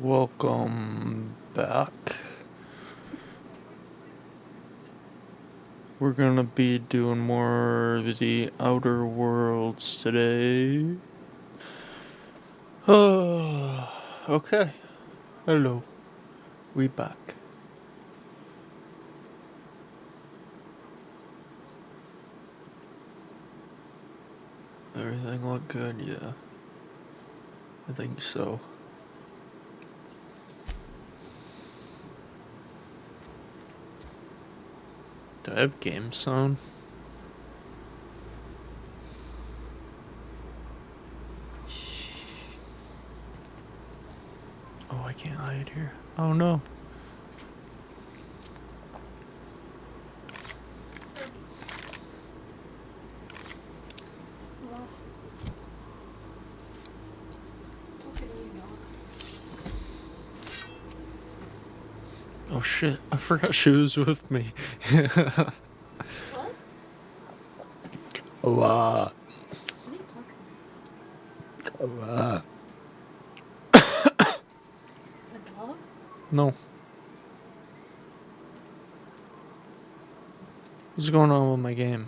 Welcome back. We're gonna be doing more of the Outer Worlds today. Okay. Hello. We back. Everything look good? Yeah. I think so. Do I have game sound? Oh, I can't hide here. Oh no. Oh shit, I forgot she was with me. What? Oh, What are you talking about? The dog? No. What's going on with my game?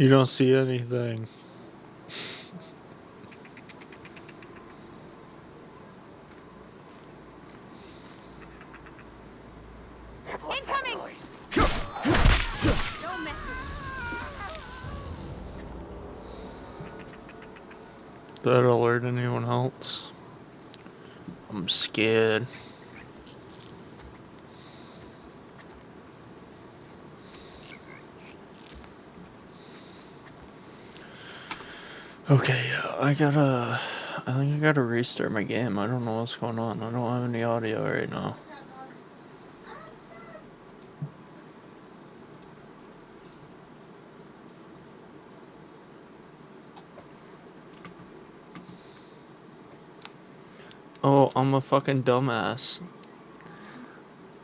You don't see anything. Incoming! No message. Did that alert anyone else? I'm scared. Okay, I think I gotta restart my game. I don't know what's going on. I don't have any audio right now. Oh, I'm a fucking dumbass.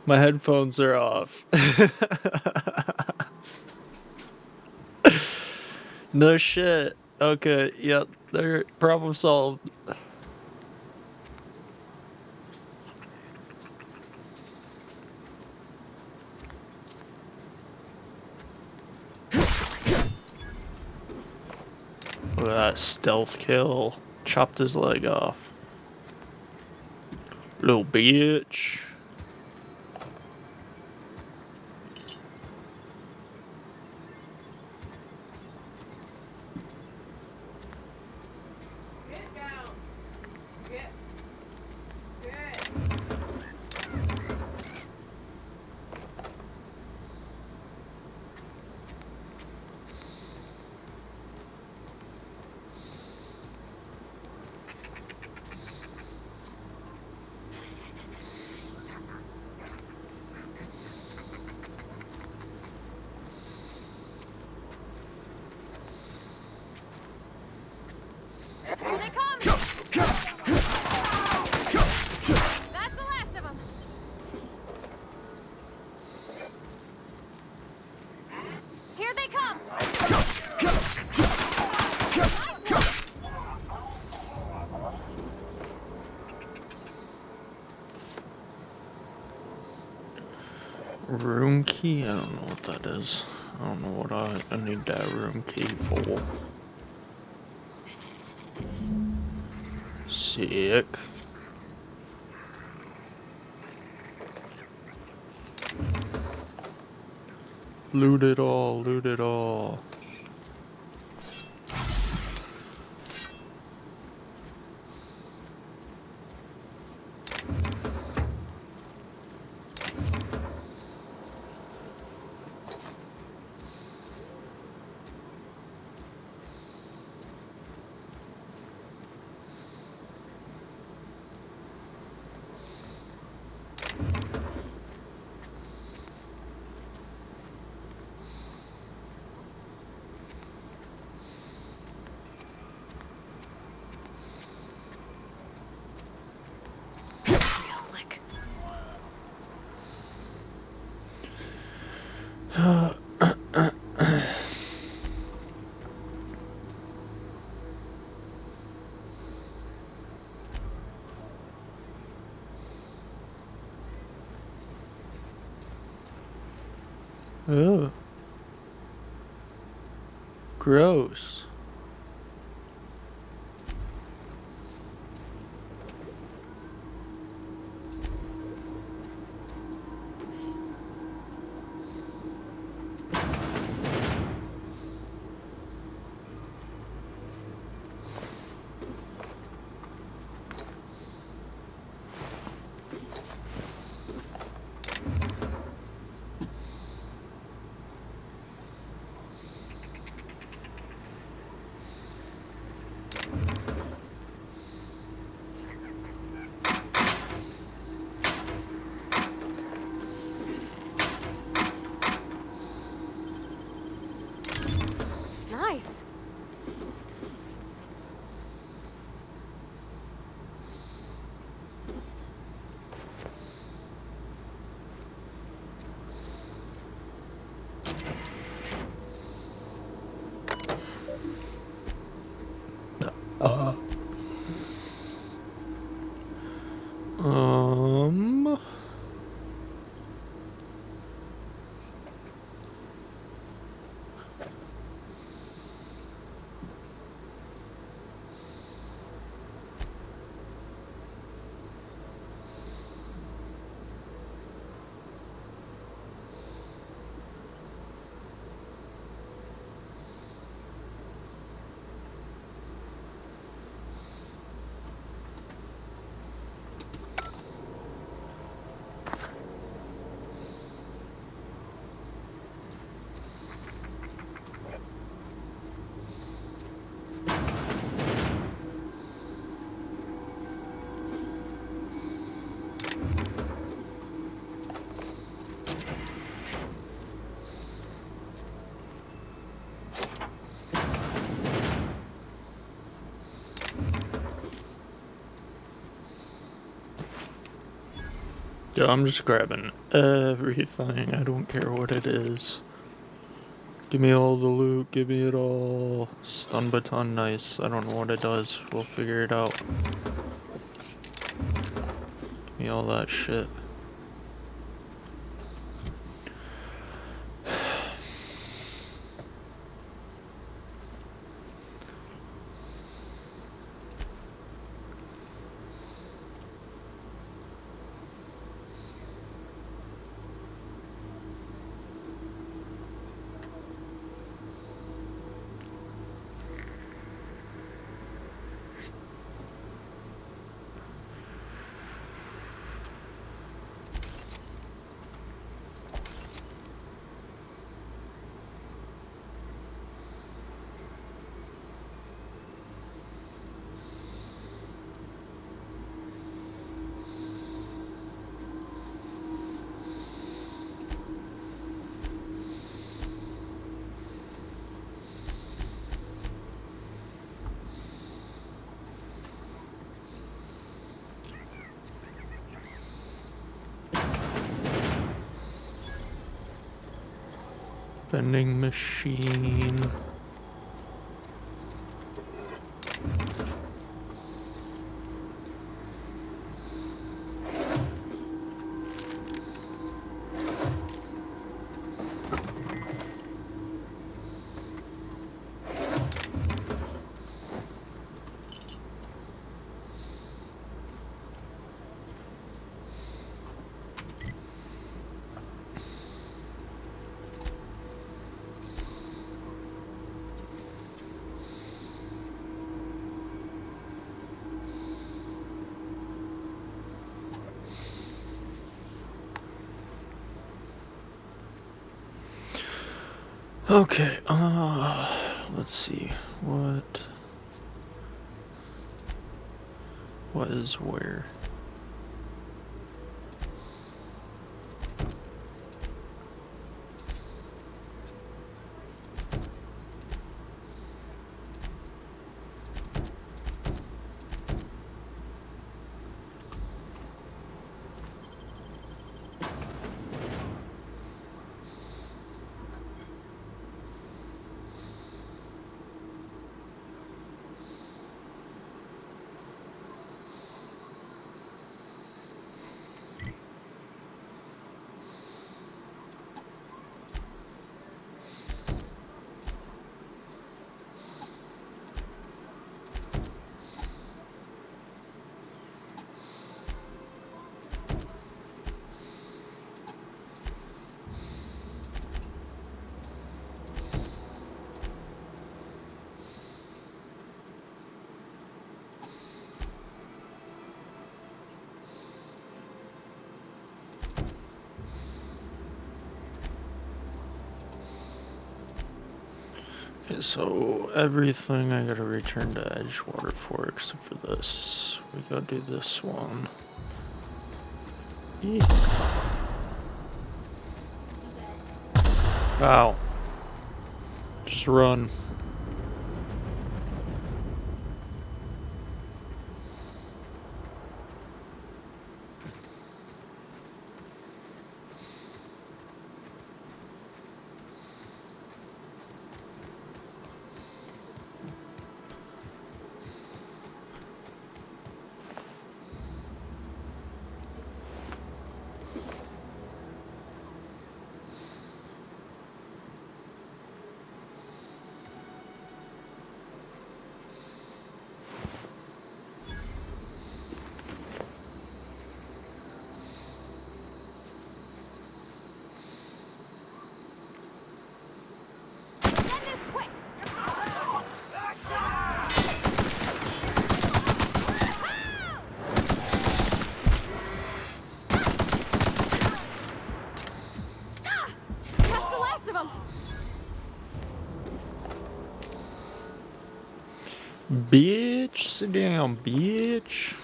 My headphones are off. No shit. Okay, yep, they're problem solved. Look at that stealth kill. Chopped his leg off. Little bitch. Get down. Get. Here they come! That's the last of them! Here they come! Room key? I don't know what that is. I don't know what I need that room key for. Sick. Loot it all, loot it all. Oh. Gross. Nice. Um. Yeah, I'm just grabbing everything. I don't care what it is. Give me all the loot. Give me it all. Stun baton, nice. I don't know what it does. We'll figure it out. Give me all that shit. Vending machine. Okay, let's see. What is where? Okay, so everything I gotta return to Edgewater for except for this. We gotta do this one. Eek. Ow. Just run. End this quick. That's the last of them. Bitch, sit down, bitch.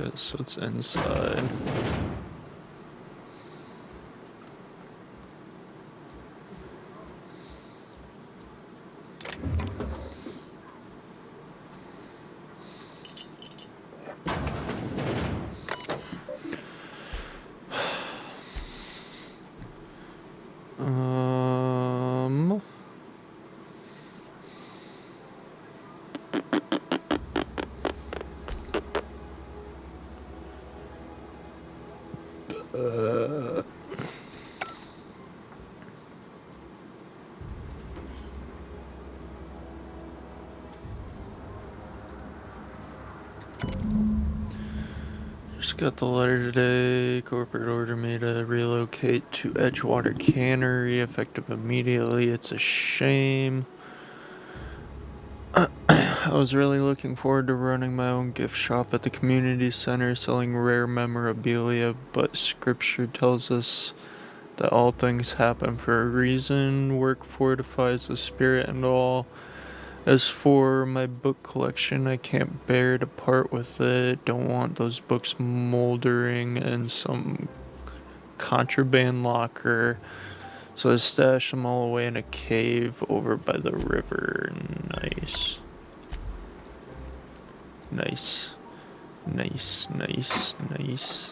Okay, so it's inside. Um. Just got the letter today. Corporate ordered me to relocate to Edgewater Cannery, effective immediately. It's a shame. I was really looking forward to running my own gift shop at the community center selling rare memorabilia, but scripture tells us that all things happen for a reason. Work fortifies the spirit and all. As for my book collection, I can't bear to part with it. Don't want those books moldering in some contraband locker. So I stashed them all away in a cave over by the river. Nice. Nice. Nice, nice, nice.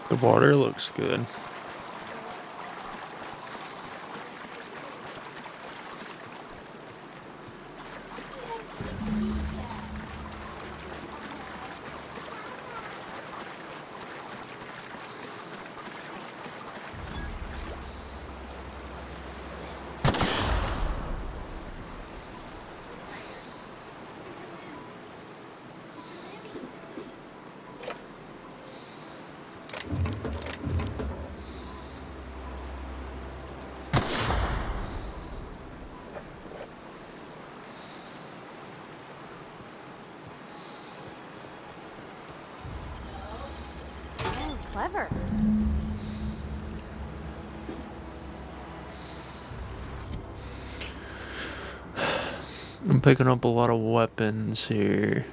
The water looks good. Oh, clever. I'm picking up a lot of weapons here.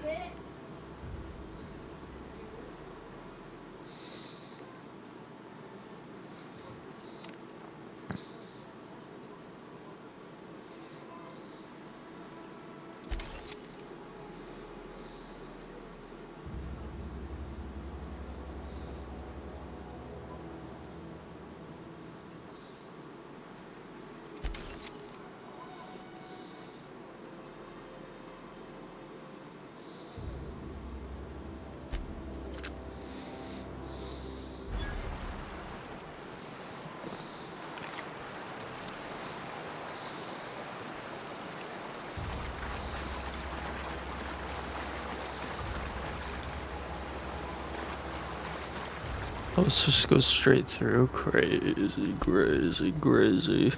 Let's just go straight through. Crazy, crazy, crazy.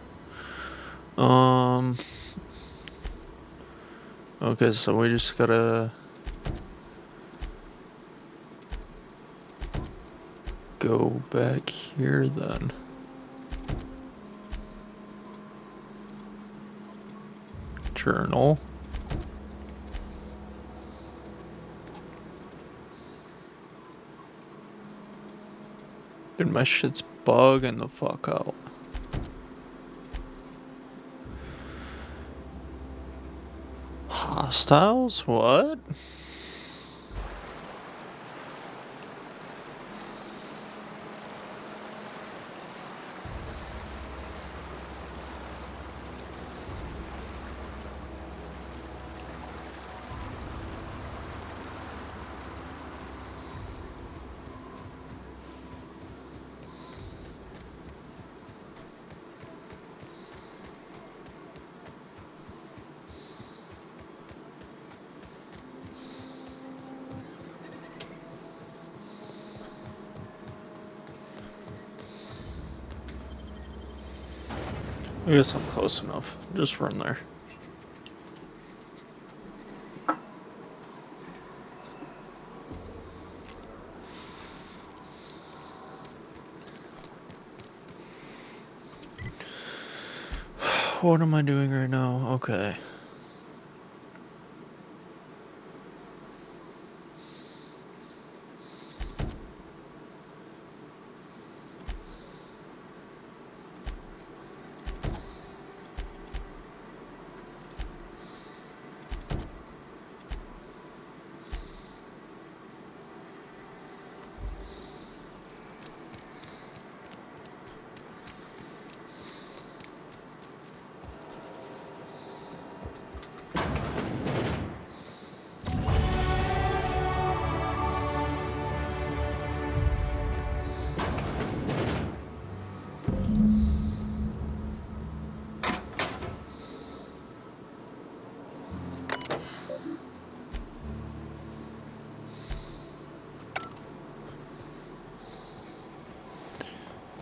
Okay, so we just gotta go back here then. Journal. Dude, my shit's bugging the fuck out. Hostiles? What? I guess I'm close enough. Just run there. What am I doing right now? Okay.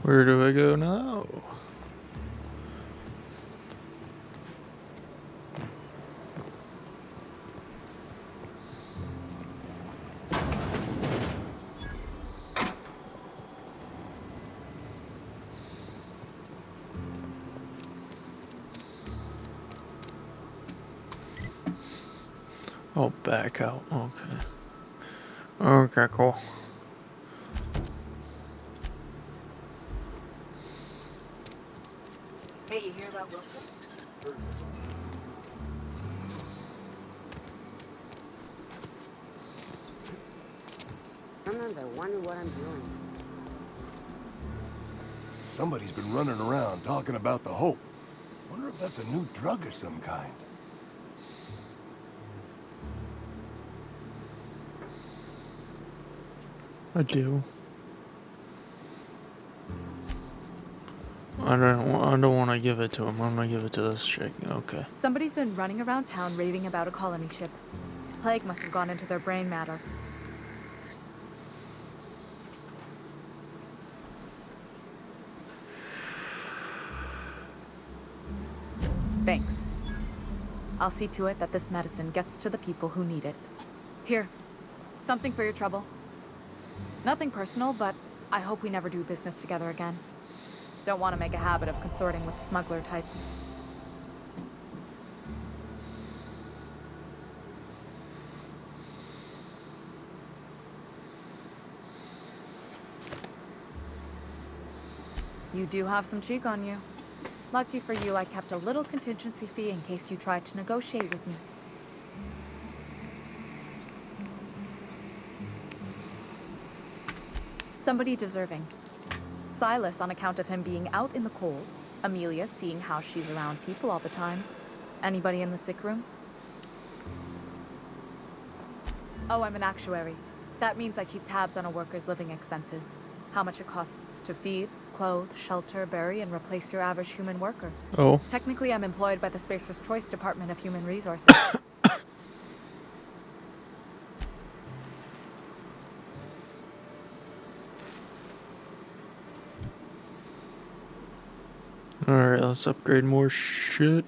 Where do I go now? Oh, back out. Okay. Okay, cool. Hey, you hear about Wilson? Sometimes I wonder what I'm doing. Somebody's been running around talking about the Hope. Wonder if that's a new drug of some kind. I do. I don't want to give it to him. I'm gonna give it to this chick. Okay. Somebody's been running around town raving about a colony ship. Plague must have gone into their brain matter. Thanks. I'll see to it that this medicine gets to the people who need it. Here, something for your trouble. Nothing personal, but I hope we never do business together again. Don't want to make a habit of consorting with smuggler types. You do have some cheek on you. Lucky for you, I kept a little contingency fee in case you tried to negotiate with me. Somebody deserving. Silas on account of him being out in the cold. Amelia seeing how she's around people all the time. Anybody in the sick room? Oh, I'm an actuary. That means I keep tabs on a worker's living expenses. How much it costs to feed, clothe, shelter, bury, and replace your average human worker. Oh. Technically, I'm employed by the Spacer's Choice Department of Human Resources. Alright, let's upgrade more shit.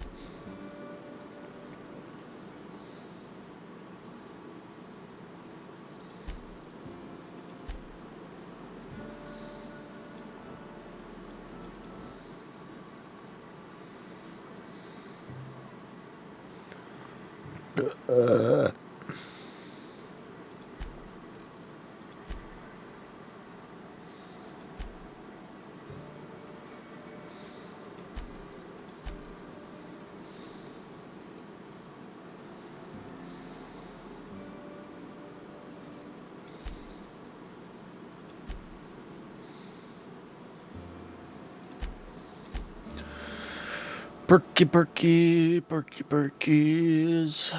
Berkeys.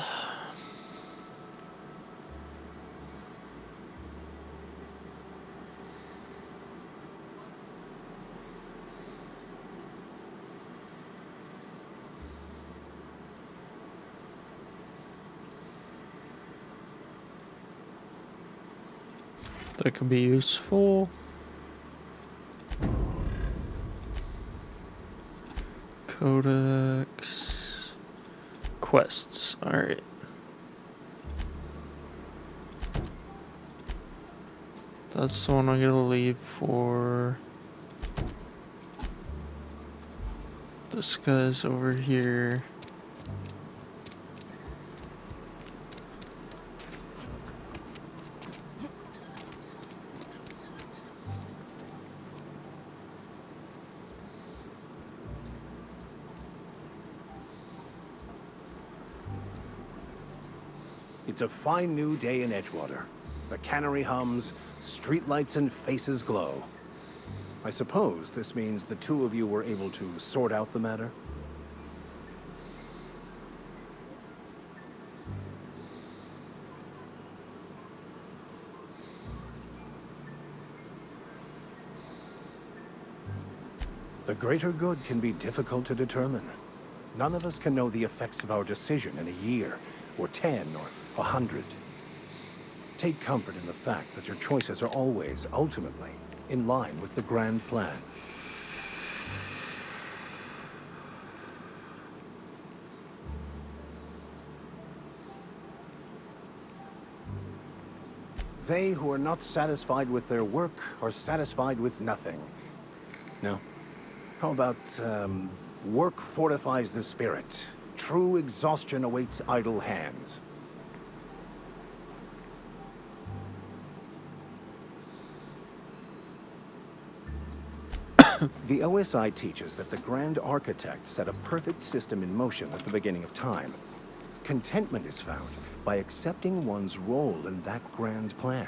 That could be useful. Codex. Quests. Alright. That's the one I'm gonna leave for. This guy's over here. It's a fine new day in Edgewater. The cannery hums, streetlights and faces glow. I suppose this means the two of you were able to sort out the matter? The greater good can be difficult to determine. None of us can know the effects of our decision in a year, or 10, or 100. Take comfort in the fact that your choices are always, ultimately, in line with the grand plan. They who are not satisfied with their work are satisfied with nothing. No? How about, work fortifies the spirit. True exhaustion awaits idle hands. The OSI teaches that the Grand Architect set a perfect system in motion at the beginning of time. Contentment is found by accepting one's role in that grand plan.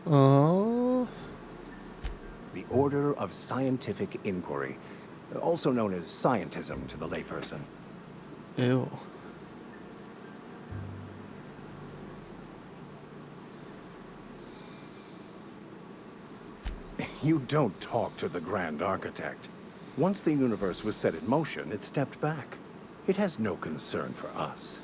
Oh. The Order of Scientific Inquiry, also known as scientism to the layperson. Ew. You don't talk to the Grand Architect. Once the universe was set in motion, it stepped back. It has no concern for us.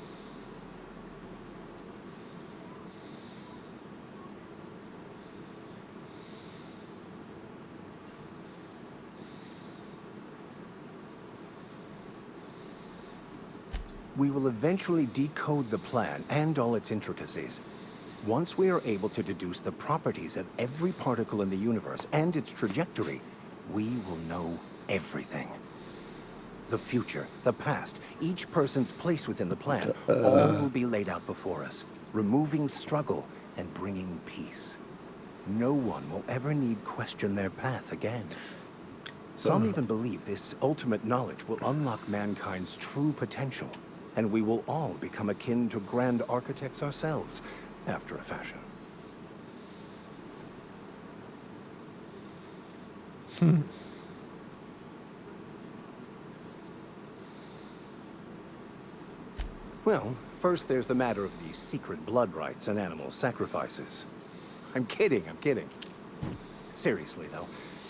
We will eventually decode the plan and all its intricacies. Once we are able to deduce the properties of every particle in the universe and its trajectory, we will know everything. The future, the past, each person's place within the plan, all will be laid out before us, removing struggle and bringing peace. No one will ever need question their path again. Some even believe this ultimate knowledge will unlock mankind's true potential, and we will all become akin to grand architects ourselves, after a fashion. Well, first there's the matter of the secret blood rites and animal sacrifices. I'm kidding. Seriously, though,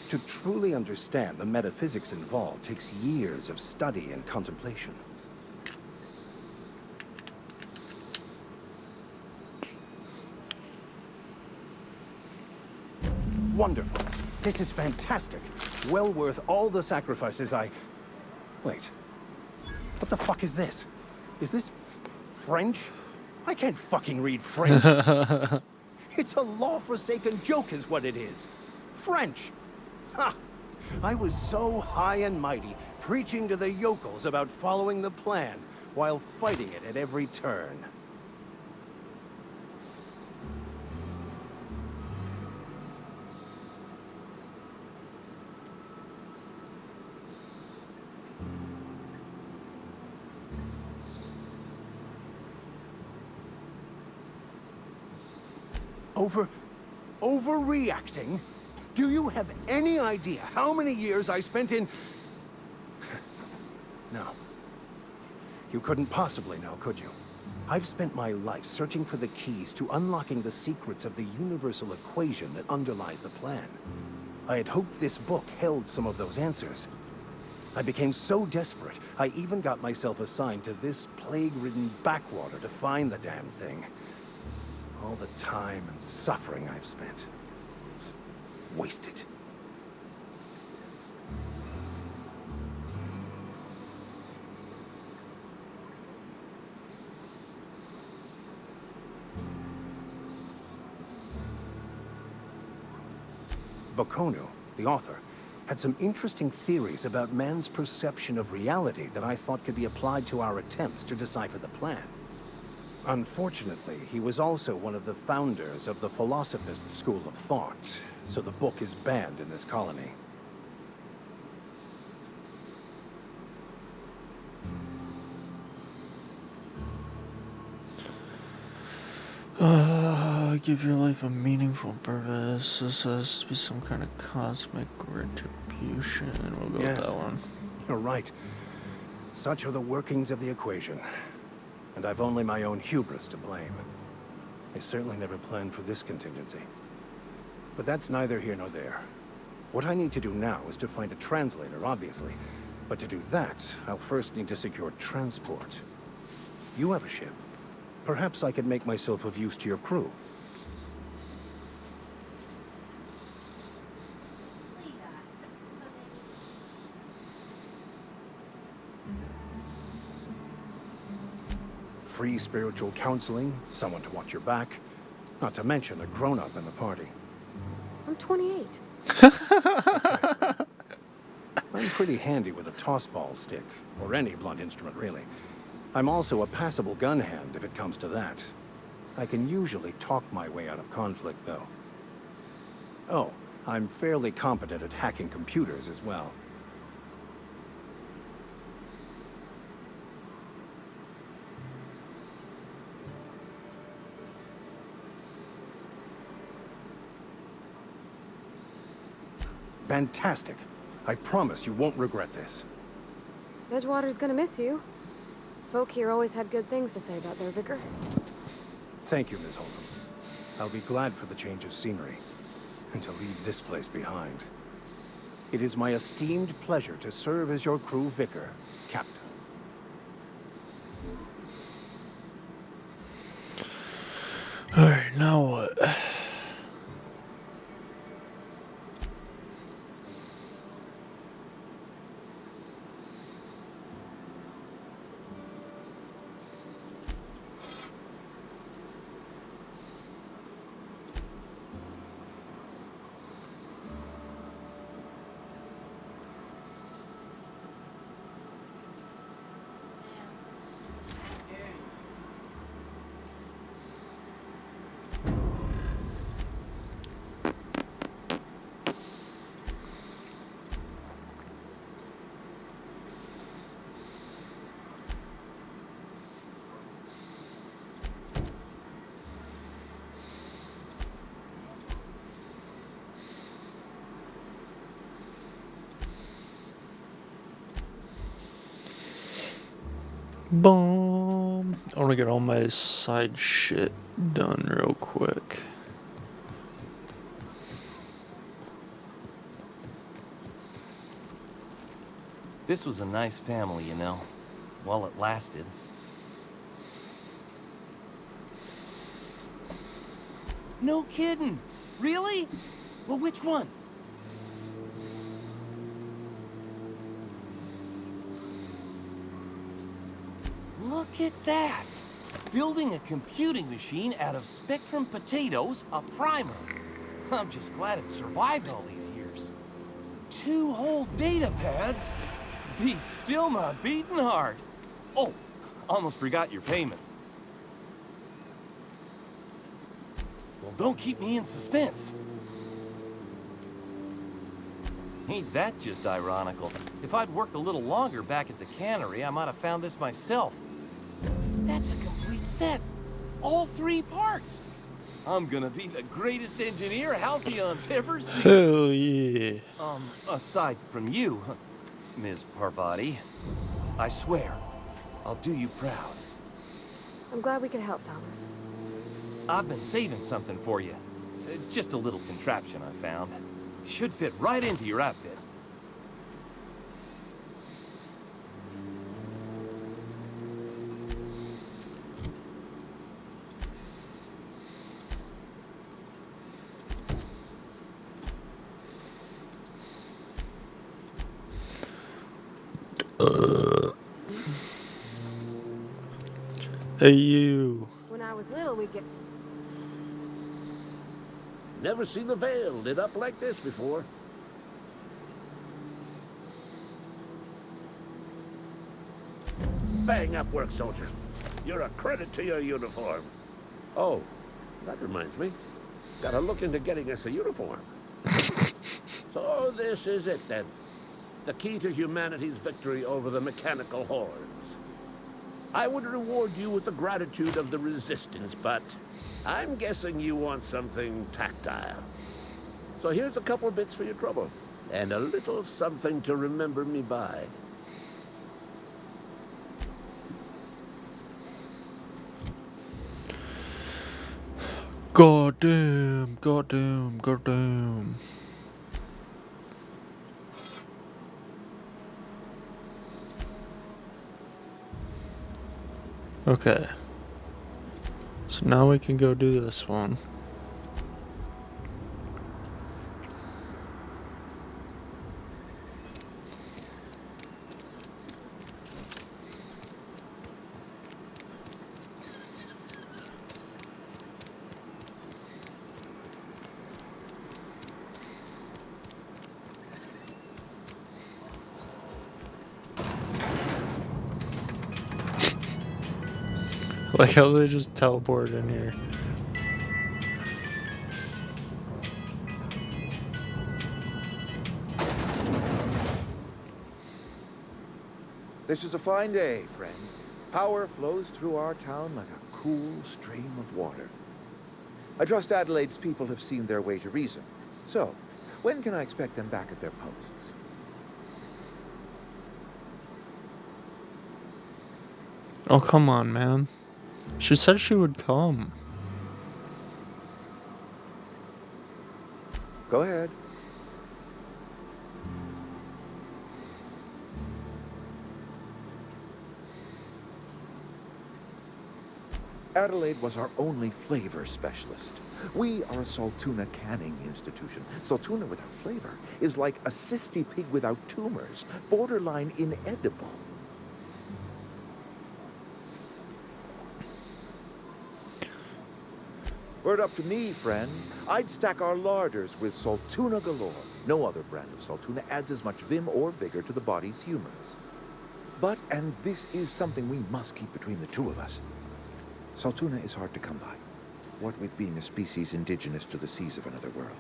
to truly understand the metaphysics involved takes years of study and contemplation. Wonderful. This is fantastic. Well worth all the sacrifices I... Wait. What the fuck is this? Is this French? I can't fucking read French. It's a law-forsaken joke is what it is. French. Ha! I was so high and mighty, preaching to the yokels about following the plan, while fighting it at every turn. Overreacting? Do you have any idea how many years I spent in... No. You couldn't possibly know, could you? I've spent my life searching for the keys to unlocking the secrets of the universal equation that underlies the plan. I had hoped this book held some of those answers. I became so desperate, I even got myself assigned to this plague-ridden backwater to find the damn thing. All the time and suffering I've spent. Wasted. Bokonu, the author, had some interesting theories about man's perception of reality that I thought could be applied to our attempts to decipher the plan. Unfortunately, he was also one of the founders of the Philosophist School of Thought, so the book is banned in this colony. Give your life a meaningful purpose. This has to be some kind of cosmic retribution. We'll go with that one. You're right. Such are the workings of the equation. And I've only my own hubris to blame. I certainly never planned for this contingency. But that's neither here nor there. What I need to do now is to find a translator, obviously. But to do that, I'll first need to secure transport. You have a ship. Perhaps I could make myself of use to your crew. Free spiritual counseling, someone to watch your back, not to mention a grown-up in the party. I'm 28. I'm pretty handy with a toss-ball stick, or any blunt instrument, really. I'm also a passable gun hand, if it comes to that. I can usually talk my way out of conflict, though. Oh, I'm fairly competent at hacking computers as well. Fantastic. I promise you won't regret this. Edgewater's gonna miss you. Folk here always had good things to say about their vicar. Thank you, Ms. Holcomb. I'll be glad for the change of scenery, and to leave this place behind. It is my esteemed pleasure to serve as your crew vicar, Captain. Alright, now what? Boom. I want to get all my side shit done real quick. This was a nice family, you know, while it lasted. No kidding. Really? Well, which one? Look at that. Building a computing machine out of Spectrum potatoes, a primer. I'm just glad it survived all these years. 2 whole data pads? Be still my beating heart. Oh, almost forgot your payment. Well, don't keep me in suspense. Ain't that just ironical? If I'd worked a little longer back at the cannery, I might have found this myself. That's a complete set. All 3 parts. I'm gonna be the greatest engineer Halcyon's ever seen. Hell yeah. Aside from you, Ms. Parvati, I swear, I'll do you proud. I'm glad we could help, Thomas. I've been saving something for you. Just a little contraption I found. Should fit right into your outfit. Hey, you. When I was little, we'd get... Never seen the Vale lit up like this before. Bang up work, soldier. You're a credit to your uniform. Oh, that reminds me. Gotta look into getting us a uniform. So this is it then. The key to humanity's victory over the mechanical hordes. I would reward you with the gratitude of the Resistance, but I'm guessing you want something tactile. So here's a couple bits for your trouble, and a little something to remember me by. Goddamn, goddamn, goddamn. Okay. So now we can go do this one. Like how they just teleport in here. This is a fine day, friend. Power flows through our town like a cool stream of water. I trust Adelaide's people have seen their way to reason. So, when can I expect them back at their posts? Oh, come on, man. She said she would come. Go ahead. Adelaide was our only flavor specialist. We are a Saltuna canning institution. Saltuna without flavor is like a cysty pig without tumors, borderline inedible. Were it up to me, friend, I'd stack our larders with Saltuna galore. No other brand of Saltuna adds as much vim or vigor to the body's humors. But, and this is something we must keep between the two of us, Saltuna is hard to come by, what with being a species indigenous to the seas of another world.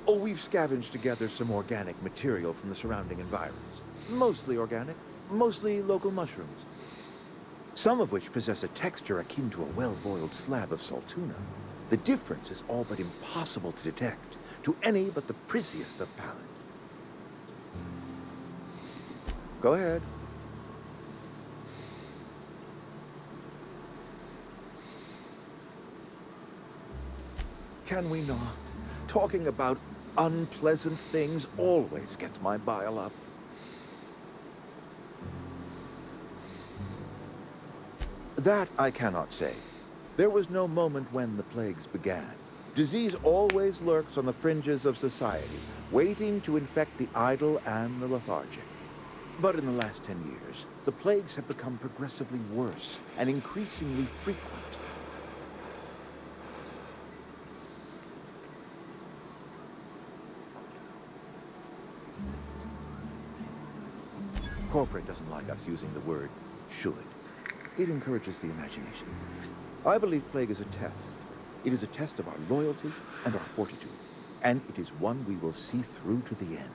Oh, we've scavenged together some organic material from the surrounding environs. Mostly organic, mostly local mushrooms. some of which possess a texture akin to a well-boiled slab of salt tuna. The difference is all but impossible to detect to any but the prissiest of palate. Go ahead. Can we not? Talking about unpleasant things always gets my bile up. That I cannot say. There was no moment when the plagues began. Disease always lurks on the fringes of society, waiting to infect the idle and the lethargic. But in the last 10 years, the plagues have become progressively worse and increasingly frequent. Corporate doesn't like us using the word should. It encourages the imagination. I believe plague is a test. It is a test of our loyalty and our fortitude, and it is one we will see through to the end.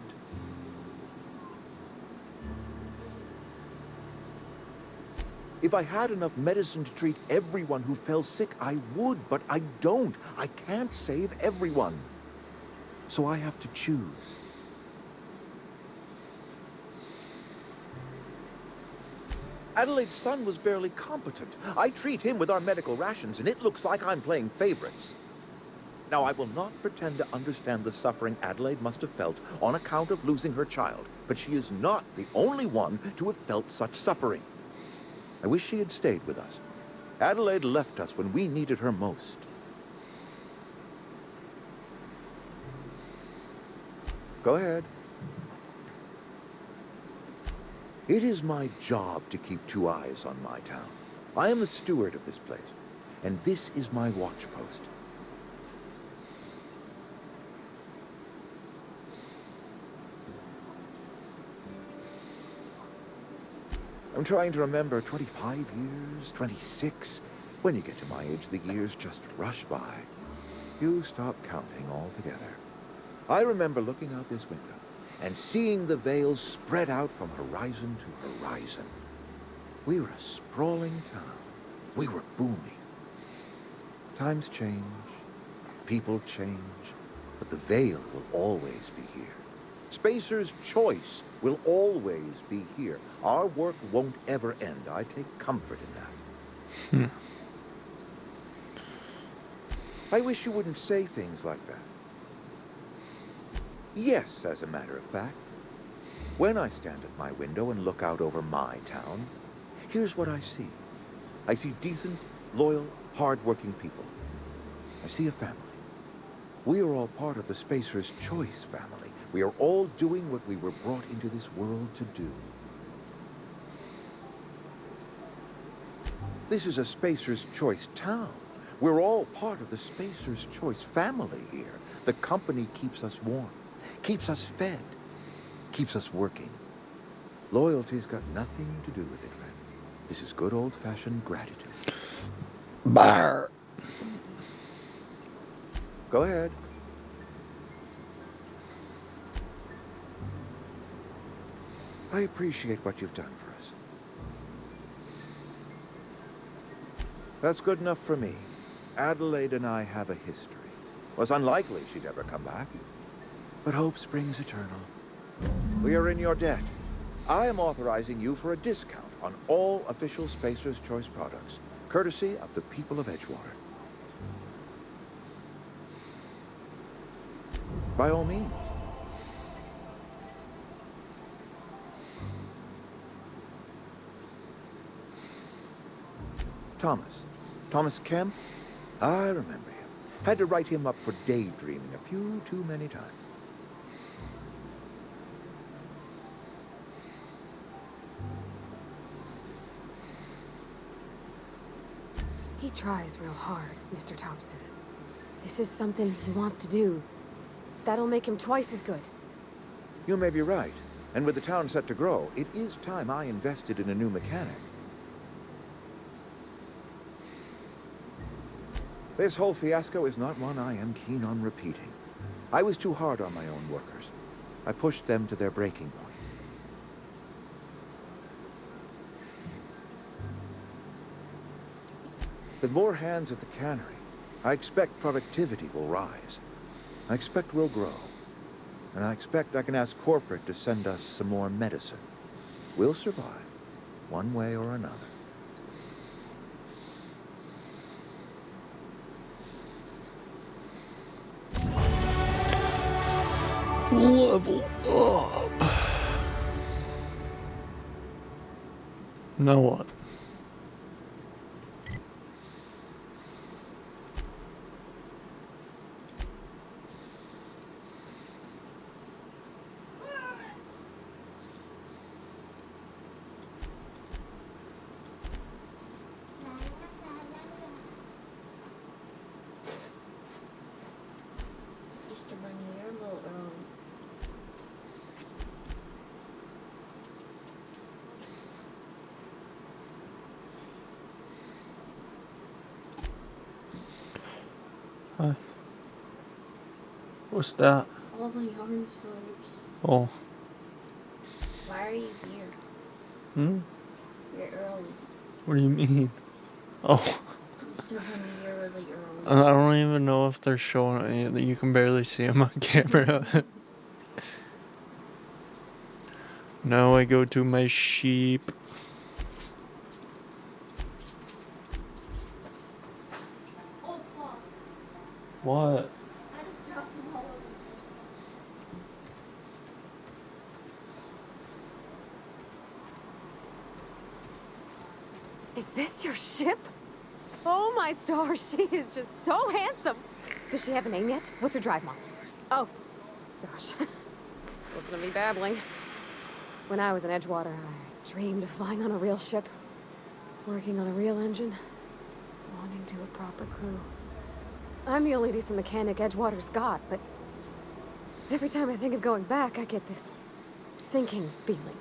If I had enough medicine to treat everyone who fell sick, I would, but I don't. I can't save everyone. So I have to choose. Adelaide's son was barely competent. I treat him with our medical rations, and it looks like I'm playing favorites. Now, I will not pretend to understand the suffering Adelaide must have felt on account of losing her child, but she is not the only one to have felt such suffering. I wish she had stayed with us. Adelaide left us when we needed her most. Go ahead. It is my job to keep 2 eyes on my town. I am the steward of this place, and this is my watch post. I'm trying to remember 25 years, 26. When you get to my age, the years just rush by. You stop counting altogether. I remember looking out this window and seeing the veils spread out from horizon to horizon. We were a sprawling town. We were booming. Times change, people change, but the veil will always be here. Spacer's choice will always be here. Our work won't ever end. I take comfort in that. I wish you wouldn't say things like that. Yes, as a matter of fact. When I stand at my window and look out over my town, here's what I see. I see decent, loyal, hard-working people. I see a family. We are all part of the Spacer's Choice family. We are all doing what we were brought into this world to do. This is a Spacer's Choice town. We're all part of the Spacer's Choice family here. The company keeps us warm, keeps us fed, keeps us working. Loyalty's got nothing to do with it, friend. This is good old-fashioned gratitude. Bar. Go ahead. I appreciate what you've done for us. That's good enough for me. Adelaide and I have a history. It was unlikely she'd ever come back. But hope springs eternal. We are in your debt. I am authorizing you for a discount on all official Spacer's Choice products, courtesy of the people of Edgewater. By all means. Thomas Kemp? I remember him. Had to write him up for daydreaming a few too many times. He tries real hard, Mr. Thompson. This is something he wants to do. That'll make him twice as good. You may be right. And with the town set to grow, it is time I invested in a new mechanic. This whole fiasco is not one I am keen on repeating. I was too hard on my own workers. I pushed them to their breaking point. With more hands at the cannery, I expect productivity will rise. I expect we'll grow. And I expect I can ask corporate to send us some more medicine. We'll survive, one way or another. Level up. Now what? Easter Bunny, you're a little early. Hi. What's that? All the yarn slaves. Oh. Why are you here? Hmm? You're early. What do you mean? Oh. Easter Bunny, you're really early. I don't even know if they're showing it. You can barely see them on camera. Now I go to my sheep. Oh, fuck. What? I just dropped them all over. Is this your ship? Oh my stars, she is just so handsome. Does she have a name yet? What's her drive model? Oh, gosh. Listen to me babbling. When I was in Edgewater, I dreamed of flying on a real ship, working on a real engine, belonging to a proper crew. I'm the only decent mechanic Edgewater's got, but every time I think of going back, I get this sinking feeling.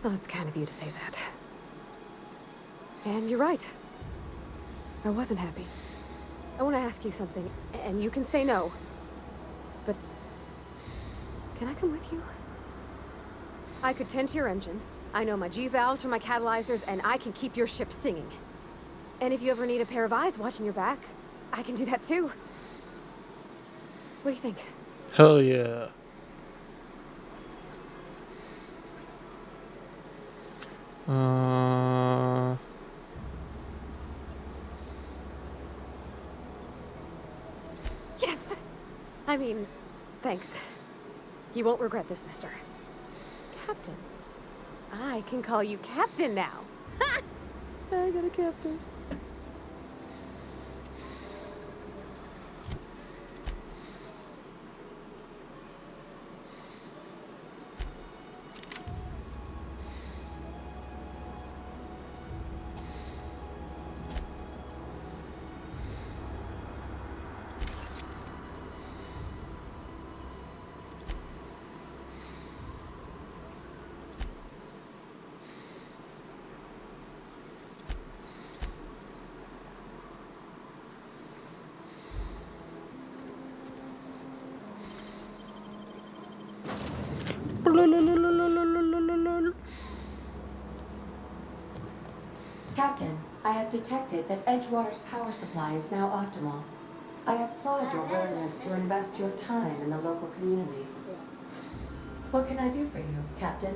Well, it's kind of you to say that. And you're right. I wasn't happy. I want to ask you something, and you can say no. But can I come with you? I could tend to your engine. I know my G-valves from my catalyzers, and I can keep your ship singing. And if you ever need a pair of eyes watching your back, I can do that too. What do you think? Hell yeah. Yes! I mean, thanks. You won't regret this, mister. Captain. I can call you Captain now. Ha! I got a captain. Captain, I have detected that Edgewater's power supply is now optimal. I applaud your willingness to invest your time in the local community. What can I do for you, Captain?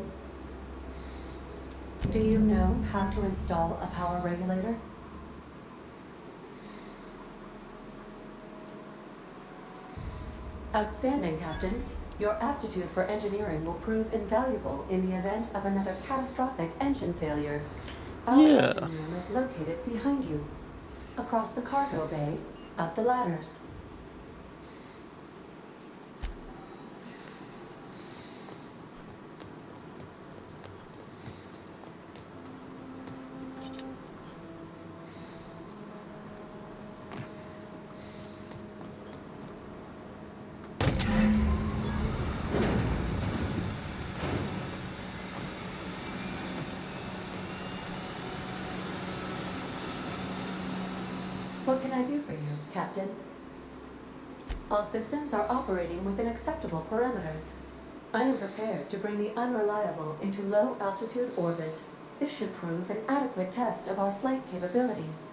Do you know how to install a power regulator? Outstanding, Captain. Your aptitude for engineering will prove invaluable in the event of another catastrophic engine failure. Our engine room is located behind you, across the cargo bay, up the ladders. What can I do for you, Captain? All systems are operating within acceptable parameters. I am prepared to bring the unreliable into low-altitude orbit. This should prove an adequate test of our flight capabilities.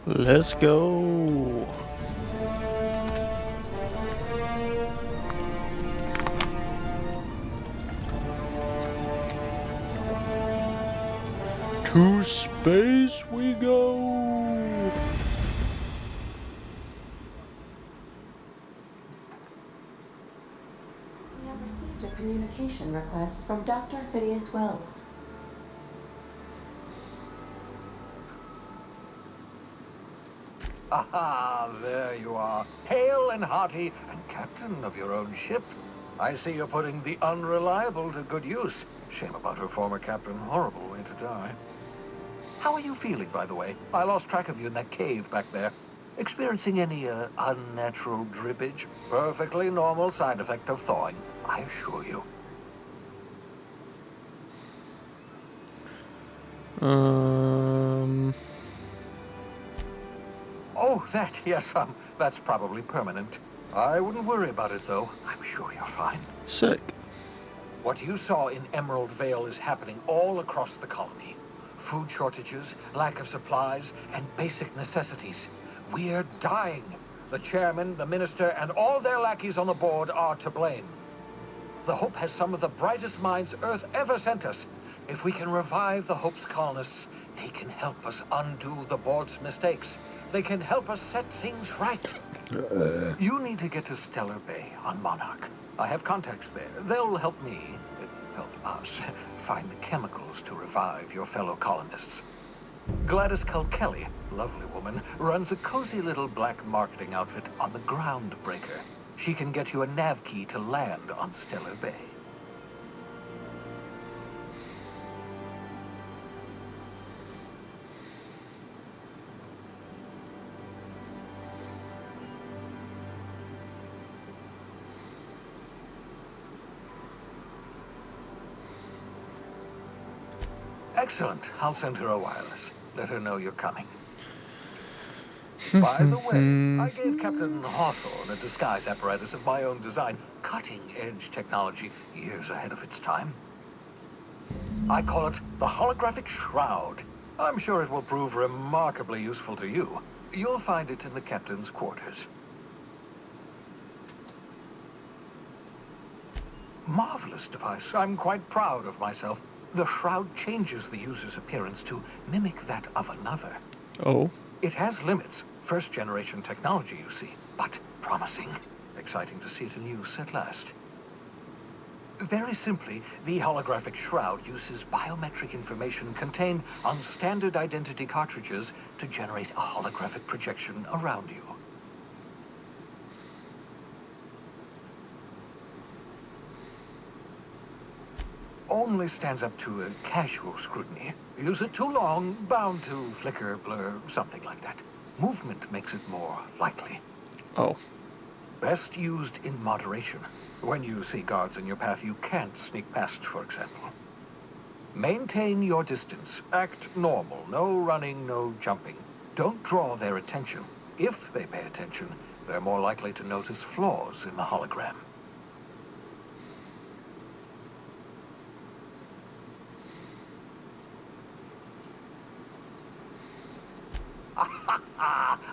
Let's go. To space we go. We have received a communication request from Dr. Phineas Wells. Aha, there you are, hale and hearty, and captain of your own ship. I see you're putting the unreliable to good use. Shame about her former captain. Horrible way to die. How are you feeling, by the way? I lost track of you in that cave back there. Experiencing any, unnatural drippage? Perfectly normal side effect of thawing, I assure you. Oh, that, yes, that's probably permanent. I wouldn't worry about it, though. I'm sure you're fine. Sick. What you saw in Emerald Vale is happening all across the colony. Food shortages, lack of supplies, and basic necessities. We're dying. The chairman, the minister, and all their lackeys on the board are to blame. The Hope has some of the brightest minds Earth ever sent us. If we can revive the Hope's colonists, they can help us undo the board's mistakes. They can help us set things right. You need to get to Stellar Bay on Monarch. I have contacts there. They'll help me, help us, find the chemicals to revive your fellow colonists. Gladys Kelly, lovely woman, runs a cozy little black marketing outfit on the Groundbreaker. She can get you a nav key to land on Stellar Bay. Excellent. I'll send her a wireless. Let her know you're coming. By the way, I gave Captain Hawthorne a disguise apparatus of my own design. Cutting-edge technology, years ahead of its time. I call it the holographic shroud. I'm sure it will prove remarkably useful to you. You'll find it in the captain's quarters. Marvelous device. I'm quite proud of myself. The shroud changes the user's appearance to mimic that of another. Oh. It has limits. First-generation technology, you see, but promising. Exciting to see it in use at last. Very simply, the holographic shroud uses biometric information contained on standard identity cartridges to generate a holographic projection around you. Only stands up to a casual scrutiny. Use it too long, bound to flicker, blur, something like that. Movement makes it more likely. Oh. Best used in moderation. When you see guards in your path you can't sneak past, for example. Maintain your distance. Act normal. No running, no jumping. Don't draw their attention. If they pay attention, they're more likely to notice flaws in the hologram.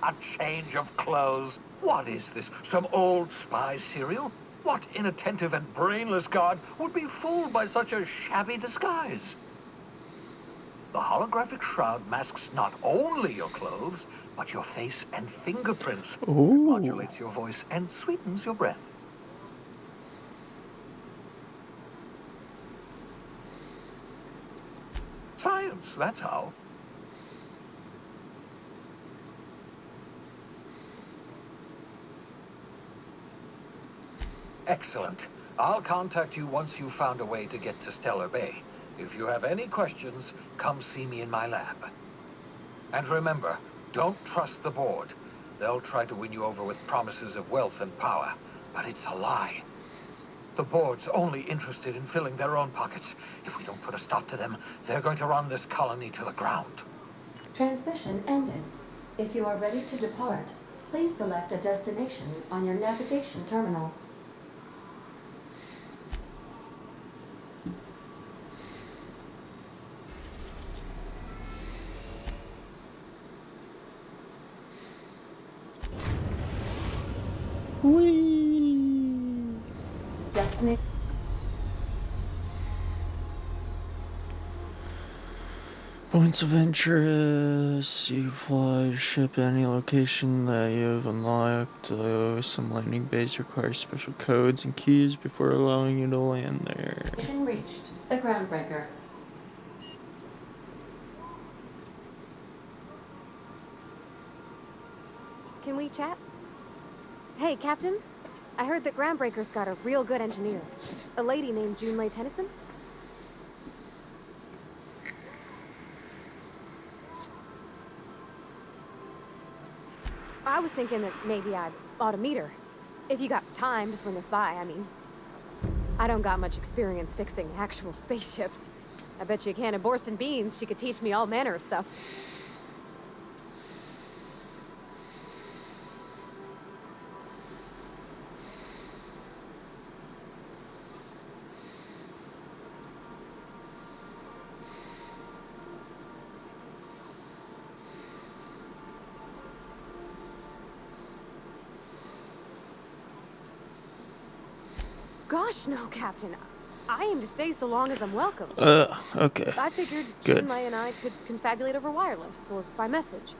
A change of clothes. What is this? Some old spy serial? What inattentive and brainless guard would be fooled by such a shabby disguise? The holographic shroud masks not only your clothes, but your face and fingerprints. Ooh. It modulates your voice and sweetens your breath. Science, that's how. Excellent. I'll contact you once you've found a way to get to Stellar Bay. If you have any questions, come see me in my lab. And remember, don't trust the board. They'll try to win you over with promises of wealth and power, but it's a lie. The board's only interested in filling their own pockets. If we don't put a stop to them, they're going to run this colony to the ground. Transmission ended. If you are ready to depart, please select a destination on your navigation terminal. Whee! Destination. Points of interest. You fly ship to any location that you've unlocked. Some landing bays require special codes and keys before allowing you to land there. Mission reached. The groundbreaker. Can we chat? Hey, Captain. I heard that Groundbreaker's got a real good engineer. A lady named Junlei Tennyson. I was thinking that maybe I ought to meet her. If you got time to swing us by, I mean. I don't got much experience fixing actual spaceships. I bet you a can of Borston beans she could teach me all manner of stuff. Gosh, no, Captain. I aim to stay so long as I'm welcome. Okay. I figured Good. Junlei and I could confabulate over wireless or by message.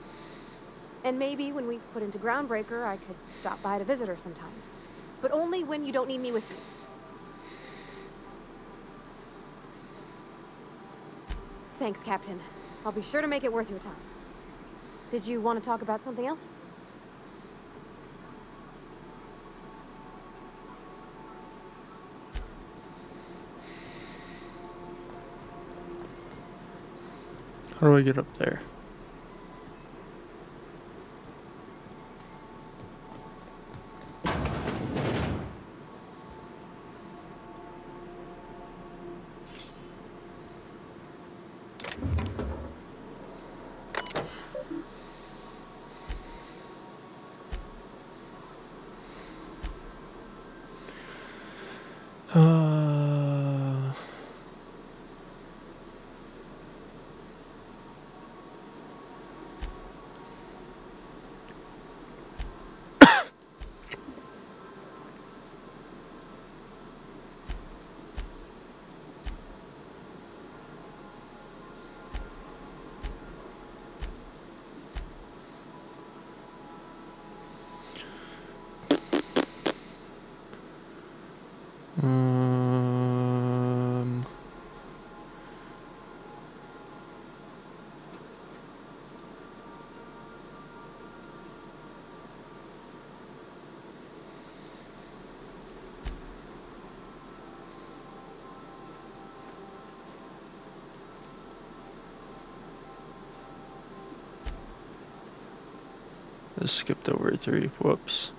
And maybe when we put into Groundbreaker, I could stop by to visit her sometimes. But only when you don't need me with you. Thanks, Captain. I'll be sure to make it worth your time. Did you want to talk about something else? How do I get up there? I skipped over 3. Whoops.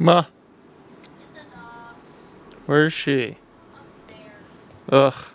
Ma. Where is she? Ugh.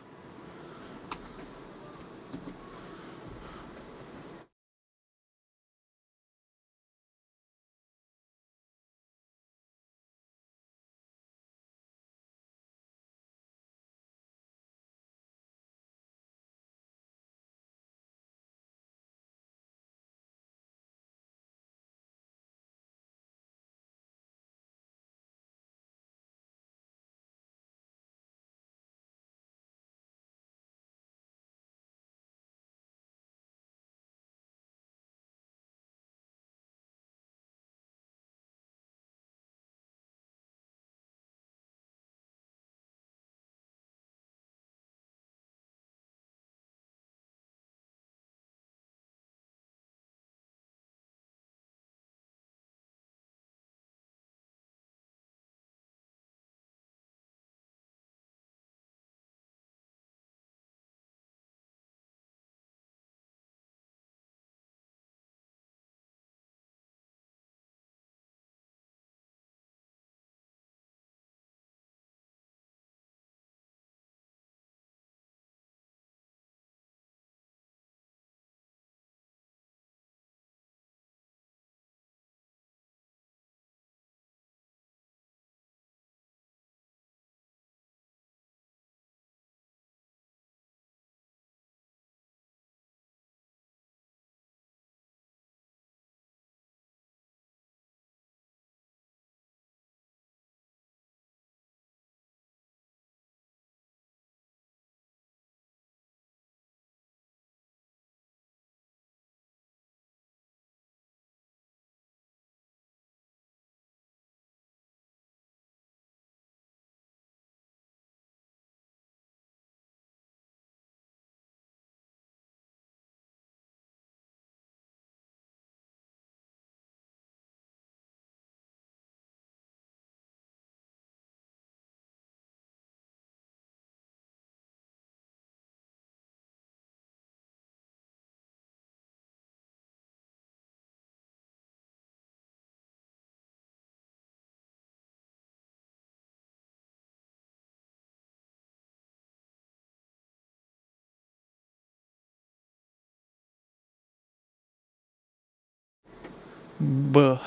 Buh.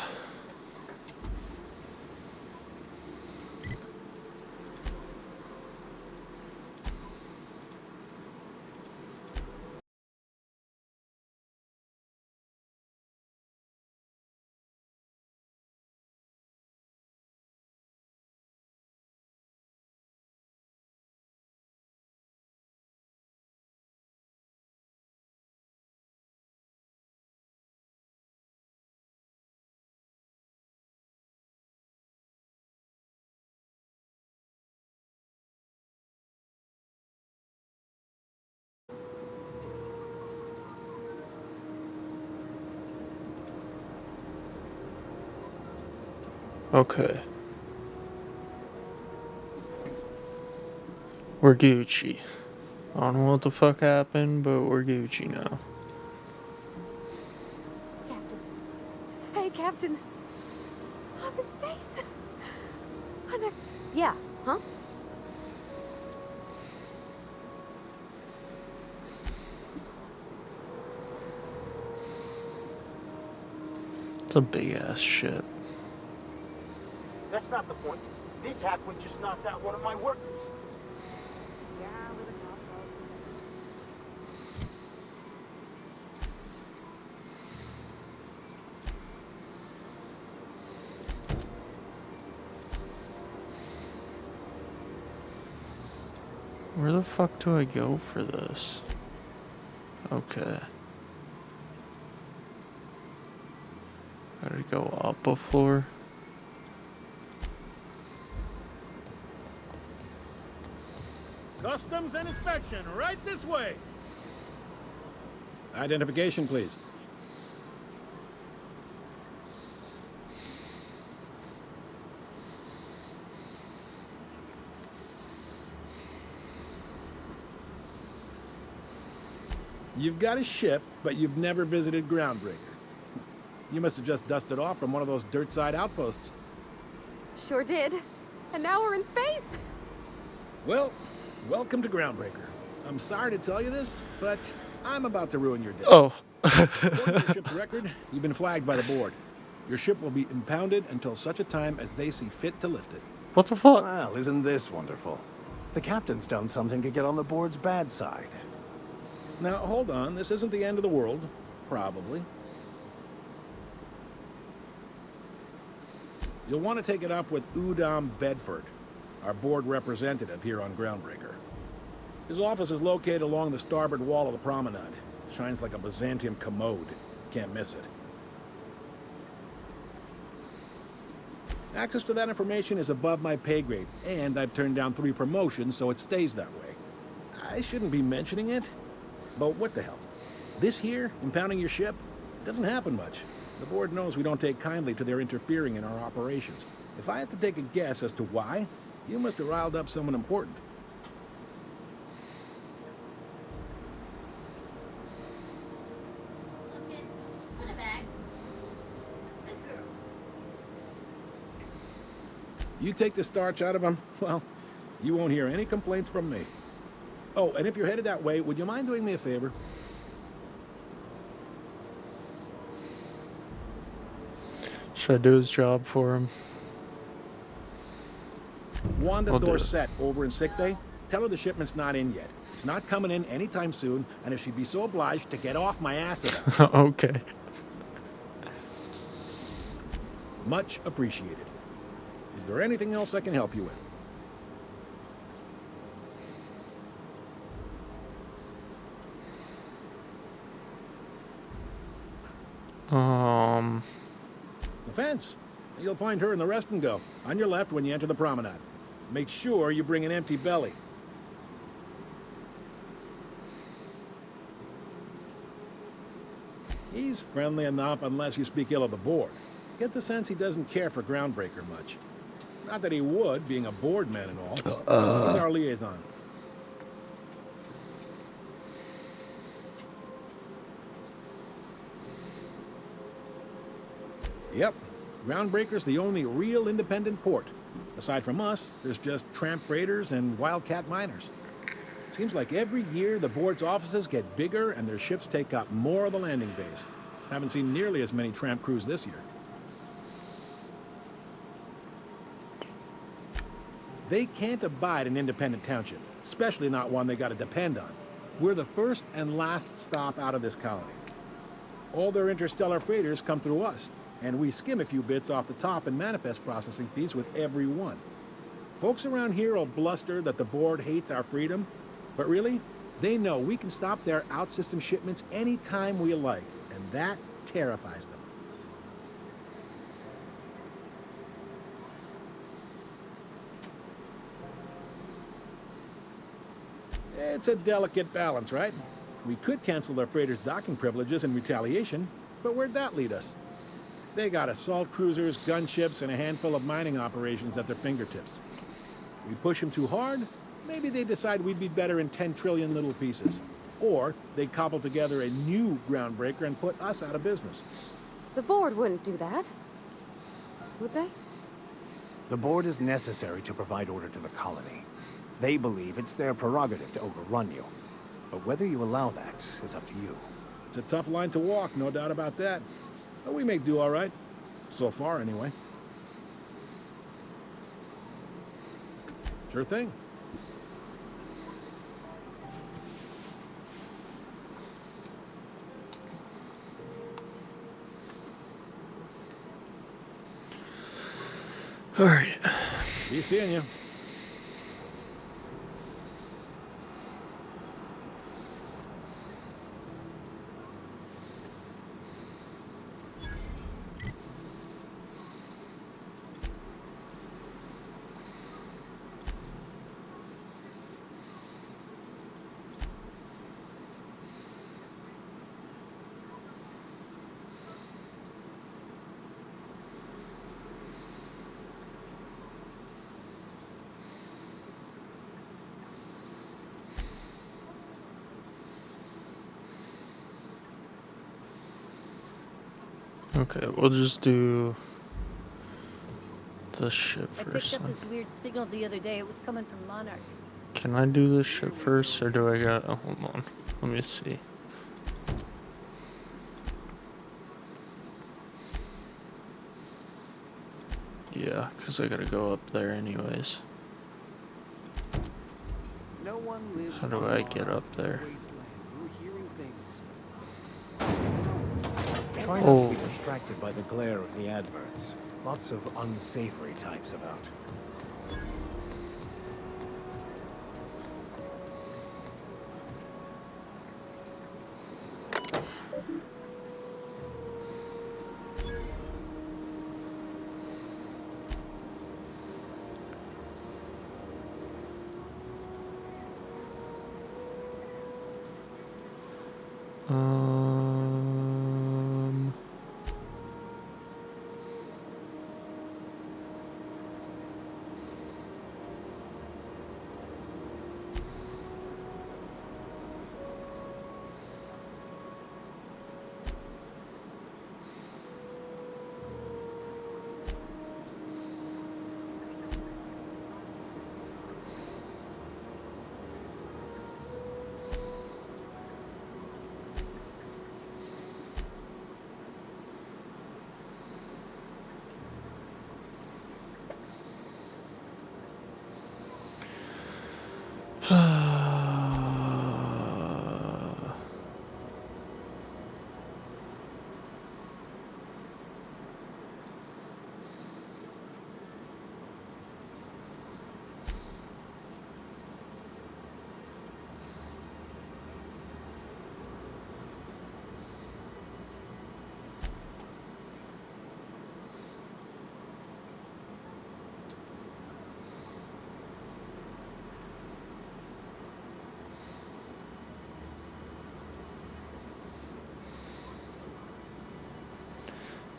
Okay. We're Gucci. I don't know what the fuck happened, but we're Gucci now. Captain. Hey, Captain. I'm in space. Yeah, huh? It's a big ass ship. That's not the point. This hackman just knocked out one of my workers. Yeah, with a toss balls. Where the fuck do I go for this? Okay. Gotta go up a floor. Customs and inspection, right this way. Identification, please. You've got a ship, but you've never visited Groundbreaker. You must have just dusted off from one of those dirt-side outposts. Sure did. And now we're in space. Well, welcome to Groundbreaker. I'm sorry to tell you this, but I'm about to ruin your day. Oh. According to your ship's record, you've been flagged by the board. Your ship will be impounded until such a time as they see fit to lift it. What the fuck? Well, isn't this wonderful? The captain's done something to get on the board's bad side. Now, hold on. This isn't the end of the world. Probably. You'll want to take it up with Udom Bedford, our board representative here on Groundbreaker. His office is located along the starboard wall of the promenade. Shines like a Byzantium commode. Can't miss it. Access to that information is above my pay grade, and I've turned down 3 promotions, so it stays that way. I shouldn't be mentioning it, but what the hell? This here, impounding your ship, doesn't happen much. The board knows we don't take kindly to their interfering in our operations. If I had to take a guess as to why, you must have riled up someone important. Okay, put it back. This girl. You take the starch out of them, well, you won't hear any complaints from me. Oh, and if you're headed that way, would you mind doing me a favor? Should I do his job for him? Wanda I'll do it. Dorset over in sickbay, tell her the shipment's not in yet. It's not coming in anytime soon, and if she'd be so obliged to get off my ass about it. Okay. Much appreciated. Is there anything else I can help you with? The fence. You'll find her in the rest and go, on your left when you enter the promenade. Make sure you bring an empty belly. He's friendly enough unless you speak ill of the board. Get the sense he doesn't care for Groundbreaker much. Not that he would, being a board man and all. He's our liaison. Yep. Groundbreaker's the only real independent port. Aside from us, there's just tramp freighters and wildcat miners. Seems like every year the board's offices get bigger and their ships take up more of the landing bays. Haven't seen nearly as many tramp crews this year. They can't abide an independent township, especially not one they gotta depend on. We're the first and last stop out of this colony. All their interstellar freighters come through us, and we skim a few bits off the top in manifest processing fees with every one. Folks around here will bluster that the board hates our freedom, but really, they know we can stop their out-system shipments anytime we like, and that terrifies them. It's a delicate balance, right? We could cancel their freighters' docking privileges in retaliation, but where'd that lead us? They got assault cruisers, gunships, and a handful of mining operations at their fingertips. We push them too hard, maybe they decide we'd be better in 10 trillion little pieces. Or they cobble together a new Groundbreaker and put us out of business. The board wouldn't do that. Would they? The board is necessary to provide order to the colony. They believe it's their prerogative to overrun you. But whether you allow that is up to you. It's a tough line to walk, no doubt about that. But we may do all right. So far, anyway. Sure thing. All right. Be seeing you. Okay, we'll just do this shit I first. picked up this weird signal the other day. It was coming from Monarch. Can I do this shit first, or do I gotta... hold on. Let me see. Yeah, because I gotta go up there anyways. No one lives How do I get up there? Try not to be distracted by the glare of the adverts. Lots of unsavory types about.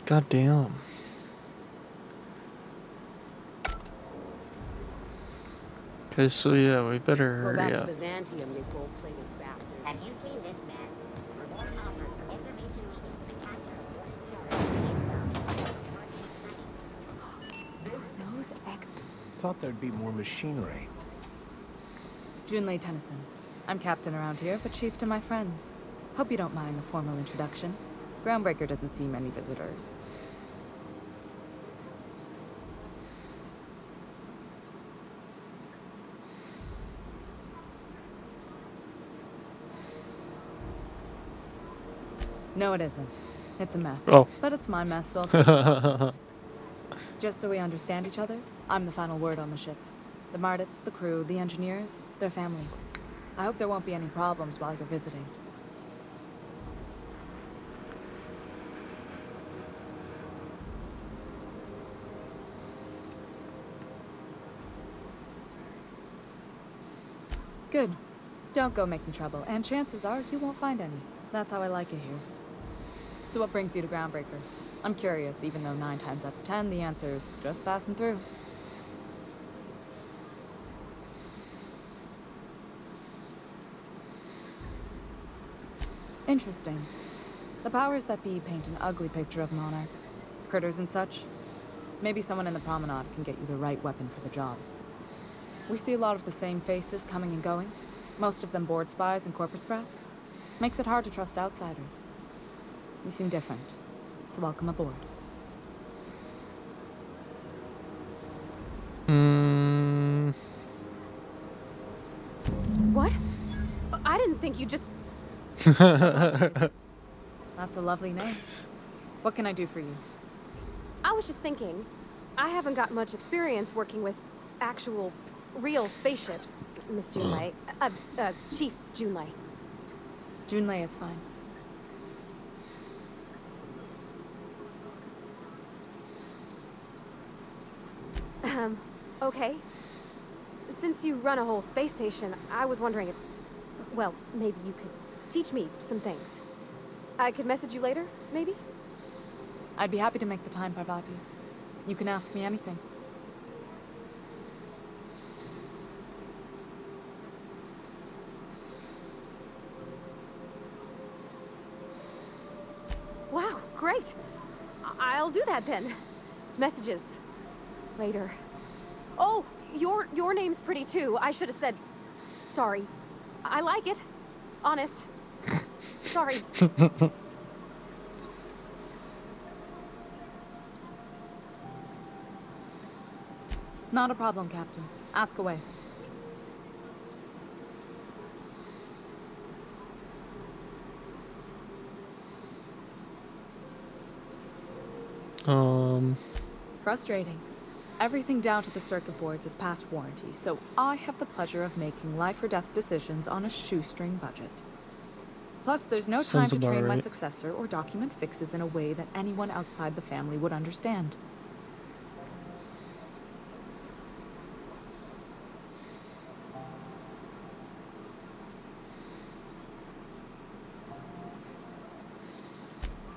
God damn. Okay, so yeah, we better Go hurry back to up. Byzantium, you gold-plated bastard. Have you seen this man? Reward offer for information leading to the Those ex... Thought there'd be more machinery. Junlei Tennyson. I'm captain around here, but chief to my friends. Hope you don't mind the formal introduction. Groundbreaker doesn't see many visitors. No, it isn't. It's a mess. Oh. But it's my mess, so I'll take it. Just so we understand each other, I'm the final word on the ship. The Mardits, the crew, the engineers, their family. I hope there won't be any problems while you're visiting. Good. Don't go making trouble, and chances are you won't find any. That's how I like it here. So what brings you to Groundbreaker? I'm curious, even though 9 times out of 10, the answer's just passing through. Interesting. The powers that be paint an ugly picture of Monarch. Critters and such. Maybe someone in the promenade can get you the right weapon for the job. We see a lot of the same faces coming and going. Most of them board spies and corporate sprats. Makes it hard to trust outsiders. You seem different, so welcome aboard. What? I didn't think you just... That's a lovely name. What can I do for you? I was just thinking, I haven't got much experience working with actual, real spaceships, Miss Junlei. Chief Junlei. Junlei is fine. Okay. Since you run a whole space station, I was wondering if, well, maybe you could teach me some things. I could message you later, maybe? I'd be happy to make the time, Parvati. You can ask me anything. Wow, great. I'll do that then. Messages. Later. Oh, your name's pretty too. I should have said sorry. I like it. Honest. Sorry. Not a problem, Captain. Ask away. Frustrating. Everything down to the circuit boards is past warranty, so I have the pleasure of making life or death decisions on a shoestring budget. Plus, there's no time Sounds to train about my right. successor or document fixes in a way that anyone outside the family would understand.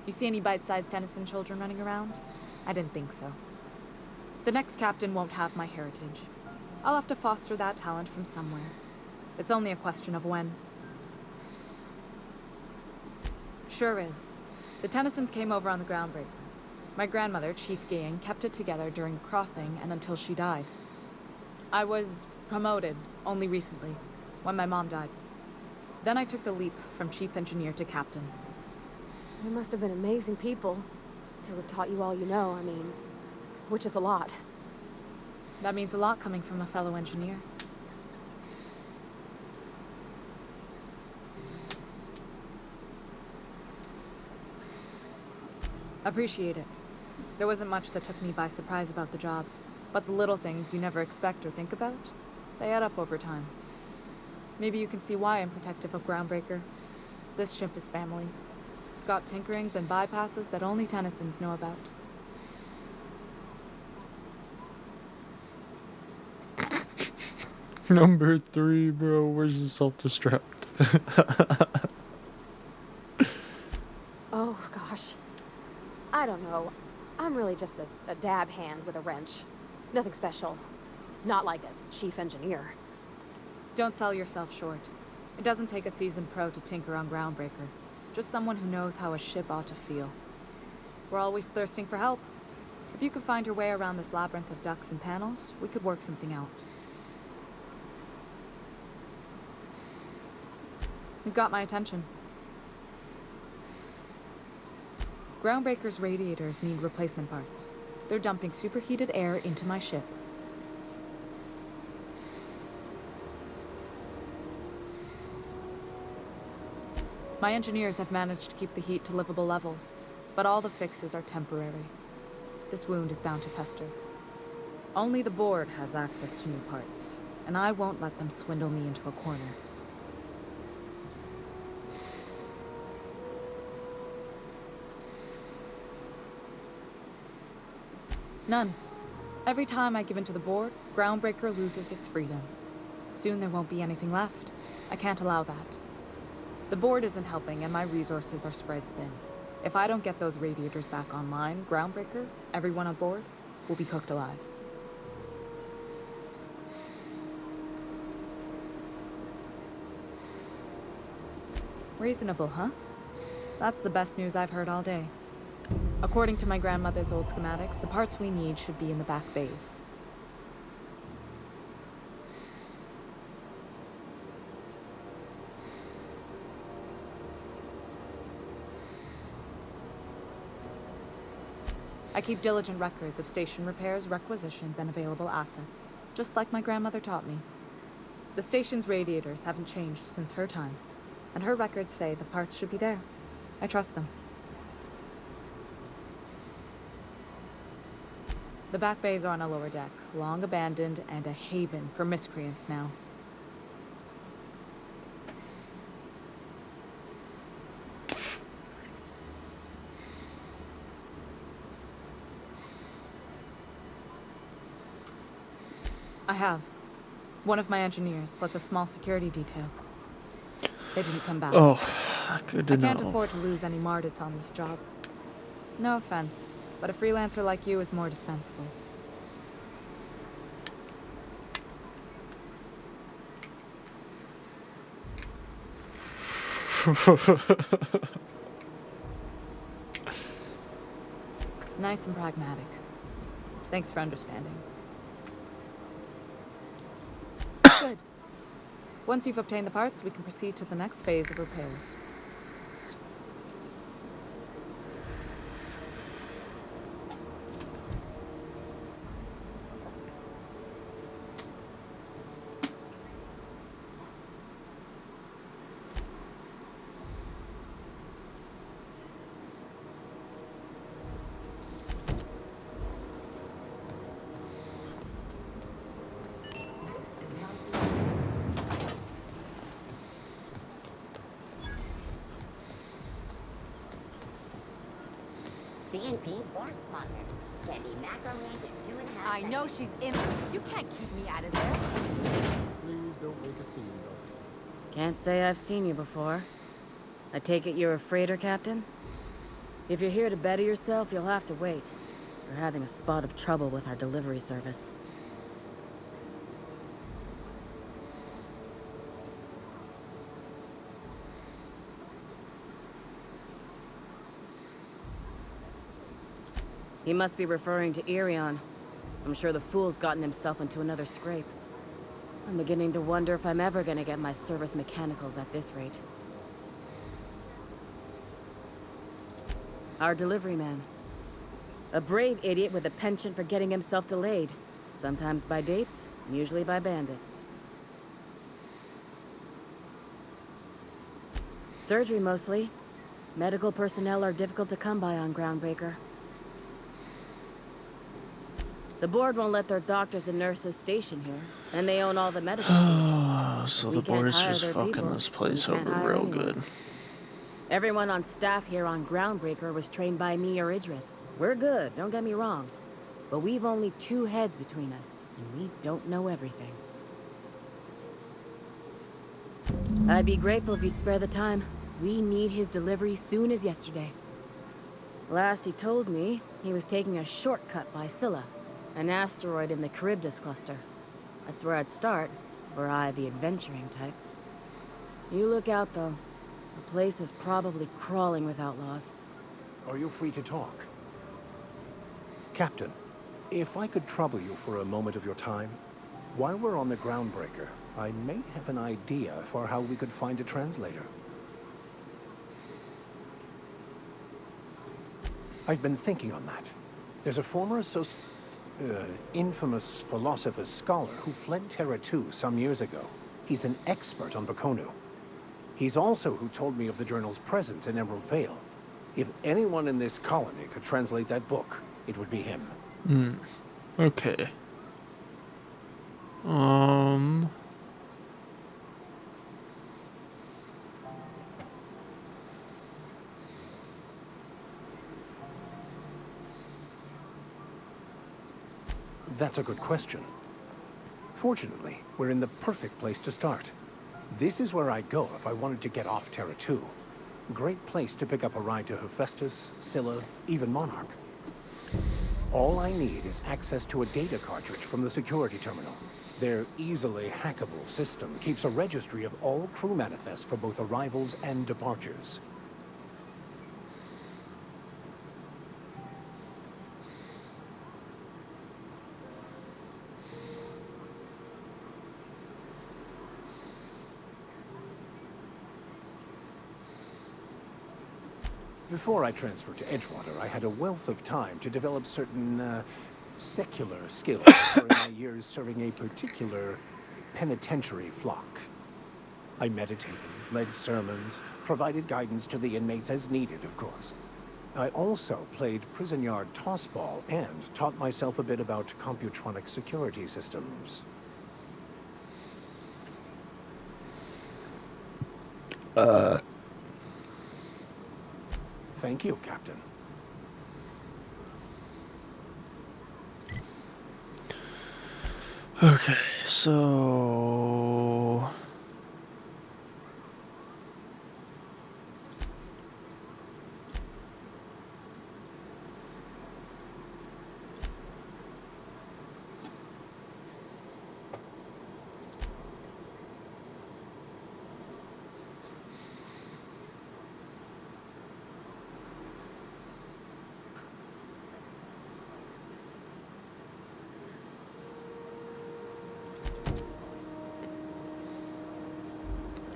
You see any bite-sized Tennyson children running around? I didn't think so. The next captain won't have my heritage. I'll have to foster that talent from somewhere. It's only a question of when. Sure is. The Tennysons came over on the Groundbreaker. My grandmother, Chief Gayan, kept it together during the crossing and until she died. I was promoted only recently, when my mom died. Then I took the leap from chief engineer to captain. They must have been amazing people to have taught you all you know, I mean, which is a lot. That means a lot coming from a fellow engineer. Appreciate it. There wasn't much that took me by surprise about the job, but the little things you never expect or think about, they add up over time. Maybe you can see why I'm protective of Groundbreaker. This ship is family. It's got tinkerings and bypasses that only Tennysons know about. Number 3, bro. Where's the self-destruct? Oh, gosh. I don't know. I'm really just a dab hand with a wrench. Nothing special. Not like a chief engineer. Don't sell yourself short. It doesn't take a seasoned pro to tinker on Groundbreaker. Just someone who knows how a ship ought to feel. We're always thirsting for help. If you could find your way around this labyrinth of ducts and panels, we could work something out. You've got my attention. Groundbreaker's radiators need replacement parts. They're dumping superheated air into my ship. My engineers have managed to keep the heat to livable levels, but all the fixes are temporary. This wound is bound to fester. Only the board has access to new parts, and I won't let them swindle me into a corner. None. Every time I give in to the board, Groundbreaker loses its freedom. Soon there won't be anything left. I can't allow that. The board isn't helping and my resources are spread thin. If I don't get those radiators back online, Groundbreaker, everyone on board, will be cooked alive. Reasonable, huh? That's the best news I've heard all day. According to my grandmother's old schematics, the parts we need should be in the back bays. I keep diligent records of station repairs, requisitions, and available assets, just like my grandmother taught me. The station's radiators haven't changed since her time, and her records say the parts should be there. I trust them. The back bays are on a lower deck, long abandoned and a haven for miscreants now. I have. One of my engineers, plus a small security detail. They didn't come back. Oh, good to know. I can't afford to lose any Mardits on this job. No offense, but a freelancer like you is more dispensable. Nice and pragmatic. Thanks for understanding. Good. Once you've obtained the parts, we can proceed to the next phase of repairs. CNP force mother. Can be macromaned in 2.5 I know she's in. You can't keep me out of there. Please don't make a scene, don't Can't say I've seen you before. I take it you're a freighter captain? If you're here to better yourself, you'll have to wait. We're having a spot of trouble with our delivery service. He must be referring to Irion. I'm sure the fool's gotten himself into another scrape. I'm beginning to wonder if I'm ever gonna get my service mechanicals at this rate. Our delivery man. A brave idiot with a penchant for getting himself delayed. Sometimes by dates, usually by bandits. Surgery mostly. Medical personnel are difficult to come by on Groundbreaker. The board won't let their doctors and nurses station here, and they own all the medical schools. So We the can't board's hire just their fucking people, this place we can't over hire real anyone. good. Everyone on staff here on Groundbreaker was trained by me or Idris. We're good, don't get me wrong. But we've only 2 heads between us, and we don't know everything. I'd be grateful if you'd spare the time. We need his delivery soon as yesterday. Last he told me, he was taking a shortcut by Scylla, an asteroid in the Charybdis cluster. That's where I'd start, were I the adventuring type. You look out, though. The place is probably crawling with outlaws. Are you free to talk? Captain, if I could trouble you for a moment of your time, while we're on the Groundbreaker, I may have an idea for how we could find a translator. I've been thinking on that. There's a former infamous philosopher scholar who fled Terra 2 some years ago. He's an expert on Bakonu. He's also who told me of the journal's presence in Emerald Vale. If anyone in this colony could translate that book, it would be him. Okay. That's a good question. Fortunately, we're in the perfect place to start. This is where I'd go if I wanted to get off Terra 2. Great place to pick up a ride to Hephaestus, Scylla, even Monarch. All I need is access to a data cartridge from the security terminal. Their easily hackable system keeps a registry of all crew manifests for both arrivals and departures. Before I transferred to Edgewater, I had a wealth of time to develop certain, secular skills during my years serving a particular penitentiary flock. I meditated, led sermons, provided guidance to the inmates as needed, of course. I also played prison yard tossball and taught myself a bit about computronic security systems. Thank you, Captain. Okay, so...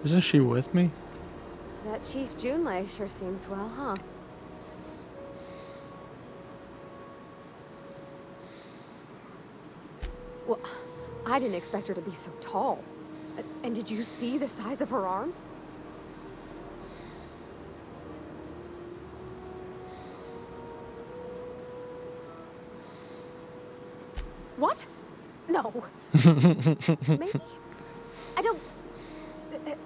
Isn't she with me? That Chief Junlei sure seems well, huh? Well, I didn't expect her to be so tall. And did you see the size of her arms? What? No. Maybe? I don't...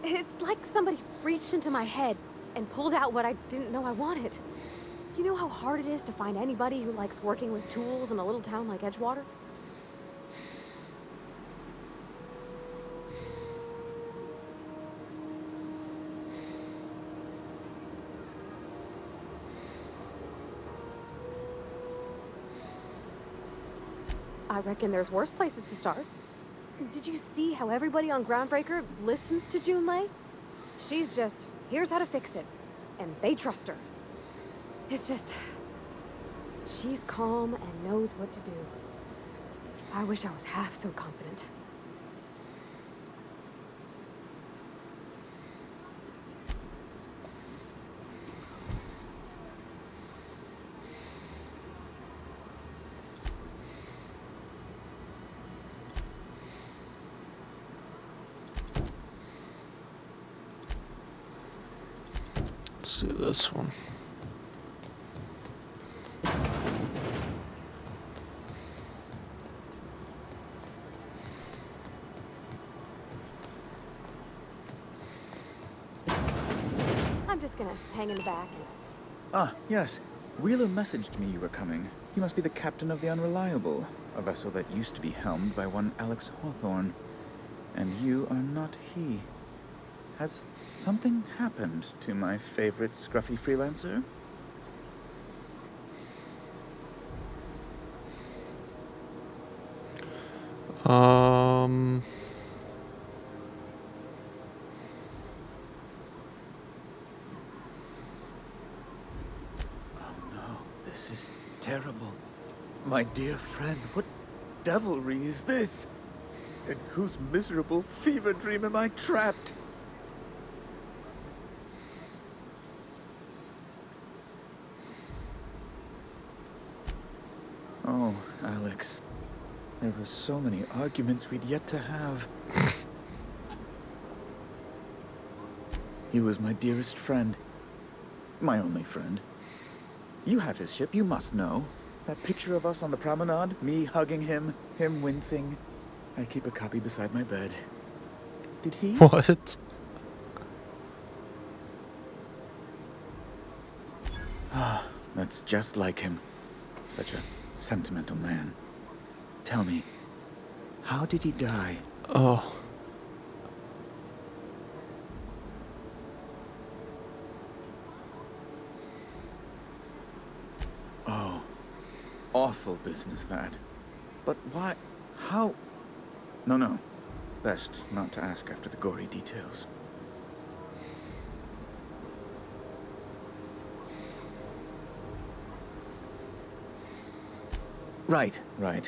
It's like somebody reached into my head and pulled out what I didn't know I wanted. You know how hard it is to find anybody who likes working with tools in a little town like Edgewater? I reckon there's worse places to start. Did you see how everybody on Groundbreaker listens to Junlei? She's just, here's how to fix it. And they trust her. It's just... she's calm and knows what to do. I wish I was half so confident. Let's do this one. I'm just gonna hang in the back. Ah, yes. Wheeler messaged me you were coming. He must be the captain of the Unreliable, a vessel that used to be helmed by one Alex Hawthorne. And you are not he. Has something happened to my favorite scruffy freelancer? Oh no, this is terrible. My dear friend, what devilry is this? In whose miserable fever dream am I trapped? Oh, Alex. There were so many arguments we'd yet to have. He was my dearest friend. My only friend. You have his ship, you must know. That picture of us on the promenade, me hugging him, him wincing. I keep a copy beside my bed. Did he? What? Ah, that's just like him. Such a sentimental man. Tell me, how did he die? Oh. Oh, awful business that. But why? How? No. Best not to ask after the gory details. Right.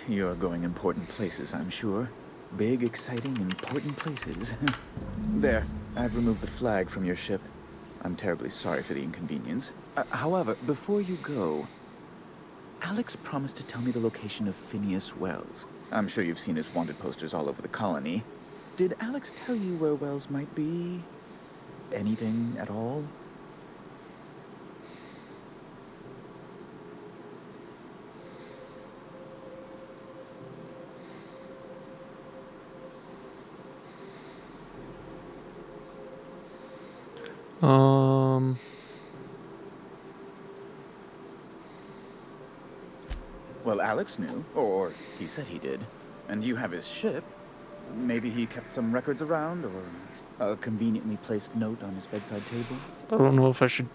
You're going important places, I'm sure. Big, exciting, important places. There, I've removed the flag from your ship. I'm terribly sorry for the inconvenience. However, before you go, Alex promised to tell me the location of Phineas Wells. I'm sure you've seen his wanted posters all over the colony. Did Alex tell you where Wells might be? Anything at all? Well, Alex knew, or he said he did. And you have his ship. Maybe he kept some records around, or a conveniently placed note on his bedside table? I don't know if I should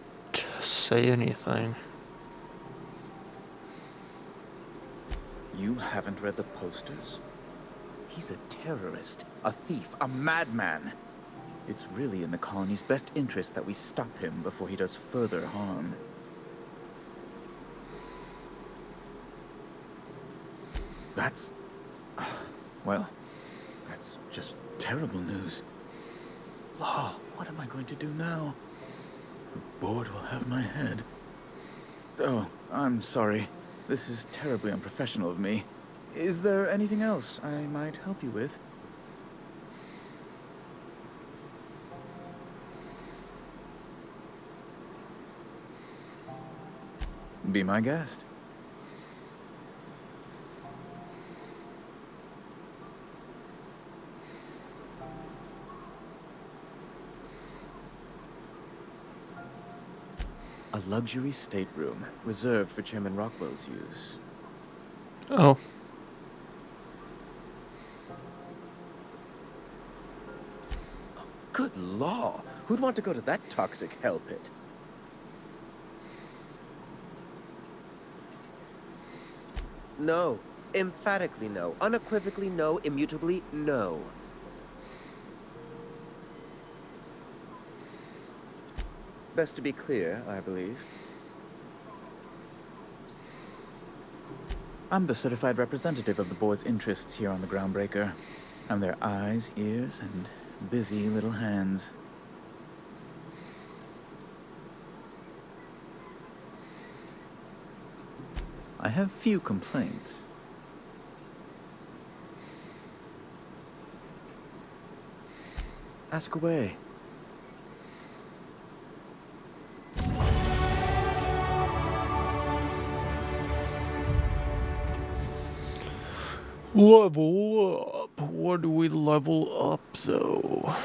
say anything. You haven't read the posters? He's a terrorist, a thief, a madman. It's really in the colony's best interest that we stop him before he does further harm. Well, that's just terrible news. Law, what am I going to do now? The board will have my head. Oh, I'm sorry. This is terribly unprofessional of me. Is there anything else I might help you with? Be my guest. A luxury stateroom reserved for Chairman Rockwell's use. Oh. Good law! Who'd want to go to that toxic hell pit? No. Emphatically no. Unequivocally no. Immutably no. Best to be clear, I believe. I'm the certified representative of the board's interests here on the Groundbreaker. I'm their eyes, ears, and busy little hands. I have few complaints. Ask away. Level up. What do we level up, though?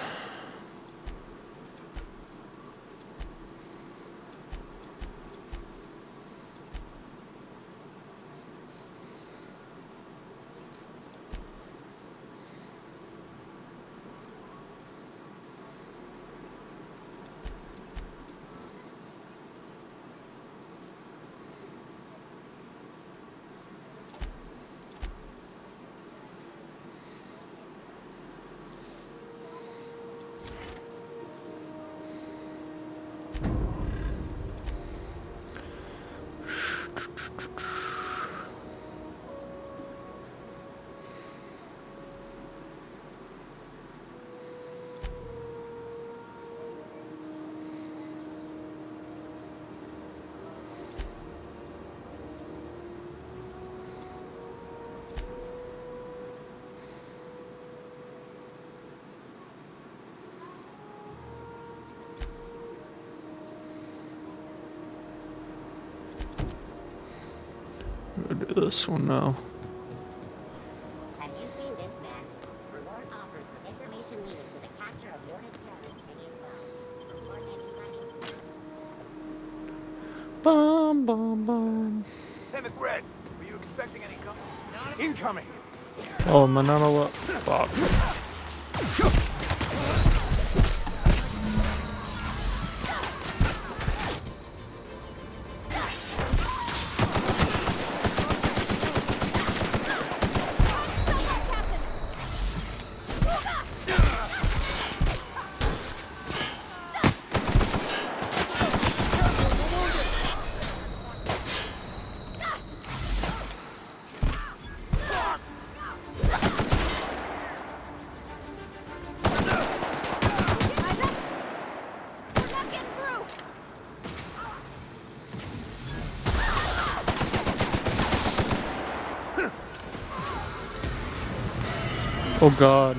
We'll do this one now. Have you seen this man? Reward offered for information needed to the capture of wanted terrorists in his well. Report any money. Bum, bum, bum. Hey, McBride, were you expecting any company? Incoming! Oh, Manana, fuck. Oh god.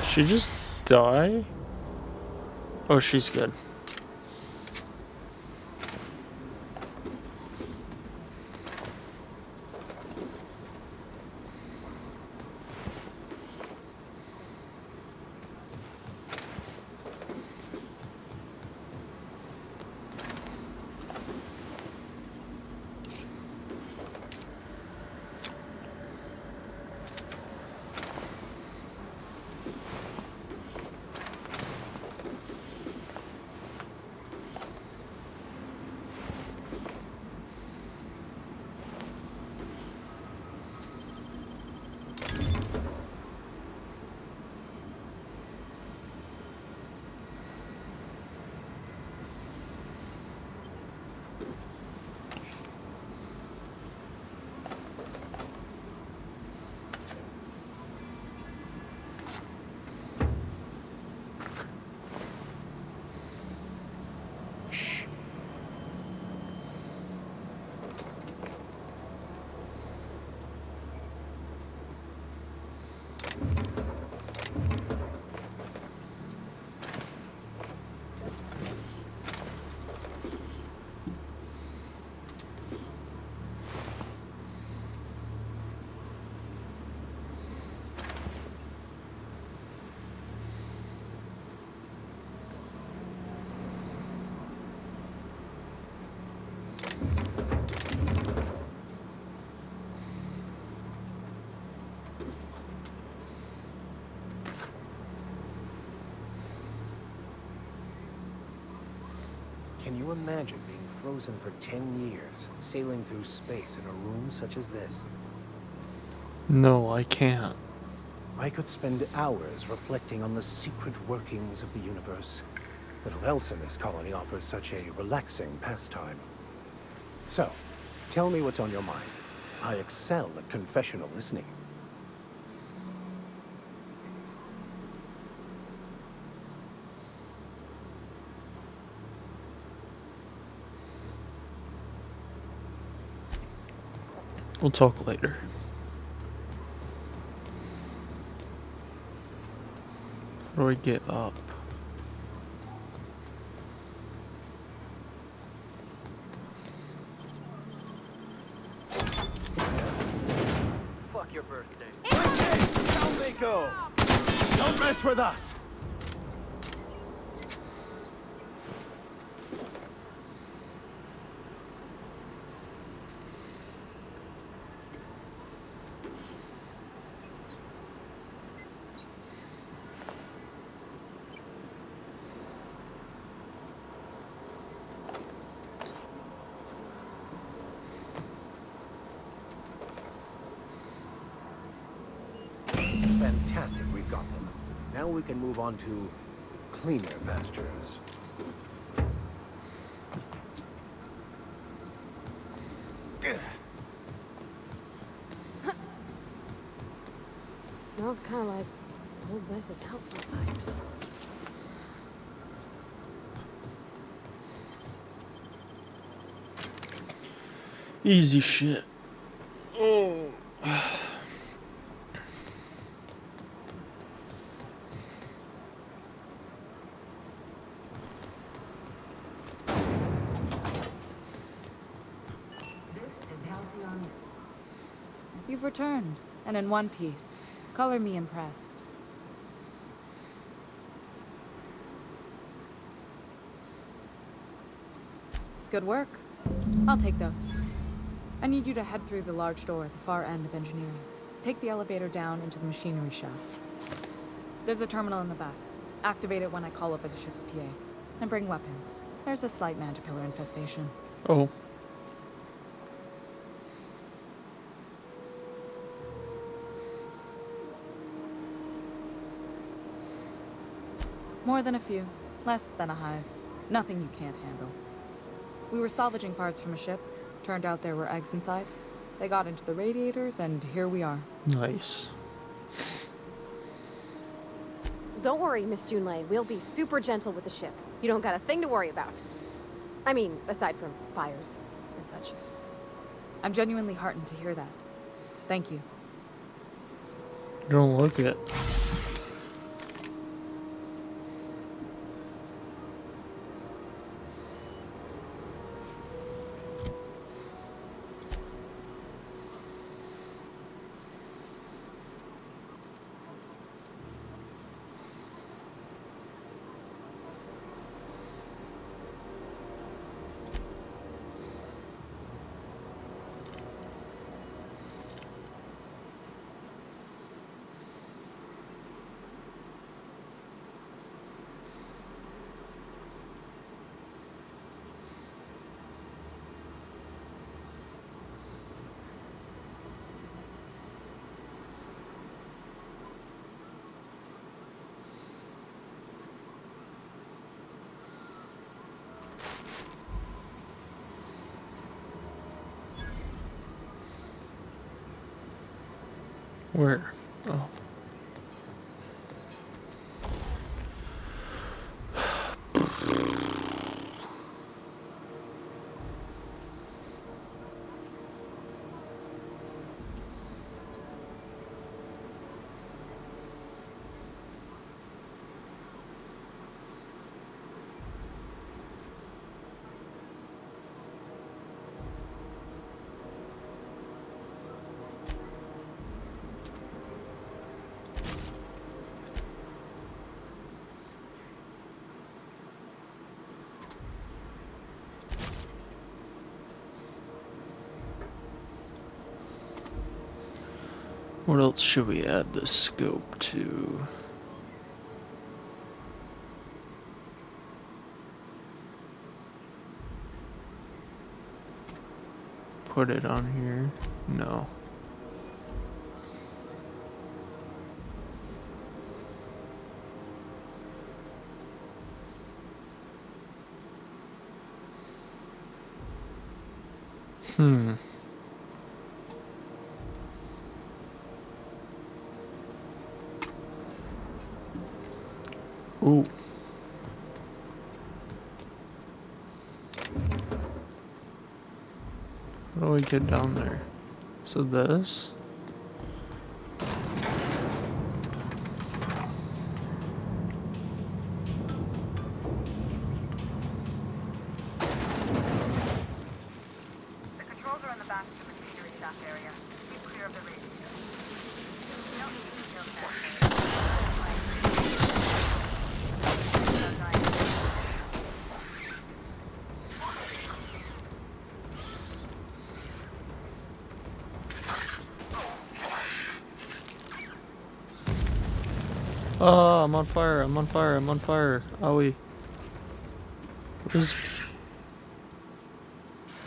Did she just die? Oh, she's good. Can you imagine being frozen for 10 years, sailing through space in a room such as this? No, I can't. I could spend hours reflecting on the secret workings of the universe. Little else in this colony offers such a relaxing pastime. So, tell me what's on your mind. I excel at confessional listening. We'll talk later. How do I get up? Fuck your birthday. Down they go! Don't mess with us! Fantastic, we've got them. Now we can move on to cleaner pastures. Smells kind of like old Wes's outfit vibes. Easy shit. Oh. You've returned, and in one piece. Color me impressed. Good work. I'll take those. I need you to head through the large door at the far end of engineering. Take the elevator down into the machinery shaft. There's a terminal in the back. Activate it when I call over the ship's PA. And bring weapons. There's a slight manticore infestation. Oh. More than a few. Less than a hive. Nothing you can't handle. We were salvaging parts from a ship. Turned out there were eggs inside. They got into the radiators, and here we are. Nice. Don't worry, Miss Junlei. We'll be super gentle with the ship. You don't got a thing to worry about. I mean, aside from fires and such. I'm genuinely heartened to hear that. Thank you. Don't look it. Where? Oh. What else should we add the scope to? put it on here? No. Ooh. How do I get down there? So this? The controls are in the back of the machinery shaft area. Keep clear of the radiator. You don't need to kill Oh, I'm on fire, I'm on fire, I'm on fire. Owie.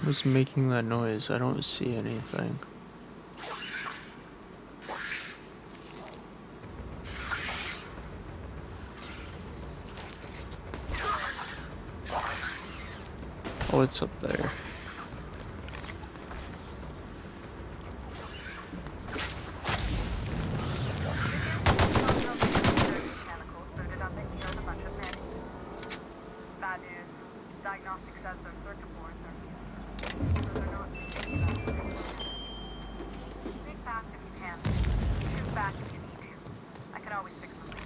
What's making that noise? I don't see anything. Oh, it's up there. Bad news. Diagnostic says their circuit boards are not think fast if you can. Shoot back if you need to. I can always fix them later.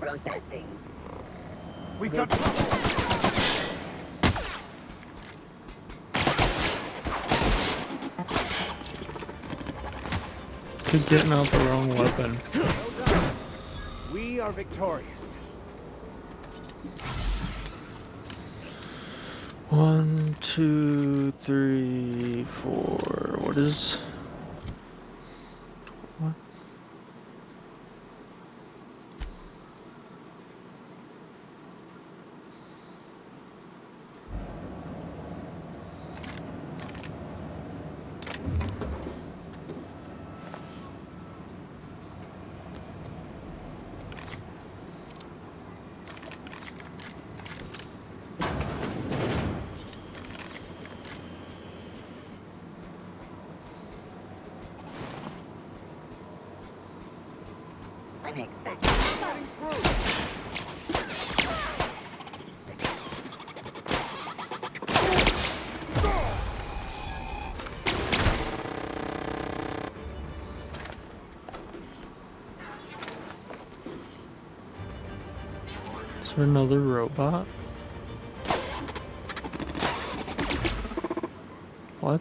Processing. We've got Keep getting out the wrong weapon. We are victorious. 1, 2, 3, 4. What is... What? Unexpected. Is there another robot? What?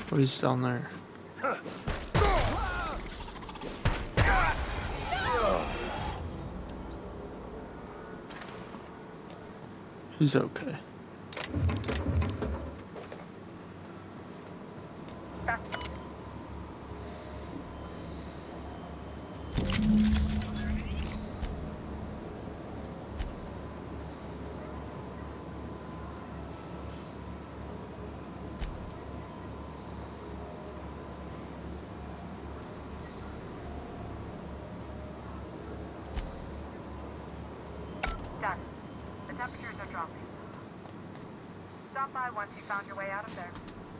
What is down there? He's okay. Done. The temperatures are dropping. Stop by once you found your way out of there.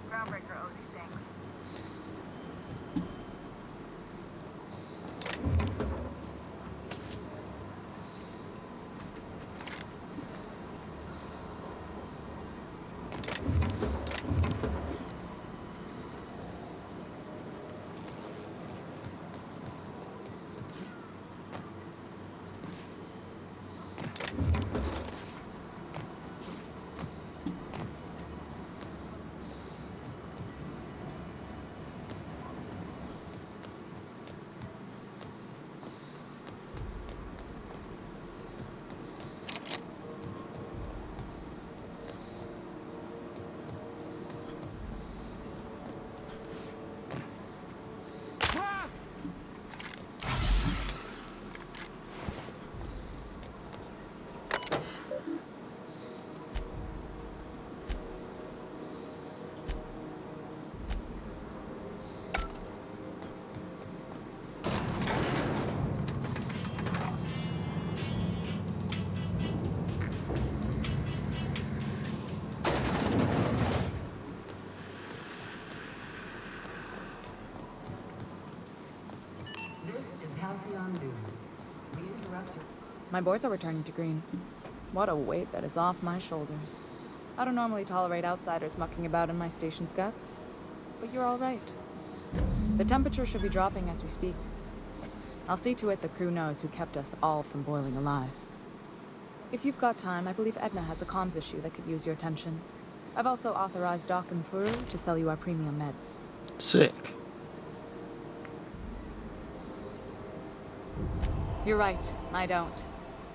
Groundbreaker owes you thanks. My boards are returning to green. What a weight that is off my shoulders. I don't normally tolerate outsiders mucking about in my station's guts, but you're all right. The temperature should be dropping as we speak. I'll see to it the crew knows who kept us all from boiling alive. If you've got time, I believe Edna has a comms issue that could use your attention. I've also authorized Doc and Furu to sell you our premium meds. Sick. You're right, I don't.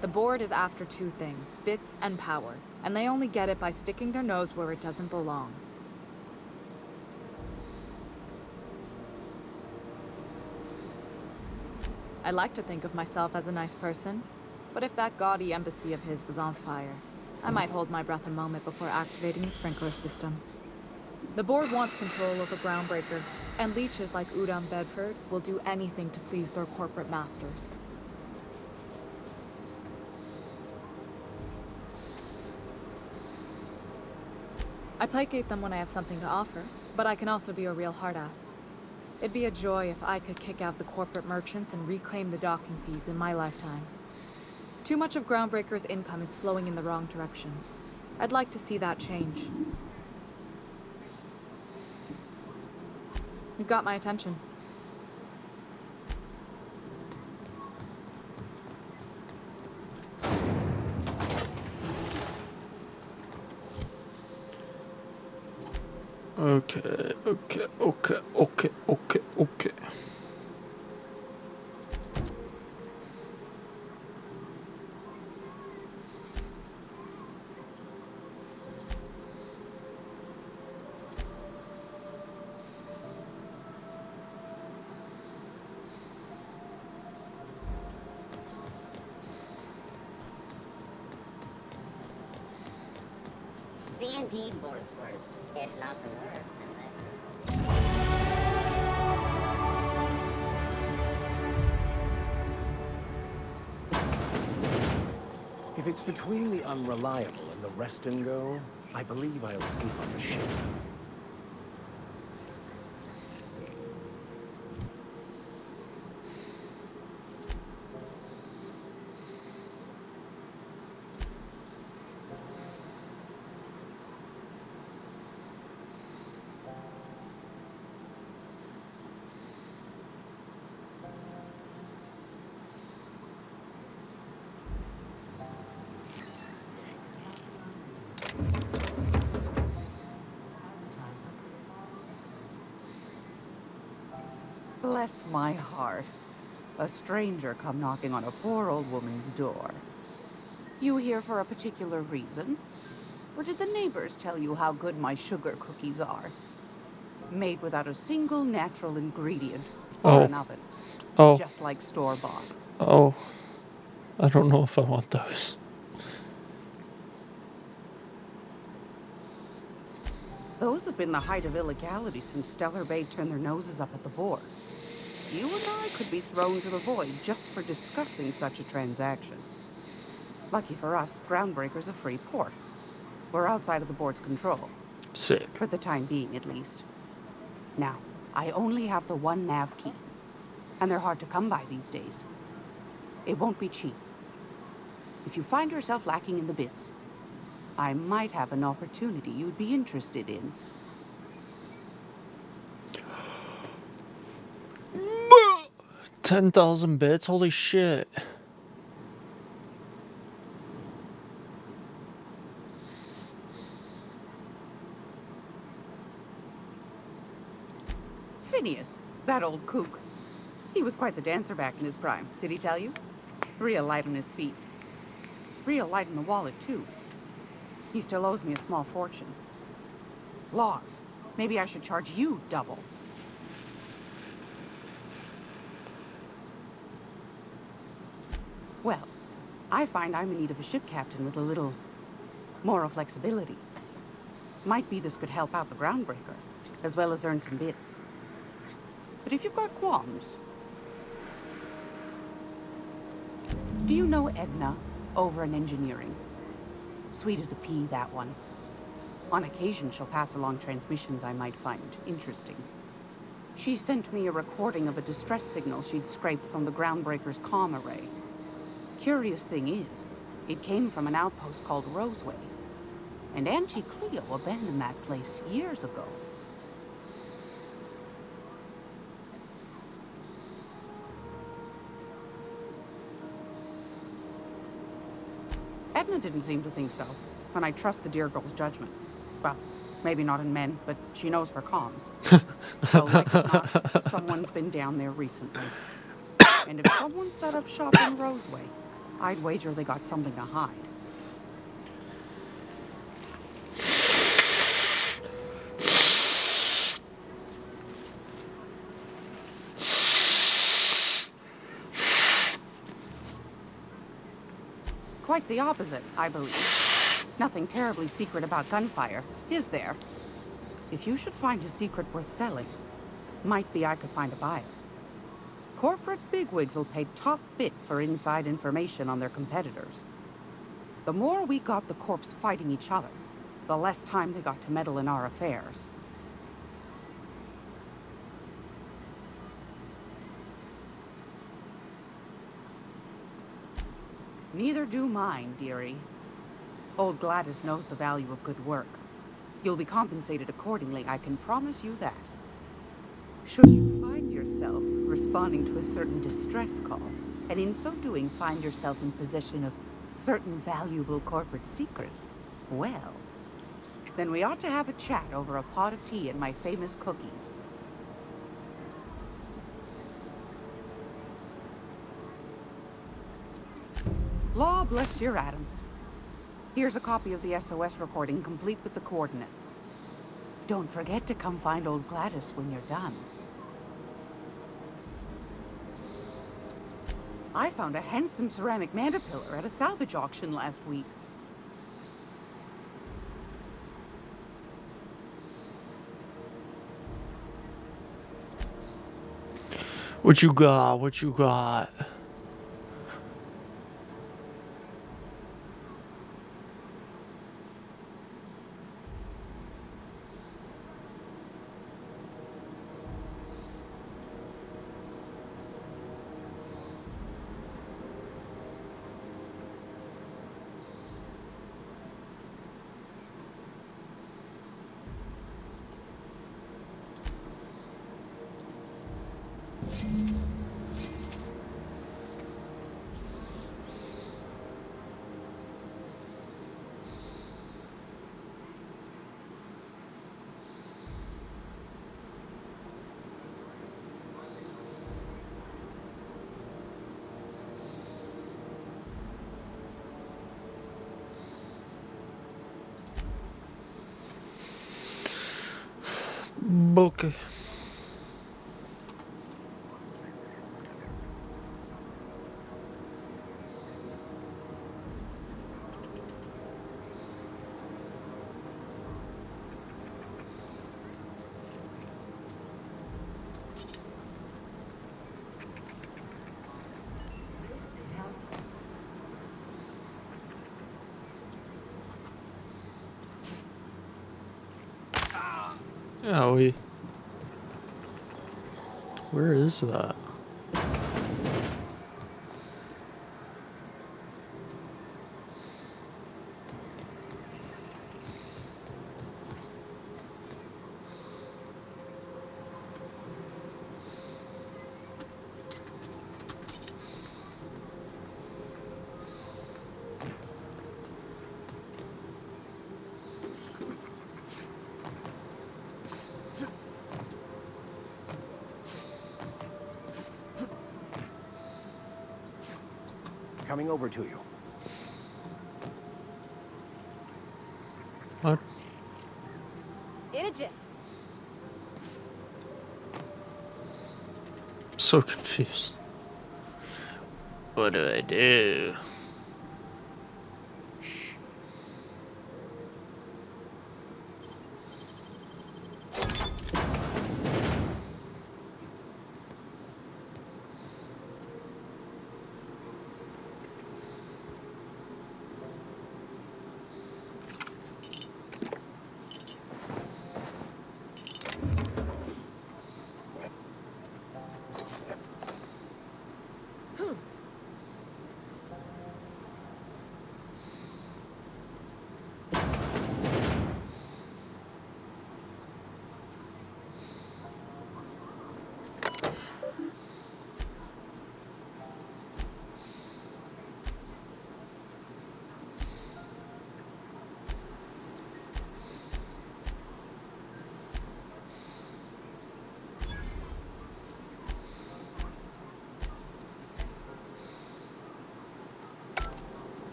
The board is after two things, bits and power, and they only get it by sticking their nose where it doesn't belong. I like to think of myself as a nice person, but if that gaudy embassy of his was on fire, I might hold my breath a moment before activating the sprinkler system. The board wants control over Groundbreaker, and leeches like Udom Bedford will do anything to please their corporate masters. I placate them when I have something to offer, but I can also be a real hard-ass. It'd be a joy if I could kick out the corporate merchants and reclaim the docking fees in my lifetime. Too much of Groundbreaker's income is flowing in the wrong direction. I'd like to see that change. You've got my attention. Okay. C&D Force Force. It's not the worst unless... If it's between the unreliable and the rest and go, I believe I'll sleep on the ship. Bless my heart. A stranger come knocking on a poor old woman's door. You here for a particular reason? Or did the neighbors tell you how good my sugar cookies are? Made without a single natural ingredient or an oven. Oh. Just like store-bought. Oh. I don't know if I want those. Those have been the height of illegality since Stellar Bay turned their noses up at the board. You and I could be thrown to the void just for discussing such a transaction. Lucky for us, Groundbreaker's a free port. We're outside of the board's control. Sick. For the time being, at least. Now, I only have the one nav key. And they're hard to come by these days. It won't be cheap. If you find yourself lacking in the bits, I might have an opportunity you'd be interested in. 10,000 bits? Holy shit. Phineas, that old kook. He was quite the dancer back in his prime, did he tell you? Real light on his feet. Real light in the wallet, too. He still owes me a small fortune. Laws. Maybe I should charge you double. Well, I find I'm in need of a ship captain with a little moral flexibility. Might be this could help out the Groundbreaker, as well as earn some bits. But if you've got qualms... Do you know Edna over in engineering? Sweet as a pea, that one. On occasion, she'll pass along transmissions I might find interesting. She sent me a recording of a distress signal she'd scraped from the Groundbreaker's comm array. Curious thing is, it came from an outpost called Roseway. And Auntie Cleo abandoned that place years ago. Edna didn't seem to think so, and I trust the dear girl's judgment. Well, maybe not in men, but she knows her comms. So like as not, someone's been down there recently. And if someone set up shop in Roseway, I'd wager they got something to hide. Quite the opposite, I believe. Nothing terribly secret about gunfire, is there? If you should find a secret worth selling, might be I could find a buyer. Corporate bigwigs will pay top bit for inside information on their competitors. The more we got the corps fighting each other, the less time they got to meddle in our affairs. Neither do mine, dearie. Old Gladys knows the value of good work. You'll be compensated accordingly, I can promise you that. Should you find yourself responding to a certain distress call, and in so doing find yourself in possession of certain valuable corporate secrets, well, then we ought to have a chat over a pot of tea and my famous cookies. Law bless your atoms. Here's a copy of the SOS recording, complete with the coordinates. Don't forget to come find old Gladys when you're done. I found a handsome ceramic mandapillar at a salvage auction last week. What you got? What you got? Okay. Owie. Where is that? Coming over to you. What? In a jiff. So confused. What do I do?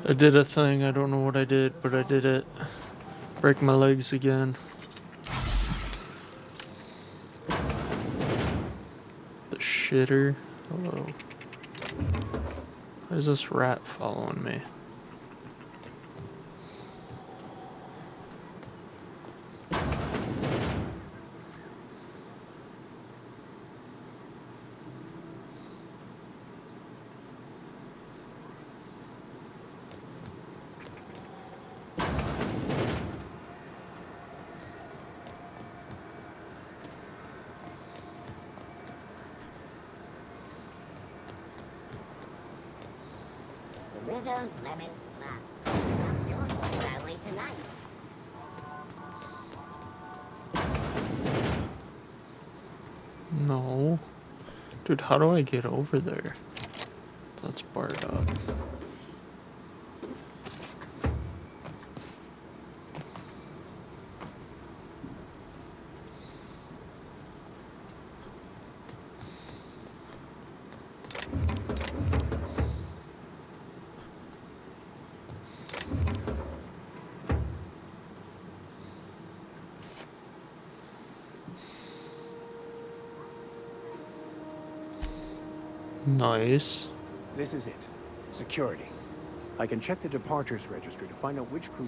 I did a thing, I don't know what I did, but I did it. Break my legs again. The shitter. Hello. Why is this rat following me? Rizzo's lemon snap. Not your whole family tonight. No. Dude, how do I get over there? That's barred up. Nice. This is it. Security. I can check the departures registry to find out which crew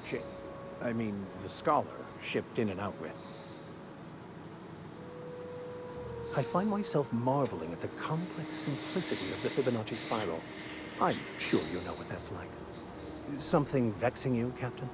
the Scholar shipped in and out with. I find myself marveling at the complex simplicity of the Fibonacci spiral. I'm sure you know what that's like. Something vexing you, Captain?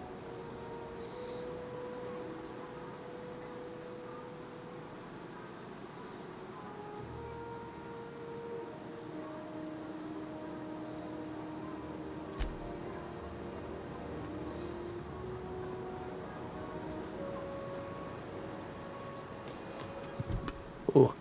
Oh.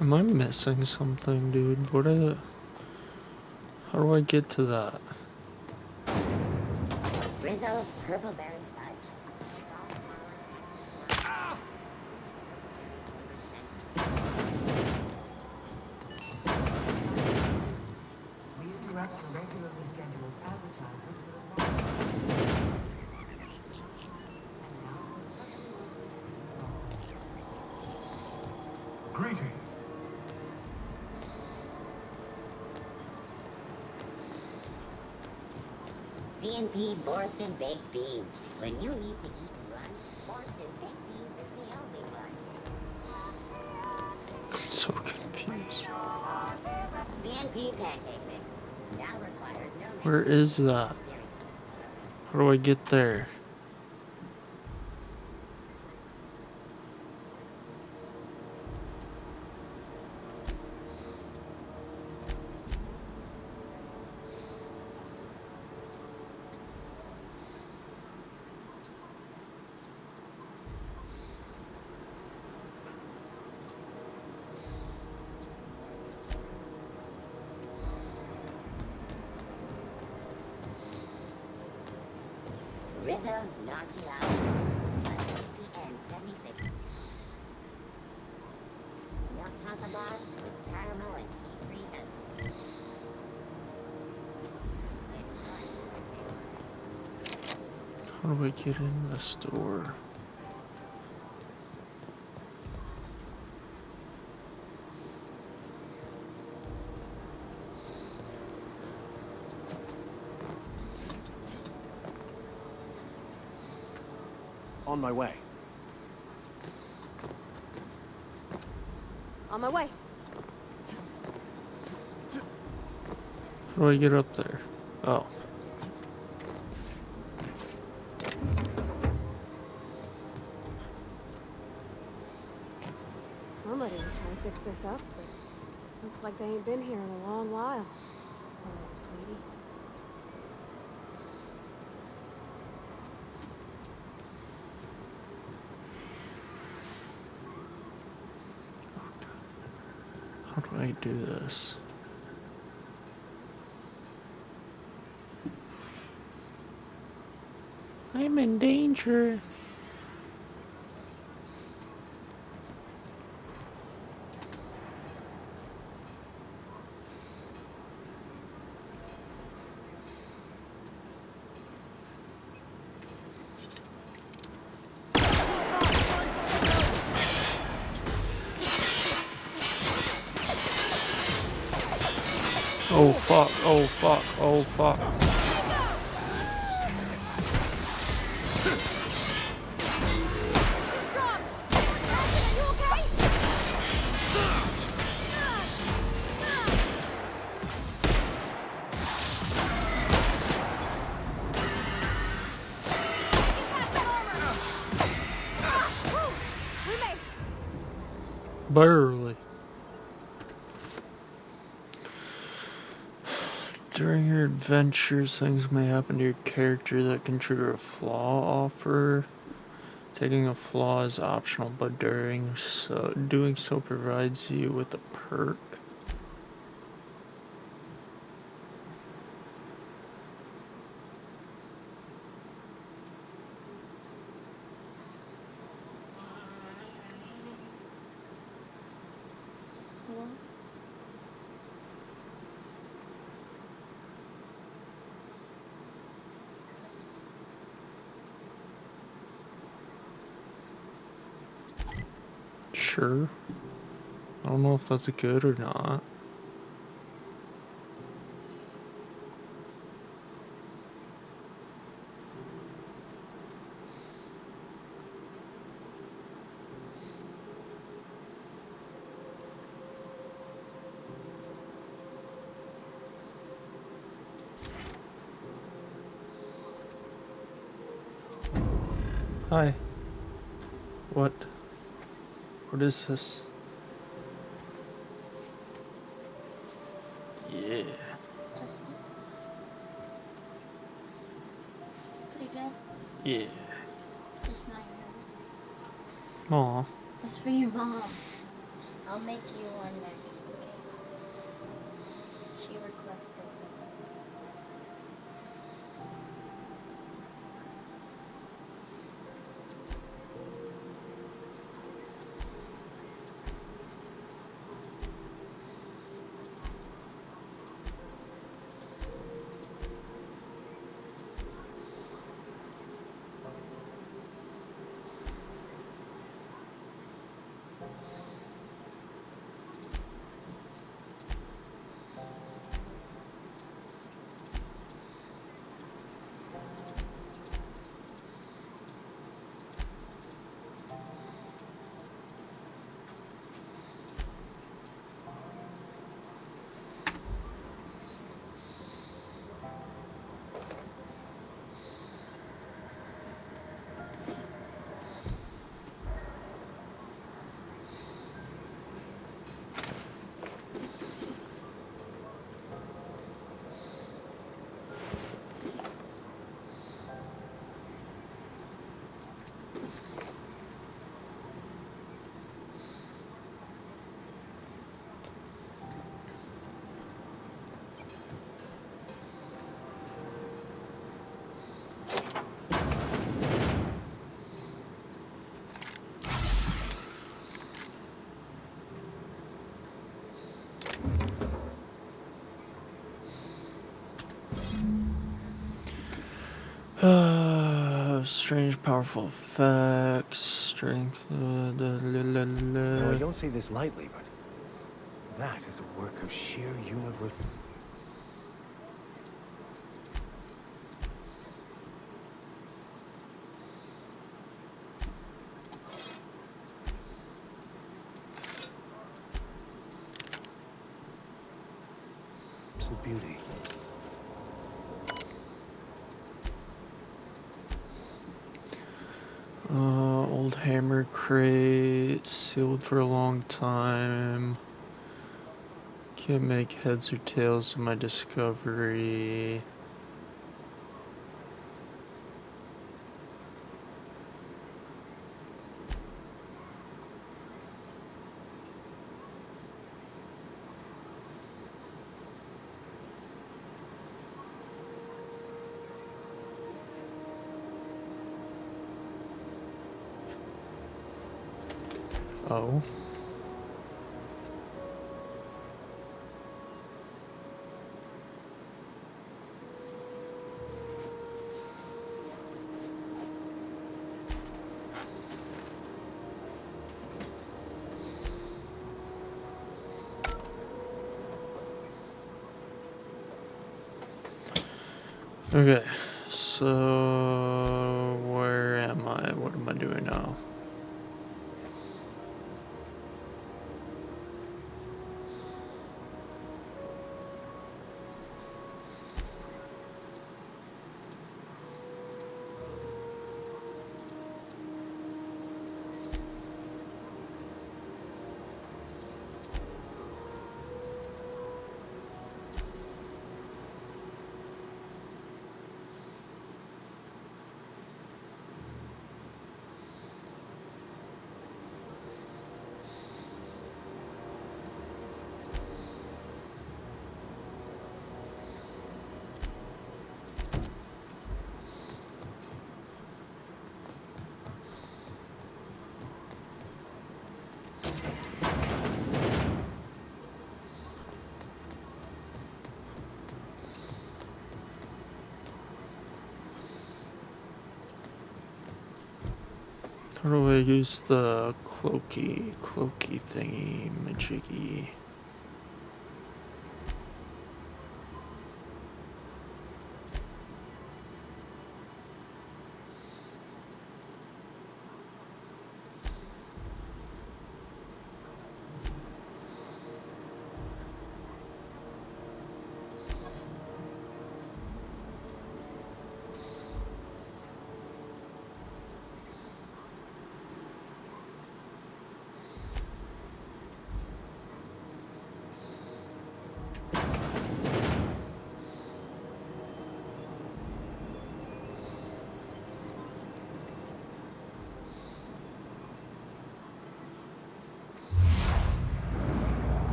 Am I missing something, dude? How do I get to that? Rizzo's purple berry fudge. Redirect to regularly scheduled advertising. Greetings. C&P Borston Baked Beans. When you need to eat and run, Borston Baked Beans is the only one. I'm so confused. C&P Pancake Mix. Now requires no... Where is that? How do I get there? Rizzo's knock you out. PN 76. Milk chocolate bar with caramel and tea-free milk. How do I get in the store? On my way. On my way. How do I get up there? Oh. Somebody was trying to fix this up, but looks like they ain't been here in a long while. Oh, sweetie. How do I do this? I'm in danger. Oh fuck, oh fuck, oh fuck. Barely. During your adventures, things may happen to your character that can trigger a flaw offer. Taking a flaw is optional, but doing so provides you with a perk. Sure. I don't know if that's good or not. Hi. What? What is this? Yeah. Pretty good? Yeah. Just not yours. Aw. It's for your mom. I'll make you one next, okay? She requested it. Strange, powerful effects, strength. Now, I don't say this lightly, but that is a work of sheer universe. Beauty. Old Hammer crate, sealed for a long time. Can't make heads or tails of my discovery. Oh. Okay, so where am I? What am I doing now? How do I use the cloaky thingy majiggy?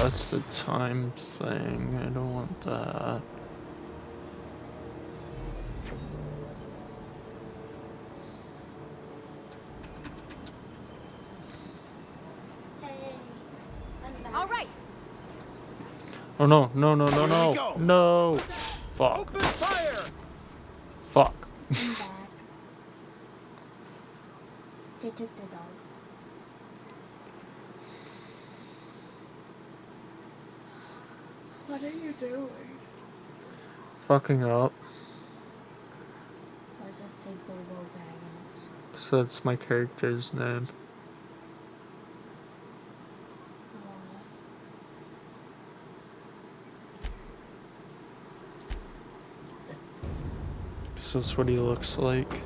That's the time thing. I don't want that. All right. Oh no, no, no, no, no. No. Fuck. Open fire! Fuck. I'm back. They took the dog. What are you doing? Fucking up. Why does it say Bobo Baggins? So that's my character's name. This is what he looks like.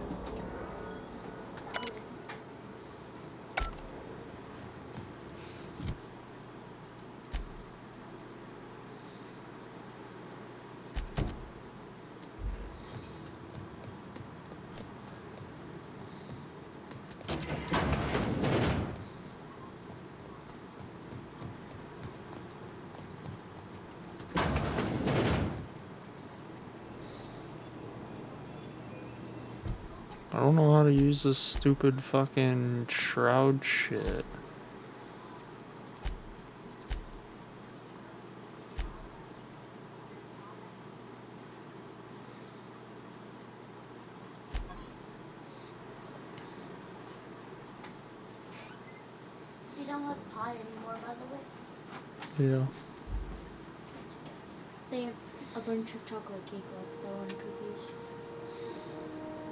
I don't know how to use this stupid fucking shroud shit. They don't have pie anymore, by the way. Yeah. They have a bunch of chocolate cake left, though, and cookies.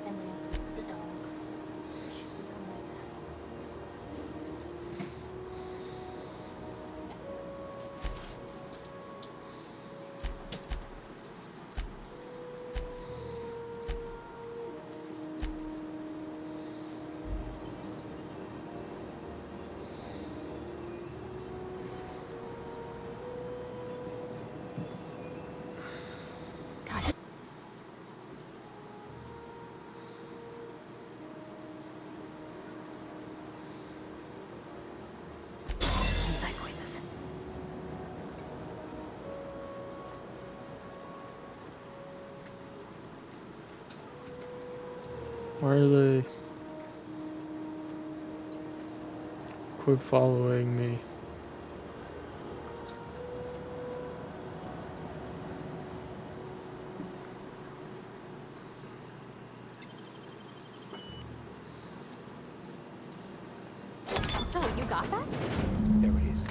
And they have the dog. Why are they... Quit following me. Oh, you got that? There it is.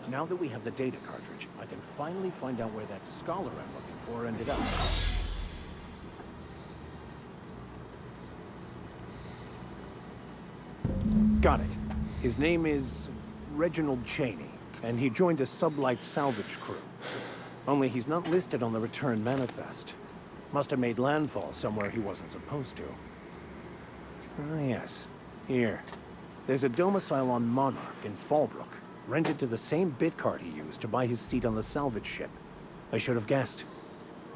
Now that we have the data cartridge, I can finally find out where that scholar I'm looking for ended up. Got it. His name is Reginald Cheney, and he joined a sublight salvage crew. Only he's not listed on the return manifest. Must have made landfall somewhere he wasn't supposed to. Ah, yes. Here. There's a domicile on Monarch in Fallbrook, rented to the same bit card he used to buy his seat on the salvage ship. I should have guessed.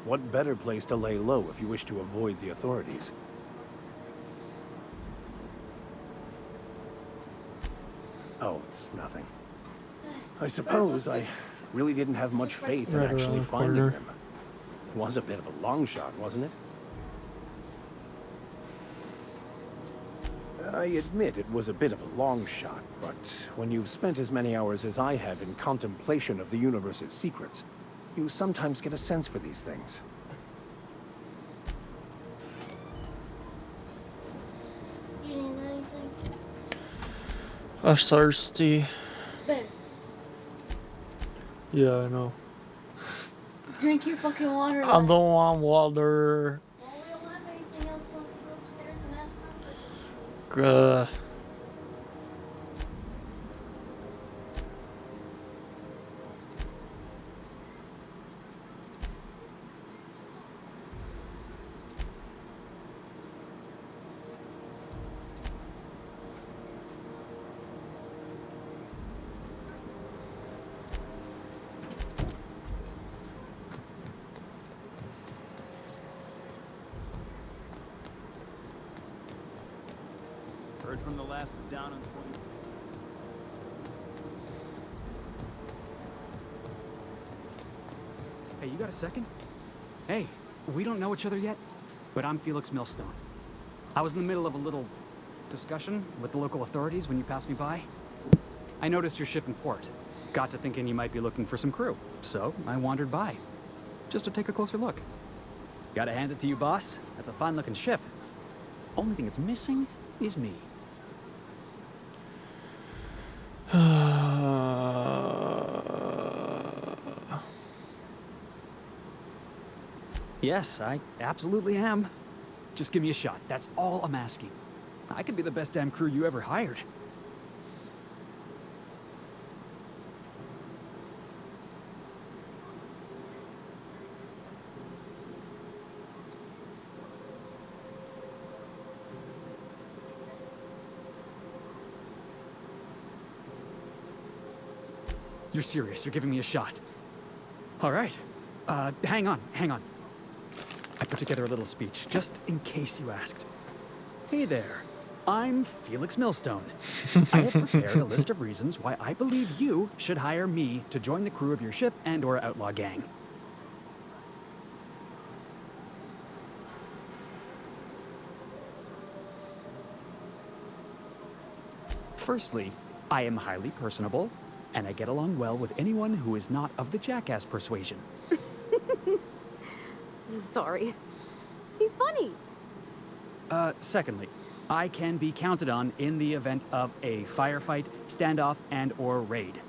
What better place to lay low if you wish to avoid the authorities? Oh, it's nothing. I suppose I really didn't have much faith in Right around actually the finding corner. him. Was a bit of a long shot, wasn't it? I admit it was a bit of a long shot, but when you've spent as many hours as I have in contemplation of the universe's secrets, you sometimes get a sense for these things. You need anything? I'm thirsty. Ben, Yeah, I know. drink your fucking water. I don't want water. Well, we don't have anything else. Let's go upstairs and ask them. Heard from the last is down on 22. Hey, you got a second? Hey, we don't know each other yet, but I'm Felix Millstone. I was in the middle of a little discussion with the local authorities when you passed me by. I noticed your ship in port. Got to thinking you might be looking for some crew, so I wandered by, just to take a closer look. Gotta hand it to you, boss. That's a fine-looking ship. Only thing it's missing is me. Yes, I absolutely am. Just give me a shot. That's all I'm asking. I could be the best damn crew you ever hired. You're serious. You're giving me a shot. All right. Hang on. I put together a little speech, just in case you asked. Hey there. I'm Felix Millstone. I have prepared a list of reasons why I believe you should hire me to join the crew of your ship and/or outlaw gang. Firstly, I am highly personable, and I get along well with anyone who is not of the jackass persuasion. I'm sorry. He's funny. Secondly, I can be counted on in the event of a firefight, standoff, and/or raid.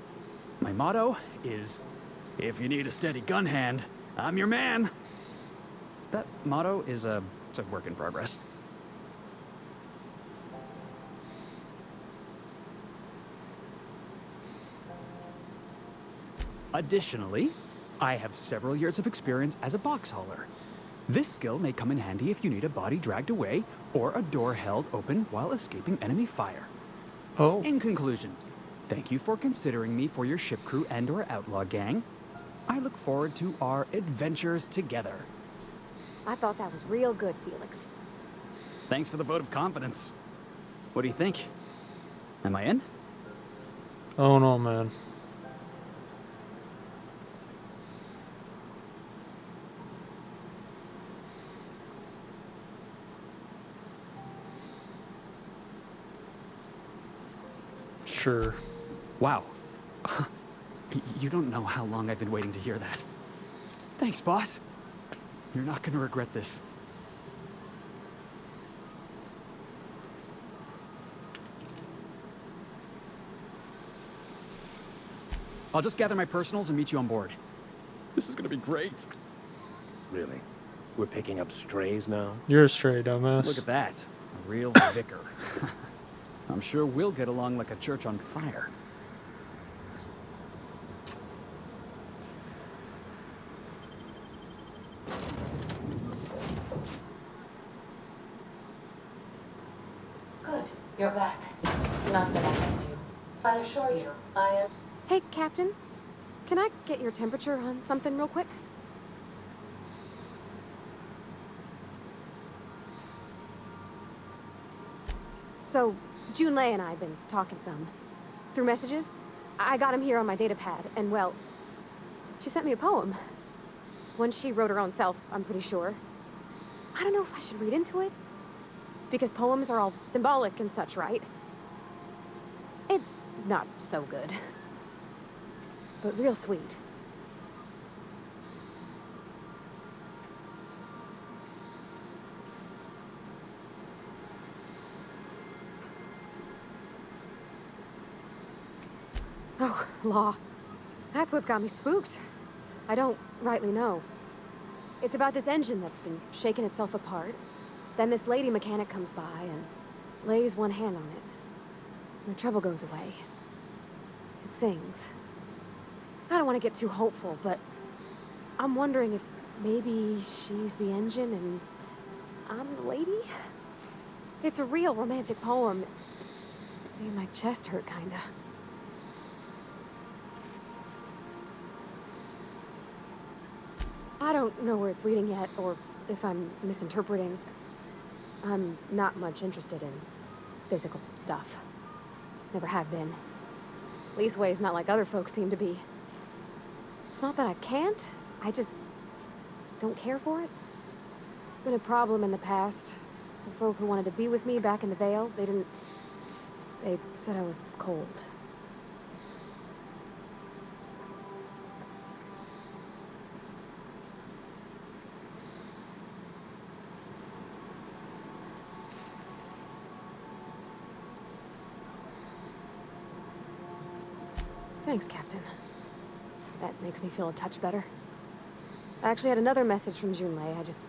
My motto is, if you need a steady gun hand, I'm your man. That motto is it's a work in progress. Additionally, I have several years of experience as a box hauler. This skill may come in handy if you need a body dragged away or a door held open while escaping enemy fire. Oh. In conclusion, thank you for considering me for your ship crew and/or outlaw gang. I look forward to our adventures together. I thought that was real good, Felix. Thanks for the vote of confidence. What do you think? Am I in? Oh no, man. Sure. Wow. You don't know how long I've been waiting to hear that. Thanks, boss. You're not gonna regret this. I'll just gather my personals and meet you on board. This is gonna be great. Really? We're picking up strays now? You're a stray, dumbass. Look at that. A real vicar. I'm sure we'll get along like a church on fire. Good. You're back. Not that I missed you. I assure you, I am... Hey, Captain. Can I get your temperature on something real quick? So, Junlei and I have been talking some. Through messages. I got him here on my data pad, and well, she sent me a poem. One she wrote her own self, I'm pretty sure. I don't know if I should read into it. Because poems are all symbolic and such, right? It's not so good. But real sweet. Oh, law. That's what's got me spooked. I don't rightly know. It's about this engine that's been shaking itself apart. Then this lady mechanic comes by and lays one hand on it. And the trouble goes away. It sings. I don't want to get too hopeful, but I'm wondering if maybe she's the engine and I'm the lady? It's a real romantic poem. Made my chest hurt, kinda. I don't know where it's leading yet, or if I'm misinterpreting. I'm not much interested in physical stuff. Never have been. Leastways not like other folks seem to be. It's not that I can't, I just don't care for it. It's been a problem in the past. The folk who wanted to be with me back in the Vale, they said I was cold. Thanks, Captain. That makes me feel a touch better. I actually had another message from Junlei. I just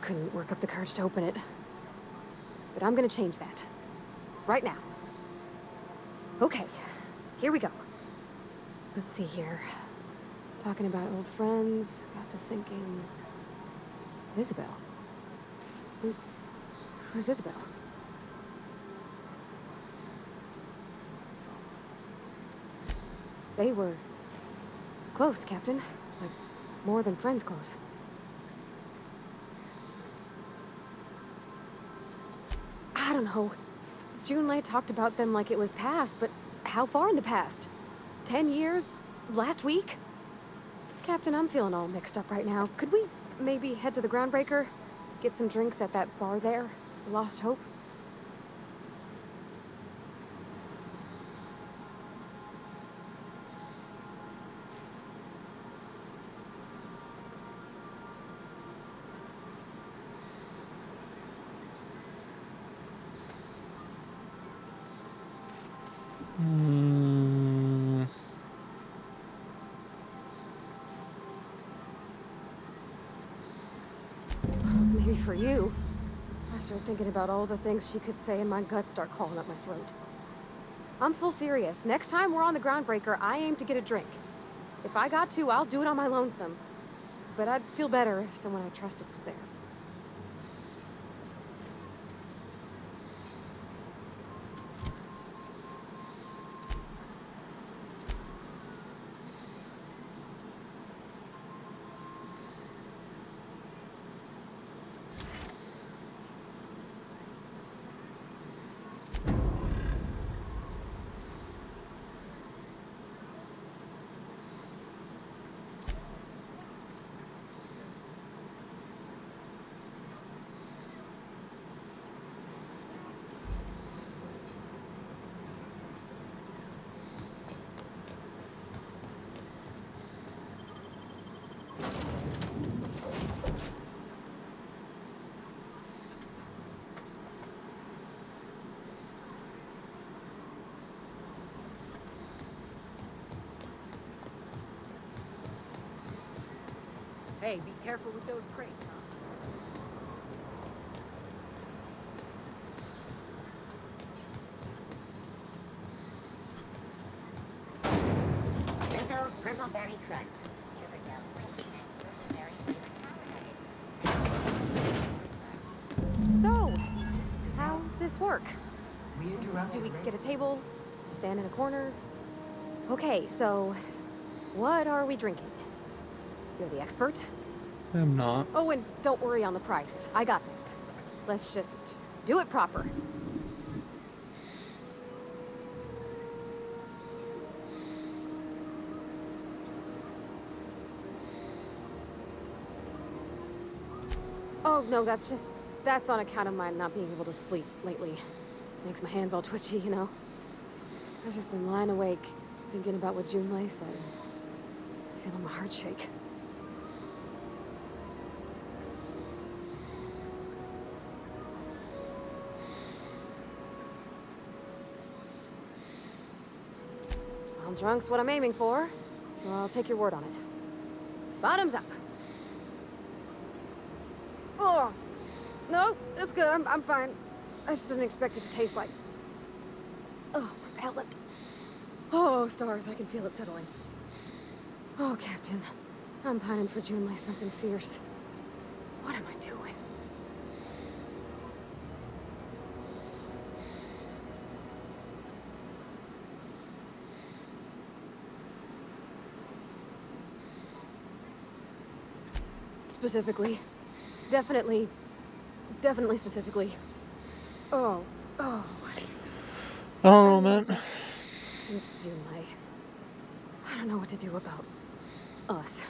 couldn't work up the courage to open it. But I'm gonna change that. Right now. Okay, here we go. Let's see here. Talking about old friends, got to thinking... Isabel. Who's Isabel? They were close, Captain. Like, more than friends close. I don't know. Junlei talked about them like it was past, but how far in the past? 10 years? Last week? Captain, I'm feeling all mixed up right now. Could we maybe head to the Groundbreaker? Get some drinks at that bar there? Lost Hope? Maybe for you. I start thinking about all the things she could say and my guts start crawling up my throat. I'm full serious. Next time we're on the Groundbreaker, I aim to get a drink. If I got to, I'll do it on my lonesome. But I'd feel better if someone I trusted was there. Hey, be careful with those crates, huh? Rizzo's Prickleberry Crunch. Sugar gel, flavored and berry flavored powder nuggets. So, how's this work? Do we get a table? Stand in a corner? Okay, so what are we drinking? You're the expert. I'm not. Oh, and don't worry on the price. I got this. Let's just do it proper. Oh, no, that's on account of my not being able to sleep lately. Makes my hands all twitchy, you know? I've just been lying awake, thinking about what Junlei said, feeling my heart shake. Well, drunk's what I'm aiming for, so I'll take your word on it. Bottoms up. Oh, no, it's good. I'm fine. I just didn't expect it to taste like... Oh, propellant. Oh, stars, I can feel it settling. Oh, Captain. I'm pining for Junlei something fierce. What am I doing? Specifically. Definitely specifically. Oh. I don't know, man. With Junlei. I don't know what to do about us.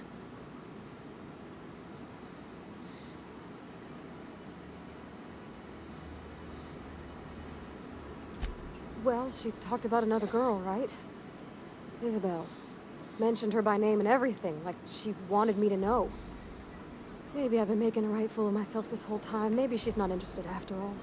Well, she talked about another girl, right? Isabel. Mentioned her by name and everything, like she wanted me to know. Maybe I've been making a right fool of myself this whole time. Maybe she's not interested after all.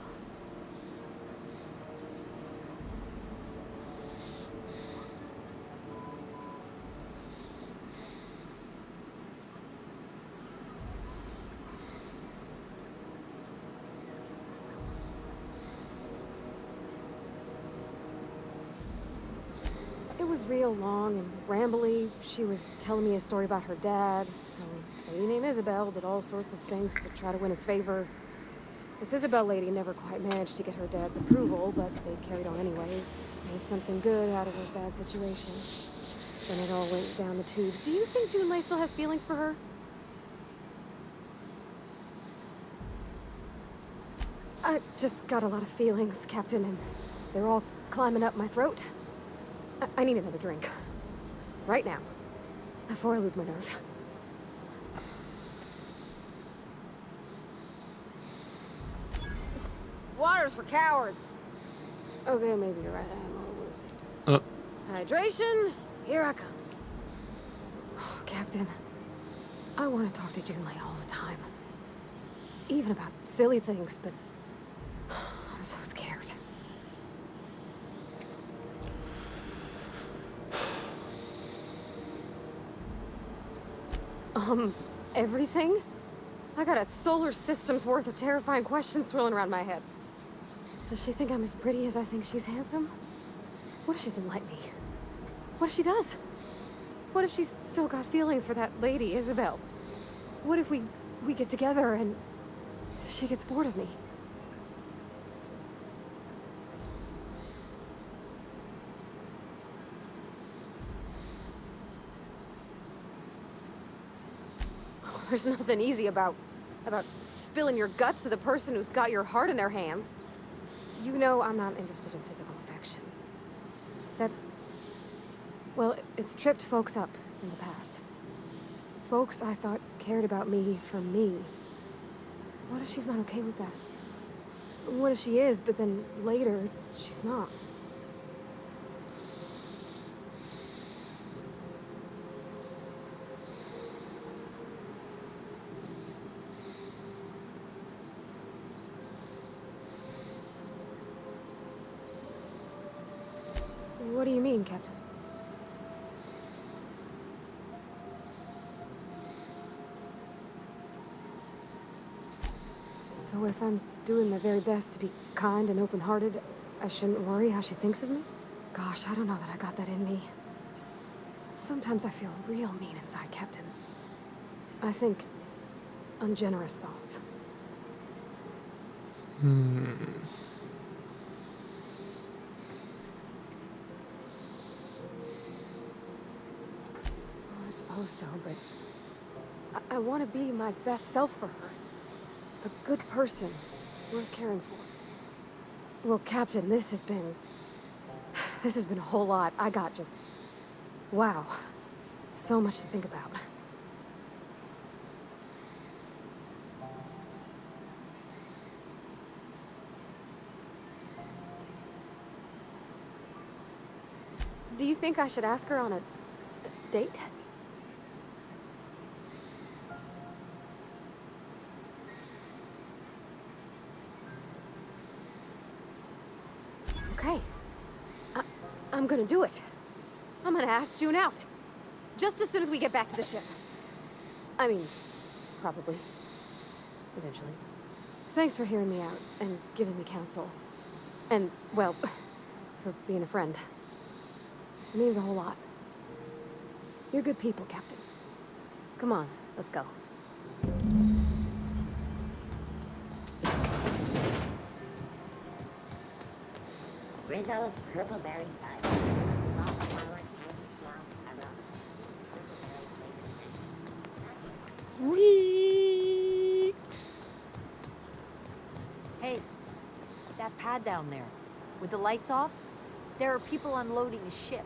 It was real long and rambly. She was telling me a story about her dad. A lady named Isabel did all sorts of things to try to win his favor. This Isabel lady never quite managed to get her dad's approval, but they carried on anyways. Made something good out of a bad situation. Then it all went down the tubes. Do you think Junlei still has feelings for her? I just got a lot of feelings, Captain, and they're all climbing up my throat. I need another drink. Right now. Before I lose my nerve. Water's for cowards. Okay, maybe you're right. I'm all losing. Hydration, here I come. Oh, Captain, I want to talk to Junlei all the time. Even about silly things, but I'm so scared. Everything? I got a solar system's worth of terrifying questions swirling around my head. Does she think I'm as pretty as I think she's handsome? What if she doesn't like me? What if she does? What if she's still got feelings for that lady, Isabel? What if we get together and she gets bored of me? There's nothing easy about spilling your guts to the person who's got your heart in their hands. You know I'm not interested in physical affection. Well, it's tripped folks up in the past. Folks I thought cared about me for me. What if she's not okay with that? What if she is, but then later, she's not? What do you mean, Captain? So if I'm doing my very best to be kind and open-hearted, I shouldn't worry how she thinks of me? Gosh, I don't know that I got that in me. Sometimes I feel real mean inside, Captain. I think ungenerous thoughts. Well, I suppose so, but I want to be my best self for her. A good person, worth caring for. Well, Captain, this has been a whole lot. I got just... wow. So much to think about. Do you think I should ask her on a date? Okay. I'm gonna do it. I'm gonna ask June out. Just as soon as we get back to the ship. I mean, probably. Eventually. Thanks for hearing me out and giving me counsel. And, well, for being a friend. It means a whole lot. You're good people, Captain. Come on, let's go. Rizzo's purple berry bud. Salt, flour, candy shell, aroma. Whee! Hey, that pad down there, with the lights off, there are people unloading a ship.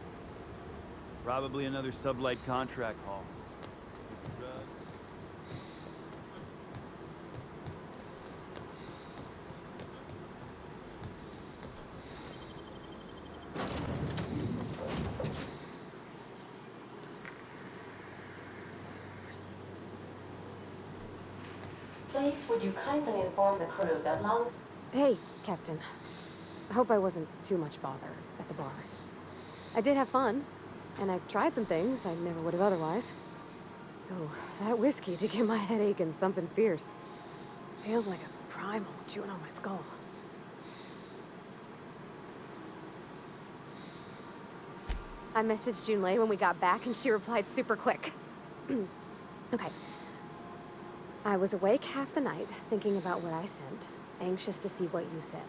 Probably another sublight contract haul. Please, would you kindly inform the crew that long... Hey, Captain. I hope I wasn't too much bother at the bar. I did have fun, and I tried some things I never would have otherwise. Though, that whiskey did give my head aching something fierce. Feels like a primal's chewing on my skull. I messaged Junlei when we got back, and she replied super quick. Okay. I was awake half the night, thinking about what I sent, anxious to see what you said.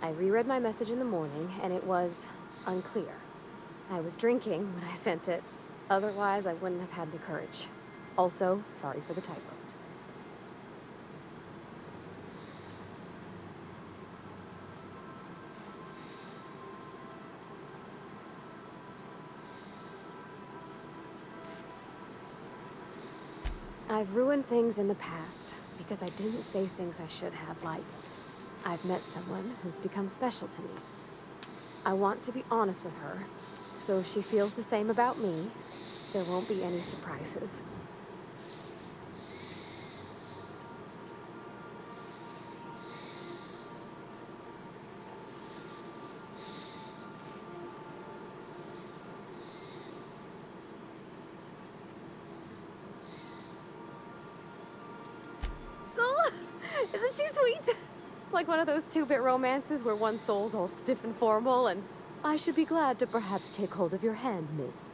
I reread my message in the morning, and it was unclear. I was drinking when I sent it. Otherwise, I wouldn't have had the courage. Also, sorry for the typos. I've ruined things in the past because I didn't say things I should have, like, I've met someone who's become special to me. I want to be honest with her, so if she feels the same about me, there won't be any surprises. Oh, isn't she sweet? Like one of those two-bit romances where one soul's all stiff and formal and I should be glad to perhaps take hold of your hand, miss.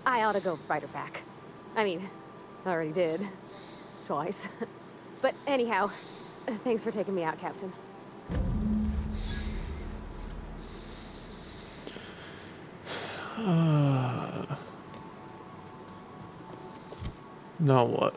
I ought to go write her back. I mean, I already did. Twice. But anyhow, thanks for taking me out, Captain. Now what?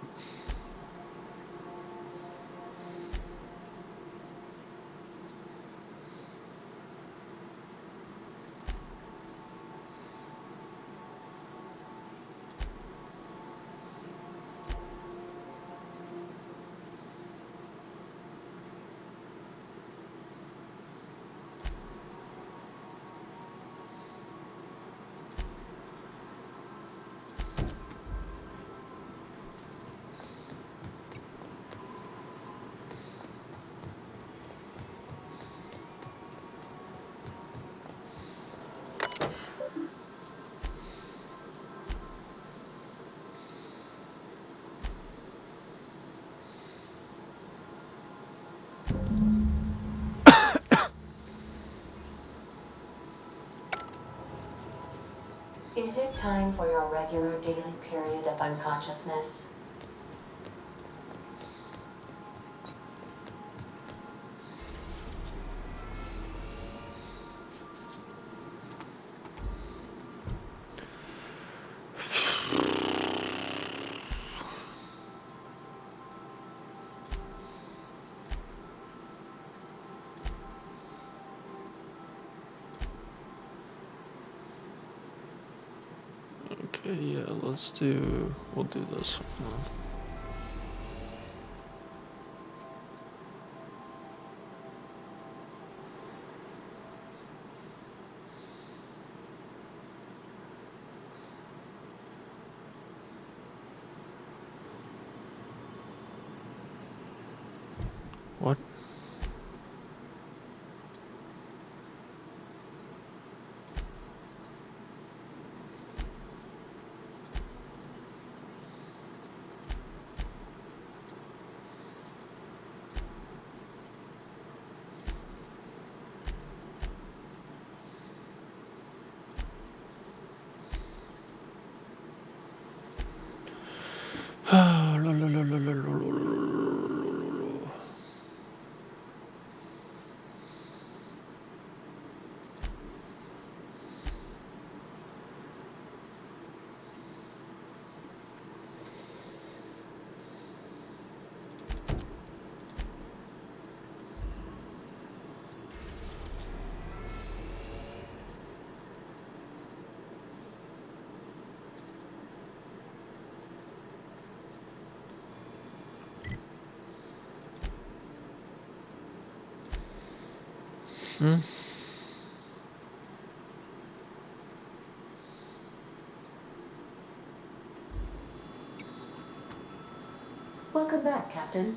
Is it time for your regular daily period of unconsciousness? Okay, yeah, we'll do this one. What? Welcome back, Captain.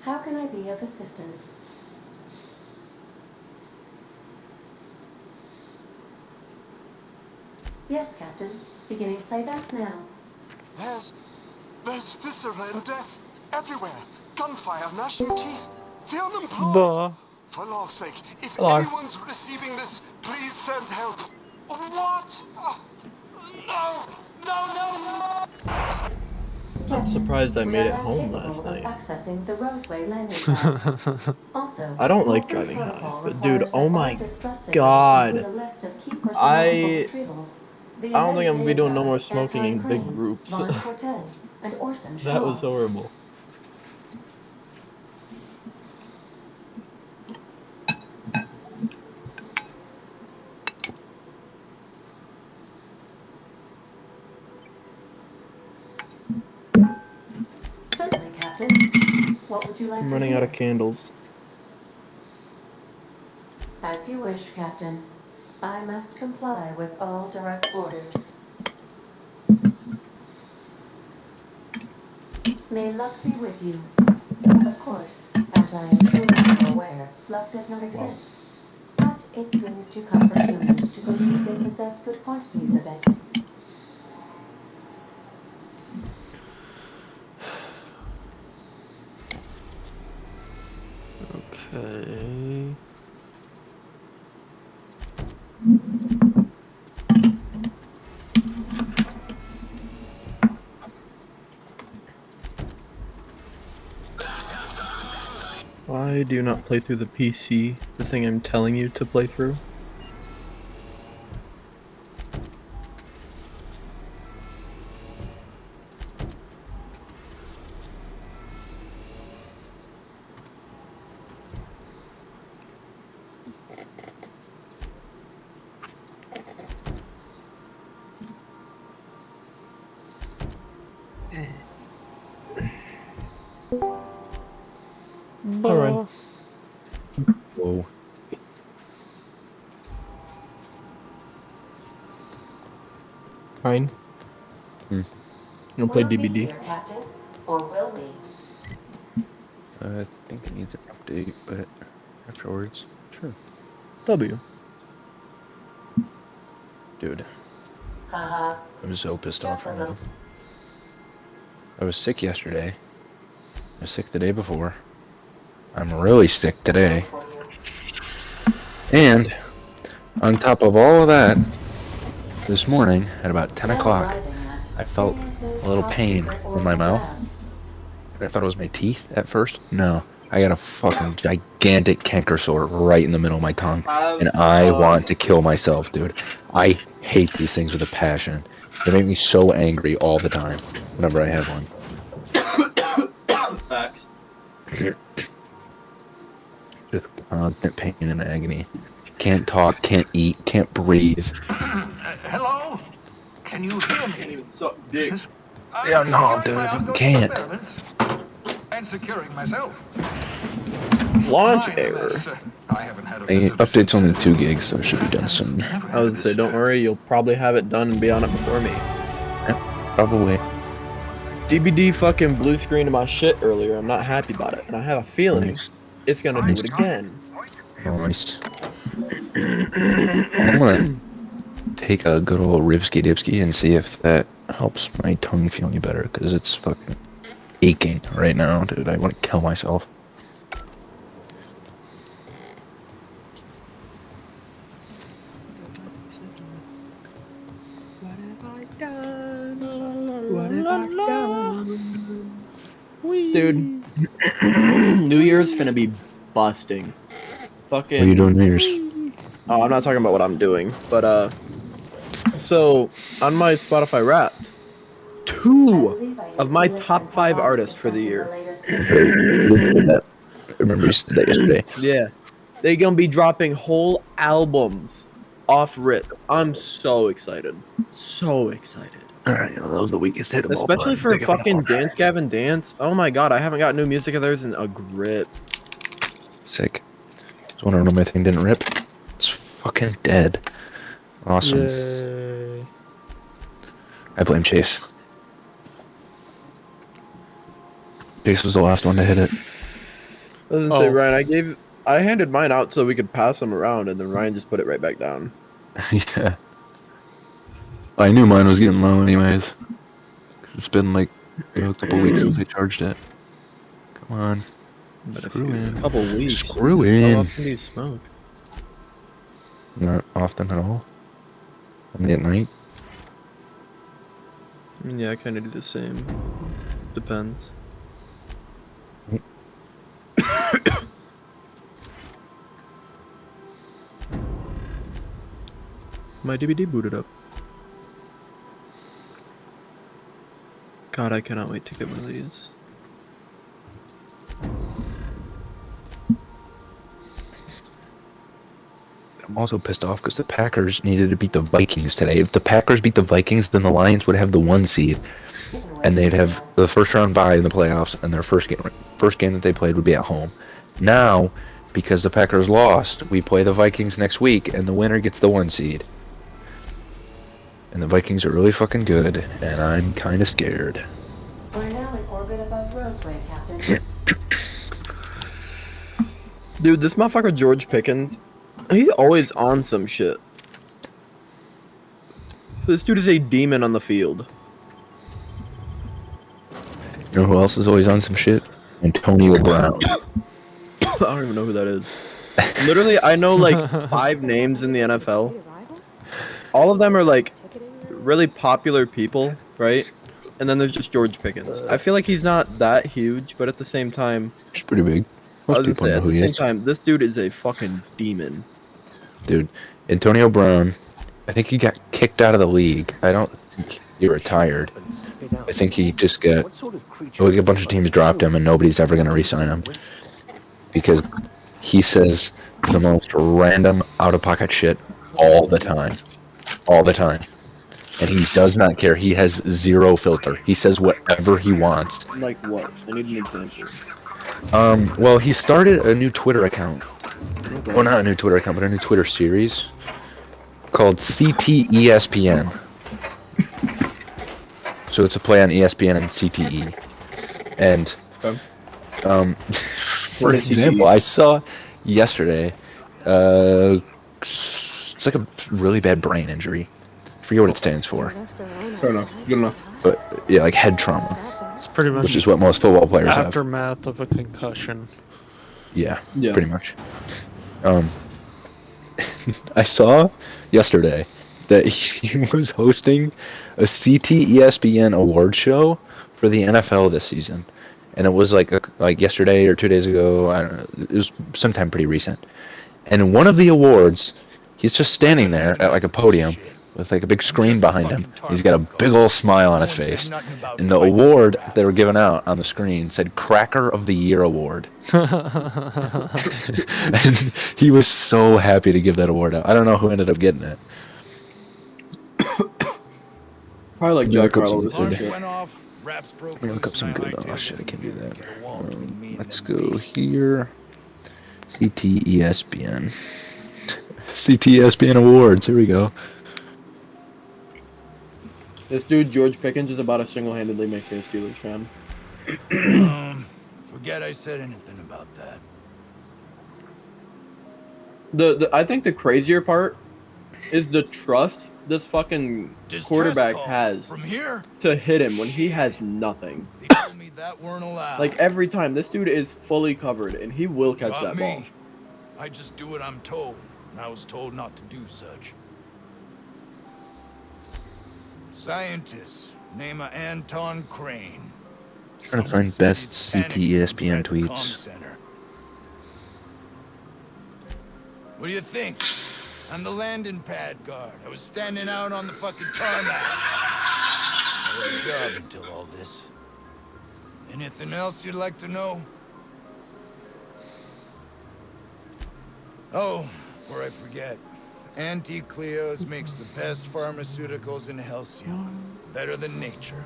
How can I be of assistance? Yes, Captain. Beginning playback now. There's viscera and death everywhere. Gunfire, gnashing teeth. The unemployed. Duh. For law's sake, if Hello. anyone's receiving this, please send help. What? No! No, no, no! I'm surprised I We made are it now home capable last of night. accessing the Roseway landing pad. Also, I don't like Corporate driving high, protocol but dude, requires oh that my all distress signals god. include a list of key personnel for I retrieval. The don't think I'm gonna be event doing no names more are smoking in Anton big Crane, groups. Vaughn Cortez, and Orson That Shaw. was horrible. Certainly, Captain. What would you like I'm to running hear? out of candles. As you wish, Captain. I must comply with all direct orders. May luck be with you. Of course, as I am sure you are aware, luck does not exist. But it seems to comfort humans to believe they possess good quantities of it. Okay. Why do you not play through the PC, the thing I'm telling you to play through? Alright. Whoa. Fine. You don't play Will we DBD? here, Captain? Or will we? I think it needs an update, but afterwards, sure. W. Dude, Haha. I'm so pissed off Just a right little. now. I was sick yesterday. I was sick the day before. I'm really sick today. And on top of all of that, this morning at about 10 o'clock, I felt a little pain in my mouth. I thought it was my teeth at first. No, I got a fucking gigantic canker sore right in the middle of my tongue, and I want to kill myself, dude. I hate these things with a passion. They make me so angry all the time whenever I have one. Facts. Just constant pain and agony. Can't talk, can't eat, can't breathe. Hello? Can you hear me? Can't even suck dick. Yeah, no, dude, I fucking can't. And securing myself. Launch error. Update's only 2 gigs, so it should be done soon. I would say, don't worry, you'll probably have it done and be on it before me. Yep, probably. DBD fucking blue screened my shit earlier. I'm not happy about it, and I have a feeling it's gonna do it again. Nice. I'm gonna take a good old Rivsky Dipsky and see if that helps my tongue feel any better, because it's fucking aching right now, dude. I want to kill myself. Dude, New Year's finna be busting. Fucking. What are you doing New Year's? Oh, I'm not talking about what I'm doing, but so on my Spotify Wrapped, 2 of my top 5 artists for the year. I remember you said that yesterday. Yeah, they gonna be dropping whole albums off rip. I'm so excited, so excited. Alright, that was the weakest hit of all Especially time. for fucking Dance Gavin Dance. Oh my god, I haven't got new music of theirs in a grip. Sick. I was wondering why my thing didn't rip. It's fucking dead. Awesome. Yay. I blame Chase. Chase was the last one to hit it. I was gonna say, Ryan, I handed mine out so we could pass them around, and then Ryan just put it right back down. Yeah. I knew mine was getting low anyways. 'Cause it's been like a couple weeks since I charged it. Come on. Screw in. A couple weeks. Screw How in. often do you smoke? Not often at all. Only at night. I mean, yeah, I kind of do the same. Depends. My DVD booted up. God, I cannot wait to get one of these. I'm also pissed off because the Packers needed to beat the Vikings today. If the Packers beat the Vikings, then the Lions would have the 1 seed. And they'd have the first round bye in the playoffs, and their first game that they played would be at home. Now, because the Packers lost, we play the Vikings next week, and the winner gets the 1 seed. And the Vikings are really fucking good, and I'm kind of scared. We're now in orbit above Roseway, Captain. Dude, this motherfucker George Pickens, he's always on some shit. This dude is a demon on the field. You know who else is always on some shit? Antonio Brown. I don't even know who that is. Literally, I know like 5 names in the NFL. All of them are like really popular people, right? And then there's just George Pickens. I feel like he's not that huge, but at the same time, he's pretty big. I was gonna say, at the same time, this dude is a fucking demon. Dude, Antonio Brown, I think he got kicked out of the league. I don't think he retired. I think he just got, like, a bunch of teams dropped him and nobody's ever going to re-sign him. Because he says the most random, out-of-pocket shit all the time. All the time. And he does not care. He has zero filter. He says whatever he wants. Like what? I need an example. Well, he started a new Twitter account. Well, not a new Twitter account, but a new Twitter series called CTESPN. So it's a play on ESPN and CTE. And, for example, I saw yesterday, it's like a really bad brain injury. I forget what it stands for. Fair enough. Good enough. But, yeah, like head trauma. It's pretty much which is what most football players have. aftermath of a concussion. Yeah, pretty much. I saw yesterday that he was hosting a CT ESPN award show for the NFL this season, and it was like yesterday or 2 days ago. I don't know. It was sometime pretty recent. And one of the awards, he's just standing there at like a podium with like a big screen behind him. He's got a big old smile on his face, and the award they were giving out on the screen said "Cracker of the Year Award." And he was so happy to give that award out. I don't know who ended up getting it. Probably like Jack Harlow. Let me look up some good. Oh shit, I can't do that. Let's go here. CTESPN. CTESPN Awards. Here we go. This dude George Pickens is about to single-handedly make me a Steelers fan. Forget I said anything about that. I think the crazier part is the trust this fucking quarterback has to hit him when he has nothing. They told me that weren't allowed. Like every time, this dude is fully covered and he will catch that ball. I just do what I'm told, and I was told not to do such. Scientists, name of Anton Crane. Trying to find best CTESPN tweets. What do you think? I'm the landing pad guard. I was standing out on the fucking tarmac. I had a job until all this. Anything else you'd like to know? Oh, before I forget. Auntie Cleo's makes the best pharmaceuticals in Halcyon. Better than nature.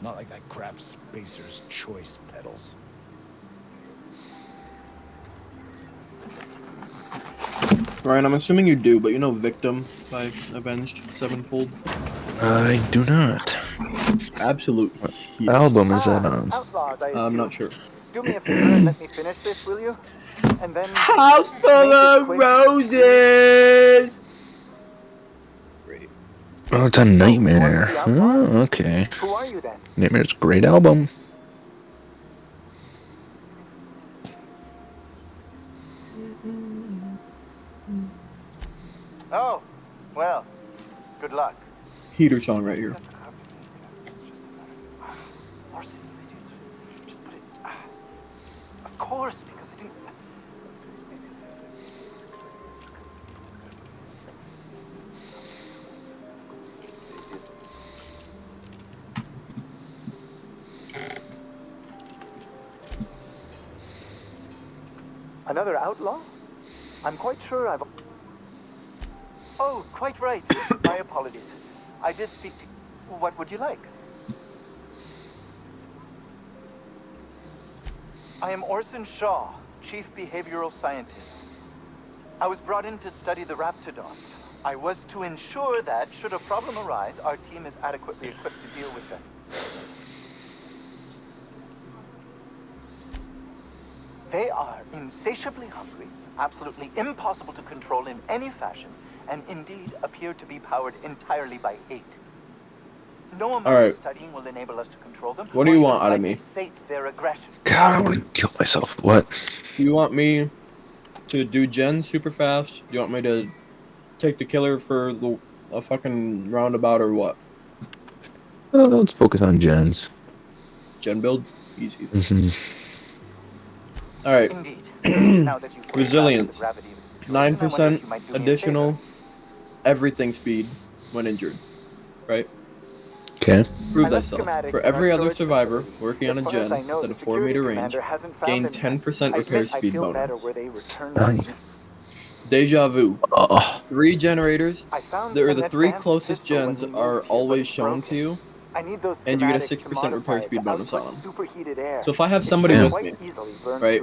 Not like that crap Spacer's Choice pedals. Ryan, I'm assuming you do, but you know Victim by Avenged Sevenfold? I do not. Absolute. What album is that on? I'm not sure. Do me a favor and let me finish this, will you? And then House full of roses. Oh, it's a Nightmare. Oh, okay. Who are you then? Nightmare's a great album. Oh, well, good luck. Heater song right here. Of course, because I didn't. Another outlaw? I'm quite sure I've... Oh, quite right. My apologies. I did speak to... What would you like? I am Orson Shaw, Chief Behavioral Scientist. I was brought in to study the Raptidons. I was to ensure that, should a problem arise, our team is adequately equipped to deal with them. They are insatiably hungry, absolutely impossible to control in any fashion, and indeed appear to be powered entirely by hate. No amount of studying will enable us to control them. What do you want out of me? Sate their aggression. God, I want to kill myself. What? You want me to do gens super fast? You want me to take the killer for a fucking roundabout or what? Let's focus on gens. Gen build? Easy. Mm-hmm. Alright. Now that you've Resilience. 9% additional everything speed when injured. Right? Okay. Prove thyself. For every other survivor working on a gen within a 4 meter range, gain 10% repair speed bonus. Deja vu. 3 generators. The 3 closest gens are always shown to you, and you get a 6% repair speed bonus on them. So if I have somebody with me, right,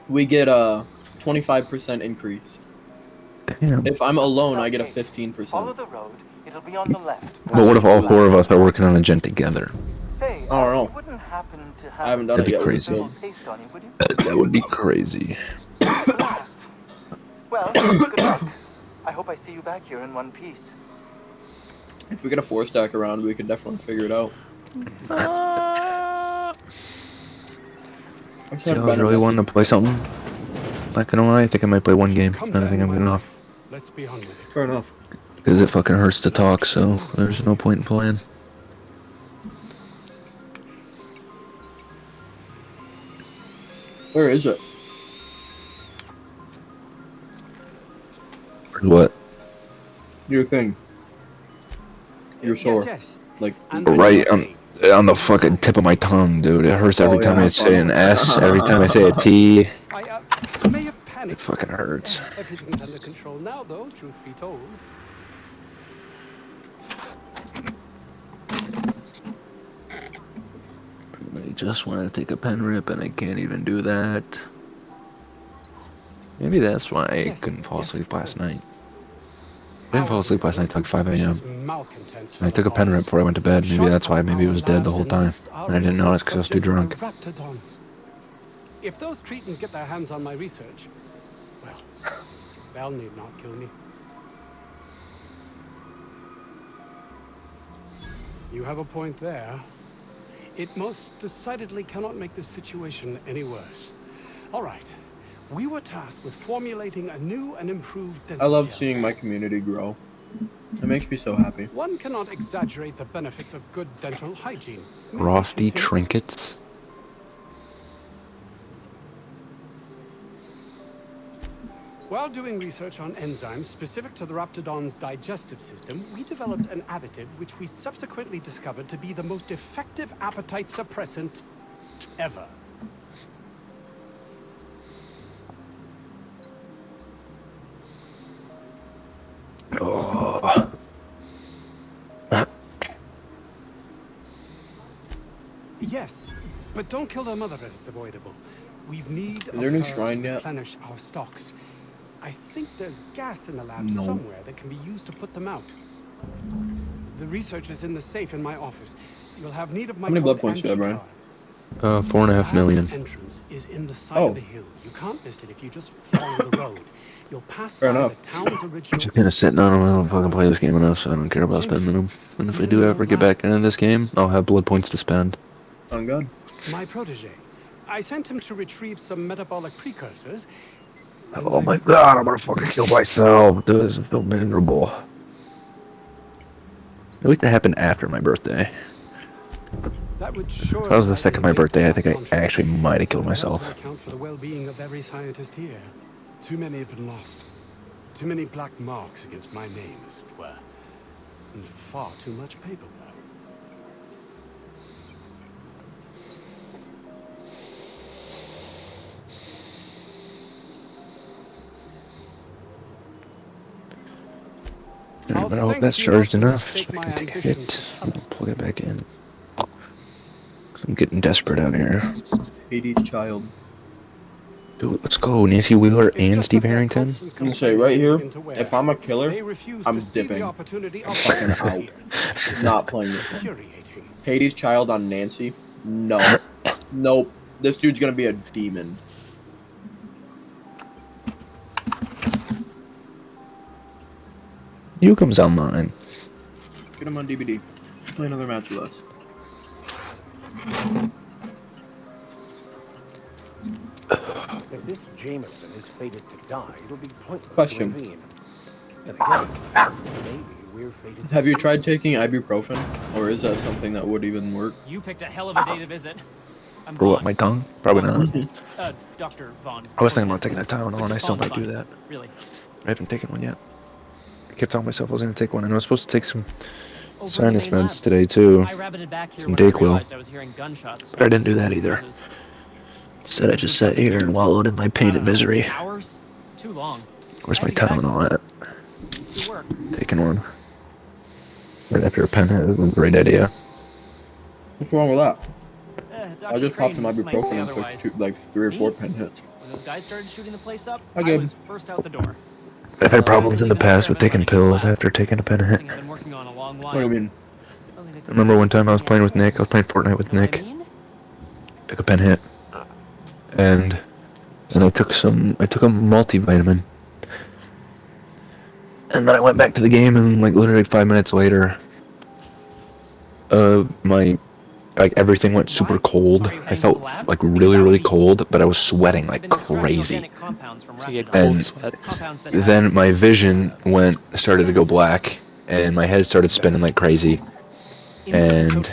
we get a 25% increase. Damn. If I'm alone, I get a 15%. Follow the road. It'll be on the left. But what if all 4 of us are working on a gen together? Say, I don't know. you wouldn't happen to have I haven't done it yet. That'd be crazy. paste on you, would you? That would be crazy. Well, good luck. I hope I see you back here in one piece. If we get a 4-stack around, we could definitely figure it out. I was really wanting to play something. Not gonna lie, I think I might play one game. I don't think I'm good enough. Let's be on with it. Fair enough. Because it fucking hurts to talk, so there's no point in playing. Where is it? What? Your thing. You're sore. Yes. Like right on the fucking tip of my tongue, dude. It hurts every time I say an S, every time I say a T. I may have panicked. It fucking hurts. Everything's under control now, though, truth be told. I just want to take a pen rip and I can't even do that. Maybe that's why I couldn't fall asleep last night. I didn't fall asleep last night until like 5 a.m. And I took a pen rip before I went to bed. Maybe that's why. Maybe it was dead the whole time. And I didn't notice because I was too drunk. If those cretins get their hands on my research, well, they'll need not kill me. You have a point there. It most decidedly cannot make this situation any worse. All right. We were tasked with formulating a new and improved dental I love gel. seeing my community grow. It makes me so happy. One cannot exaggerate the benefits of good dental hygiene. Frosty trinkets. While doing research on enzymes specific to the Raptidon's digestive system, we developed an additive which we subsequently discovered to be the most effective appetite suppressant ever. Oh. Yes, but don't kill their mother if it's avoidable. We've need Is there a new her shrine to yet? replenish our stocks. I think there's gas in the lab No. somewhere that can be used to put them out. The research is in the safe in my office. You'll have need of my How many blood code points and do you have, Brian? 4.5 million. entrance is in the side Oh. of the hill. You can't miss it if you just follow the road. You'll pass Fair by enough. the town's original. Just kind of sitting on them. I don't fucking play this game enough, so I don't care about spending them. And if I do ever get back into this game, I'll have blood points to spend. On God. My protege. I sent him to retrieve some metabolic precursors. Oh my god, I'm gonna fucking kill myself. This is so miserable. At least it happened after my birthday. That would If surely that was the second of my birthday, I think I actually might have killed myself. account for the well-being of every scientist here. Too many have been lost. Too many black marks against my name, as it were. And far too much paperwork. Alright, but I hope that's charged enough so I can take a hit. I'll plug it back in. 'Cause I'm getting desperate out here. Hades' child. Dude, let's go. Nancy Wheeler and Steve Harrington. I'm gonna say right here, if I'm a killer, I'm dipping. Fucking out. Not playing this one. Hades' child on Nancy? No. Nope. This dude's gonna be a demon. You comes online. Get him on DVD. Play another match with us. If this Jameson is fated to die, it'll be pointless Question. to intervene. And again, maybe we're fated to Have you tried taking ibuprofen? Or is that something that would even work? You picked a hell of a day to visit. I'm For what, my tongue? Probably not. Dr. Vaughn. I was thinking about taking a Tylenol and I still might do that. Really? I haven't taken one yet. I kept telling myself I was going to take one, and I was supposed to take some Over sinus the main meds labs. today too. I rabbited back here Some when I Dayquil. realized I was hearing gunshots. But I didn't do that either. Instead, I just sat here and wallowed in my pain and misery. Hours? Too long. Where's I my had to get back Tylenol at? to work. Taking one. Right after a pen hit was a great idea. What's wrong with that? Dr. I just popped some Crane might say ibuprofen and otherwise. took like 3 or 4 pen hits. When those guys started shooting the place up, I I get was first out the door. I've had problems in the past with taking pills after taking a pen hit. I've been working on a long while. What do you mean? I remember one time I was playing with Nick. I was playing Fortnite with Nick. Took a pen hit, and I took a multivitamin, and then I went back to the game, and like literally 5 minutes later, my like everything went super cold. I felt like really cold, but I was sweating like crazy. So you get cold And sweats. then my vision started to go black, and my head started spinning like crazy. And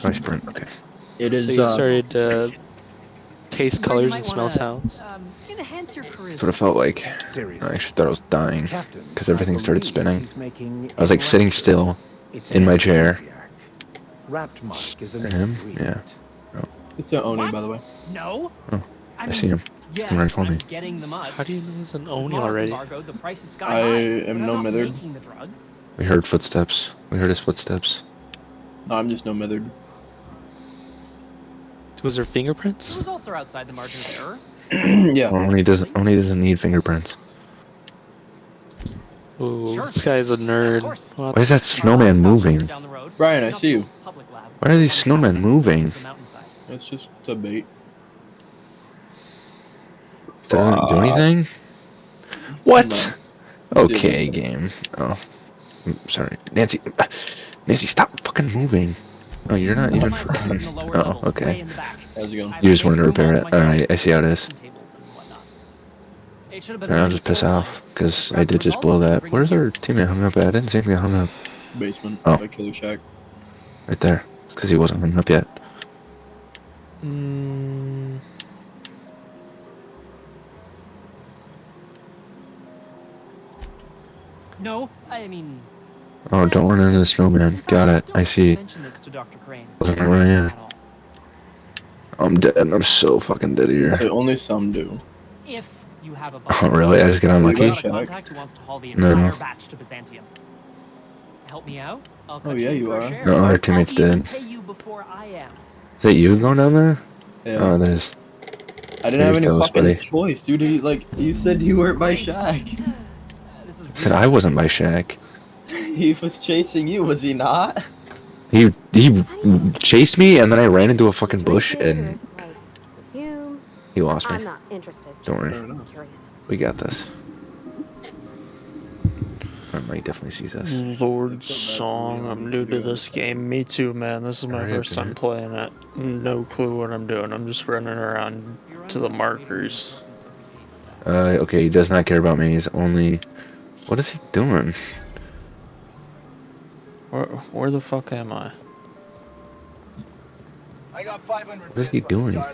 I sprint. Okay. It is. So you started to taste colors and smell sounds. Enhance your charisma. That's what it felt like. I actually thought I was dying because everything started spinning. I was like sitting still in my chair. Wrapped mark is the And main him? Yeah. Oh. It's an Oni, by the way. No. Oh, I see him. He's coming right for me. Getting the must. How do you know it's an Oni already? The price is I sky high, am no mithered. We heard footsteps. We heard his footsteps. No, I'm just no mithered. Was there The fingerprints? results are outside the margin of error. Yeah. Oni doesn't need fingerprints. Ooh, this guy's a nerd. What Why is that snowman moving? Brian, I see you. Why are these snowmen moving? It's just a bait. Does that do anything? What? Okay, game. Oh, I'm sorry, Nancy. Nancy, stop fucking moving. Oh, you're not even fucking. Oh, okay. How's it going? You just wanted to repair it. Alright, I see how it is. Sorry, I'll just piss off, because I did just blow that. Where's our teammate hung up at? I didn't see him get hung up. Basement. Oh. By Killer Shack. Right there. It's because he wasn't hung up yet. No, I mean. Oh, don't run into the snowman. Got it. I see. Wasn't where I am. I'm dead. I'm so fucking dead here. So only some do. If you have a Oh, really? I just get unlucky? contact who wants to haul the No. entire batch to Byzantium. Help me out. I'll cut yeah, you you for a are. share. No, our I'll teammates even did. pay you before I am. Is that you going down there? Yeah. Oh, it is. I didn't have any Tell us, fucking buddy. choice, dude. You said you weren't by Shack. I said I wasn't by Shaq. He was chasing you, was he not? He chased me, and then I ran into a fucking bush, and Perfume. he lost me. I'm not interested. Don't Just worry. curious. We got this. Mike definitely sees us. Lord Song, I'm new to this game. Me too, man. This is my Hurry up, first time dude. playing it. No clue what I'm doing. I'm just running around to the markers. Okay, he does not care about me. He's only... What is he doing? Where the fuck am I? I got 500 What is he doing? I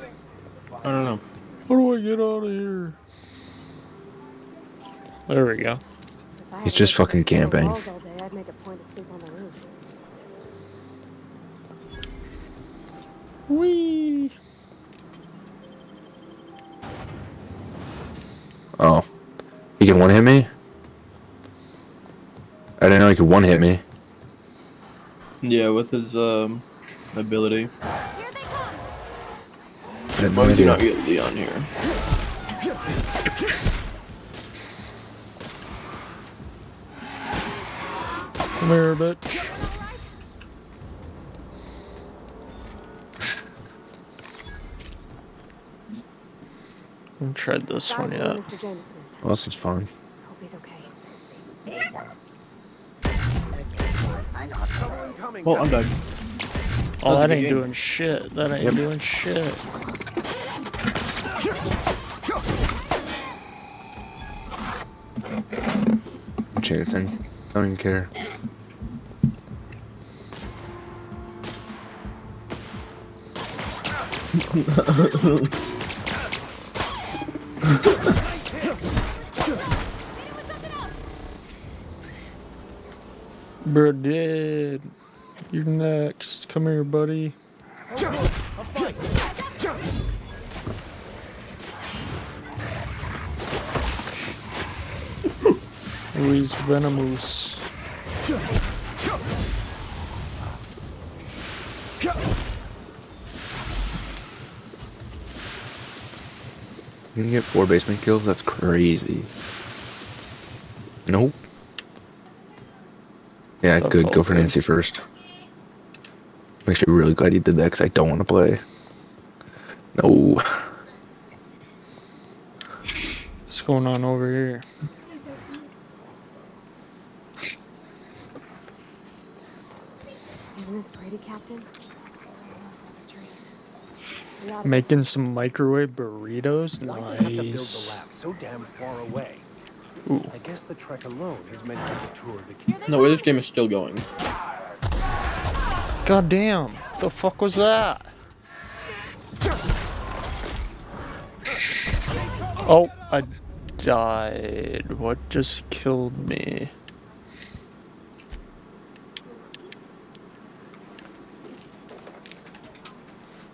don't know. How do I get out of here? There we go. He's just fucking camping. Walls all day, I'd make a point to sleep on the roof. Whee! Oh. He can one-hit me? I didn't know he could one-hit me. Yeah, with his ability. I had no Why would you not idea. get Leon here? Come here, bitch. I haven't tried this one Sorry, yet. Mr. Jameson is. Well, this is fun. Hope he's okay. Well, I'm done. Oh, that That was a good ain't game. doing shit. That ain't doing shit. Chancing. Don't even care. Bro, dead. You're next. Come here, buddy. Oh, he's venomous. You can get 4 basement kills? That's crazy. Nope. Yeah, Tough good. Go for open. Nancy first. I'm actually really glad you did that because I don't want to play. No. What's going on over here? Isn't this pretty, Captain? Making some microwave burritos? Why'd they have to build the Nice. lab so damn far away? Ooh. I guess the trek alone is meant to detour the key. No way, this game is still going. God damn. The fuck was that? Oh, I died. What just killed me?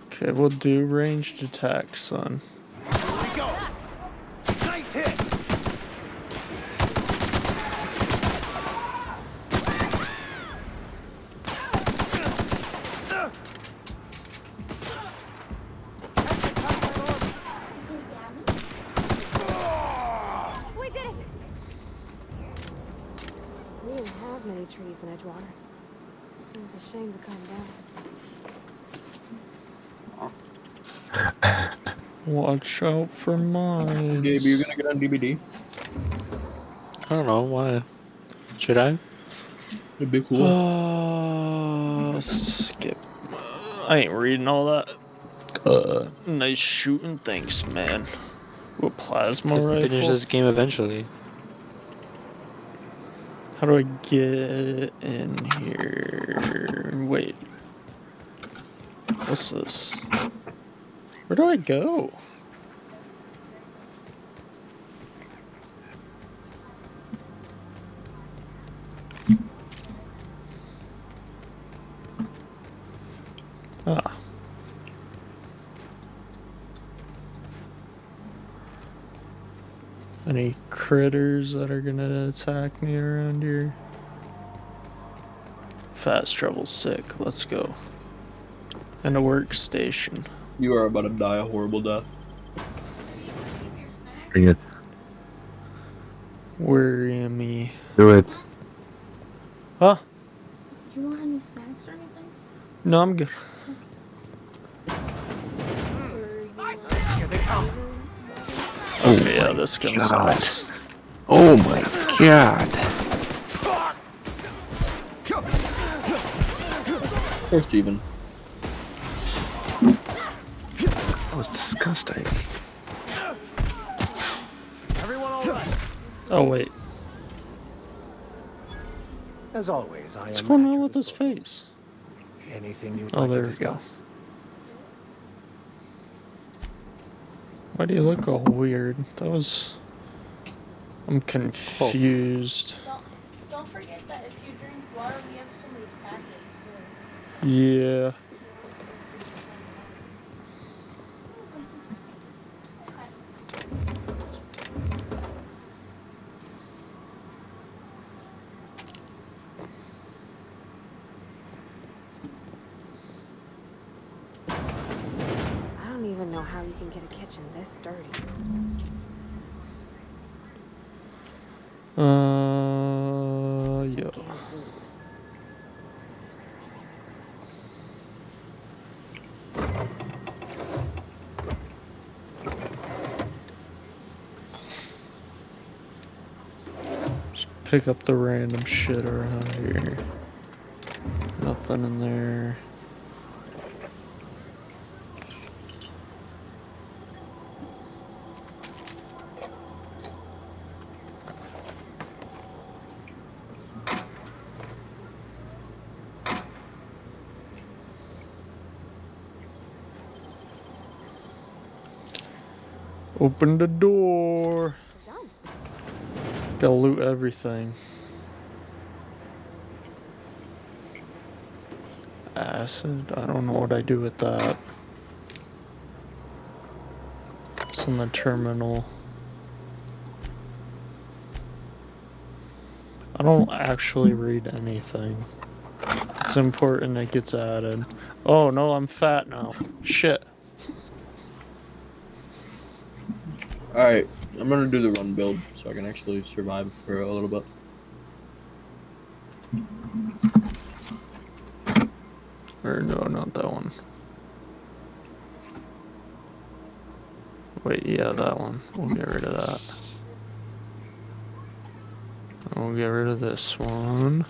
Okay, we'll do ranged attack, son. Here we go. Nice hit. We did it! We didn't have many trees in Edgewater. Seems a shame to come down. Watch out for mines. Gabe, you're gonna get on DVD? I don't know, why? Should I? It'd be cool. Skip. I ain't reading all that. Nice shooting, thanks, man. Ooh, plasma rifle. Finish this game eventually. How do I get in here? Wait. What's this? Where do I go? Ah. Any critters that are gonna attack me around here? Fast travel sick, let's go. And a workstation. You are about to die a horrible death. Bring it. Where am I? Do it. Huh? Do you want any snacks or anything? No, I'm good. Okay, yeah, this gun sucks. Oh my god. Poor Steven. That was disgusting. Everyone all right? Oh, wait. As always, I What's am going on with his face? Anything you'd Oh, like there to we go. discuss? Why do you look all weird? That was... I'm confused. Don't forget that if you drink water, we have some of these packets too. Yeah. I don't even know how you can get a kitchen this dirty. Yeah. Just canned food. Just pick up the random shit around here. Nothing in there. Open the door. Gotta loot everything. Acid? I don't know what I do with that. It's in the terminal. I don't actually read anything. It's important it gets added. Oh no, I'm fat now. Shit. Alright, I'm gonna do the run build so I can actually survive for a little bit. Or no, not that one. Wait, yeah, that one. We'll get rid of that. We'll get rid of this one.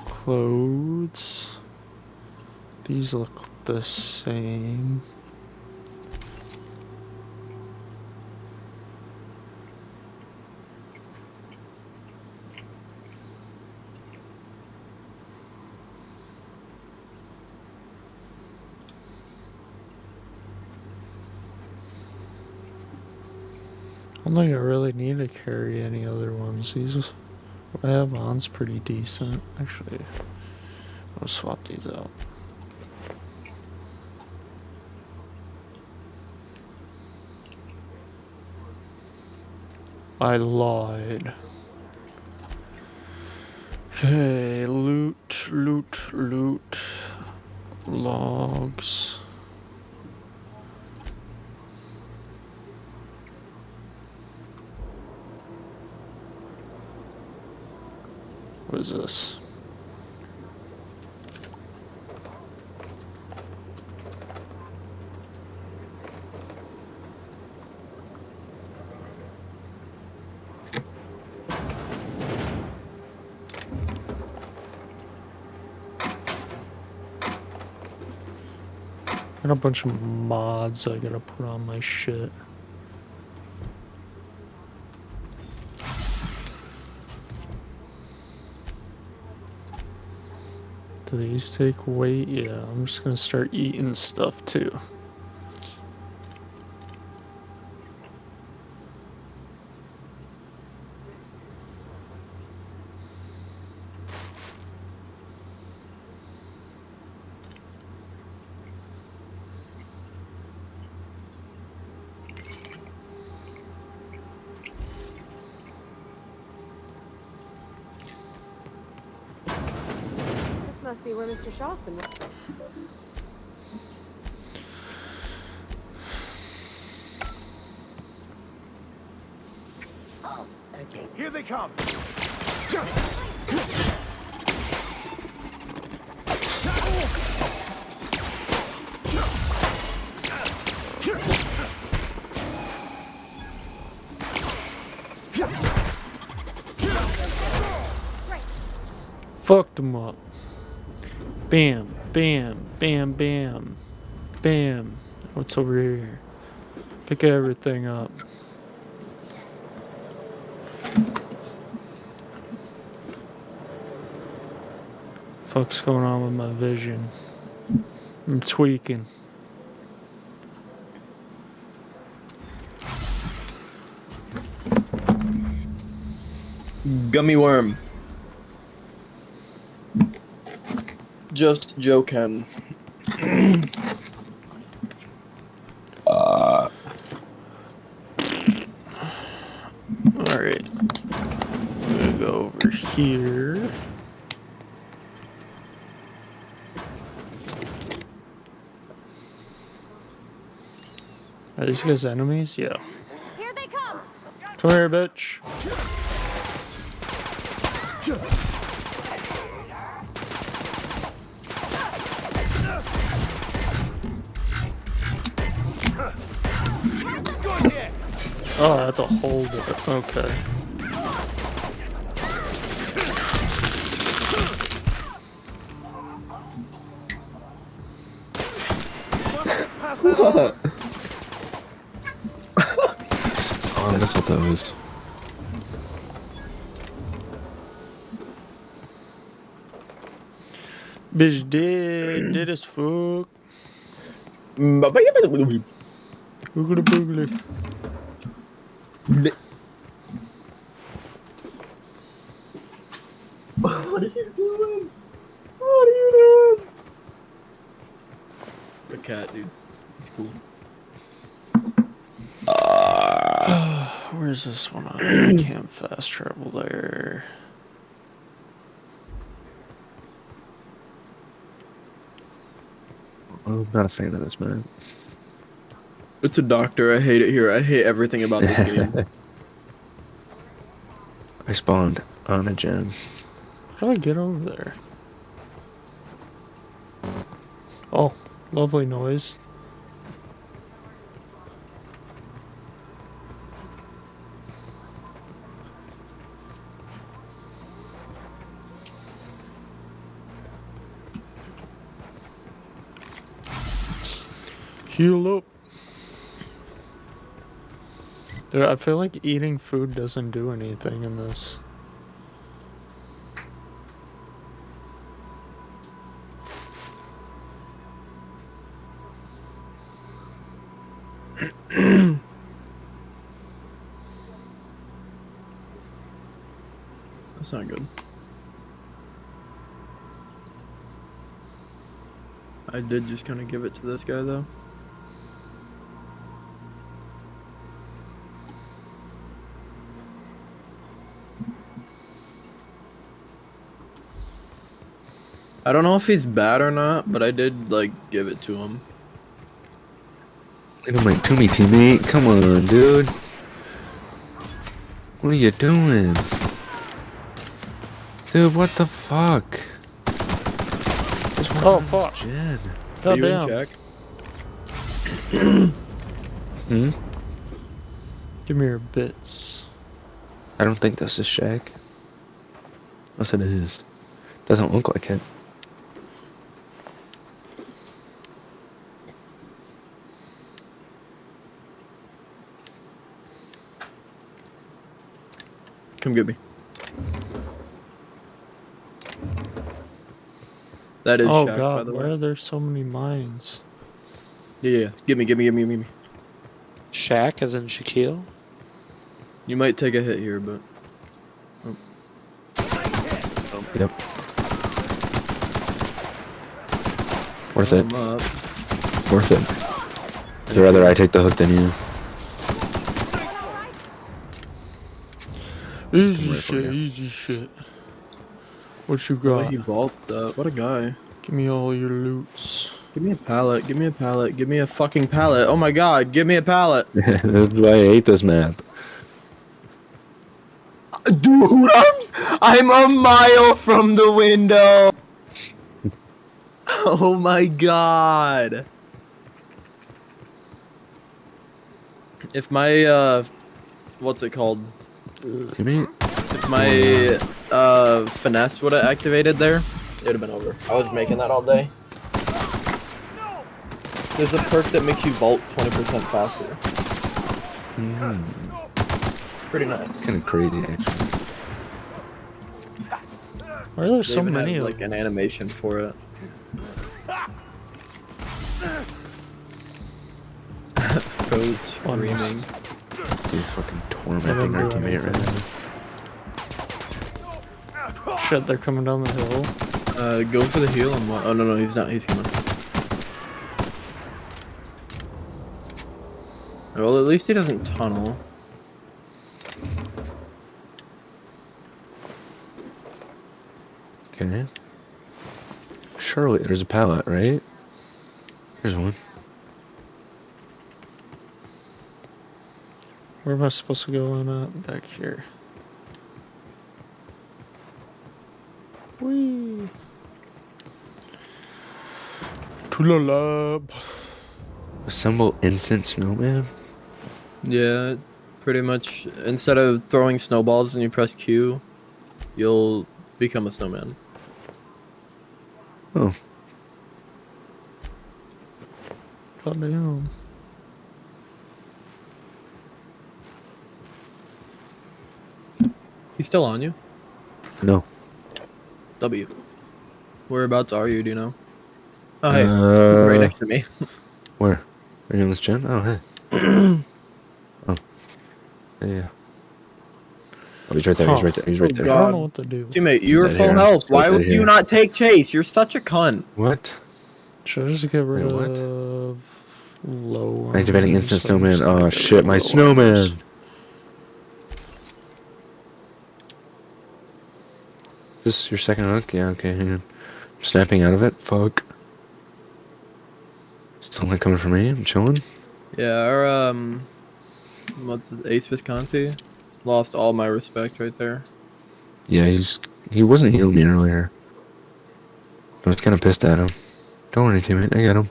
Clothes. These look the same. I don't think I really need to carry any other ones. These what I have on's pretty decent. Actually, I'll swap these out. I lied. Okay, loot. Logs. What is this? Got a bunch of mods I gotta put on my shit. Do these take weight? Yeah, I'm just gonna start eating stuff too. This must be where Mr. Shaw's been. Oh, searching. Here they come. Fucked them up. Bam, bam, bam, bam, bam. What's over here? Pick everything up. Fuck's going on with my vision? I'm tweaking. Gummy worm. Just joking. Alright. I'm gonna go over here. Are these guys enemies? Yeah. Here they come. Come here, bitch. Oh, I have to hold it. Okay. What? Oh, that's what that was. Bitch dead as fuck. Boogly boogly. What are you doing? What are you doing? The cat, dude. It's cool. Where's this one? I can't fast travel there. I'm not a fan of this, man. It's a doctor. I hate it here. I hate everything about this game. I spawned on a gem. How do I get over there? Oh, lovely noise. Heal up. Dude, I feel like eating food doesn't do anything in this. That's not good. I did just kind of give it to this guy though. I don't know if he's bad or not, but I did like give it to him. Look at my Toomey teammate. Come on, dude. What are you doing? Dude, what the fuck? Oh, fuck. Jed. Are you in Goddamn. check? Hmm? Give me your bits. I don't think this is Shaq. Unless it is. Doesn't look like it. Come get me. That is Oh Shaq, by god, the why way. are there so many mines? Yeah. Give me. Shaq as in Shaquille? You might take a hit here, but... Oh. Yep. Worth it. I'm up. Worth it. I'd rather I take the hook than you. Easy shit, easy shit. What you The way got? he vaults that. What a guy. Give me all your loots. Give me a pallet. Give me a pallet. Give me a fucking pallet. Oh my god, give me a pallet. That's why I hate this map. Dude, I'm a mile from the window. Oh my god. If my, what's it called? Give me... If my, finesse would have activated there, it would have been over. I was making that all day. There's a perk that makes you vault 20% faster. Pretty nice. Kind of crazy, actually. Why are there They so even many have, of like an animation for it. Code's screaming. He's fucking tormenting our teammate right now. Shit, they're coming down the hill. Go for the heal and oh no, he's not, he's coming. Well, at least he doesn't tunnel. Okay. Surely there's a pallet, right? There's one. Where am I supposed to go in back here? Whee! To the lab. Assemble instant snowman? Yeah, pretty much. Instead of throwing snowballs when you press Q, you'll become a snowman. Oh. Goddamn. He's still on you? No. W. Whereabouts are you, do you know? Oh, hey. Uh, Right next to me. Where? Are you on this gen? Oh, hey. Oh. Yeah. Oh, he's right there, he's right there, he's right there. I don't know what to do. Teammate, you were He's full right here. health. He's Why right would you here. not take chase? You're such a cunt. What? Should I just get rid Wait, what? of low Activating arms? instant I'm just snowman. gonna Oh get shit, rid of my low snowman! arms. Is this your second hook? Yeah, okay, hang on. I'm snapping out of it. Fuck. Still not coming for me. I'm chilling. Yeah, our, what's his, Ace Visconti? Lost all my respect right there. Yeah, he wasn't healing me earlier. I was kind of pissed at him. Don't worry, teammate. I got him.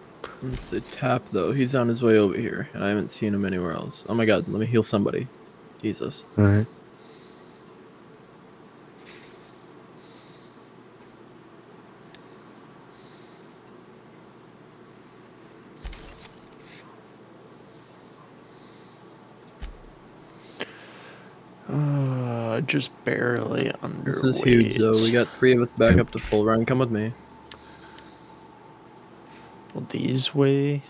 It's a tap, though. He's on his way over here, and I haven't seen him anywhere else. Oh my god, let me heal somebody. Jesus. Alright. just barely underweight. This is huge, though. We got 3 of us back up to full. Ryan, come with me. Well, these weigh.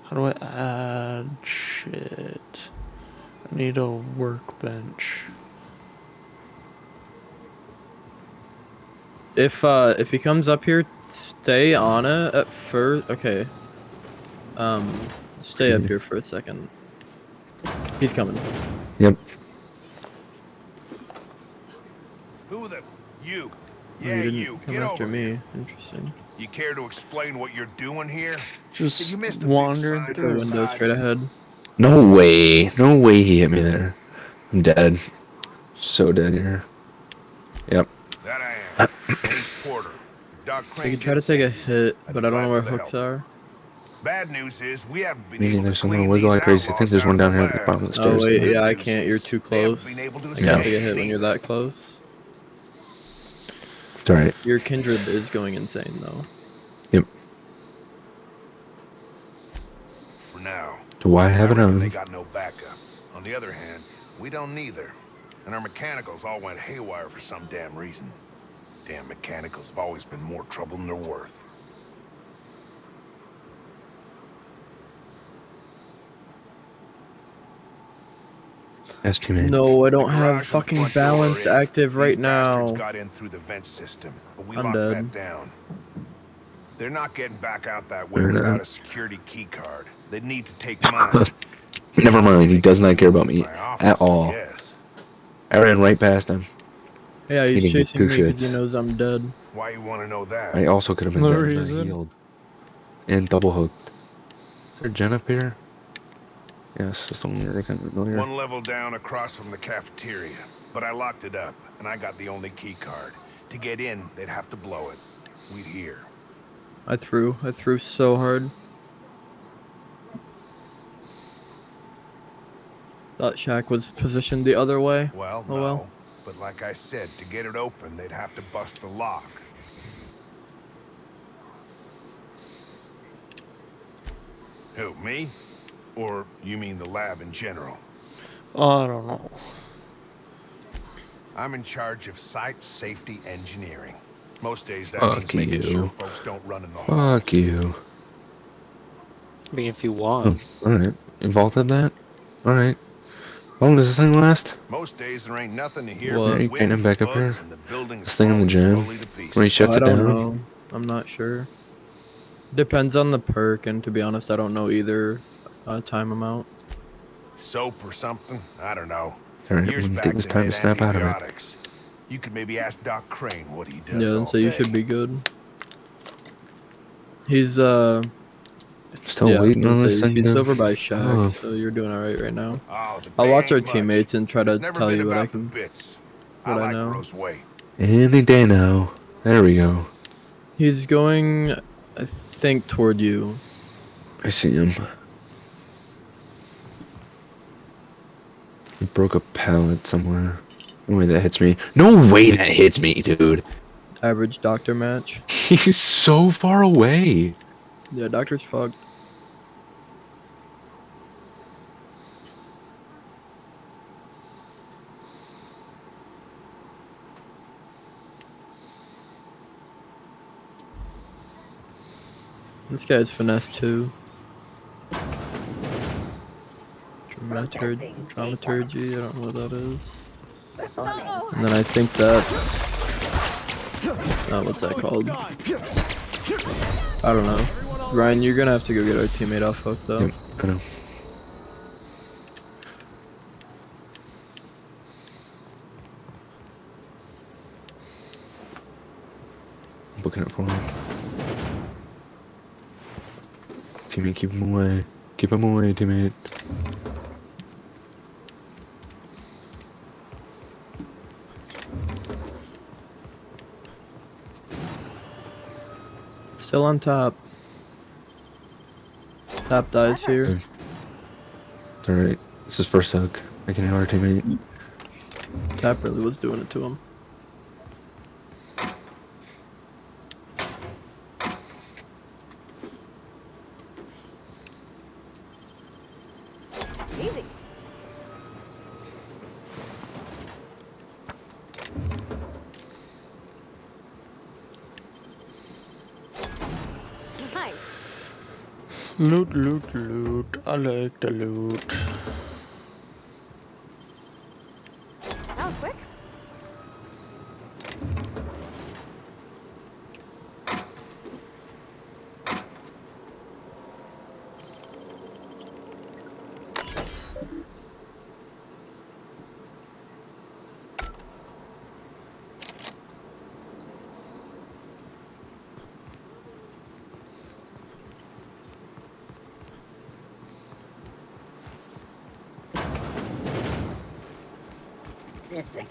How do I add shit? I need a workbench. If he comes up here, stay on it at first. Okay. Stay up here for a second. He's coming. Yep. Who the? You. Oh, Yeah, you you. didn't come Get after over me. here. Interesting. You care to explain what you're doing here? Just Did you miss the wandering big sign The through. window outside? straight ahead. No way. No way he hit me there. I'm dead. So dead here. Yep. That I am. Name's Porter. Doc I Crane could try to did take a send me. hit, I'd but be I don't know glad where for the hooks help. are. Bad news is we haven't been Maybe able to there's something clean wiggle these like crazy. I think outlaws there's out one of down the here at the lab. bottom of the Oh stairs. wait, Good yeah, I news can't. You're is too they haven't close. been able to I escape can't take a hit when either. you're that close. It's alright. Your kindred is going insane, though. Yep. For now. Do I have I it reckon on? they got no backup. On the other hand, we don't neither. And our mechanicals all went haywire for some damn reason. Damn mechanicals have always been more trouble than they're worth. Yes, teammate. No, I don't The have garage and the fucking front door balanced are in. active These right bastards now. got in through the vent system, but we I'm locked dead. that down. They're not getting back out that way Fair without enough. a security key card. They'd need to take mine. Never mind. He does not care about me My office, at I all. guess. I ran right past him. Yeah, he's He didn't give chasing two me because he shits. knows I'm dead. Why you want to know that? I also could have been No dead if I reason. healed. And double hooked. Is there Jen up here? Yes, just don't kind of familiar. One level down across from the cafeteria, but I locked it up, and I got the only key card. To get in, they'd have to blow it. We'd hear. I threw so hard. Thought Shaq was positioned the other way. Well, Oh no. well. But like I said, to get it open, they'd have to bust the lock. Who, me? Or you mean the lab in general? I don't know. I'm in charge of site safety engineering. Most days that Fuck means making sure you. folks don't run in the hall. Fuck you. I mean, if you want. Alright. Involved in that? Alright. How long does this thing last? Most days there ain't nothing to hear What? but Are you painting wind, back up here? bugs, and the building's This thing in the falling gym? slowly to pieces. When he shuts I it don't down? know. I'm not sure. Depends on the perk, and to be honest, I don't know either time amount. Soap or something? I don't know. Alright, Years I'm gonna back take this they time to made snap out of it. antibiotics. You could maybe ask Doc Crane what he does Yeah, all then so you day. should be good. He's Still yeah, waiting on this thing he's to over by Shaq, oh. so you're doing alright right now. Oh, the I'll watch pay our ain't much. teammates and try to It's never tell been you what I about the can, bits. what I like know. Gross weight. Any day now. There we go. He's going, I think, toward you. I see him. He broke a pallet somewhere. No way that hits me. No way that hits me, dude. Average doctor match. He's so far away. Yeah, doctor's fucked. This guy's finesse too. Dramaturgy, I don't know what that is. And then I think that's... what's that called? I don't know. Ryan, you're gonna have to go get our teammate off hook though. Yep, I know. I'm booking it for him. Teammate, keep him away. Keep him away, teammate. Still on top. Top dies here. Okay. It's alright. This is first hug. I can hear our teammate. Tap really was doing it to him. Easy. Loot, loot, loot. I like the loot. That was quick.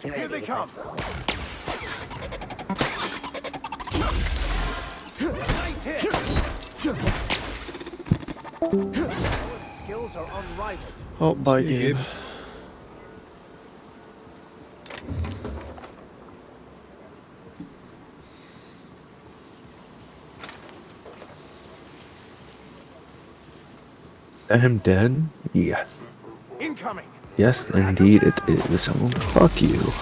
Here they come. Nice hit. Our skills are unrivaled. Oh, bye, Gabe. I am dead? Yeah. Incoming. Yes, indeed it is. Oh, fuck you.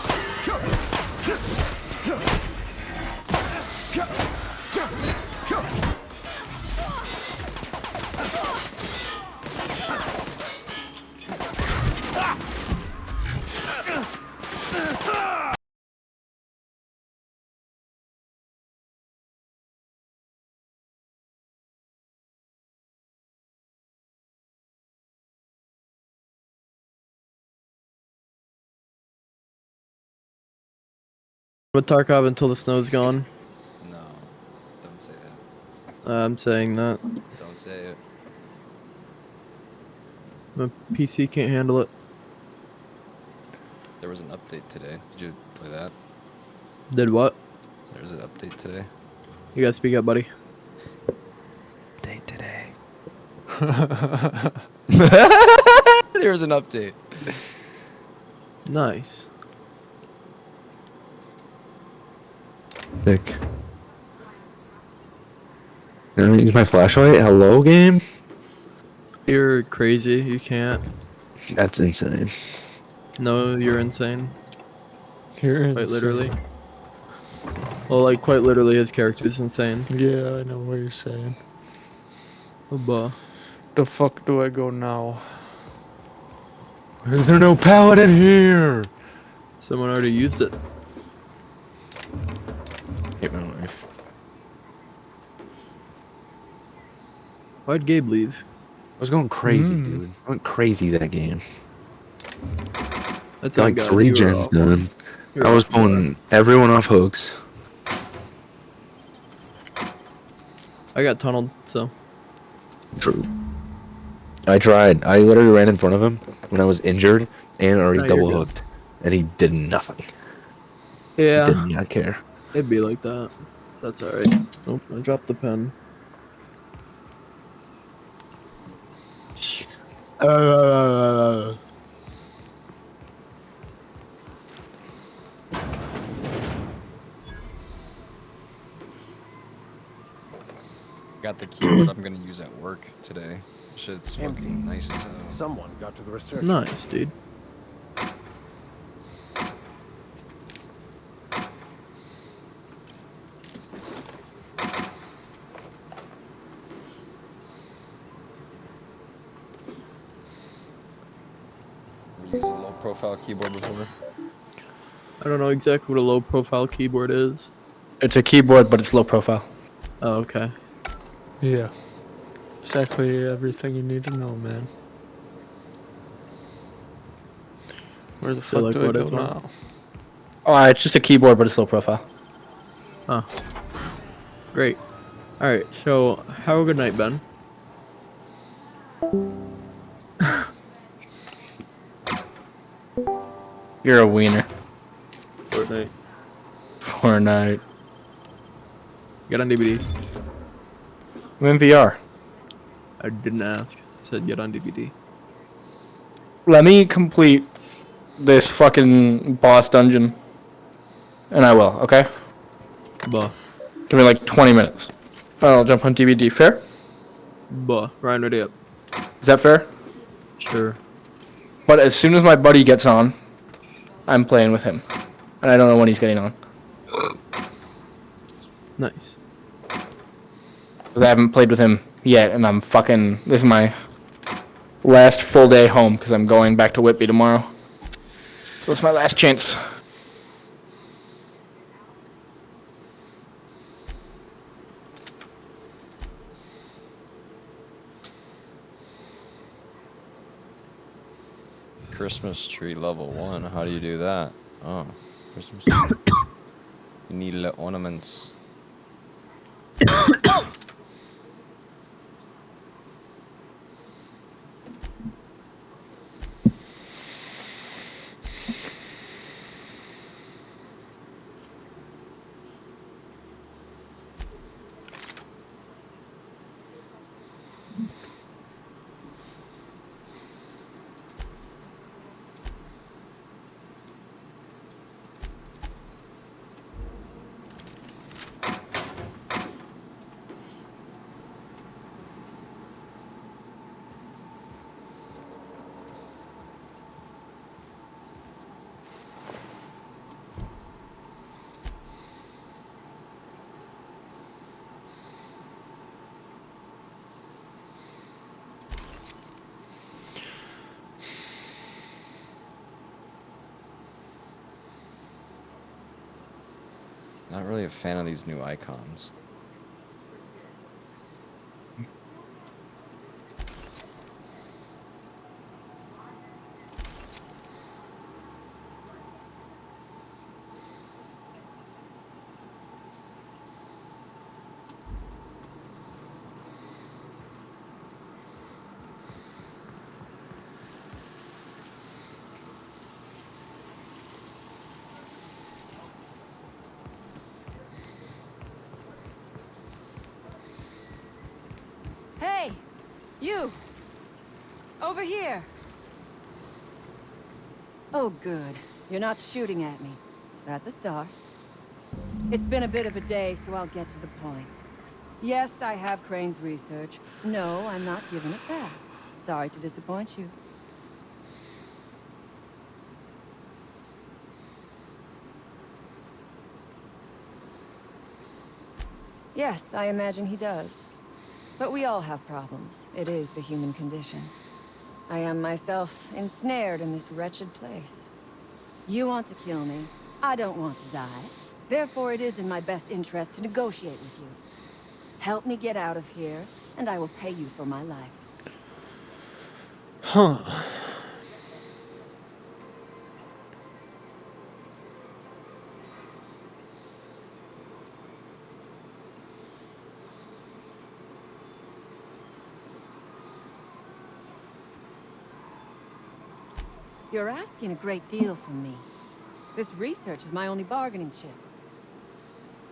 With Tarkov until the snow's gone. No, don't say that. I'm saying that. Don't say it. My PC can't handle it. There was an update today. Did you play that? Did what? There was an update today. You gotta speak up, buddy. Update today. There was an update. Nice. Sick. Can I use my flashlight? Hello, game? You're crazy. You can't. That's insane. No, you're insane. You're Quite insane. literally. Well, like, quite literally, his character's insane. Yeah, I know what you're saying. Bah. The fuck do I go now? There's no paladin here! Someone already used it. Hate my life. Why'd Gabe leave? I was going crazy, dude. I went crazy that game. That's Got like 3 gens done. I was pulling everyone off hooks. I got tunneled, so. True. I tried. I literally ran in front of him when I was injured and already No, you're double good. hooked. And he did nothing. Yeah. He did not care. It'd be like that. That's alright. Oh, I dropped the pen. Got the keyboard I'm gonna use at work today. Shit's fucking nice as hell. Someone got to the research. Nice, dude. Used a low profile keyboard before. I don't know exactly what a low profile keyboard is. It's a keyboard, but it's low profile. Oh, okay. Yeah. Exactly everything you need to know, man. Where the So, fuck like, do I what go is one? now? Oh, it's just a keyboard, but it's low profile. Oh. Great. Alright, so, have a good night, Ben. You're a wiener. Fortnite. Fortnite. Get on DVD. I'm in VR. I didn't ask. I said get on DVD. Let me complete this fucking boss dungeon. And I will, okay? Buh. Give me like 20 minutes. I'll jump on DVD. Fair? Buh. Ryan, ready up. Is that fair? Sure. But as soon as my buddy gets on, I'm playing with him. And I don't know when he's getting on. Nice. Because I haven't played with him yet, and I'm fucking. This is my last full day home because I'm going back to Whitby tomorrow. So it's my last chance. Christmas tree level 1. How do you do that? Oh, Christmas tree. You need the ornaments. Not really a fan of these new icons. Hey! You! Over here! Oh, good. You're not shooting at me. That's a start. It's been a bit of a day, so I'll get to the point. Yes, I have Crane's research. No, I'm not giving it back. Sorry to disappoint you. Yes, I imagine he does. But we all have problems. It is the human condition. I am myself ensnared in this wretched place. You want to kill me. I don't want to die. Therefore, it is in my best interest to negotiate with you. Help me get out of here, and I will pay you for my life. Huh. You're asking a great deal from me. This research is my only bargaining chip.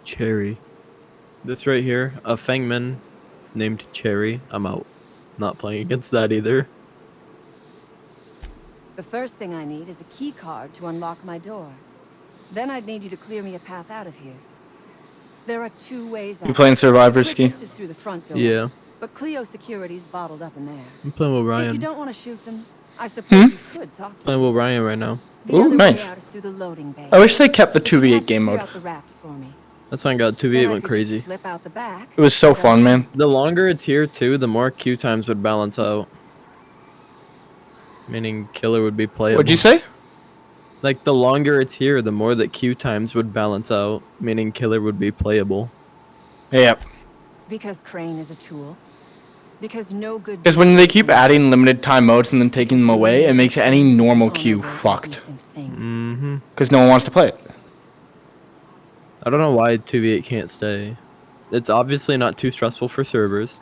Cherry. This right here, a Fangman named Cherry. I'm out. Not playing against that either. The first thing I need is a key card to unlock my door. Then I'd need you to clear me a path out of here. There are two ways out. You playing Survivor Ski? Is through the front door, Yeah. but Cleo Security's bottled up in there. I'm playing with If Ryan. you don't want to shoot them, I suppose you could talk to Playing with Ryan right now. The Ooh, other nice. way out is through the loading bay. I wish they kept the 2v8 game Clear mode. out the rafts for me. That's when I got 2v8 went crazy. Slip out the back. It was so fun, man. The longer it's here too, the more queue times would balance out. Meaning killer would be playable. What'd you say? Like the longer it's here, the more that queue times would balance out. Meaning killer would be playable. Yep. Because Crane is a tool. Because no good. Because when they keep adding limited time modes and then taking them away, it makes any normal queue fucked. Mm-hmm. Because no one wants to play it. I don't know why 2v8 can't stay. It's obviously not too stressful for servers.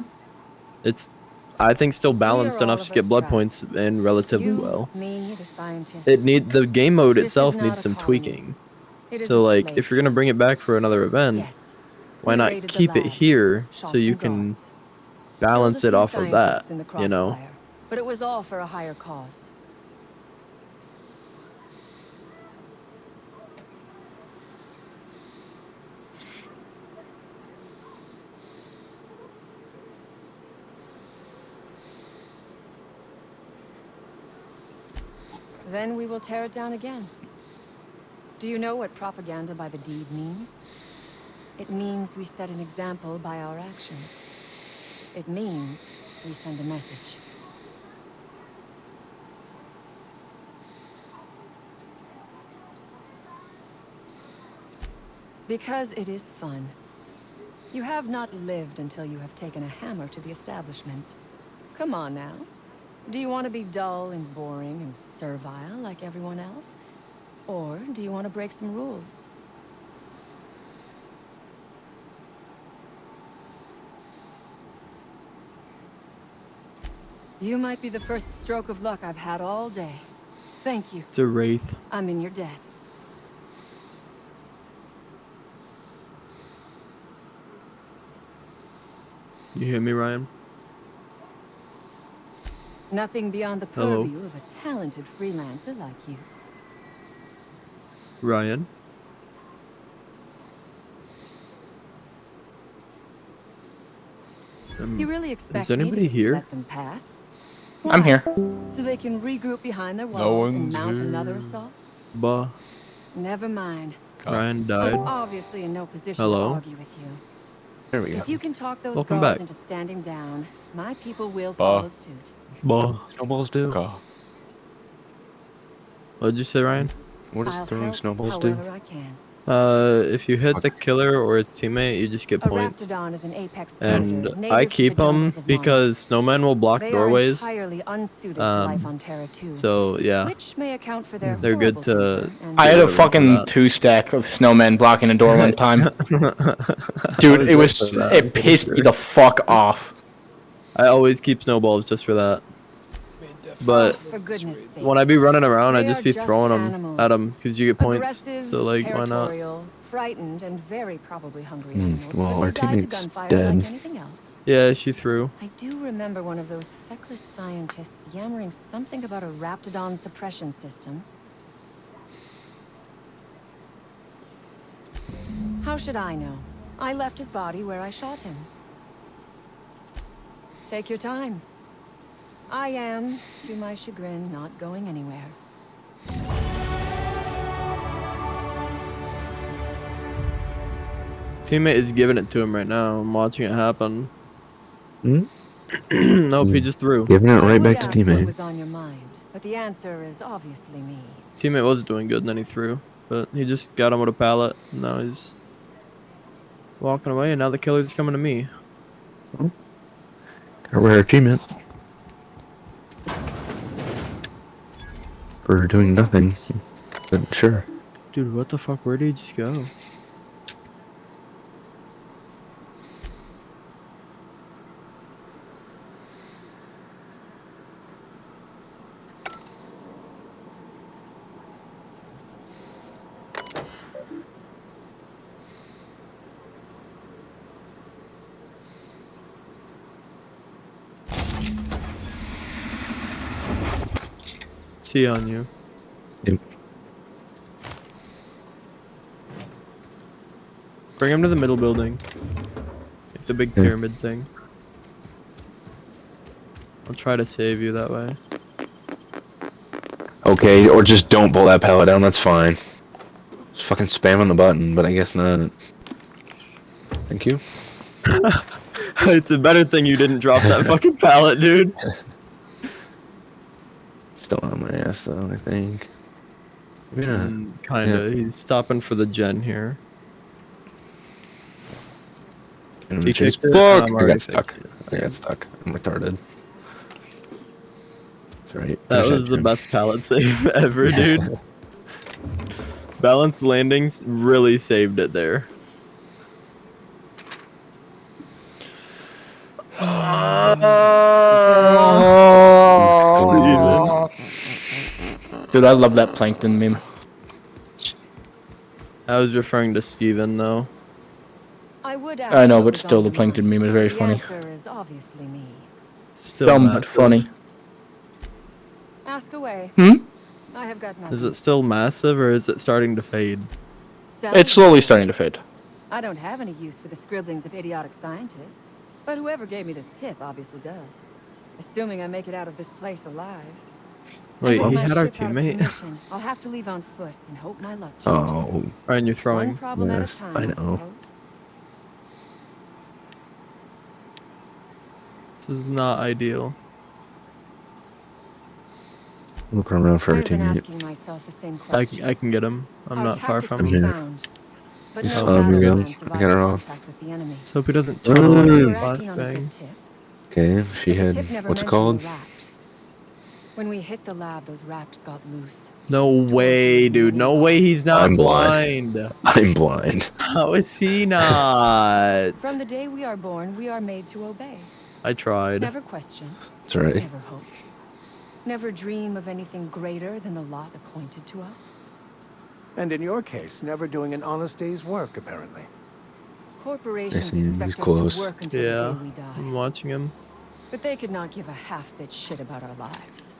It's, I think, still balanced enough to get blood points and relatively well. Me, the scientist. The game mode itself needs some tweaking. So like, if you're gonna bring it back for another event, why not keep it here so you can balance it off of that, you know? But it was all for a higher cause. Then we will tear it down again. Do you know what propaganda by the deed means? It means we set an example by our actions. It means we send a message. Because it is fun. You have not lived until you have taken a hammer to the establishment. Come on now. Do you want to be dull and boring and servile like everyone else? Or do you want to break some rules? You might be the first stroke of luck I've had all day. Thank you. It's a wraith. I'm in your debt. You hear me, Ryan? Nothing beyond the Hello? purview of a talented freelancer like you. Ryan? You really expect is anybody me to just here? let them pass? I'm here. So they can regroup behind their No walls and one's mount here. another assault? Bah. Never mind. Ryan died. I'm obviously in no position Hello? to argue with you. There we go. If you can talk those Welcome guards back. into standing down, my people will Bah. follow suit. Bah. Snowballs do? Okay. What'd you say, Ryan? What does I'll throwing help snowballs do? however I can. If you hit the killer or a teammate, you just get A points. raptidon is an apex And predator, native I to keep the them jungles of because snowmen will block They doorways. are entirely unsuited to life on Terra 2. So yeah, Which may account for their they're good horrible to. temper and I had get a rid of them for fucking that. 2-stack of snowmen blocking a door one time. Dude, it was it pissed me the fuck off. I always keep snowballs just for that. But for goodness sake. when I be running around, I They just are be just throwing them animals. at them because you get points. Aggressive, So like, why not? territorial, frightened, and very probably hungry animals. well, but our they die to teammate's gunfire dead. like anything else. Yeah, she threw. I do remember one of those feckless scientists yammering something about a raptidon suppression system. How should I know? I left his body where I shot him. Take your time. I am, to my chagrin, not going anywhere. Teammate is giving it to him right now. I'm watching it happen. Hmm? Nope, he just threw. Giving it I right would back to ask what teammate. was on your mind, but the answer is obviously me. Teammate was doing good and then he threw. But he just got him with a pallet. And now he's walking away and now the killer's coming to me. A rare achievement. For doing nothing. But sure. Dude, what the fuck? Where did he just go? See on you. Yep. Bring him to the middle building. Like the big pyramid thing. I'll try to save you that way. Okay, or just don't pull that pallet down, that's fine. Just fucking spamming the button, but I guess not. Thank you. It's a better thing you didn't drop that fucking pallet, dude. Still on my ass though, I think. Maybe not. Kinda. Yeah. He's stopping for the gen here. And He chase. kicked it, Fuck! I'm I already got stuck. I got stuck. I'm retarded. That's right. That Finish was the Jim. best pallet save ever, dude. Balanced landings really saved it there. Dude, I love that plankton meme. I was referring to Steven though. I know, but still, the plankton meme is very funny. The answer is obviously me. Still Dumb but massive. funny. Ask away. Hmm? I have got nothing. Is it still massive or is it starting to fade? It's slowly starting to fade. I don't have any use for the scribblings of idiotic scientists, but whoever gave me this tip obviously does. Assuming I make it out of this place alive. Wait, And with he my had our ship out of teammate? commission, I'll have to leave on foot and hope my luck changes. Oh. Ryan, you're throwing. One problem at a time, I I know. suppose. is not ideal. Look around for a I've been teammate. asking myself the same question. I can get him. I'm Our not far tactics from are him. sound, but He's no on battle me, plan I survives got her off. contact with the enemy. Let's hope he doesn't tunnel on We a were acting on a flashbang. good tip. Okay, she But the had tip never what's it mentioned called? the raps. When we hit the lab, those raps got loose. No way, dude. No way he's not I'm blind. blind. I'm blind. How is he not? From the day we are born, we are made to obey. I tried. Never question. That's right. Never hope. Never dream of anything greater than the lot appointed to us. And in your case, never doing an honest day's work, apparently. Corporations He's expect us close. to work until the day Yeah, we die. I'm watching him. But they could not give a half-bit shit about our lives.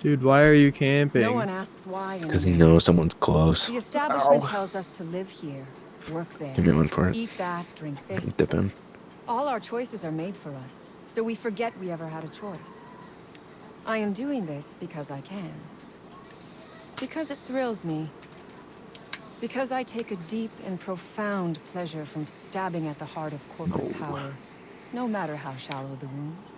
Dude, why are you camping? No one asks why Because he anymore. knows someone's close. The establishment Ow. tells us to live here, work there, Give me one for it. eat that, drink this. Dip in. All our choices are made for us, so we forget we ever had a choice. I am doing this because I can. Because it thrills me. Because I take a deep and profound pleasure from stabbing at the heart of corporate power, no matter how shallow the wound.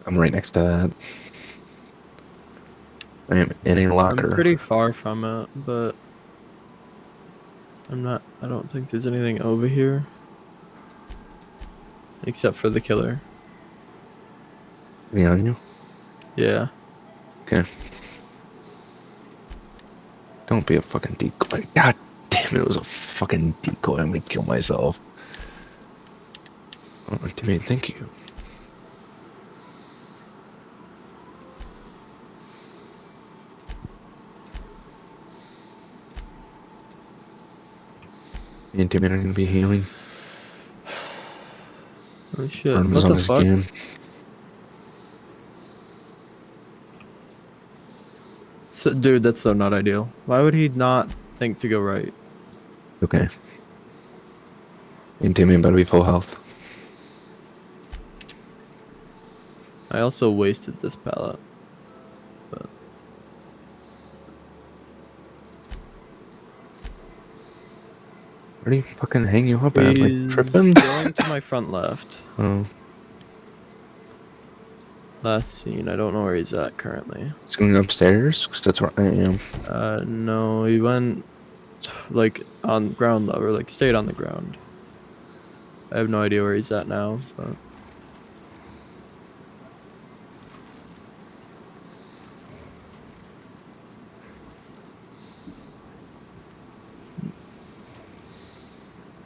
I'm right next to that. I am in a locker. I'm pretty far from it, but I don't think there's anything over here. Except for the killer. Behind you? Yeah. Okay. Don't be a fucking decoy. God damn it, it was a fucking decoy. I'm gonna kill myself. Oh, Timmy, thank you. Me and Timmy are gonna be healing. Oh shit, Arm what as long the as fuck? you can. So, dude, that's so not ideal. Why would he not think to go right? Okay. Me and Timmy better be full health. I also wasted this pallet. But Where do you fucking hang you up at? Like he's tripping? going to my front left. Oh. Last scene, I don't know where he's at currently. He's going upstairs? 'Cause that's where I am. No, he went like on ground level, like stayed on the ground. I have no idea where he's at now, but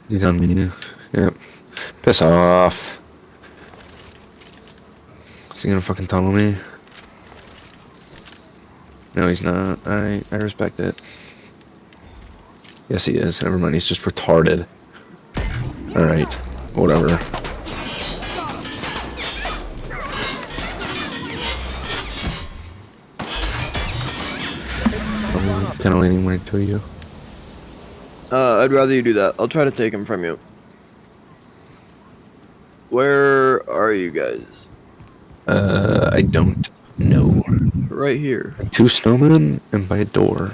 He's on me. Yep. Piss off. Is he gonna fucking tunnel me? No, he's not. I respect it. Yes, he is. Never mind. He's just retarded. Alright. Whatever. I'm tunneling right to you. I'd rather you do that. I'll try to take him from you. Where are you guys? I don't know. Right here. 2 snowmen and by a door.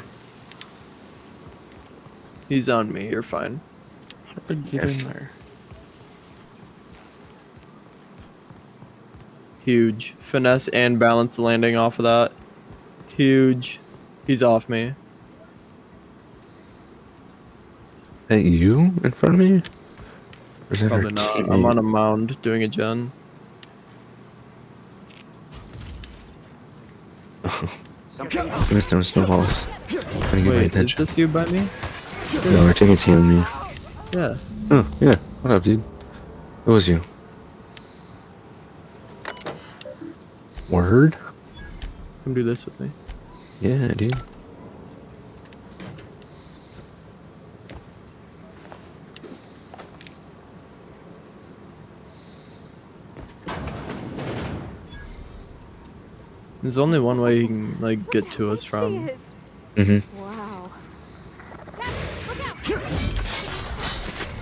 He's on me. You're fine. Get in there. Huge. Finesse and balance landing off of that. Huge. He's off me. Hey, you in front of me? Or is that our Probably not. teammate? I'm on a mound doing a gen. I missed them snowballs. Trying to get my Wait, is attention. this you by me? No, our teammate's healing me. Yeah. Oh, yeah. What up, dude? It was you. Word? Come do this with me. Yeah, dude. There's only one way he can like get to us from. Mm-hmm. Wow.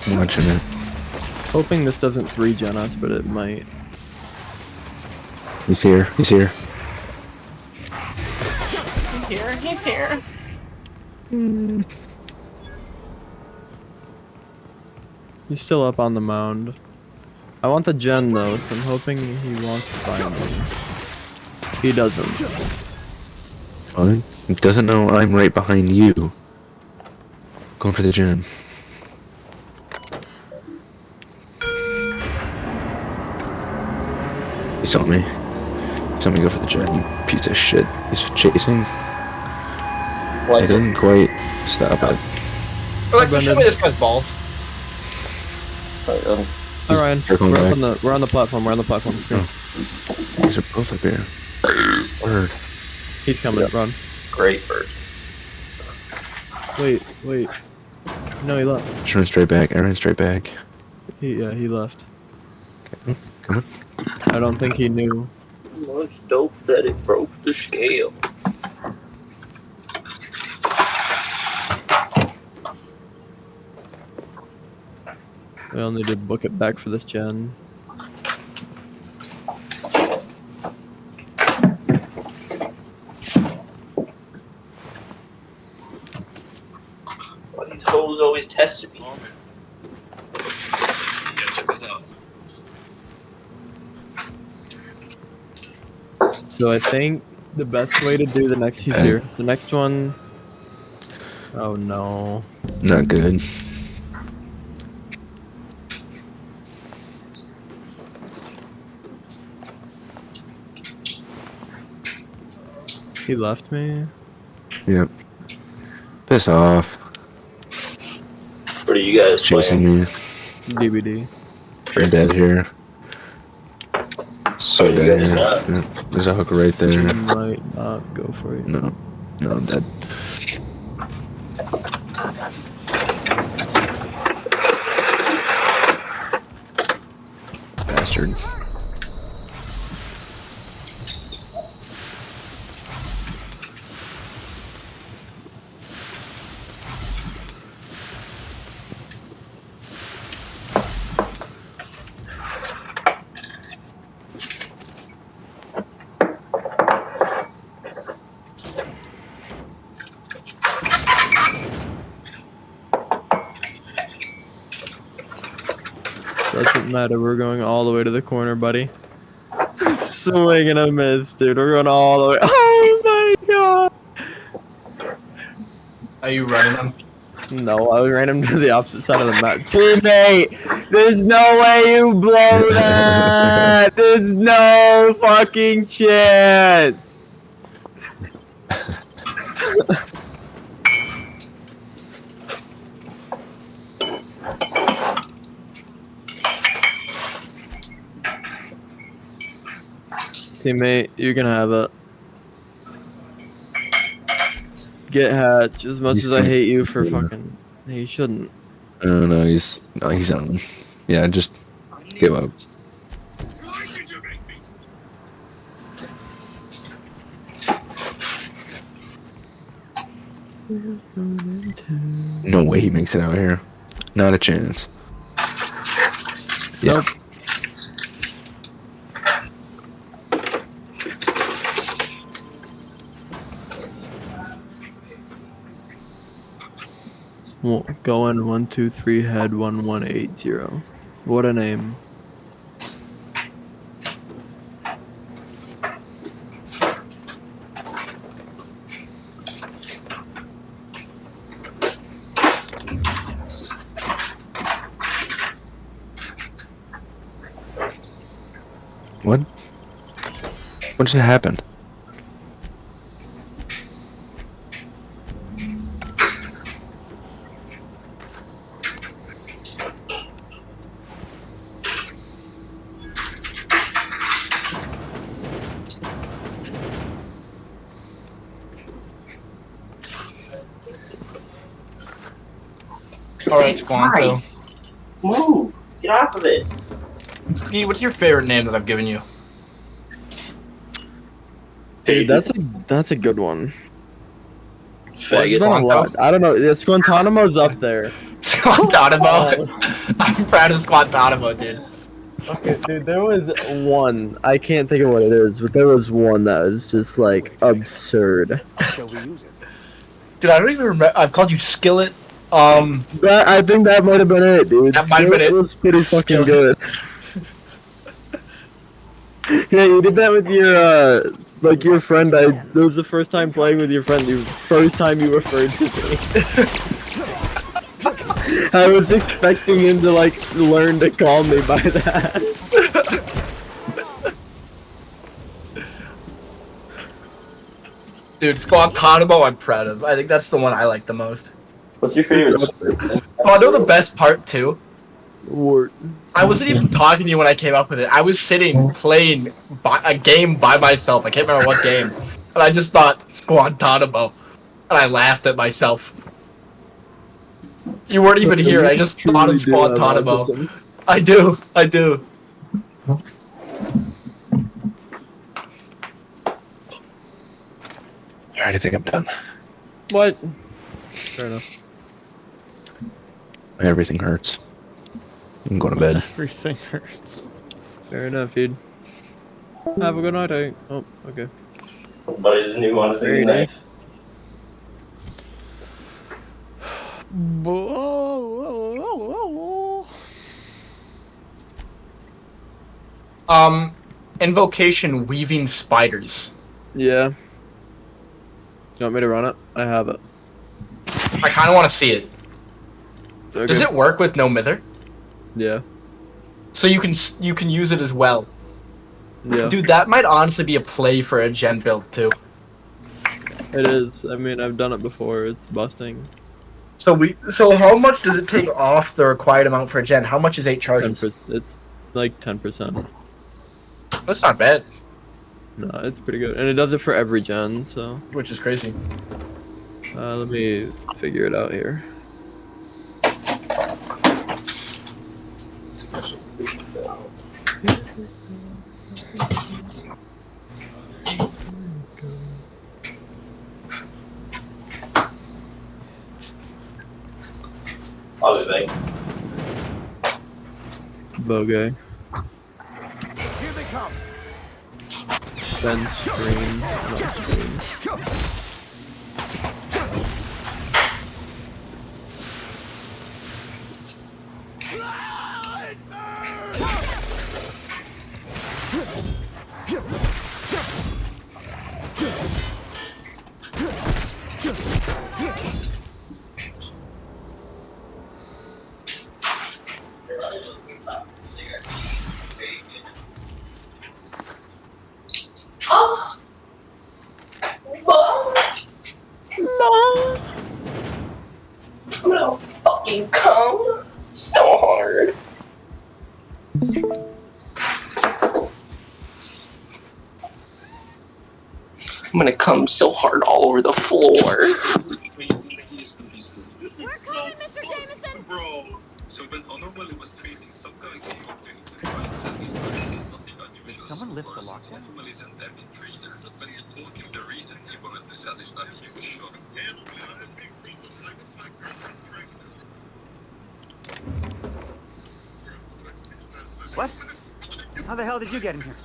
I'm watching it. Hoping this doesn't regen us, but it might. He's here. He's here. He's here. He's here. He's still up on the mound. I want the gen though, so I'm hoping he wants to find me. He doesn't. Fine. He doesn't know I'm right behind you. Going for the gen. He saw me. He saw me go for the gen, you piece of shit. He's chasing. I didn't quite stop it. Alexa, show me this guy's balls. Alright, Ryan. We're on the platform. We're on the platform. These are both up here. Bird. He's coming. Run. Great bird. Wait. No, he left. Just run straight back. I ran straight back. He left. Okay. Come on. I don't think he knew. Well, it's dope that it broke the scale. We all need to book it back for this gen. Why these hoes always testing me? So I think the best way to do the next he's here. The next one. Oh no. Not good. He left me. Yep. Piss off. What are you guys chasing playing? me? DVD. I'm dead here. So you dead guys here. not? Yeah. There's a hook right there. He might not go for it. No, I'm dead. Bastard. Doesn't matter, we're going all the way to the corner, buddy. Swing and a miss, dude. We're going all the way. Oh my god! Are you running them? No, I ran him to the opposite side of the map. Teammate! There's no way you blow that! There's no fucking chance! Teammate, you can have it. Get Hatch. As much as I hate you for fucking, he shouldn't. No, he's on. Yeah, just give up. No way he makes it out here. Not a chance. Nope. Well, going 1, 2, 3 head 1, 1, 8, 0. What a name. What? What just happened? Alright, Squanto. Move! Get off of it! Pete, what's your favorite name that I've given you? Dude, that's a good one. Well, it's Faggot. been a lot. I don't know. Squantanimo's up there. Squantanimo? I'm proud of Squantanimo, dude. Okay, dude, there was one. I can't think of what it is, but there was one that was just like absurd. Shall we use it? Dude, I don't even remember. I've called you Skillet. I think that might have been it, dude. That might have been it. It was pretty fucking good. Yeah, you did that with your like your friend. That was the first time playing with your friend. The first time you referred to me. I was expecting him to like learn to call me by that. Dude, Guantanamo, I'm proud of. I think that's the one I like the most. What's your favorite? Oh, I know the best part too. What? I wasn't even talking to you when I came up with it. I was sitting playing a game by myself. I can't remember what game, and I just thought Guantanamo, and I laughed at myself. You weren't even here. I just thought of Guantanamo. I do. I do. Alright, I think I'm done. What? Fair enough. Everything hurts. You can go to bed. Everything hurts. Fair enough, dude. Have a good night. Oh, okay. But I didn't even want to say Very good night. nice. Invocation weaving spiders. Yeah. You want me to run it? I have it. I kind of want to see it. Okay. Does it work with no mither? Yeah. So you can use it as well. Yeah. Dude, that might honestly be a play for a gen build too. It is. I mean, I've done it before. It's busting. So how much does it take off the required amount for a gen? How much is 8 charges? 10%. It's like 10%. That's not bad. No, it's pretty good, and it does it for every gen. So. Which is crazy. Let me figure it out here. Other thing. Bogey. Here they come. Then screen. Not screen. I'm gonna fucking come so hard. I'm gonna come so hard all over the floor. We're coming, Mr. Jameson! Bro, so when Anomaly was trading, some guy came up to him to try and sell his this is nothing unusual. Did someone lift the lock? Anomaly is an avid trader, but when he told him the reason he wanted to sell his stuff, he was shocked. What? How the hell did you get in here?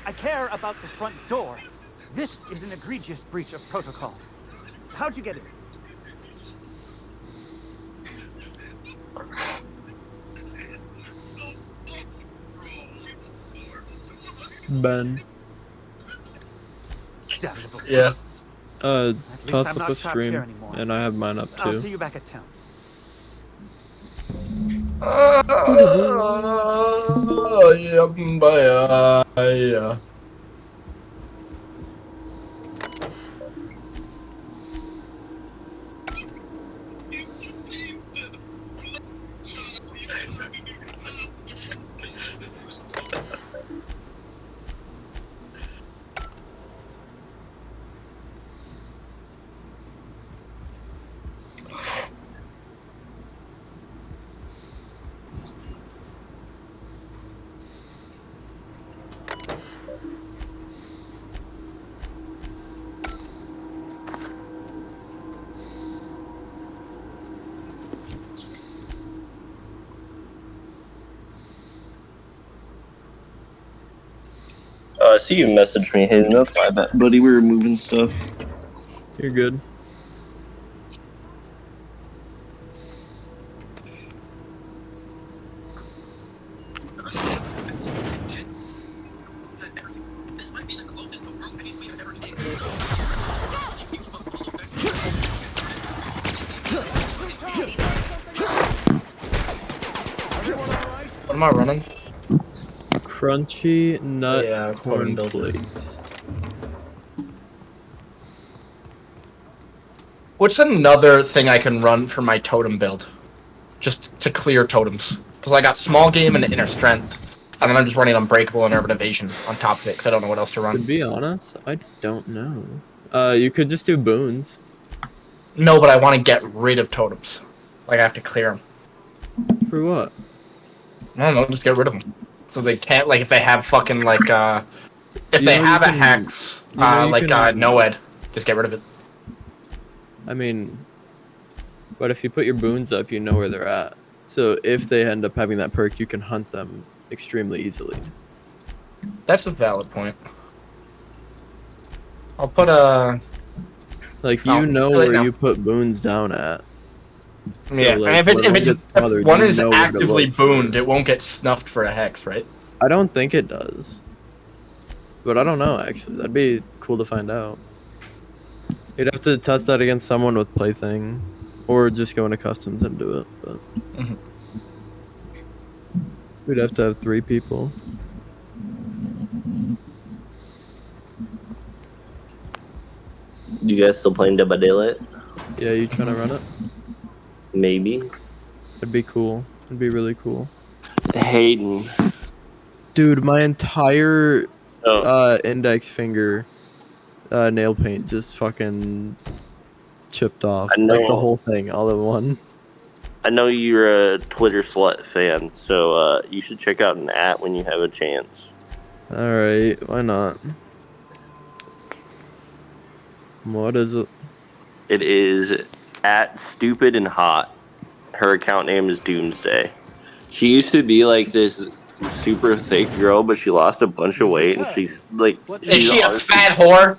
I care about the front door. This is an egregious breach of protocol. How'd you get in? Ben. Yeah. Toss up a stream, and I have mine up too. I'll see you back at town. Yeah. Oh, I see you messaged me, Hayden. That's my bad, buddy. We were moving stuff. You're good. What am I running? Crunchy nut Yeah, corn build. flakes. What's another thing I can run for my totem build? Just to clear totems. Because I got small game and inner strength. And then I'm just running unbreakable and urban evasion on top of it because I don't know what else to run. To be honest, I don't know. You could just do boons. No, but I want to get rid of totems. Like I have to clear them. For what? I don't know, just get rid of them. So they can't, like, if they have fucking, like, if You they know have you a can- hex, you know you like, can- Noed, just get rid of it. I mean, but if you put your boons up, you know where they're at. So if they end up having that perk, you can hunt them extremely easily. That's a valid point. I'll put a... Like, Oh, you know really where no. you put boons down at. So, Yeah, like, and when if one you is know where to actively look for booned, it won't get snuffed for a hex, right? I don't think it does. But I don't know, actually. That'd be cool to find out. You'd have to test that against someone with Plaything. Or just go into customs and do it. But Mhm. we'd have to have 3 people. You guys still playing Dead by Daylight? Yeah, you trying to run it? Maybe. That'd be cool. It'd be really cool. Hayden. Dude, my entire index finger nail paint just fucking chipped off. I know. Like the whole thing, all in one. I know you're a Twitter slut fan, so you should check out an @ when you have a chance. Alright, why not? What is it? It is @stupid and hot. Her account name is Doomsday. She used to be like this super thick girl, but she lost a bunch of weight, and she's like. Is she a fat whore?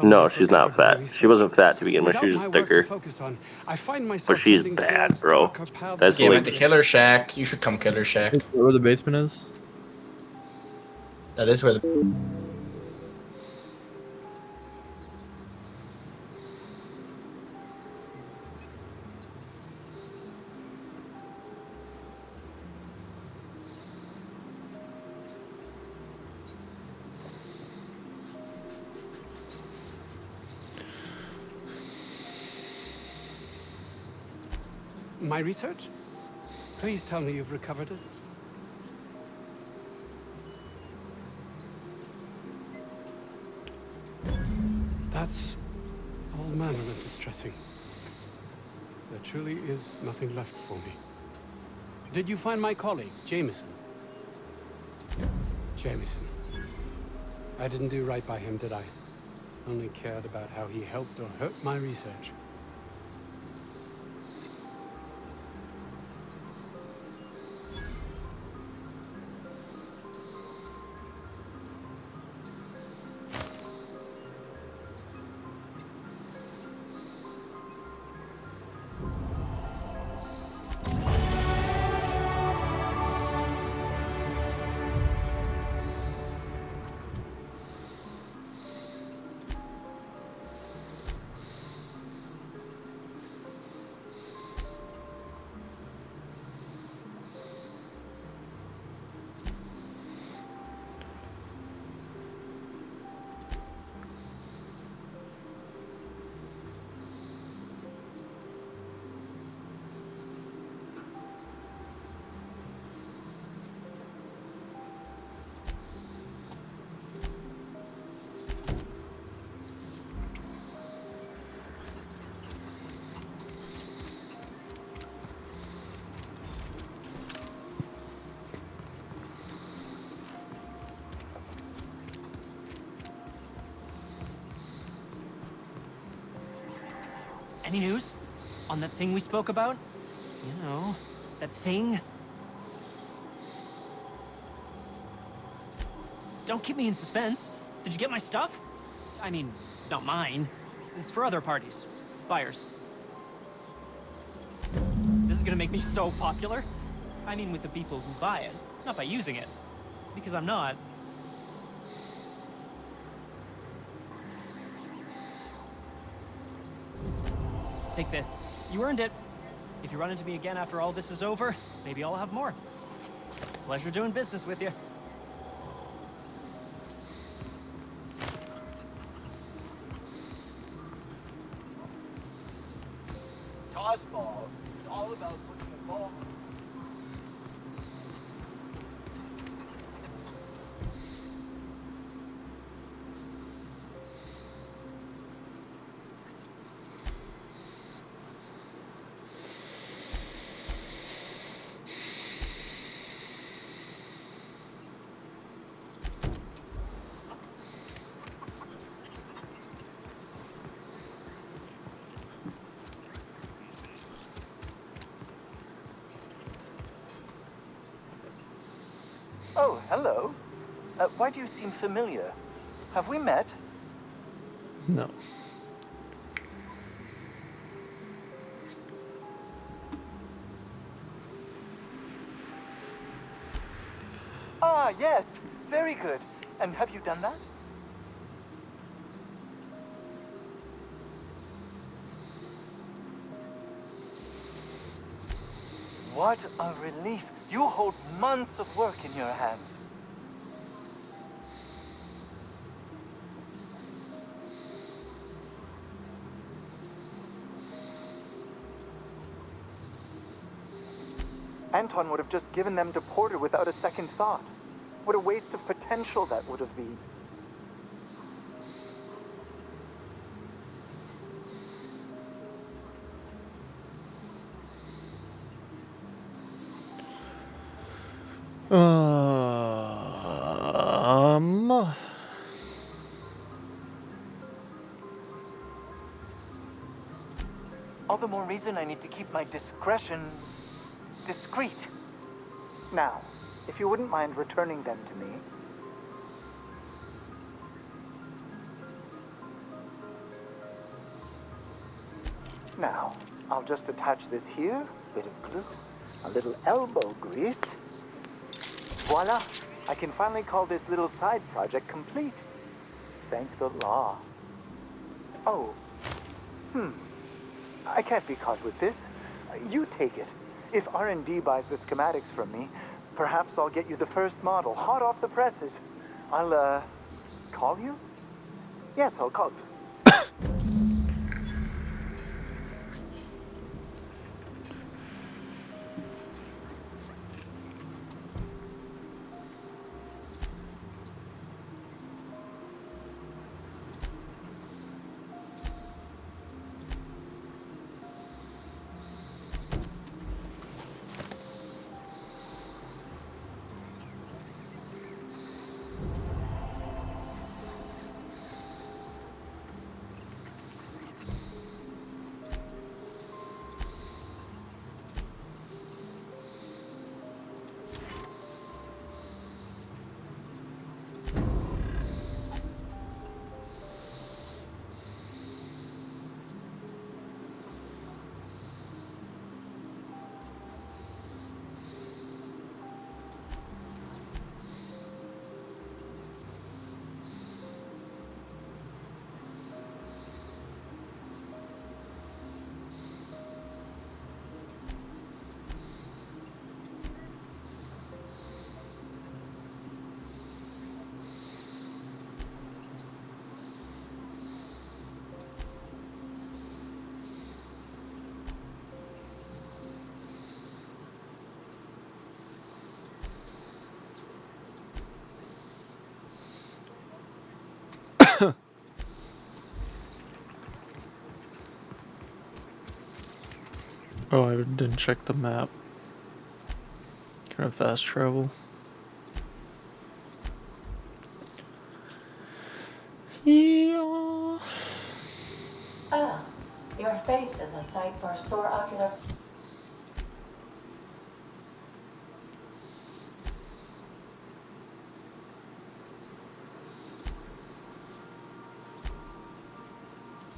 No, she's not fat. She wasn't fat to begin with. She was just thicker. But she's bad, bro. That's Game like at the Killer Shack. You should come Killer Shack. Where the basement is? That is where the... My research? Please tell me you've recovered it. That's all manner of distressing. There truly is nothing left for me. Did you find my colleague, Jameson? Jameson. I didn't do right by him, did I? Only cared about how he helped or hurt my research. Any news? On that thing we spoke about? You know, that thing? Don't keep me in suspense. Did you get my stuff? I mean, not mine. It's for other parties. Buyers. This is gonna make me so popular. I mean with the people who buy it, not by using it. Because I'm not. Take this. You earned it. If you run into me again after all this is over, maybe I'll have more. Pleasure doing business with you. Toss ball is all about putting the ball. Oh, hello. Why do you seem familiar? Have we met? No. Ah, yes. Very good. And have you done that? What a relief. You hold months of work in your hands. Antoine would have just given them to Porter without a second thought. What a waste of potential that would have been. All the more reason I need to keep my discretion discreet. Now, if you wouldn't mind returning them to me. Now, I'll just attach this here, bit of glue, a little elbow grease. Voila! I can finally call this little side project complete. Thank the law. Oh. I can't be caught with this. You take it. If R&D buys the schematics from me, perhaps I'll get you the first model, hot off the presses. I'll, call you? Yes, I'll call you. Oh, I didn't check the map. Can I fast travel? Yeah. Ah, your face is a sight for sore ocular.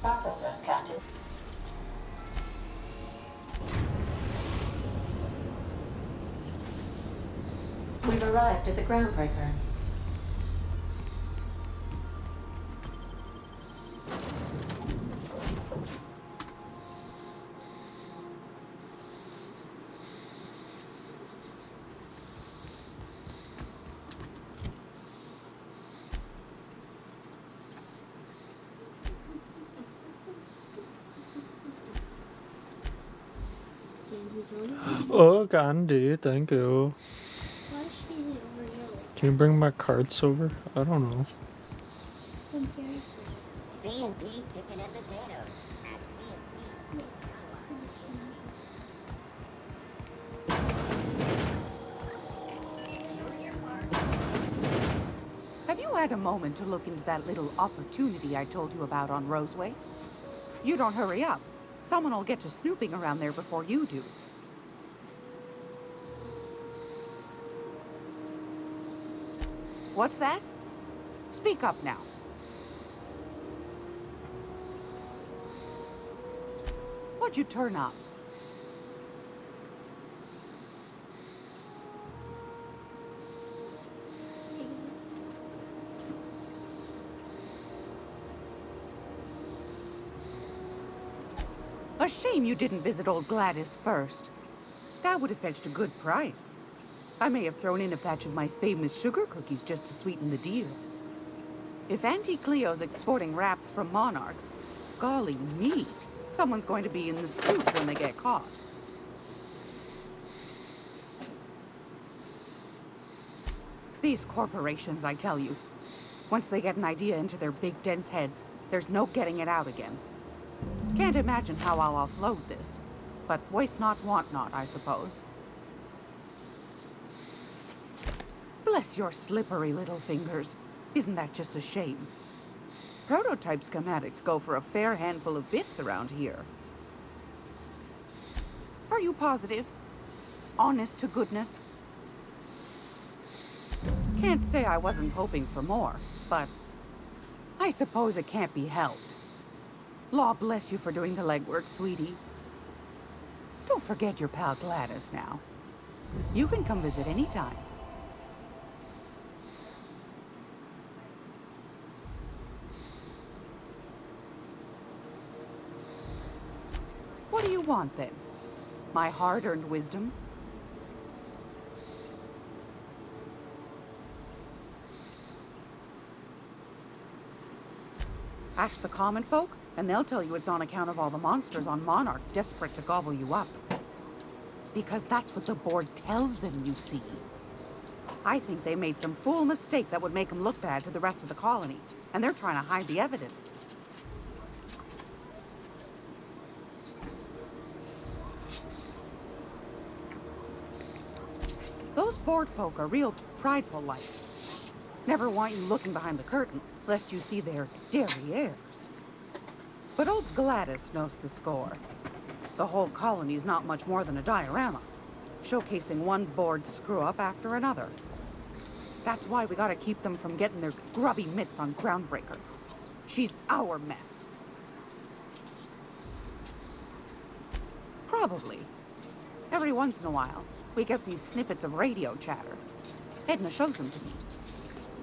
Processors, Captain. We've arrived at the groundbreaker. Oh, Gandhi, thank you. Can you bring my carts over? I don't know. C&P chicken and potatoes. At Have you had a moment to look into that little opportunity I told you about on Roseway? You don't hurry up. Someone will get to snooping around there before you do. What's that? Speak up now. What'd you turn up? A shame you didn't visit old Gladys first. That would have fetched a good price. I may have thrown in a batch of my famous sugar cookies just to sweeten the deal. If Auntie Cleo's exporting wraps from Monarch, golly me, someone's going to be in the soup when they get caught. These corporations, I tell you, once they get an idea into their big dense heads, there's no getting it out again. Can't imagine how I'll offload this, but waste not, want not, I suppose. Bless your slippery little fingers. Isn't that just a shame? Prototype schematics go for a fair handful of bits around here. Are you positive? Honest to goodness? Can't say I wasn't hoping for more, but I suppose it can't be helped. Law bless you for doing the legwork, sweetie. Don't forget your pal Gladys now. You can come visit anytime. What do you want, then? My hard-earned wisdom? Ask the common folk, and they'll tell you it's on account of all the monsters on Monarch desperate to gobble you up. Because that's what the board tells them, you see. I think they made some fool mistake that would make them look bad to the rest of the colony, and they're trying to hide the evidence. Those board folk are real prideful-like. Never want you looking behind the curtain, lest you see their derrieres. But old Gladys knows the score. The whole colony's not much more than a diorama, showcasing one board screw-up after another. That's why we gotta keep them from getting their grubby mitts on Groundbreaker. She's our mess. Probably. Every once in a while, we get these snippets of radio chatter. Edna shows them to me.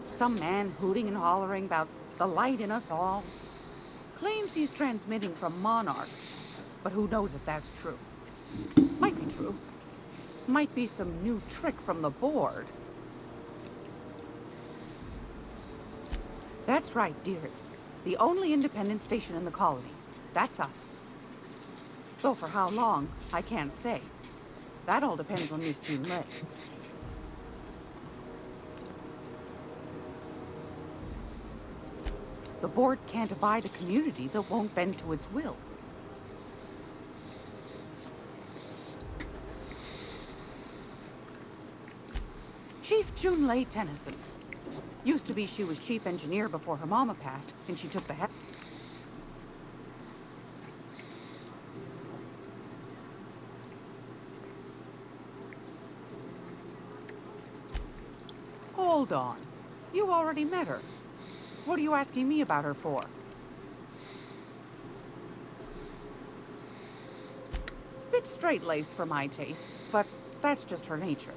Some man hooting and hollering about the light in us all. Claims he's transmitting from Monarch, but who knows if that's true. Might be true. Might be some new trick from the board. That's right, dearie. The only independent station in the colony. That's us. Though for how long, I can't say. That all depends on Miss June Lay. The board can't abide a community that won't bend to its will. Chief June Lay Tennyson. Used to be she was chief engineer before her mama passed, and she took the head. Hold on. You already met her. What are you asking me about her for? bit straight-laced for my tastes, but that's just her nature.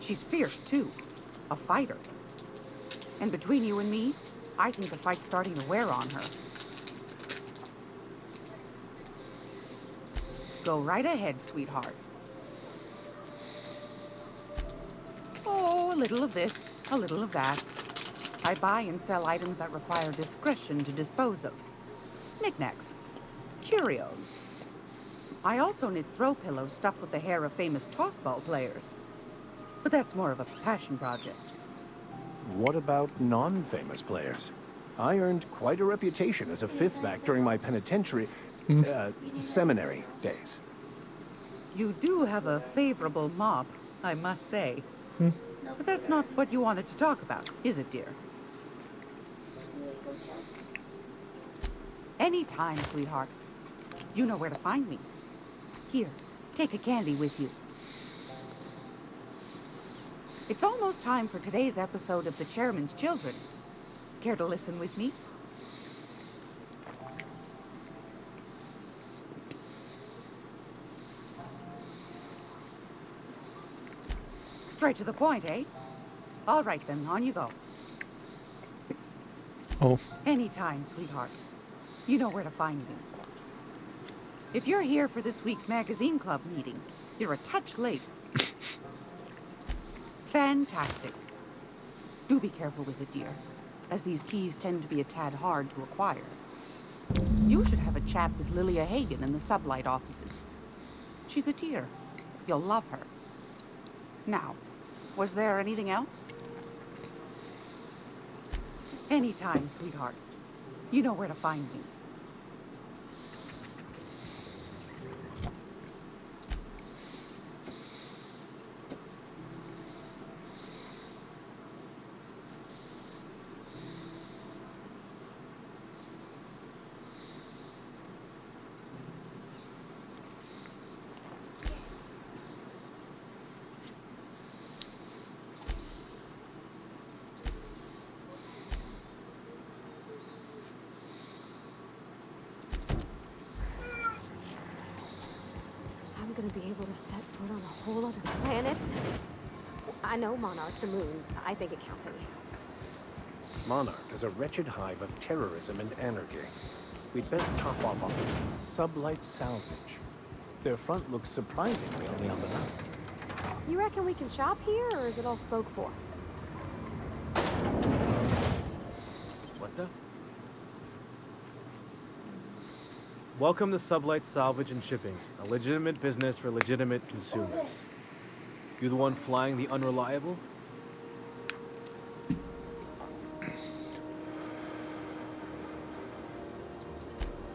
She's fierce, too. A fighter. And between you and me, I think the fight's starting to wear on her. Go right ahead, sweetheart. Oh, a little of this, a little of that. I buy and sell items that require discretion to dispose of. Knickknacks. Curios. I also knit throw pillows stuffed with the hair of famous tossball players. But that's more of a passion project. What about non-famous players? I earned quite a reputation as a fifth back during my penitentiary, seminary days. You do have a favorable mop, I must say. But that's not what you wanted to talk about, is it, dear? Anytime, sweetheart. You know where to find me. Here, take a candy with you. It's almost time for today's episode of The Chairman's Children. Care to listen with me? Straight to the point, eh? All right then, on you go. Oh. Anytime, sweetheart. You know where to find me. If you're here for this week's magazine club meeting, you're a touch late. Fantastic. Do be careful with it, dear, as these keys tend to be a tad hard to acquire. You should have a chat with Lilia Hagen in the Sublight offices. She's a dear. You'll love her. Now, was there anything else? Anytime, sweetheart. You know where to find me. Gonna be able to set foot on a whole other planet? I know Monarch's a moon. I think it counts anyhow. Monarch is a wretched hive of terrorism and anarchy. We'd best top off on Sublight Salvage. Their front looks surprisingly on the up. You reckon we can shop here, or is it all spoke for? What the? Welcome to Sublight Salvage and Shipping, a legitimate business for legitimate consumers. You the one flying the Unreliable?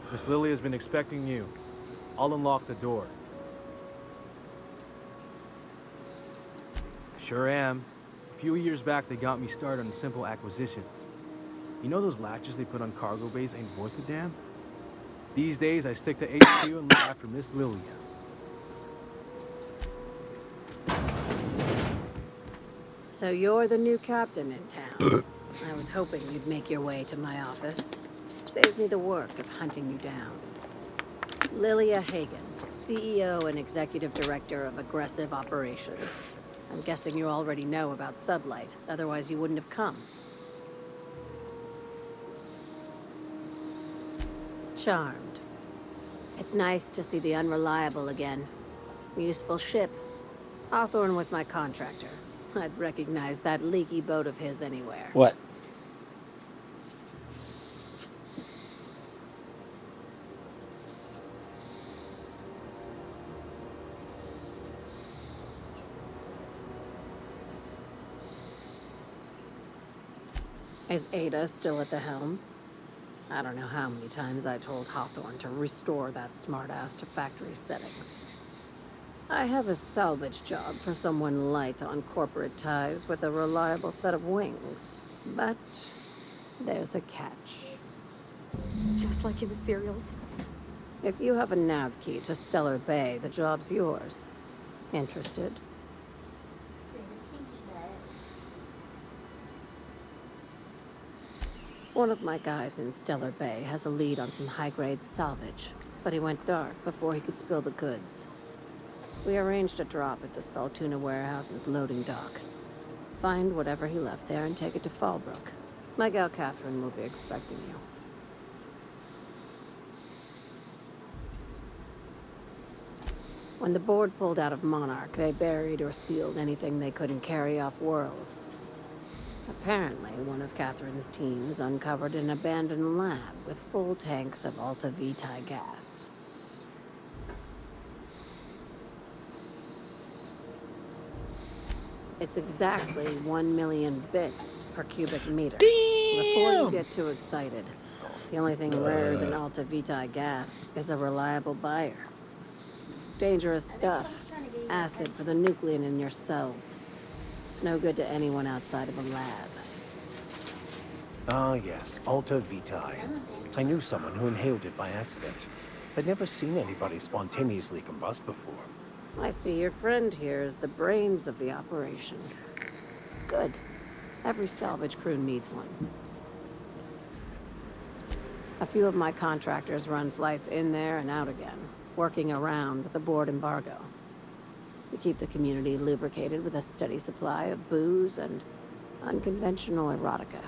Miss Lily has been expecting you. I'll unlock the door. Sure am. A few years back, they got me started on simple acquisitions. You know those latches they put on cargo bays ain't worth a damn? These days, I stick to HQ and look after Miss Lilia. So you're the new captain in town. I was hoping you'd make your way to my office. Saves me the work of hunting you down. Lilia Hagen, CEO and Executive Director of Aggressive Operations. I'm guessing you already know about Sublight, otherwise you wouldn't have come. Charmed. It's nice to see the Unreliable again. Useful ship. Hawthorne was my contractor. I'd recognize that leaky boat of his anywhere. What? Is Ada still at the helm? I don't know how many times I told Hawthorne to restore that smartass to factory settings. I have a salvage job for someone light on corporate ties with a reliable set of wings. But there's a catch. Just like in the serials. If you have a nav key to Stellar Bay, the job's yours. Interested? One of my guys in Stellar Bay has a lead on some high-grade salvage, but he went dark before he could spill the goods. We arranged a drop at the Saltuna warehouse's loading dock. Find whatever he left there and take it to Fallbrook. My gal Catherine will be expecting you. When the board pulled out of Monarch, they buried or sealed anything they couldn't carry off-world. Apparently, one of Catherine's teams uncovered an abandoned lab with full tanks of Alta Vitae gas. It's exactly 1 million bits per cubic meter. Before you get too excited, the only thing rarer than Alta Vitae gas is a reliable buyer. Dangerous stuff. Acid for the nuclein in your cells. It's no good to anyone outside of a lab. Ah, yes, Alta Vitae. I knew someone who inhaled it by accident. I'd never seen anybody spontaneously combust before. I see your friend here is the brains of the operation. Good. Every salvage crew needs one. A few of my contractors run flights in there and out again, working around with the board embargo. We keep the community lubricated with a steady supply of booze and unconventional erotica.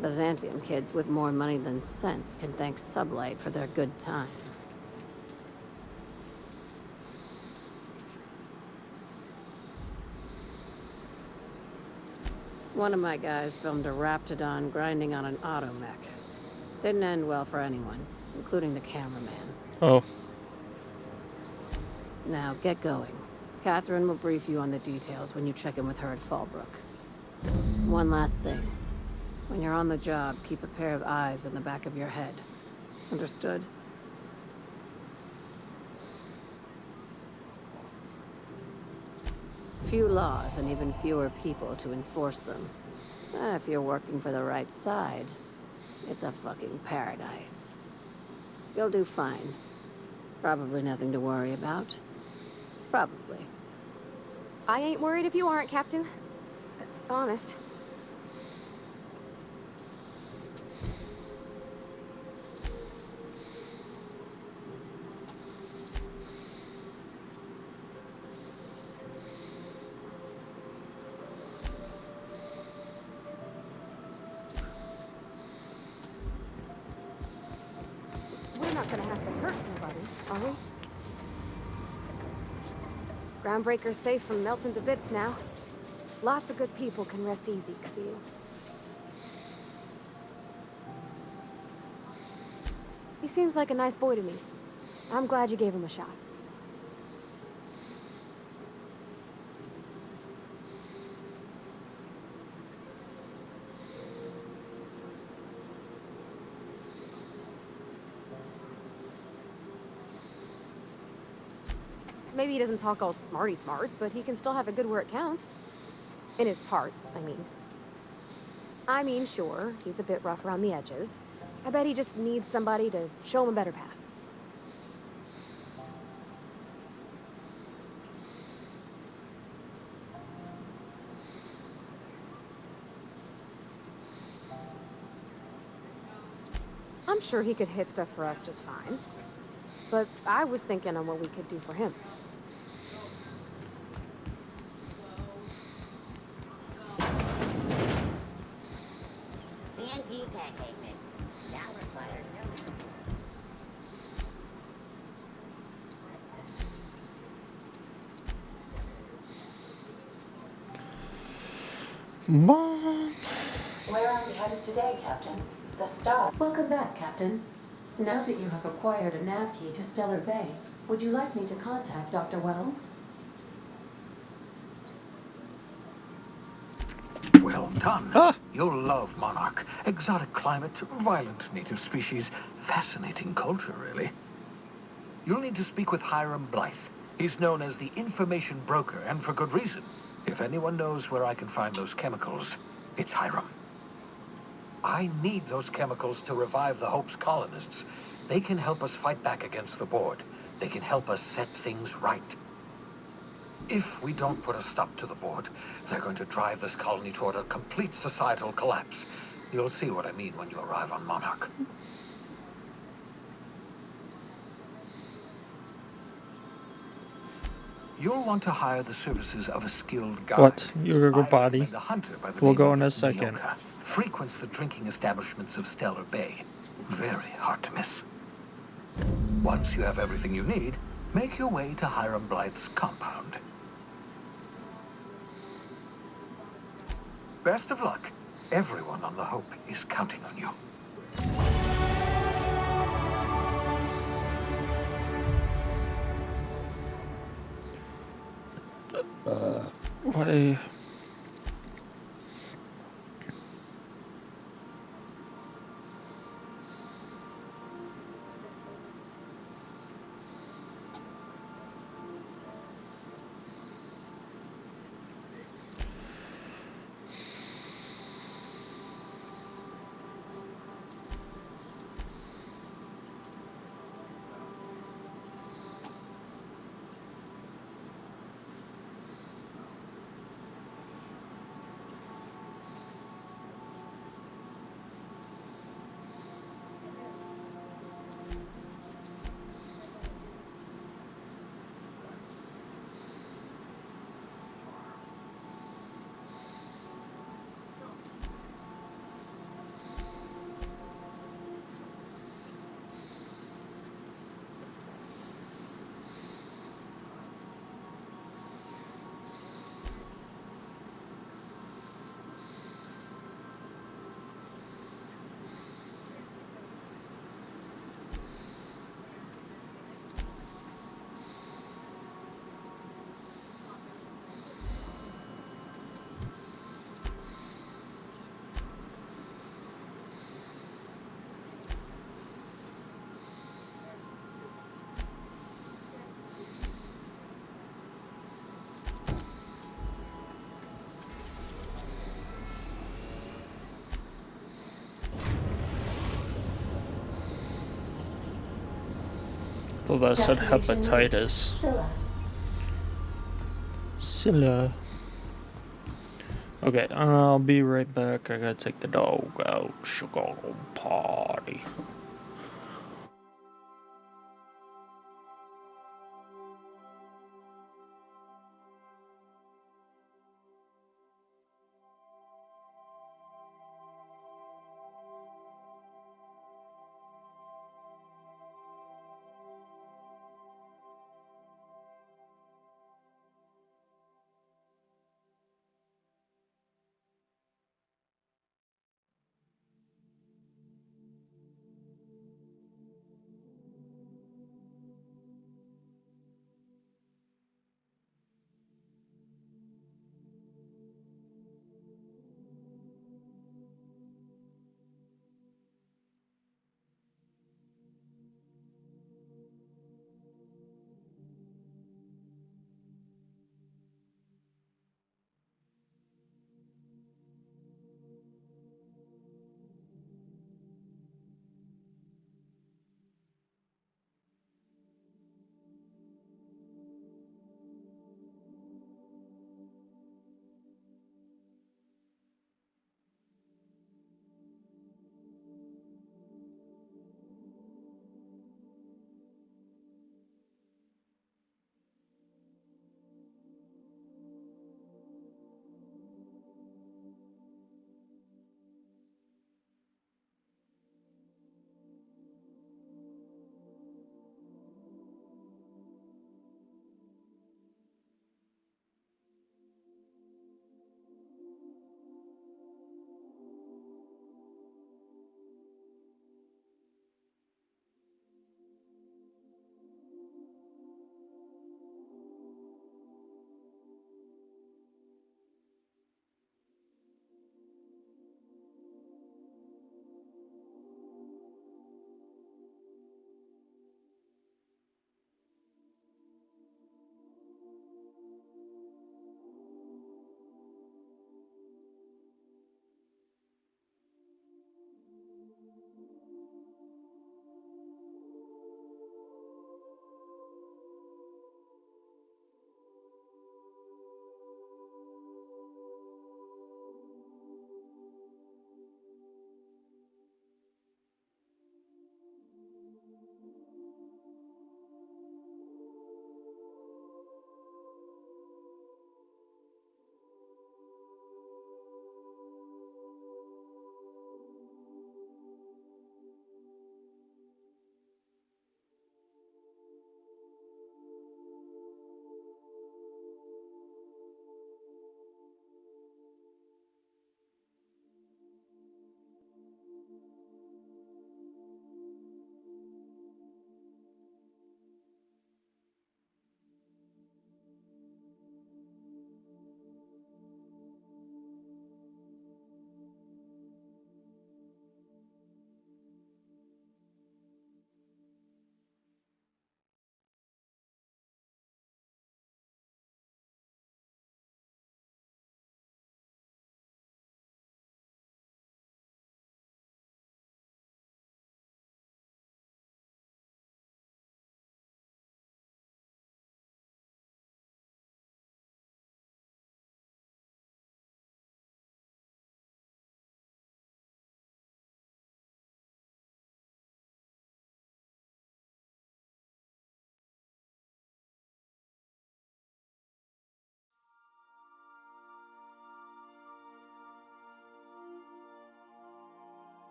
Byzantium kids with more money than sense can thank Sublight for their good time. One of my guys filmed a Raptidon grinding on an automech. Didn't end well for anyone, including the cameraman. Oh. Now, get going. Catherine will brief you on the details when you check in with her at Fallbrook. One last thing. When you're on the job, keep a pair of eyes in the back of your head. Understood? Few laws and even fewer people to enforce them. If you're working for the right side, it's a fucking paradise. You'll do fine. Probably nothing to worry about. Probably. I ain't worried if you aren't, Captain. Honest. We're not gonna have to hurt anybody, are we? Groundbreaker's safe from melting to bits now. Lots of good people can rest easy because of you. He seems like a nice boy to me. I'm glad you gave him a shot. Maybe he doesn't talk all smarty smart, but he can still have a good where it counts. In his heart, I mean. I mean, sure, he's a bit rough around the edges. I bet he just needs somebody to show him a better path. I'm sure he could hit stuff for us just fine. But I was thinking on what we could do for him. CNG pancake mix. Now requires no... Mom! Where are we headed today, Captain? The Star. Welcome back, Captain. Now that you have acquired a nav key to Stellar Bay, would you like me to contact Dr. Wells? Well done. You'll love Monarch. Exotic climate, violent native species, fascinating culture, really. You'll need to speak with Hiram Blythe. He's known as the information broker, and for good reason. If anyone knows where I can find those chemicals, it's Hiram. I need those chemicals to revive the Hope's colonists. They can help us fight back against the board. They can help us set things right. If we don't put a stop to the board, they're going to drive this colony toward a complete societal collapse. You'll see what I mean when you arrive on Monarch. You'll want to hire the services of a skilled guide. What? Your I body? recommend a hunter by the We'll name go of in a second. Nyoka. Frequents the drinking establishments of Stellar Bay. Very hard to miss. Once you have everything you need, make your way to Hiram Blythe's compound. Best of luck. Everyone on the Hope is counting on you. Why? Well, that said hepatitis. Scylla. Okay, I'll be right back. I gotta take the dog out. She'll go potty.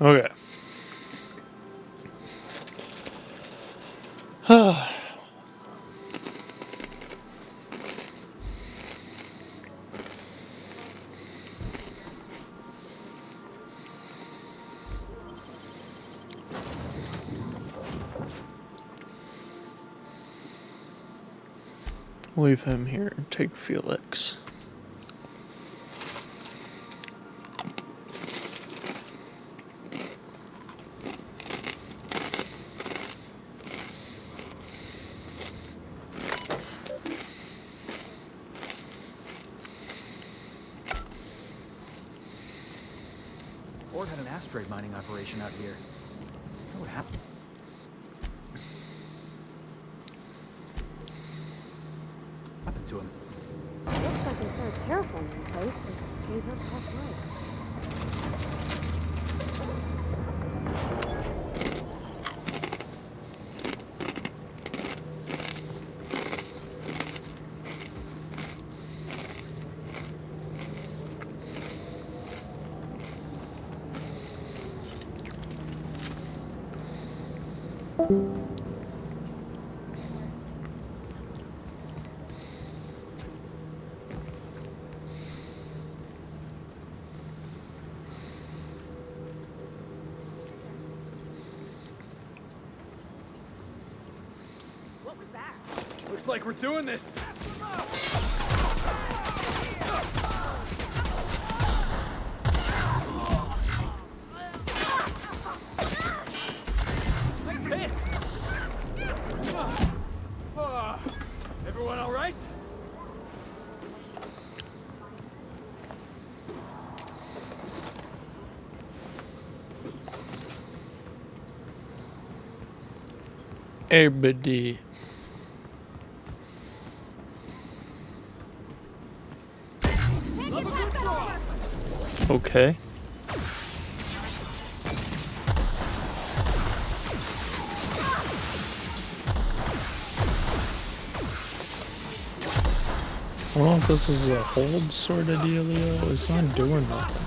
Okay. Leave him here and take Felix. Ord had an asteroid mining operation out here. What would happen? Happened to him? Looks like they started terraforming the place, but gave up halfway. Looks like we're doing this. Nice hit. Everyone all right? Everybody. Okay. I don't know if this is a hold sort of dealio. It's not doing nothing.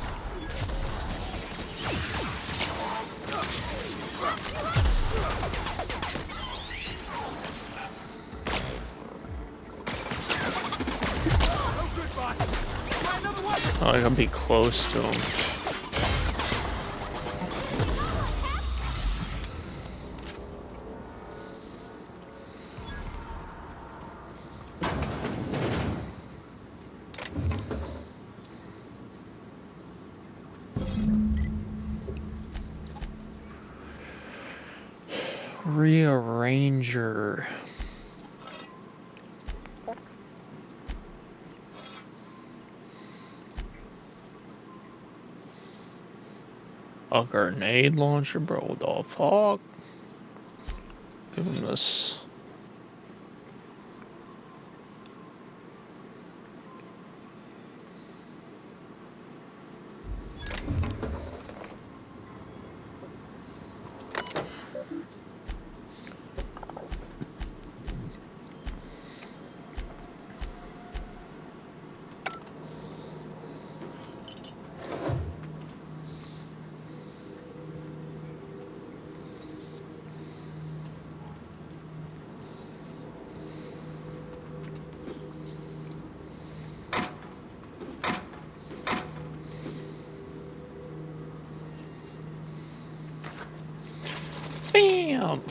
Oh, I gotta be close to him. Rearranger. A grenade launcher, bro. What the fuck? Give him this. Bam!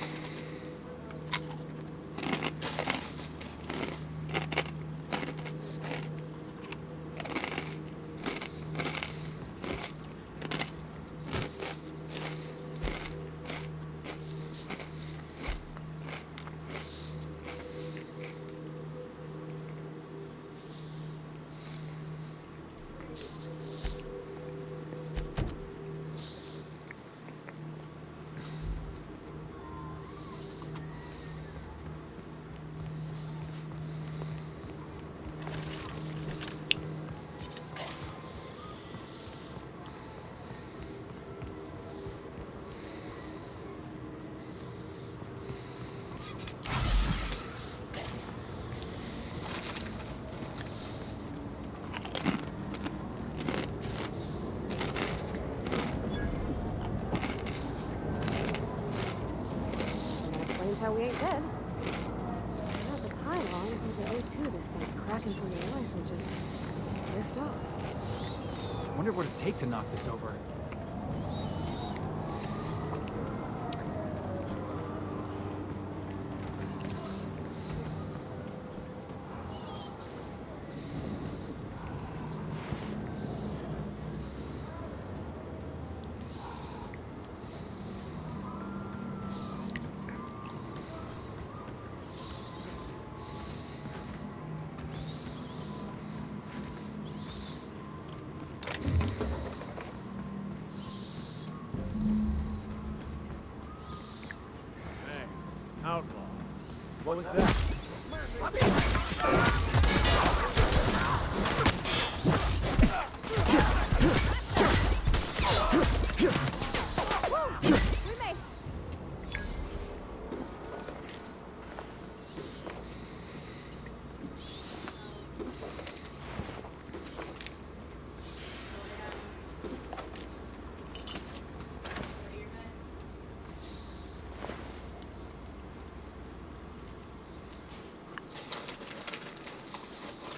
so we ain't dead. Without the pylons and the O2 this thing's cracking from the ice will just drift off. I wonder what it'd take to knock this over. Outlaw. What was that?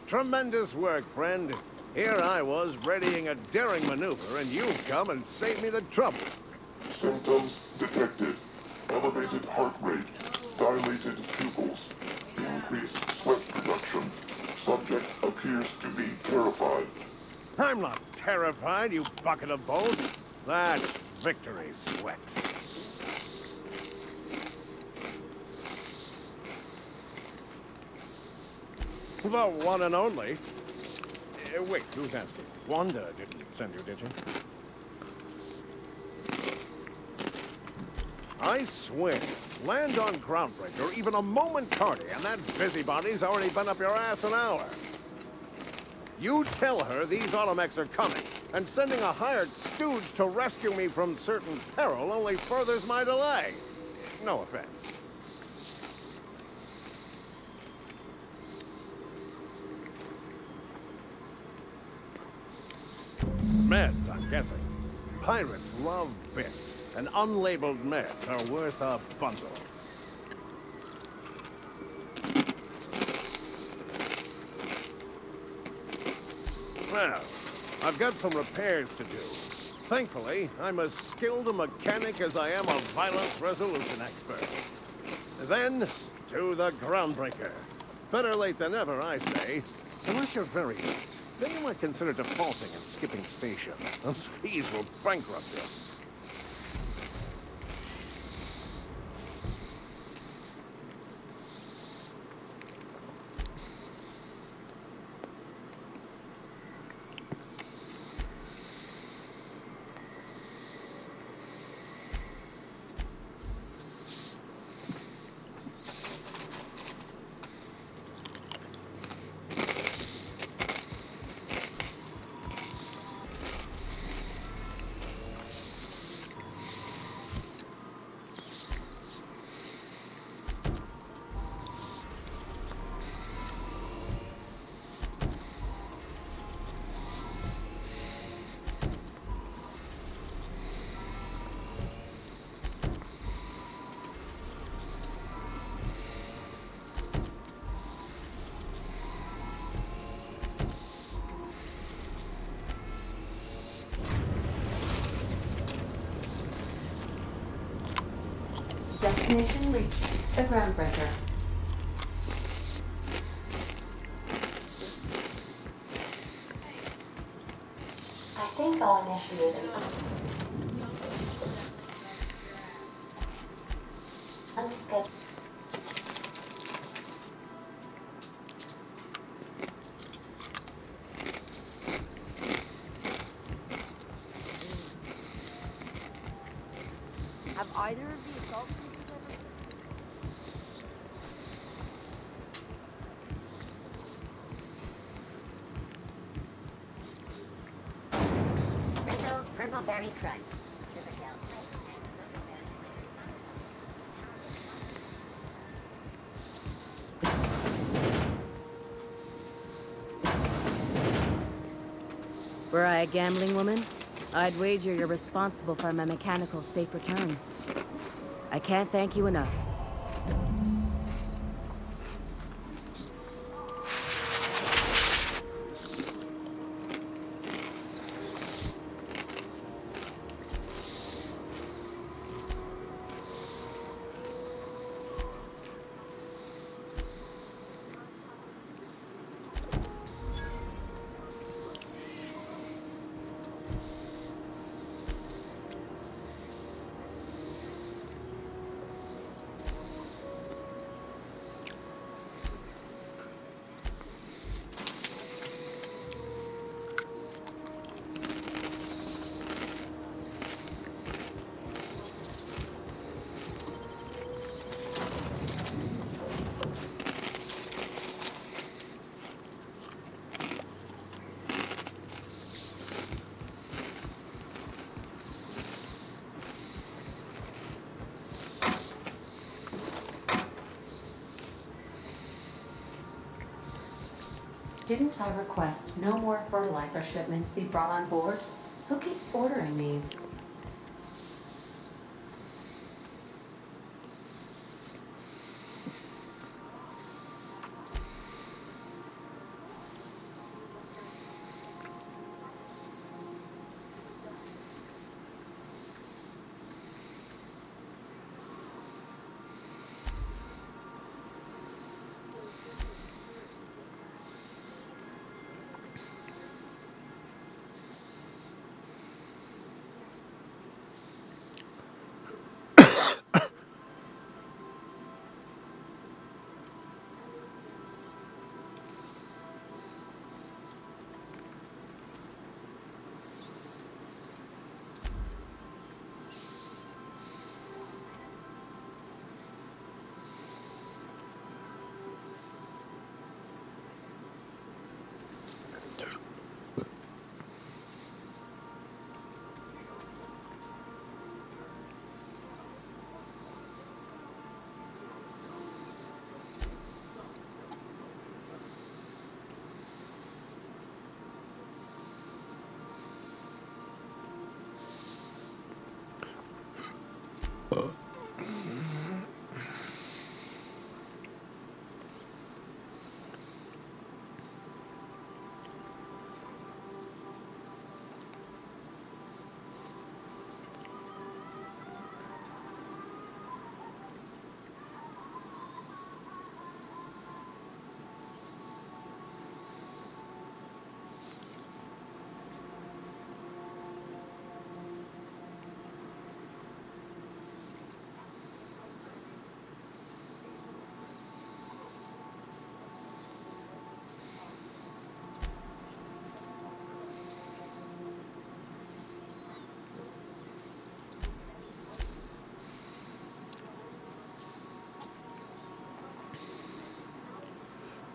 Tremendous work, friend. Here I was readying a daring maneuver, and you've come and saved me the trouble. Symptoms detected. Elevated heart rate, dilated pupils, increased sweat production. Subject appears to be terrified. I'm not terrified, you bucket of bolts. That's victory sweat. The one and only. Wait, who's asking? Wanda didn't send you, did you? I swear, land on Groundbreaker even a moment tardy, and that busybody's already been up your ass an hour. You tell her these automechs are coming, and sending a hired stooge to rescue me from certain peril only furthers my delay. No offense. Meds, I'm guessing. Pirates love bits, and unlabeled meds are worth a bundle. Well, I've got some repairs to do. Thankfully, I'm as skilled a mechanic as I am a violence resolution expert. Then, to the Groundbreaker. Better late than never, I say. Unless you're very late. Then you might consider defaulting and skipping station. Those fees will bankrupt you. Destination reached. The Groundbreaker. I think I'll initiate an unscheduled. Have either of the assault cruisers ever... Rizzo's Purple Berry Crunch. Were I a gambling woman, I'd wager you're responsible for my mechanical safe return. I can't thank you enough. Didn't I request no more fertilizer shipments be brought on board? Who keeps ordering these?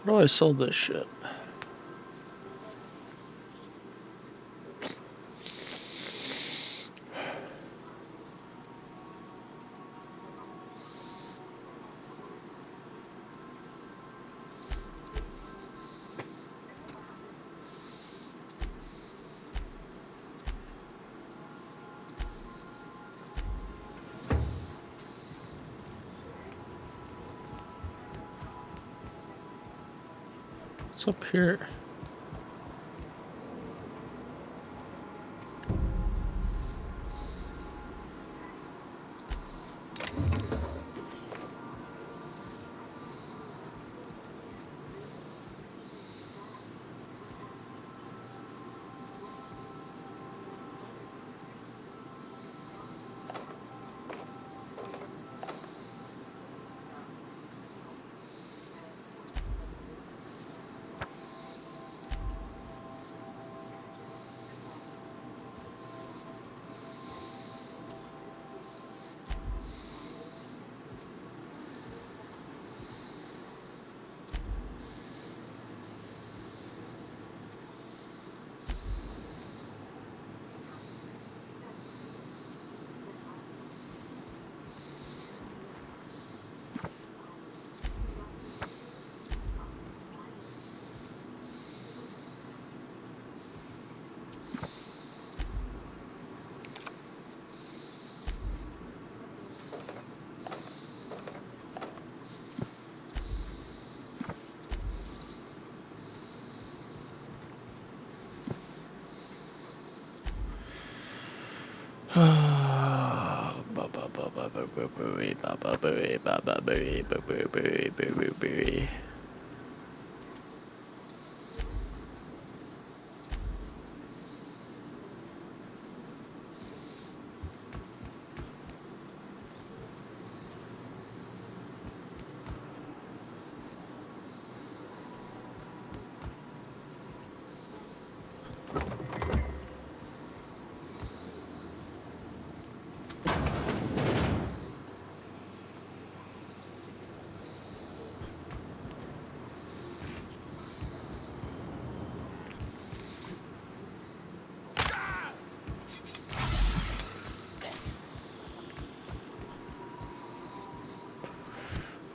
Where do I sell this shit? What's up here?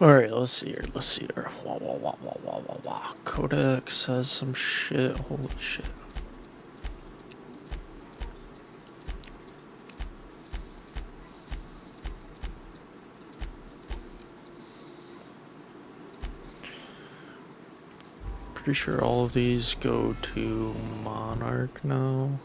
Alright, let's see here. Let's see here. Wah, wah, wah, wah, wah, wah, wah. Codex says some shit. Holy shit. Pretty sure all of these go to Monarch now.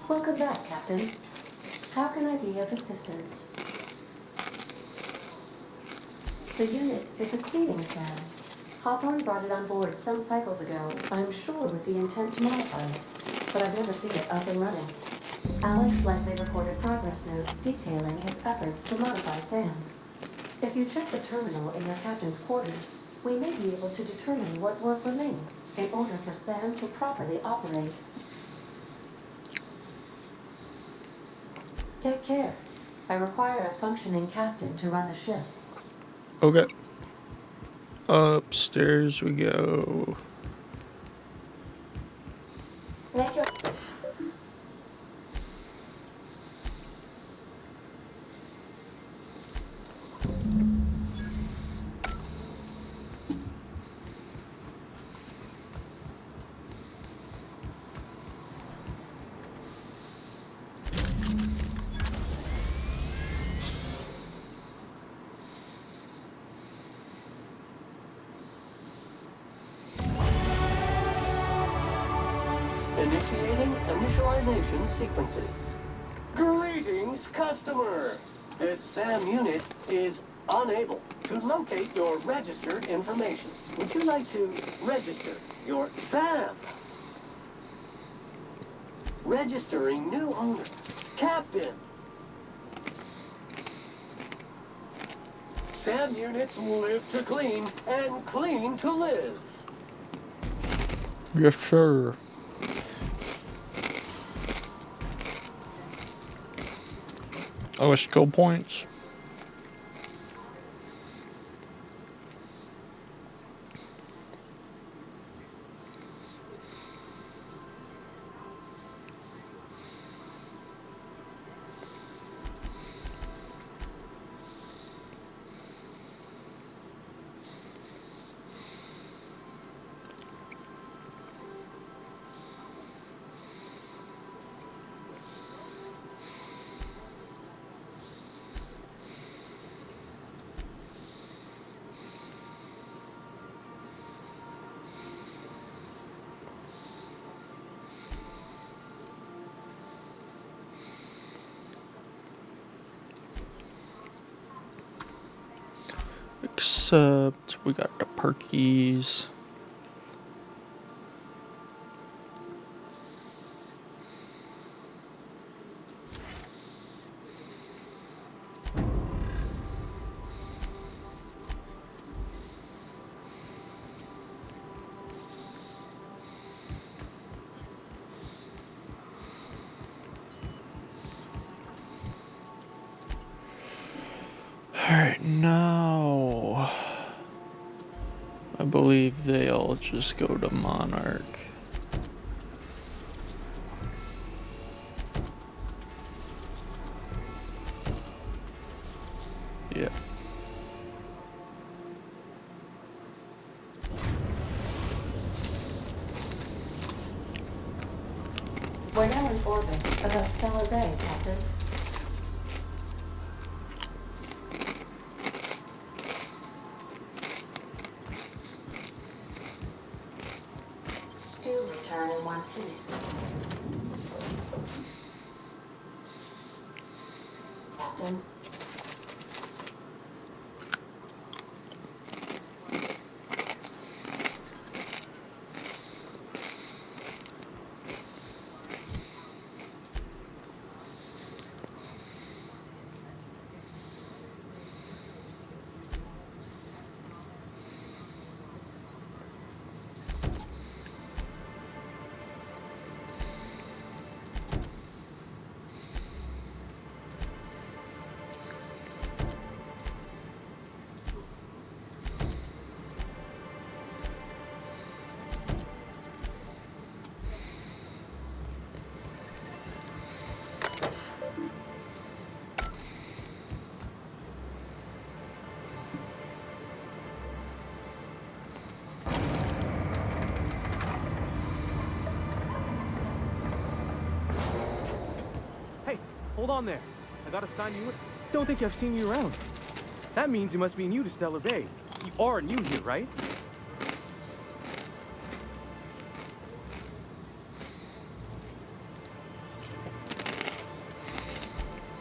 Welcome back, Captain. How can I be of assistance? The unit is a cleaning SAM. Hawthorne brought it on board some cycles ago, I'm sure with the intent to modify it, but I've never seen it up and running. Alex likely recorded progress notes detailing his efforts to modify SAM. If you check the terminal in your captain's quarters, we may be able to determine what work remains in order for SAM to properly operate. Take care. I require a functioning captain to run the ship. Okay. Upstairs we go. Make your... Initiating initialization sequences. Greetings, customer! This SAM unit is unable to locate your registered information. Would you like to register your SAM? Registering new owner. Captain. SAM units live to clean and clean to live. Yes, sir. Oh, skill points. Except we got the perkies. Alright, now I believe they all just go to Monarch. Yeah. We're now in orbit above Stellar Bay, Captain. Do return in one piece. Captain. hold on there. I gotta sign you in. Don't think I've seen you around. That means you must be new to Stellar Bay. You are new here, right?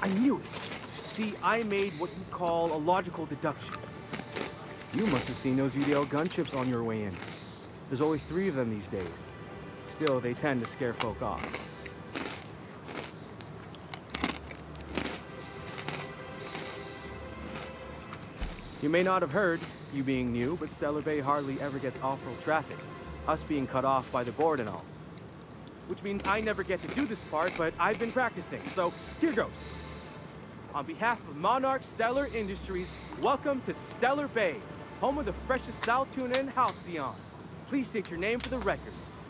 I knew it. See, I made what you call a logical deduction. You must have seen those UDL gunships on your way in. There's only 3 of them these days. Still, they tend to scare folk off. You may not have heard, you being new, but Stellar Bay hardly ever gets off-road traffic. Us being cut off by the board and all. Which means I never get to do this part, but I've been practicing, so here goes. On behalf of Monarch Stellar Industries, welcome to Stellar Bay, home of the freshest sal tuna and halcyon. Please state your name for the records.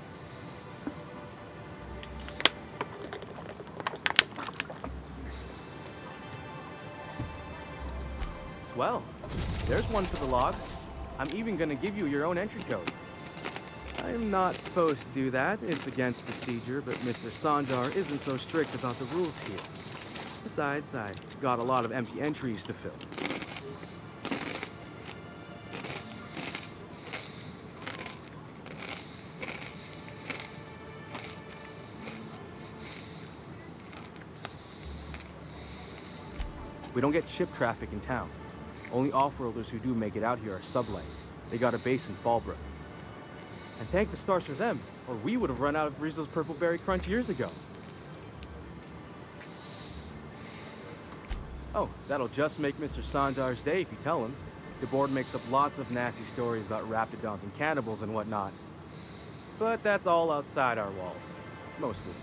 Swell. There's one for the logs. I'm even gonna give you your own entry code. I'm not supposed to do that. It's against procedure, but Mr. Sanjar isn't so strict about the rules here. Besides, I got a lot of empty entries to fill. We don't get ship traffic in town. Only off-worlders who do make it out here are sublane. They got a base in Fallbrook. And thank the stars for them, or we would have run out of Rizzo's Purple Berry Crunch years ago. Oh, that'll just make Mr. Sanjar's day if you tell him. The board makes up lots of nasty stories about raptidons and cannibals and whatnot. But that's all outside our walls. Mostly.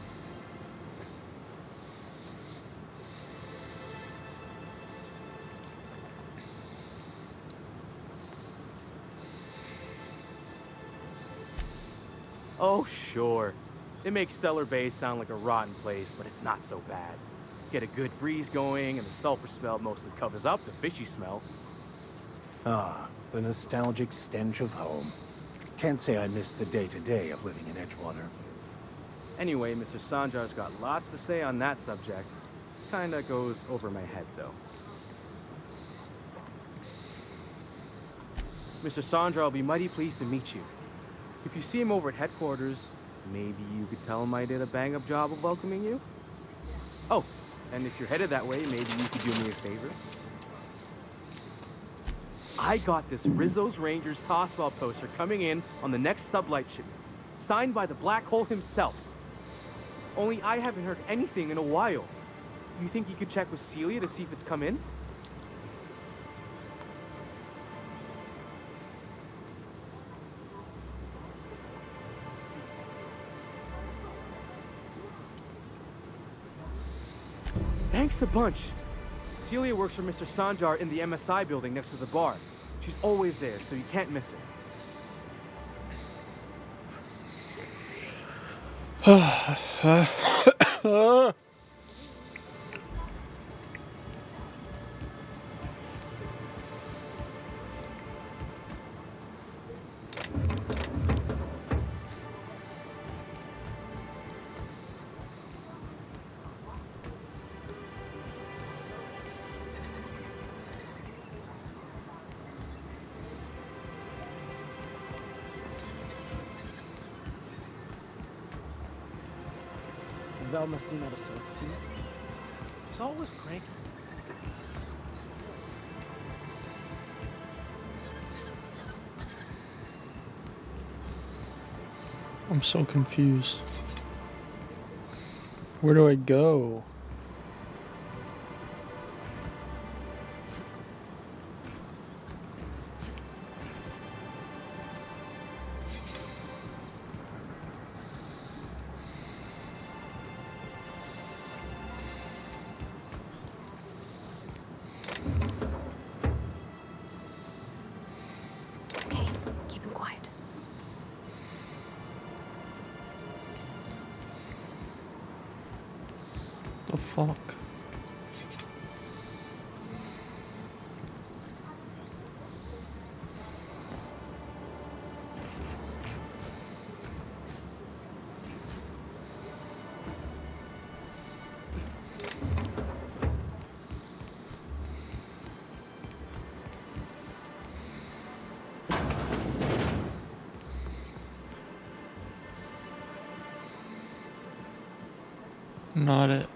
Oh, sure. It makes Stellar Bay sound like a rotten place, but it's not so bad. Get a good breeze going, and the sulfur smell mostly covers up the fishy smell. Ah, the nostalgic stench of home. Can't say I miss the day-to-day of living in Edgewater. Anyway, Mr. Sanjar's got lots to say on that subject. Kinda goes over my head, though. Mr. Sanjar will be mighty pleased to meet you. If you see him over at headquarters, maybe you could tell him I did a bang-up job of welcoming you? Oh, and if you're headed that way, maybe you could do me a favor. I got this Rizzo's Rangers Tossball poster coming in on the next sublight shipment, signed by the Black Hole himself. Only I haven't heard anything in a while. You think you could check with Celia to see if it's come in? Thanks a bunch. Celia works for Mr. Sanjar in the MSI building next to the bar. She's always there, so you can't miss her. Val must seem out of sorts to you. He's always cranky. I'm so confused. Where do I go? Okay, keep him quiet. The fuck? Not it.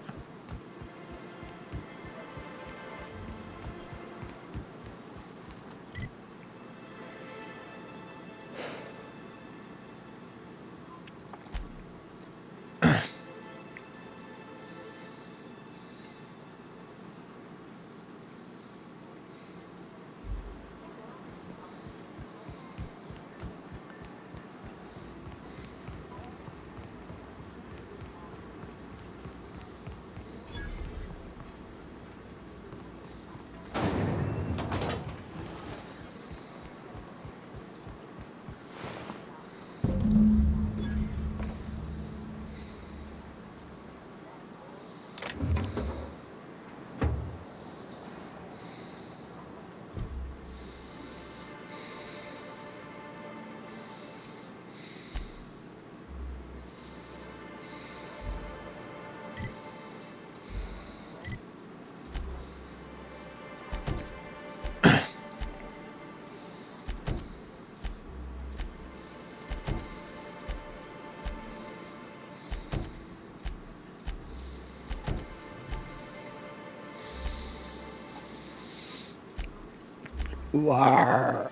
Wow.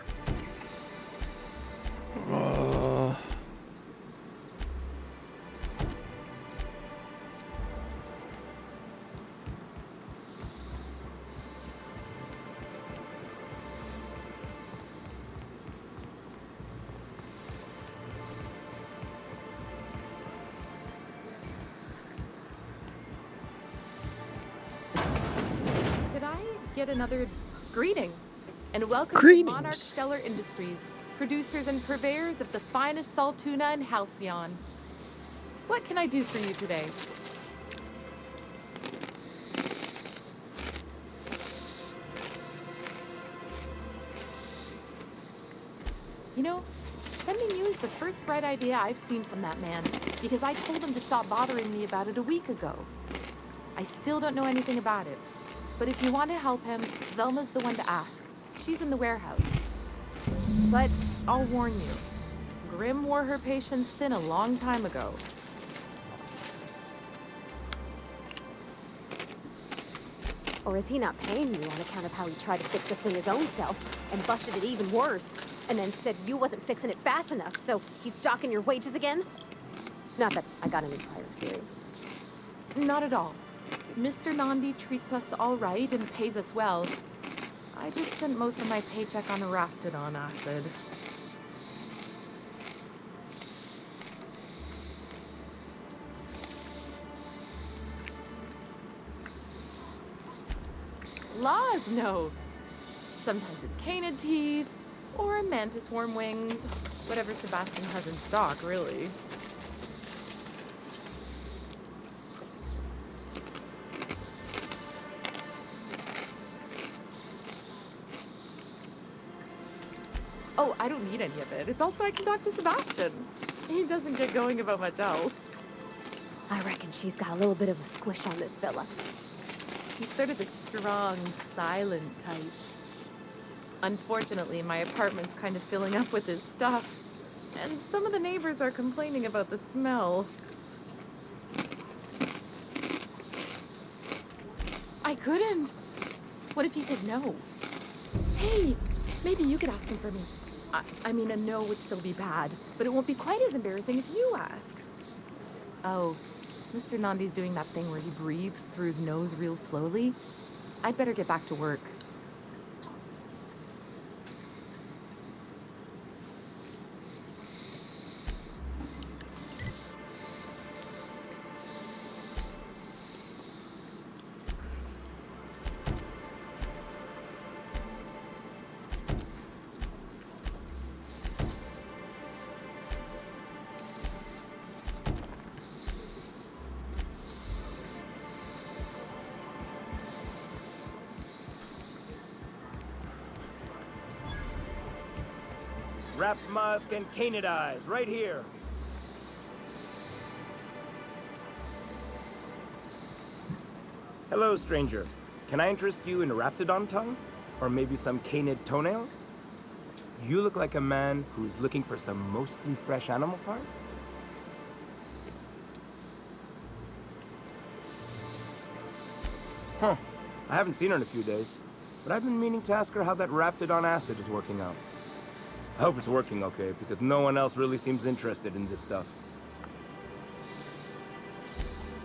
Could I get another greetings and welcome Greetings. to Monarch Stellar Industries, producers and purveyors of the finest salt tuna in Halcyon. What can I do for you today? You know, sending you is the first bright idea I've seen from that man, because I told him to stop bothering me about it a week ago. I still don't know anything about it, but if you want to help him, Velma's the one to ask. She's in the warehouse. But I'll warn you, Grimm wore her patience thin a long time ago. Or is he not paying you on account of how he tried to fix the thing his own self and busted it even worse, and then said you wasn't fixing it fast enough, so he's docking your wages again? Not that I got any prior experience. Not at all. Mr. Nandi treats us all right and pays us well. I just spent most of my paycheck on Raptidon acid. Laws, no. Sometimes it's canid teeth, or mantis worm wings. Whatever Sebastian has in stock, really. Oh, I don't need any of it. It's also I can talk to Sebastian. He doesn't get going about much else. I reckon she's got a little bit of a squish on this fella. He's sort of the strong, silent type. Unfortunately, my apartment's kind of filling up with his stuff, and some of the neighbors are complaining about the smell. I couldn't. What if he says no? Hey, maybe you could ask him for me. I mean, a no would still be bad, but it won't be quite as embarrassing if you ask. Oh, Mr. Nandi's doing that thing where he breathes through his nose real slowly. I'd better get back to work. Wrapped musk and canid eyes, right here. Hello, stranger. Can I interest you in Raptidon tongue? Or maybe some canid toenails? You look like a man who's looking for some mostly fresh animal parts. Huh. I haven't seen her in a few days, but I've been meaning to ask her how that Raptidon acid is working out. I hope it's working okay, because no one else really seems interested in this stuff.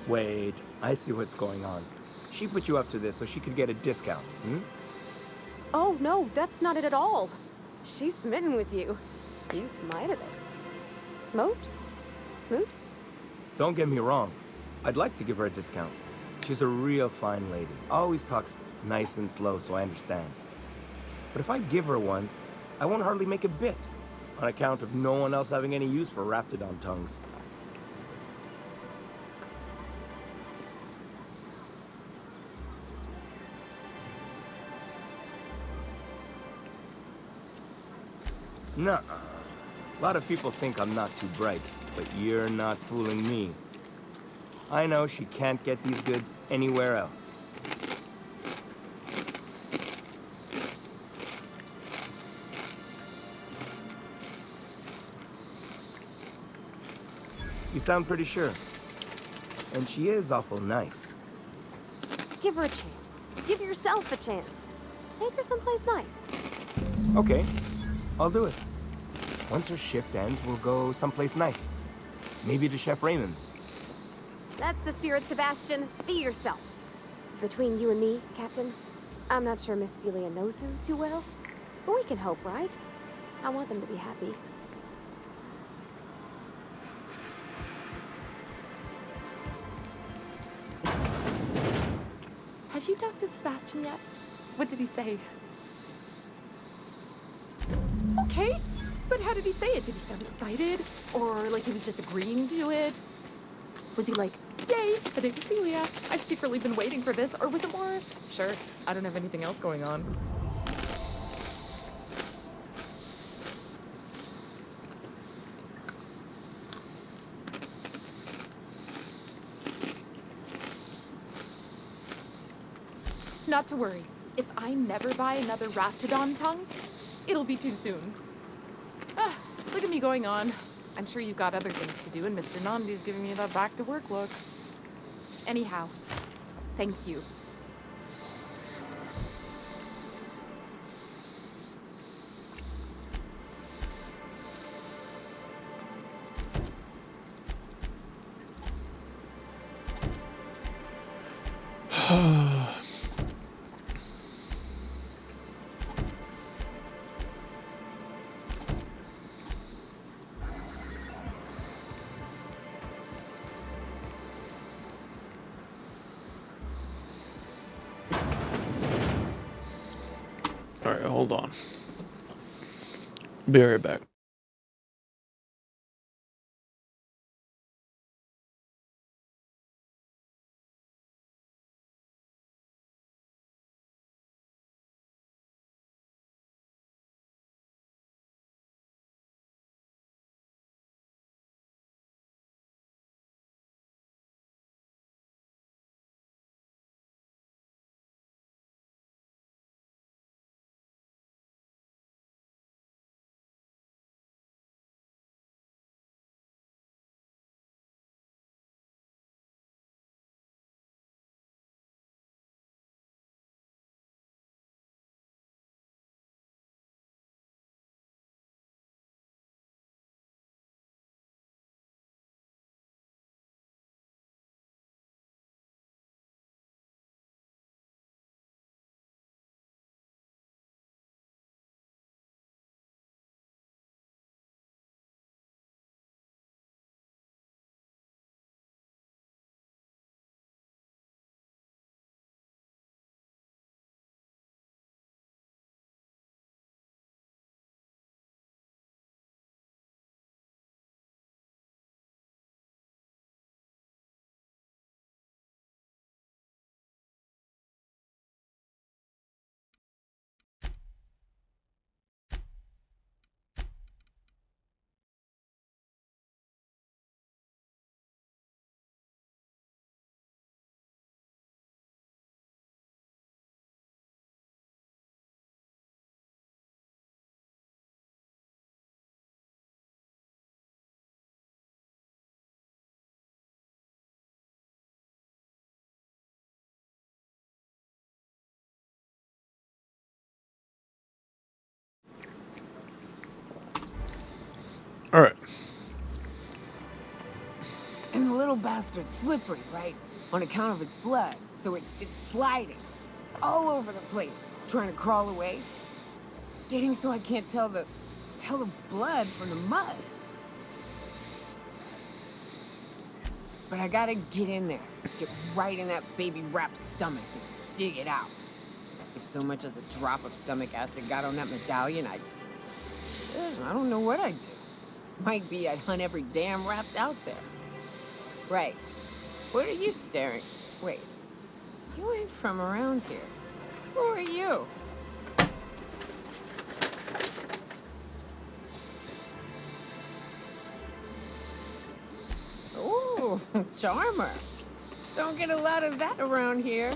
Wait, I see what's going on. She put you up to this so she could get a discount, hmm? Oh, no, that's not it at all. She's smitten with you. You smited it. Smoked? Smoot? Don't get me wrong. I'd like to give her a discount. She's a real fine lady. Always talks nice and slow, so I understand. But if I give her one, I won't hardly make a bit, on account of no one else having any use for Raptidon tongues. Nuh-uh. A lot of people think I'm not too bright, but you're not fooling me. I know she can't get these goods anywhere else. You sound pretty sure. And she is awful nice. Give her a chance. Give yourself a chance. Take her someplace nice. Okay, I'll do it. Once her shift ends, we'll go someplace nice. Maybe to Chef Raymond's. That's the spirit, Sebastian. Be yourself. Between you and me, Captain, I'm not sure Miss Celia knows him too well, but we can hope, right? I want them to be happy. Have you talked to Sebastian yet? What did he say? Okay, but how did he say it? Did he sound excited? Or like he was just agreeing to it? Was he like, yay, the name is Celia, I've secretly been waiting for this? Or was it more, sure, I don't have anything else going on? Not to worry. If I never buy another Raptidon tongue, it'll be too soon. Ah, look at me going on. I'm sure you've got other things to do, and Mr. Nandi's giving me that back-to-work look. Anyhow, thank you. Alright, hold on. Be right back. the little bastard's slippery, right? On account of its blood, so it's sliding all over the place, trying to crawl away. Getting so I can't tell the blood from the mud. But I gotta get in there, get right in that baby rap's stomach and dig it out. If so much as a drop of stomach acid got on that medallion, I don't know what I'd do. Might be I'd hunt every damn rapt out there. Right. What are you staring? Wait. You ain't from around here. Who are you? Ooh, charmer. Don't get a lot of that around here.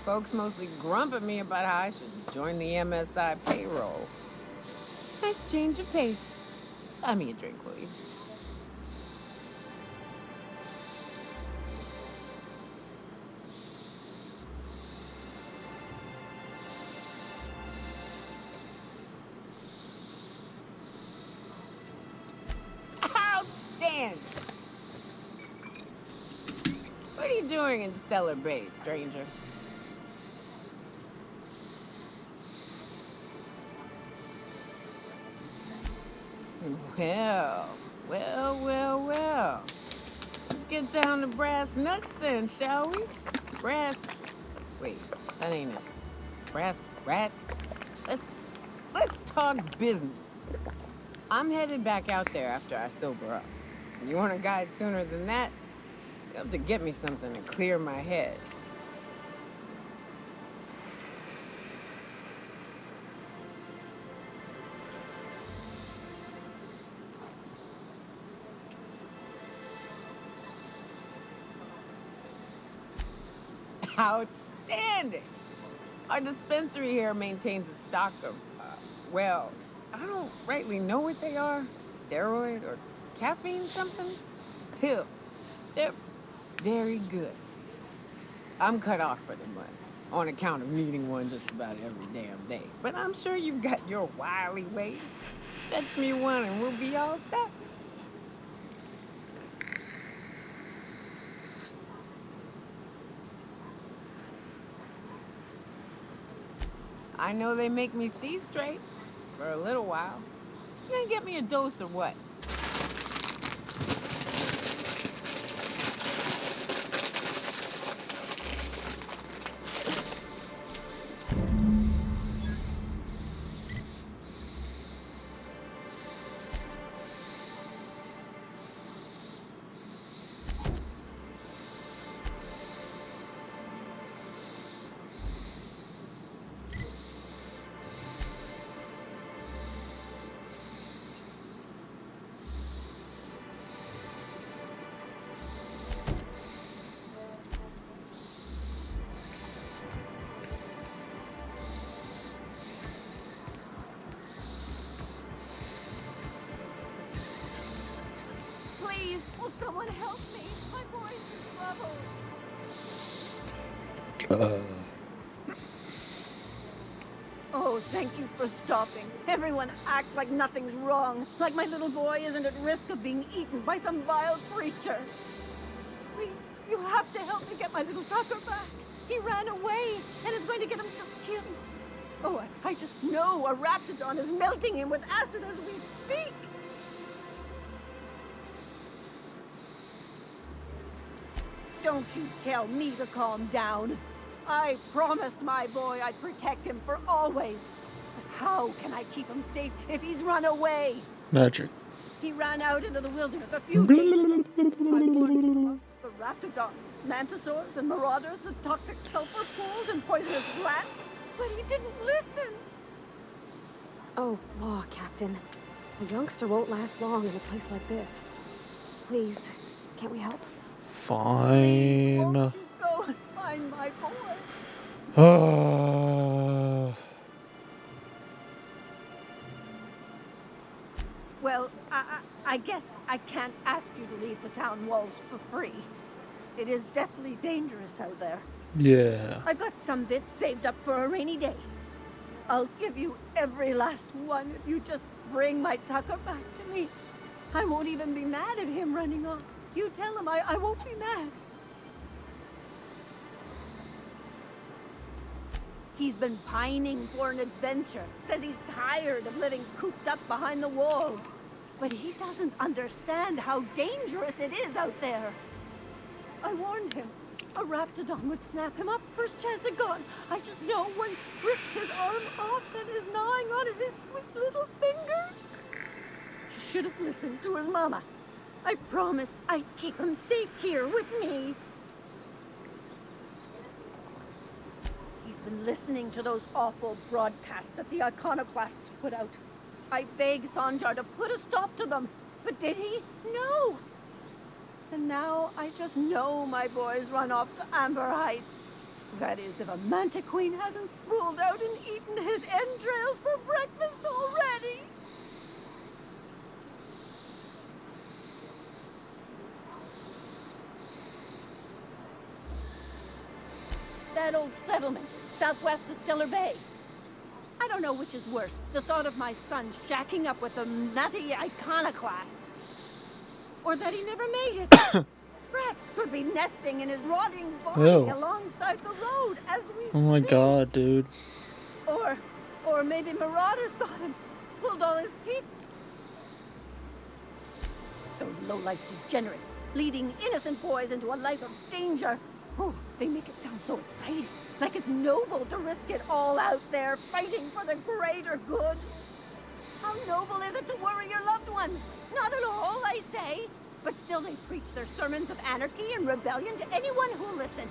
Folks mostly grump at me about how I should join the MSI payroll. Nice change of pace. Buy me a drink, will you? Outstanding! What are you doing in Stellar Bay, stranger? Well. Let's get down to brass nuts then, shall we? Wait, that ain't it. Brass rats? Let's talk business. I'm headed back out there after I sober up. You want a guide sooner than that? You have to get me something to clear my head. Outstanding! Our dispensary here maintains a stock of, well, I don't rightly know what they are. Steroid or caffeine somethings? Pills. They're very good. I'm cut off for the money, on account of needing one just about every damn day. But I'm sure you've got your wily ways. Fetch me one and we'll be all set. I know they make me see straight for a little while. You gonna get me a dose or what? Please, will someone help me? My boy's in trouble. Oh, thank you for stopping. Everyone acts like nothing's wrong, like my little boy isn't at risk of being eaten by some vile creature. Please, you have to help me get my little Tucker back. He ran away and is going to get himself killed. Oh, I just know a raptidon is melting him with acid as we speak. Don't you tell me to calm down. I promised my boy I'd protect him for always. But how can I keep him safe if he's run away? Magic. He ran out into the wilderness a few days ago. I warned him of the raptidons, mantisaurs, and marauders, the toxic sulfur pools and poisonous plants, but he didn't listen. Oh, law, Captain. A youngster won't last long in a place like this. Please, can't we help? Fine. Go and find my boy. Well, I guess I can't ask you to leave the town walls for free. It is deathly dangerous out there. Yeah. I got some bits saved up for a rainy day. I'll give you every last one if you just bring my Tucker back to me. I won't even be mad at him running off. You tell him I won't be mad. He's been pining for an adventure. Says he's tired of living cooped up behind the walls. But he doesn't understand how dangerous it is out there. I warned him. A raptidon would snap him up first chance it gone. I just know one's ripped his arm off and is gnawing on his sweet little fingers. He should have listened to his mama. I promised I'd keep him safe here with me. He's been listening to those awful broadcasts that the iconoclasts put out. I begged Sanjar to put a stop to them, but did he? No! And now I just know my boys run off to Amber Heights. That is, if a Mantiqueen hasn't spooled out and eaten his entrails for breakfast already. That old settlement, southwest of Stellar Bay. I don't know which is worse, the thought of my son shacking up with the nutty iconoclasts, or that he never made it. Sprats could be nesting in his rotting body Ew. alongside the road as we Oh my speak. god, dude. Or maybe Marauders got him, pulled all his teeth. Those low-life degenerates, leading innocent boys into a life of danger. Oh, they make it sound so exciting, like it's noble to risk it all out there, fighting for the greater good. How noble is it to worry your loved ones? Not at all, I say. But still they preach their sermons of anarchy and rebellion to anyone who listened.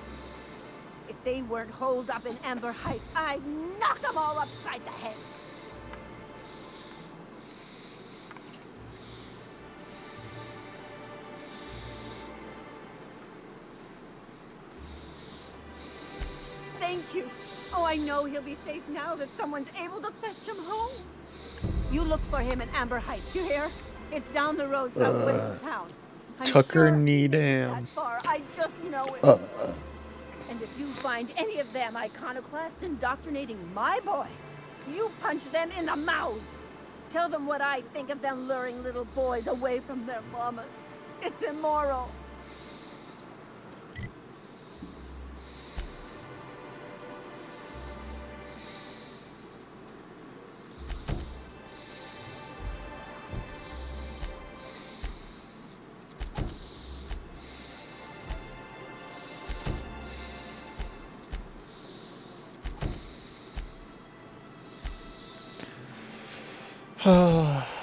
If they weren't holed up in Amber Heights, I'd knock them all upside the head. Thank you. Oh, I know he'll be safe now that someone's able to fetch him home. You look for him in Amber Heights, you hear? It's down the road southwest of town. I'm Tucker sure it Needham. isn't that far. I just know it. And if you find any of them iconoclasts indoctrinating my boy, you punch them in the mouths. Tell them what I think of them luring little boys away from their mamas. It's immoral.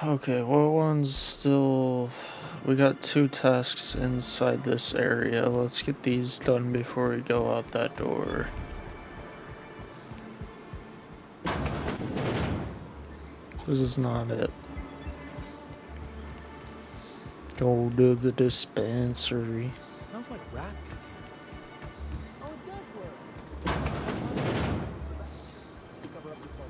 Okay, what one's still... We got 2 tasks inside this area. Let's get these done before we go out that door. This is not it. Go to the dispensary. Smells like rat. Oh, it does work. Cover up the salt.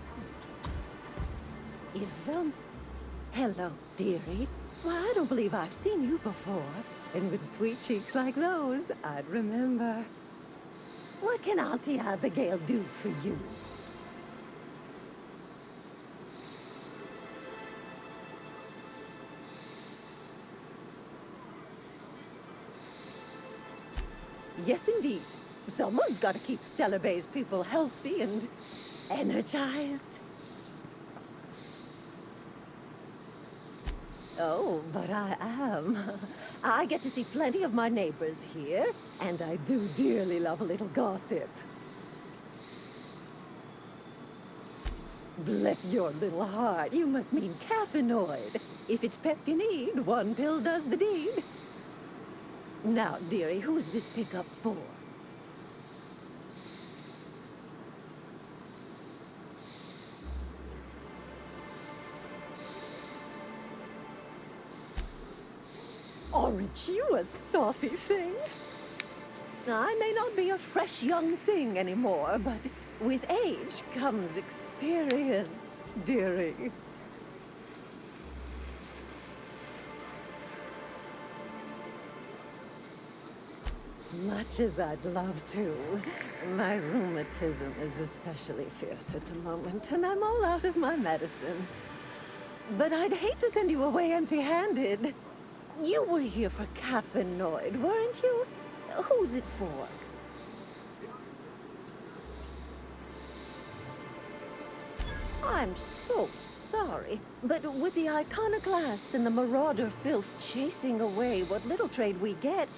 Hello, dearie. Why, I don't believe I've seen you before. And with sweet cheeks like those, I'd remember. What can Auntie Abigail do for you? Yes, indeed. Someone's got to keep Stellar Bay's people healthy and energized. Oh, but I am. I get to see plenty of my neighbors here, and I do dearly love a little gossip. Bless your little heart, you must mean caffeinoid. If it's pep you need, one pill does the deed. Now, dearie, who's this pickup for? Aren't you a saucy thing? I may not be a fresh young thing anymore, but with age comes experience, dearie. Much as I'd love to, my rheumatism is especially fierce at the moment, and I'm all out of my medicine. But I'd hate to send you away empty-handed. You were here for caffeinoid, weren't you? Who's it for? I'm so sorry, but with the iconoclasts and the marauder filth chasing away what little trade we get,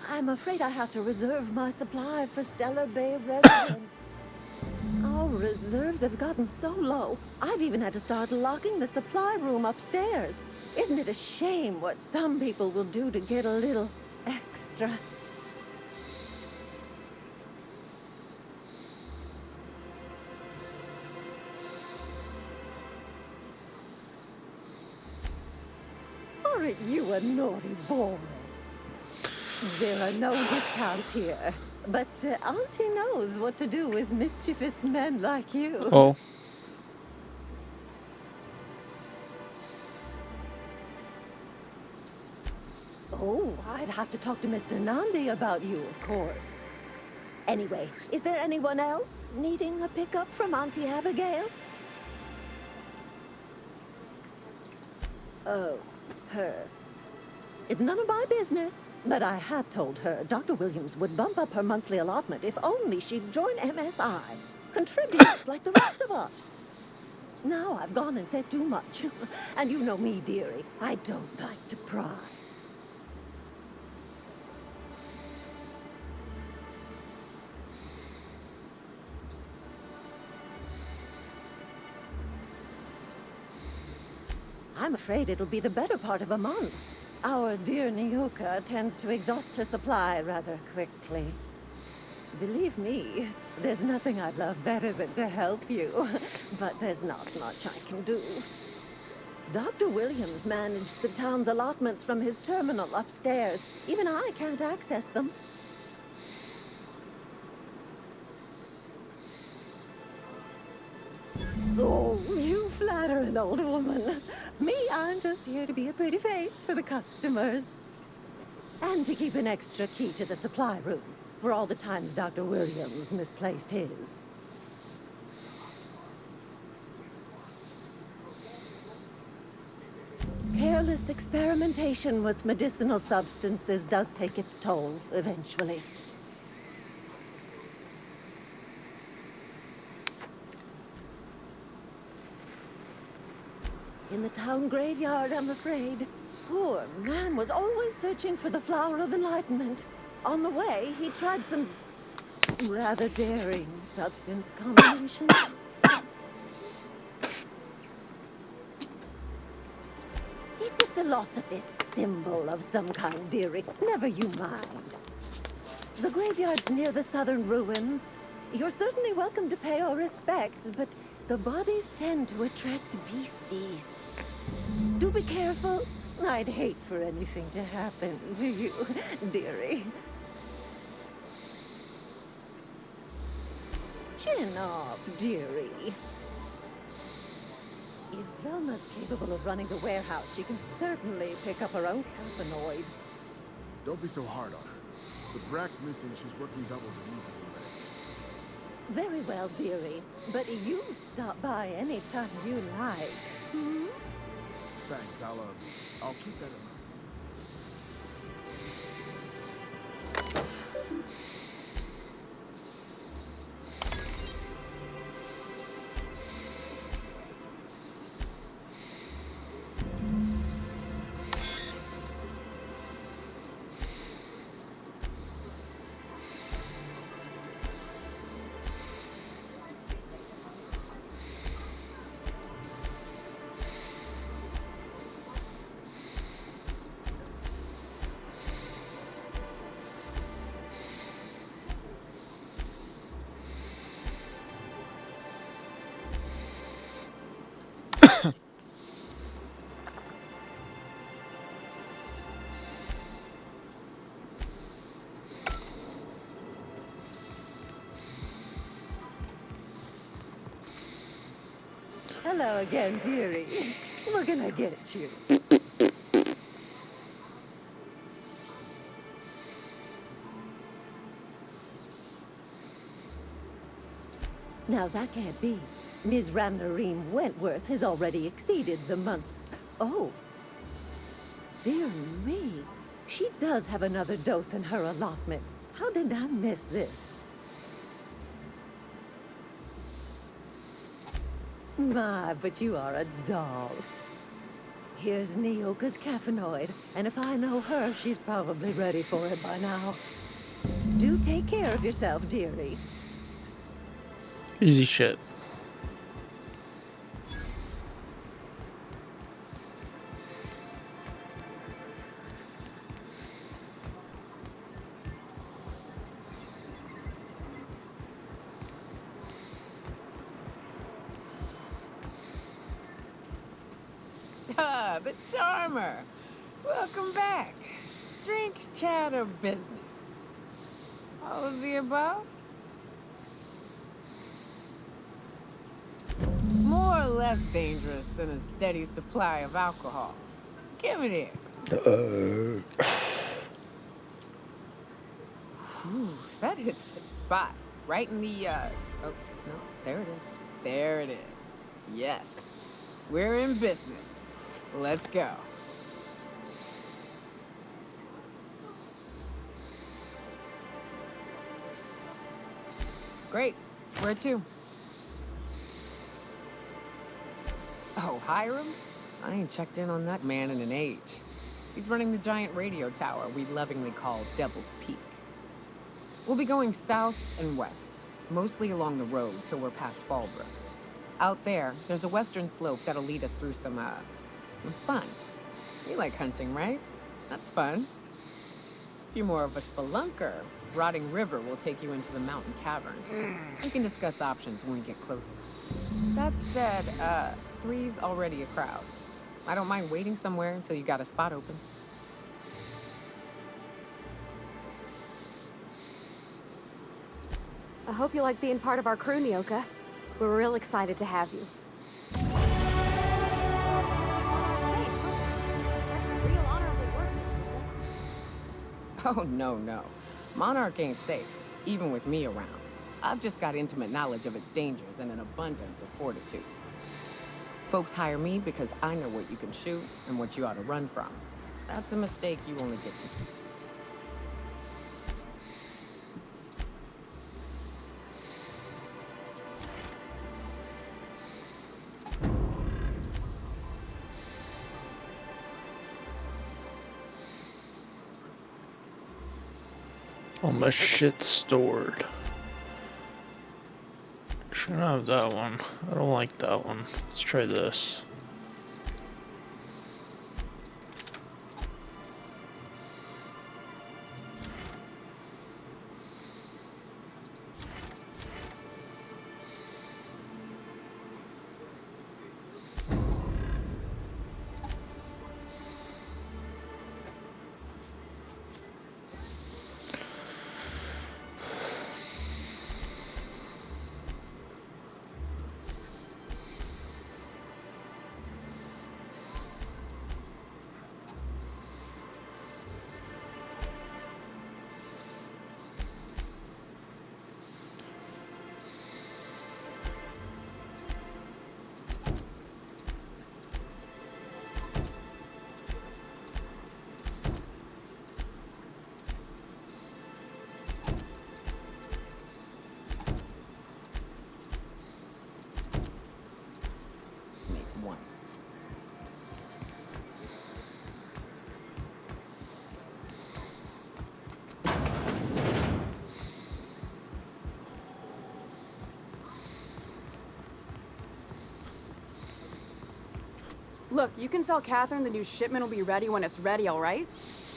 I'm afraid I have to reserve my supply for Stellar Bay residents. Our reserves have gotten so low, I've even had to start locking the supply room upstairs. Isn't it a shame what some people will do to get a little extra? Aren't you a naughty boy? There are no discounts here, but Auntie knows what to do with mischievous men like you. Oh. Oh, I'd have to talk to Mr. Nandi about you, of course. Anyway, is there anyone else needing a pickup from Auntie Abigail? Oh, her. It's none of my business, but I have told her Dr. Williams would bump up her monthly allotment if only she'd join MSI, contribute like the rest of us. Now I've gone and said too much, and you know me, dearie, I don't like to pry. I'm afraid it'll be the better part of a month. Our dear Nyoka tends to exhaust her supply rather quickly. Believe me, there's nothing I'd love better than to help you, but there's not much I can do. Dr. Williams managed the town's allotments from his terminal upstairs. Even I can't access them. Oh, you flatter an old woman. Me, I'm just here to be a pretty face for the customers. And to keep an extra key to the supply room for all the times Dr. Williams misplaced his. Careless experimentation with medicinal substances does take its toll eventually. In the town graveyard, I'm afraid. Poor man was always searching for the flower of enlightenment. On the way, he tried some rather daring substance combinations. It's a philosophist symbol of some kind, dearie. Never you mind. The graveyard's near the southern ruins. You're certainly welcome to pay your respects, but the bodies tend to attract beasties. Do be careful. I'd hate for anything to happen to you, dearie. Chin up, dearie. If Velma's capable of running the warehouse, she can certainly pick up her own caffeinoid. Don't be so hard on her. With Brack's missing, she's working doubles and needs a little bit. Very well, dearie. But you stop by anytime you like. Hmm? Thanks, I'll keep that in mind. Hello again, dearie. What can I get you? Now that can't be. Ms. Ramnarine Wentworth has already exceeded the month's... Oh. Dear me. She does have another dose in her allotment. How did I miss this? My, but you are a doll. Here's Nyoka's caffeinoid, and if I know her, she's probably ready for it by now. Do take care of yourself, dearie. Easy shit. Ah, the charmer. Welcome back. Drink, chat, or business? All of the above? More or less dangerous than a steady supply of alcohol. Give it here. Ooh, that hits the spot. Right in the, oh, no, there it is. There it is. Yes. We're in business. Let's go. Great. Where to? Oh, Hiram? I ain't checked in on that man in an age. He's running the giant radio tower we lovingly call Devil's Peak. We'll be going south and west, mostly along the road till we're past Fallbrook. Out there, there's a western slope that'll lead us through some fun. You like hunting, right? That's fun. If you're more of a spelunker, Rotting River will take you into the mountain caverns. We can discuss options when we get closer. That said, 3's already a crowd. I don't mind waiting somewhere until you got a spot open. I hope you like being part of our crew, Nyoka. We're real excited to have you. Oh, no. Monarch ain't safe, even with me around. I've just got intimate knowledge of its dangers and an abundance of fortitude. Folks hire me because I know what you can shoot and what you ought to run from. That's a mistake you only get to do. All my shit stored. Should have that one. I don't like that one. Let's try this. Once. Look, you can tell Catherine the new shipment will be ready when it's ready, all right?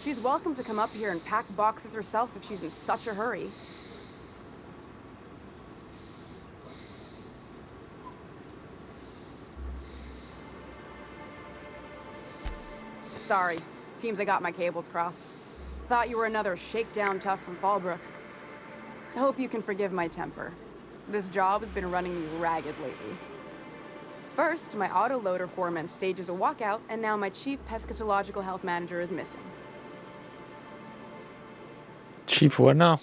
She's welcome to come up here and pack boxes herself if she's in such a hurry. Sorry. Seems I got my cables crossed. Thought you were another shakedown tough from Fallbrook. I hope you can forgive my temper. This job has been running me ragged lately. First, my autoloader foreman stages a walkout, and now my chief pescatological health manager is missing. Chief what now?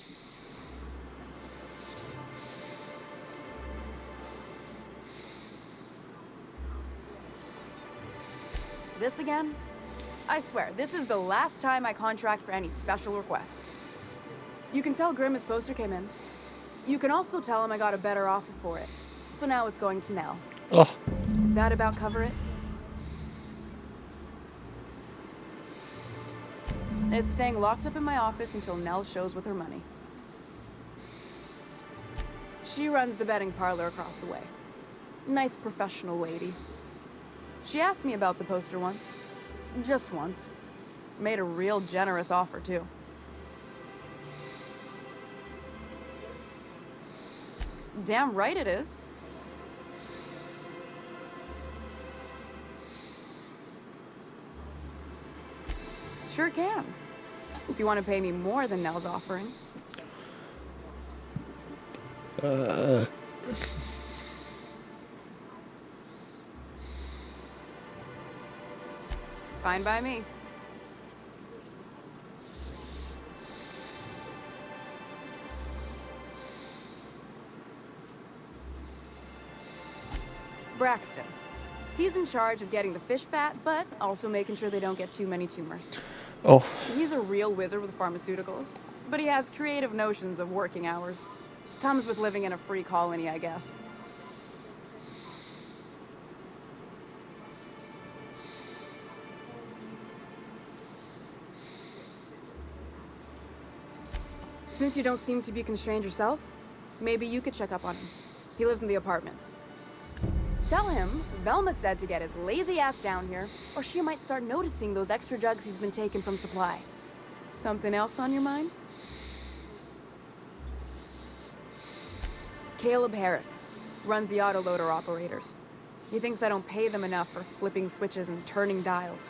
This again? I swear, this is the last time I contract for any special requests. You can tell Grim his poster came in. You can also tell him I got a better offer for it. So now it's going to Nell. Oh. That about cover it? It's staying locked up in my office until Nell shows with her money. She runs the betting parlor across the way. Nice professional lady. She asked me about the poster once. Just once. Made a real generous offer, too. Damn right it is. Sure can. If you want to pay me more than Nell's offering. Fine by me. Braxton. He's in charge of getting the fish fat, but also making sure they don't get too many tumors. Oh. He's a real wizard with pharmaceuticals, but he has creative notions of working hours. Comes with living in a free colony, I guess. Since you don't seem to be constrained yourself, maybe you could check up on him. He lives in the apartments. Tell him Velma said to get his lazy ass down here, or she might start noticing those extra drugs he's been taking from supply. Something else on your mind? Caleb Herrick runs the autoloader operators. He thinks I don't pay them enough for flipping switches and turning dials.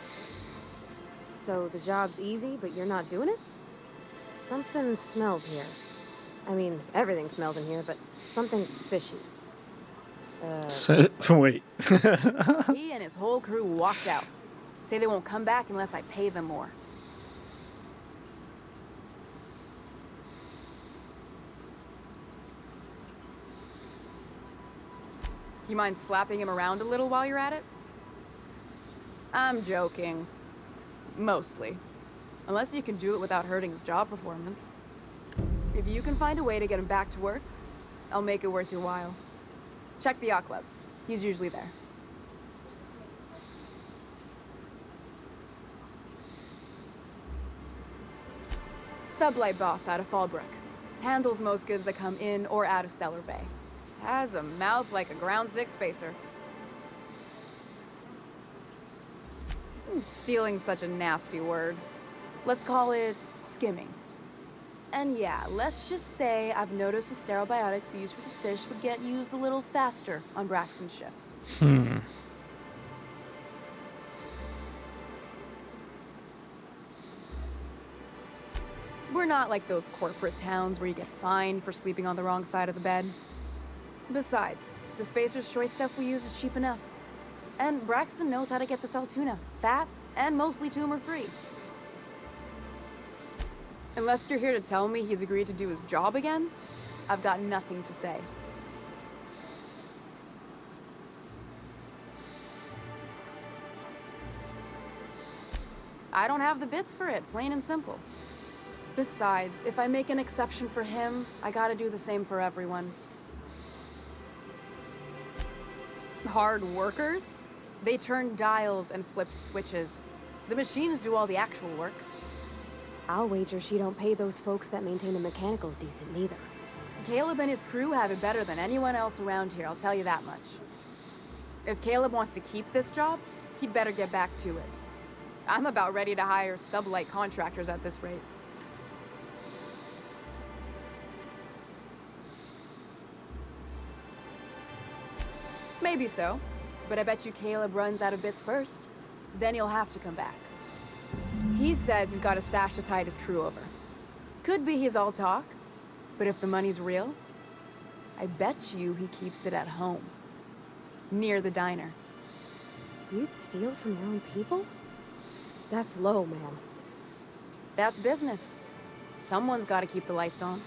So the job's easy, but you're not doing it? Something smells here. I mean, everything smells in here, but something's fishy. Wait. He and his whole crew walked out. Say they won't come back unless I pay them more. You mind slapping him around a little while you're at it? I'm joking. Mostly. Unless you can do it without hurting his job performance. If you can find a way to get him back to work, I'll make it worth your while. Check the yacht club. He's usually there. Sublight boss out of Fallbrook. Handles most goods that come in or out of Stellar Bay. Has a mouth like a ground six spacer. Stealing's such a nasty word. Let's call it skimming. And yeah, let's just say I've noticed the sterile biotics we use for the fish would get used a little faster on Braxton shifts. We're not like those corporate towns where you get fined for sleeping on the wrong side of the bed. Besides, the Spacer's Choice stuff we use is cheap enough. And Braxton knows how to get the Saltuna, fat and mostly tumor-free. Unless you're here to tell me he's agreed to do his job again, I've got nothing to say. I don't have the bits for it, plain and simple. Besides, if I make an exception for him, I gotta do the same for everyone. Hard workers? They turn dials and flip switches. The machines do all the actual work. I'll wager she don't pay those folks that maintain the mechanicals decent neither. Caleb and his crew have it better than anyone else around here, I'll tell you that much. If Caleb wants to keep this job, he'd better get back to it. I'm about ready to hire sublight contractors at this rate. Maybe so, but I bet you Caleb runs out of bits first. Then he'll have to come back. He says he's got a stash to tide his crew over. Could be he's all talk, but if the money's real, I bet you he keeps it at home. Near the diner. You'd steal from your own people? That's low, man. That's business. Someone's got to keep the lights on.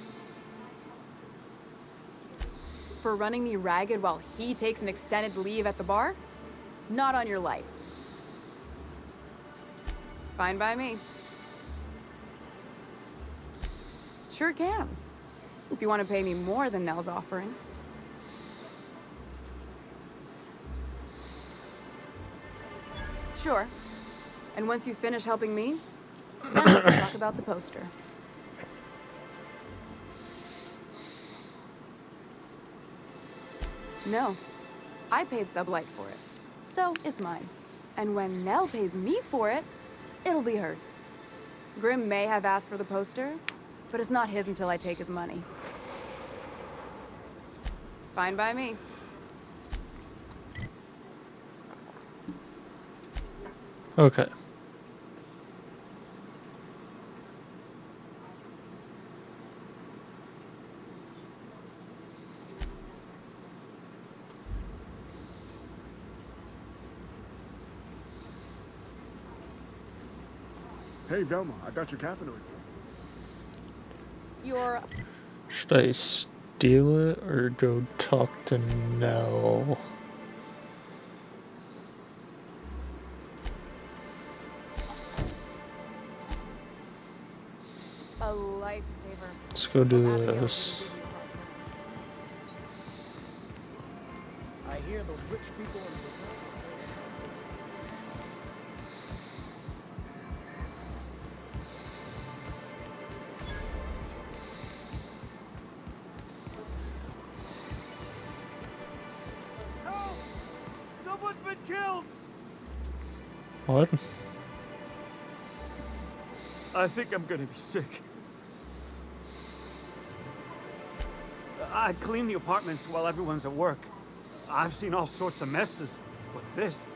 For running me ragged while he takes an extended leave at the bar? Not on your life. Fine by me. Sure can. If you want to pay me more than Nell's offering. Sure. And once you finish helping me, then we can talk about the poster. No. I paid Sublight for it. So it's mine. And when Nell pays me for it, it'll be hers. Grim may have asked for the poster, but it's not his until I take his money. Fine by me. Okay. Hey, Velma, I got your caffeinoid pills. You're... Should I steal it or go talk to Nell? a lifesaver. Let's go do this. I hear those rich people in Brazil. Help! Someone's been killed! What? I think I'm gonna be sick. I clean the apartments while everyone's at work. I've seen all sorts of messes, but this...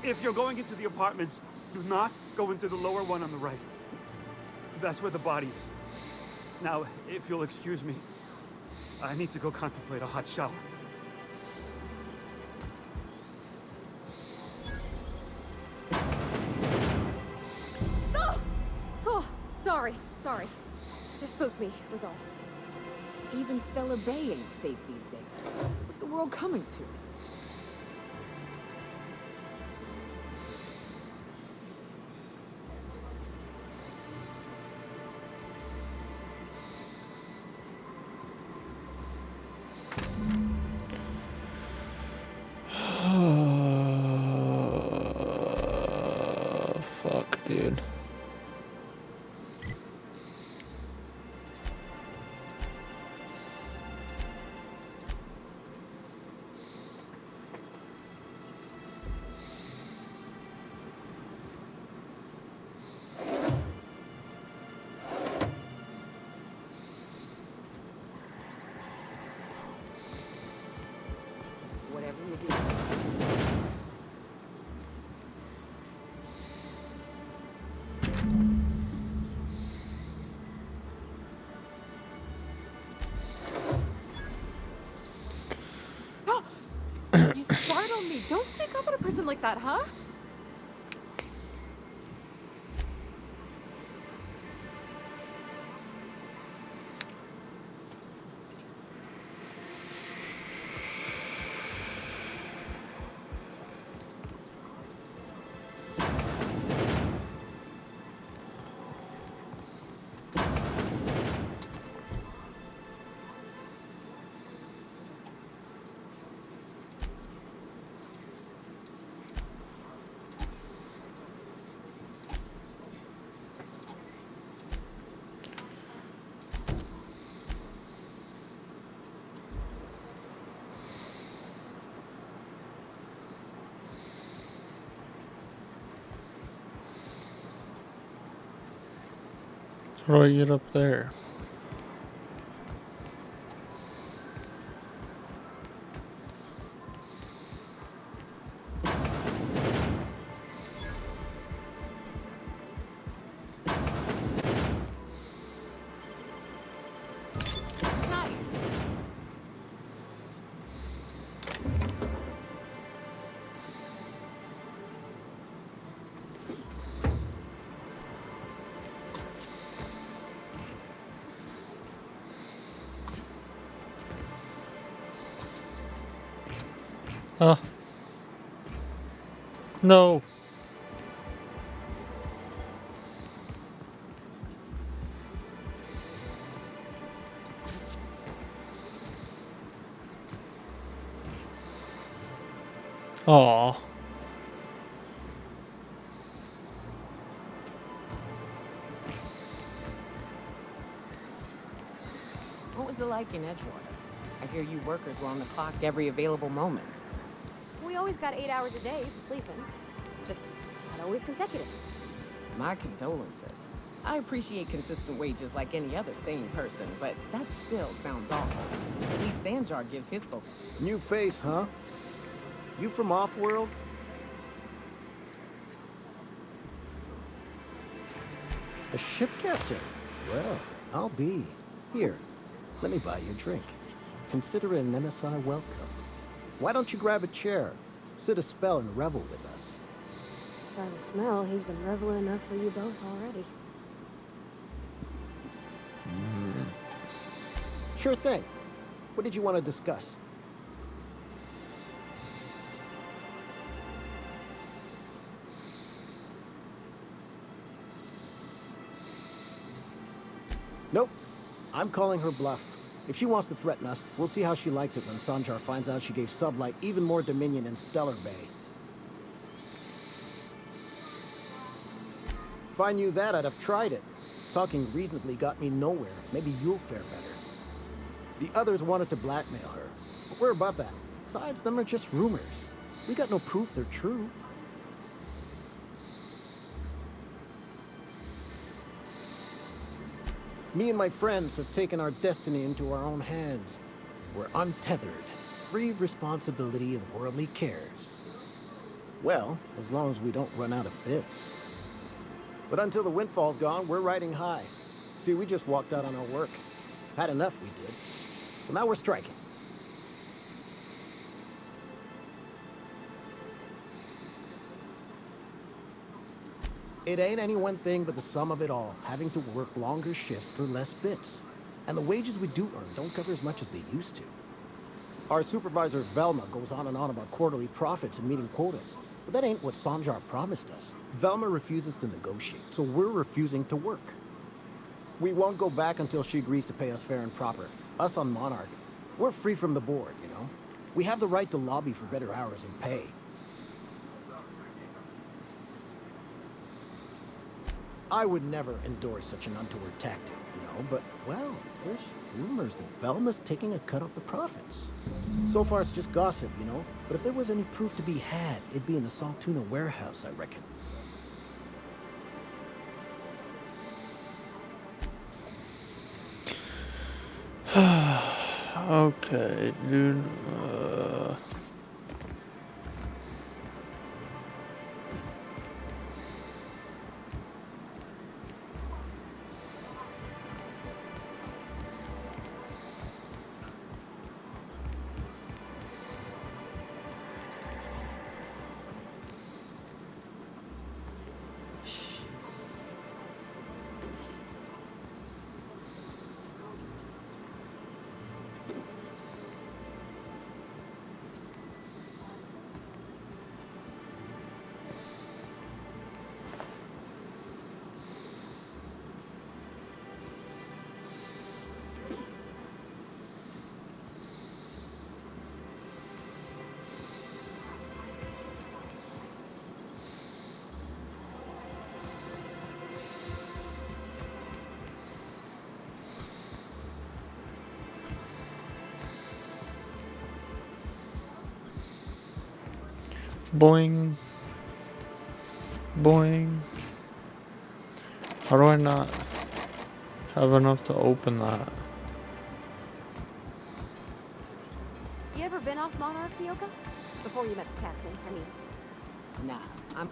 If you're going into the apartments, do not go into the lower one on the right. That's where the body is. Now, if you'll excuse me, I need to go contemplate a hot shower. Sorry. Just spooked me, was all. Even Stellar Bay ain't safe these days. What's the world coming to? Fuck, dude. Whatever you do. You startled me. Don't sneak up on a person like that, huh? How do I get up there? Nice. No. Aw. What was it like in Edgewater? I hear you workers were on the clock every available moment. We always got 8 hours a day for sleeping. Just not always consecutive. My condolences. I appreciate consistent wages like any other sane person, but that still sounds awful. At least Sanjar gives his folk. New face, huh? You from Off-World? A ship captain? Well, I'll be. Here, let me buy you a drink. Consider it an MSI welcome. Why don't you grab a chair? Sit a spell and revel with us. By the smell, he's been reveling enough for you both already. Sure thing. What did you want to discuss? Nope. I'm calling her bluff. If she wants to threaten us, we'll see how she likes it when Sanjar finds out she gave Sublight even more dominion in Stellar Bay. If I knew that, I'd have tried it. Talking reasonably got me nowhere. Maybe you'll fare better. The others wanted to blackmail her, but we're above that. Besides, them are just rumors. We got no proof they're true. Me and my friends have taken our destiny into our own hands. We're untethered, free of responsibility and worldly cares. Well, as long as we don't run out of bits. But until the windfall's gone, we're riding high. See, we just walked out on our work. Had enough, we did. Well, now we're striking. It ain't any one thing but the sum of it all, having to work longer shifts for less bits. And the wages we do earn don't cover as much as they used to. Our supervisor, Velma, goes on and on about quarterly profits and meeting quotas. But that ain't what Sanjar promised us. Velma refuses to negotiate, so we're refusing to work. We won't go back until she agrees to pay us fair and proper. Us on Monarch. We're free from the board, you know? We have the right to lobby for better hours and pay. I would never endorse such an untoward tactic, you know, but, well, there's rumors that Velma's taking a cut off the profits. So far, it's just gossip, you know, but if there was any proof to be had, it'd be in the Saltuna warehouse, I reckon. Okay, dude. Boing. Boing. How do I not have enough to open that? You ever been off Monarch, Nyoka? Before you met the captain, I mean. Nah, I'm...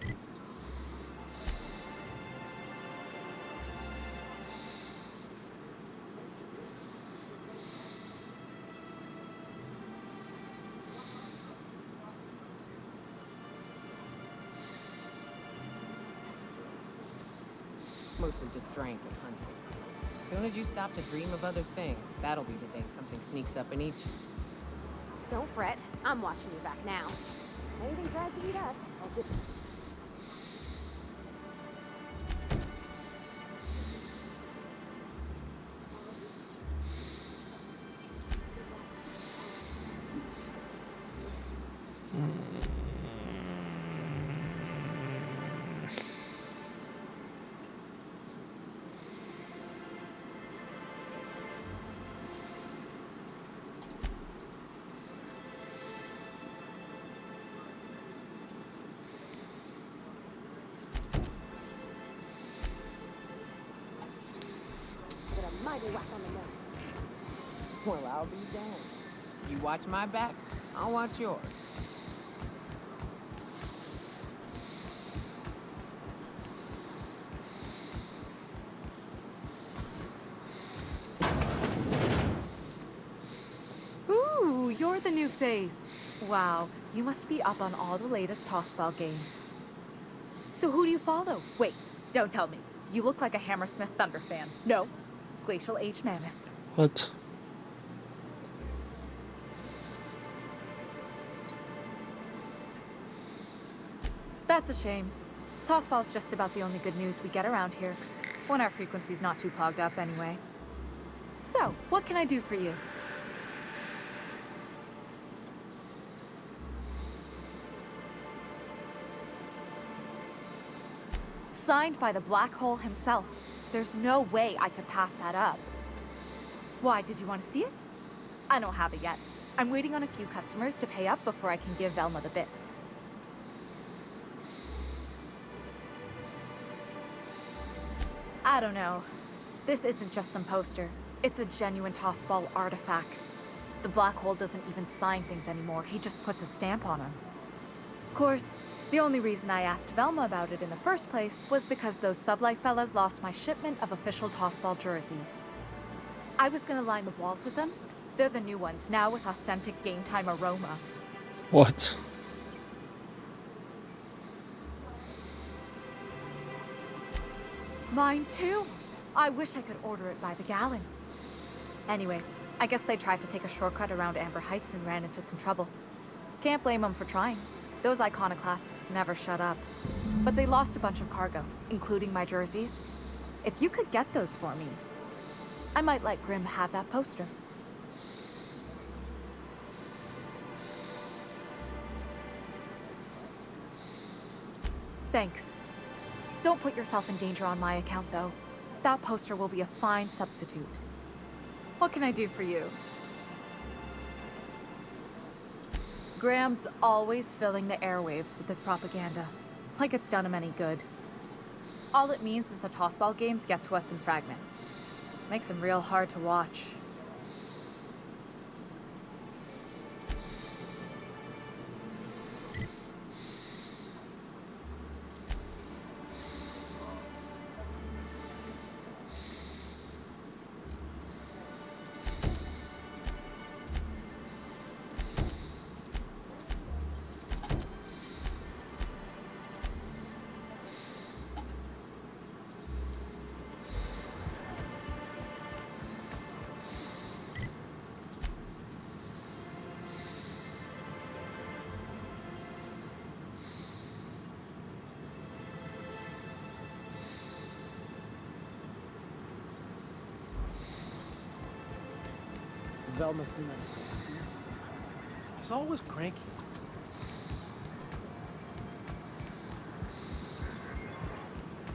Mostly just drank and hunted. As soon as you stop to dream of other things, that'll be the day something sneaks up and eats you. Don't fret. I'm watching you back now. Anything tries to beat us, I'll get you. mighty whack on the nose. Well, I'll be damned. You watch my back, I'll watch yours. Ooh, you're the new face. Wow, you must be up on all the latest tossball games. So who do you follow? Wait, don't tell me. You look like a Hammersmith Thunder fan. No, Glacial Age Mammoths. What? That's a shame. Tossball's just about the only good news we get around here. When our frequency's not too clogged up anyway. So, what can I do for you? Signed by the Black Hole himself. There's no way I could pass that up. Why, did you want to see it? I don't have it yet. I'm waiting on a few customers to pay up before I can give Velma the bits. I don't know. This isn't just some poster. It's a genuine tossball artifact. The Black Hole doesn't even sign things anymore. He just puts a stamp on them. Of course, the only reason I asked Velma about it in the first place was because those Sublife fellas lost my shipment of official tossball jerseys. I was gonna line the walls with them. They're the new ones, now with authentic game time aroma. What? Mine too. I wish I could order it by the gallon. Anyway, I guess they tried to take a shortcut around Amber Heights and ran into some trouble. Can't blame them for trying. Those iconoclasts never shut up. But they lost a bunch of cargo, including my jerseys. If you could get those for me, I might let Grimm have that poster. Thanks. Don't put yourself in danger on my account, though. That poster will be a fine substitute. What can I do for you? Graham's always filling the airwaves with his propaganda, like it's done him any good. All it means is the tossball games get to us in fragments. Makes them real hard to watch. Velma seem like sorts to you? She's always cranky.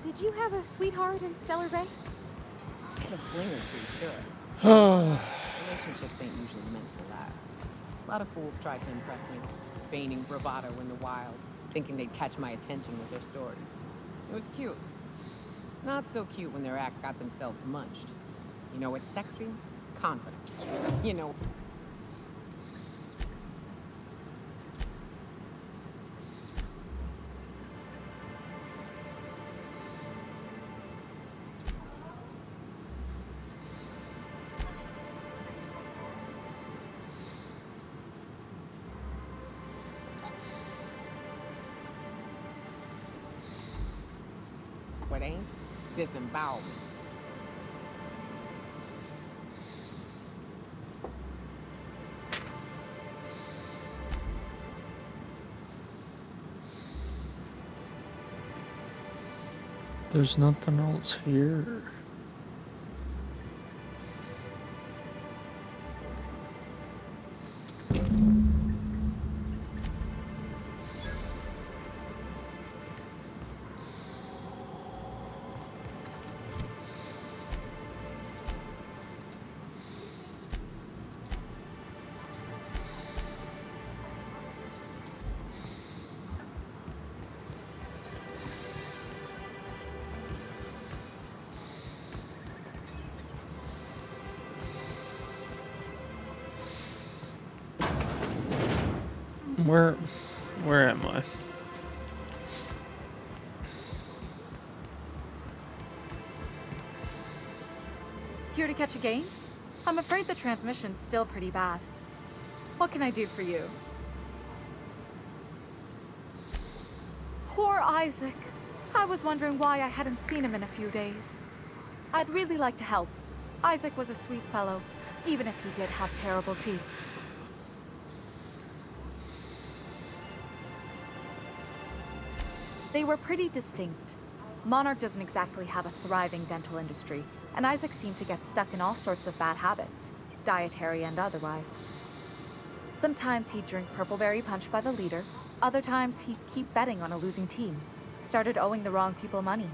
Did you have a sweetheart in Stellar Bay? Had a fling or two, sure. Relationships ain't usually meant to last. A lot of fools tried to impress me, feigning bravado in the wilds, thinking they'd catch my attention with their stories. It was cute. Not so cute when their act got themselves munched. You know what's sexy? Confidence. You know... What ain't? Disembowelment. There's nothing else here. Where am I? Here to catch a game? I'm afraid the transmission's still pretty bad. What can I do for you? Poor Isaac. I was wondering why I hadn't seen him in a few days. I'd really like to help. Isaac was a sweet fellow, even if he did have terrible teeth. They were pretty distinct. Monarch doesn't exactly have a thriving dental industry, and Isaac seemed to get stuck in all sorts of bad habits, dietary and otherwise. Sometimes he'd drink purpleberry punch by the liter, other times he'd keep betting on a losing team, started owing the wrong people money.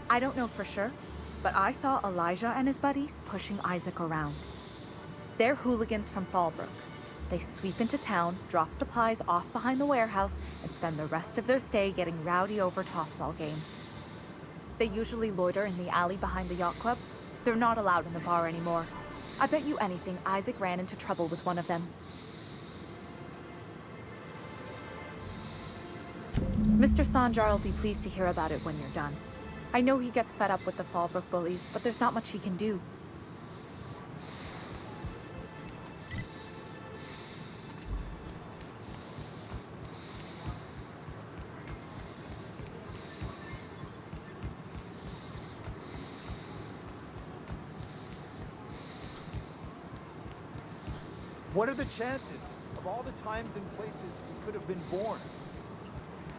I don't know for sure, but I saw Elijah and his buddies pushing Isaac around. They're hooligans from Fallbrook. They sweep into town, drop supplies off behind the warehouse, and spend the rest of their stay getting rowdy over tossball games. They usually loiter in the alley behind the yacht club. They're not allowed in the bar anymore. I bet you anything Isaac ran into trouble with one of them. Mr. Sanjar will be pleased to hear about it when you're done. I know he gets fed up with the Fallbrook bullies, but there's not much he can do. What are the chances of all the times and places we could have been born?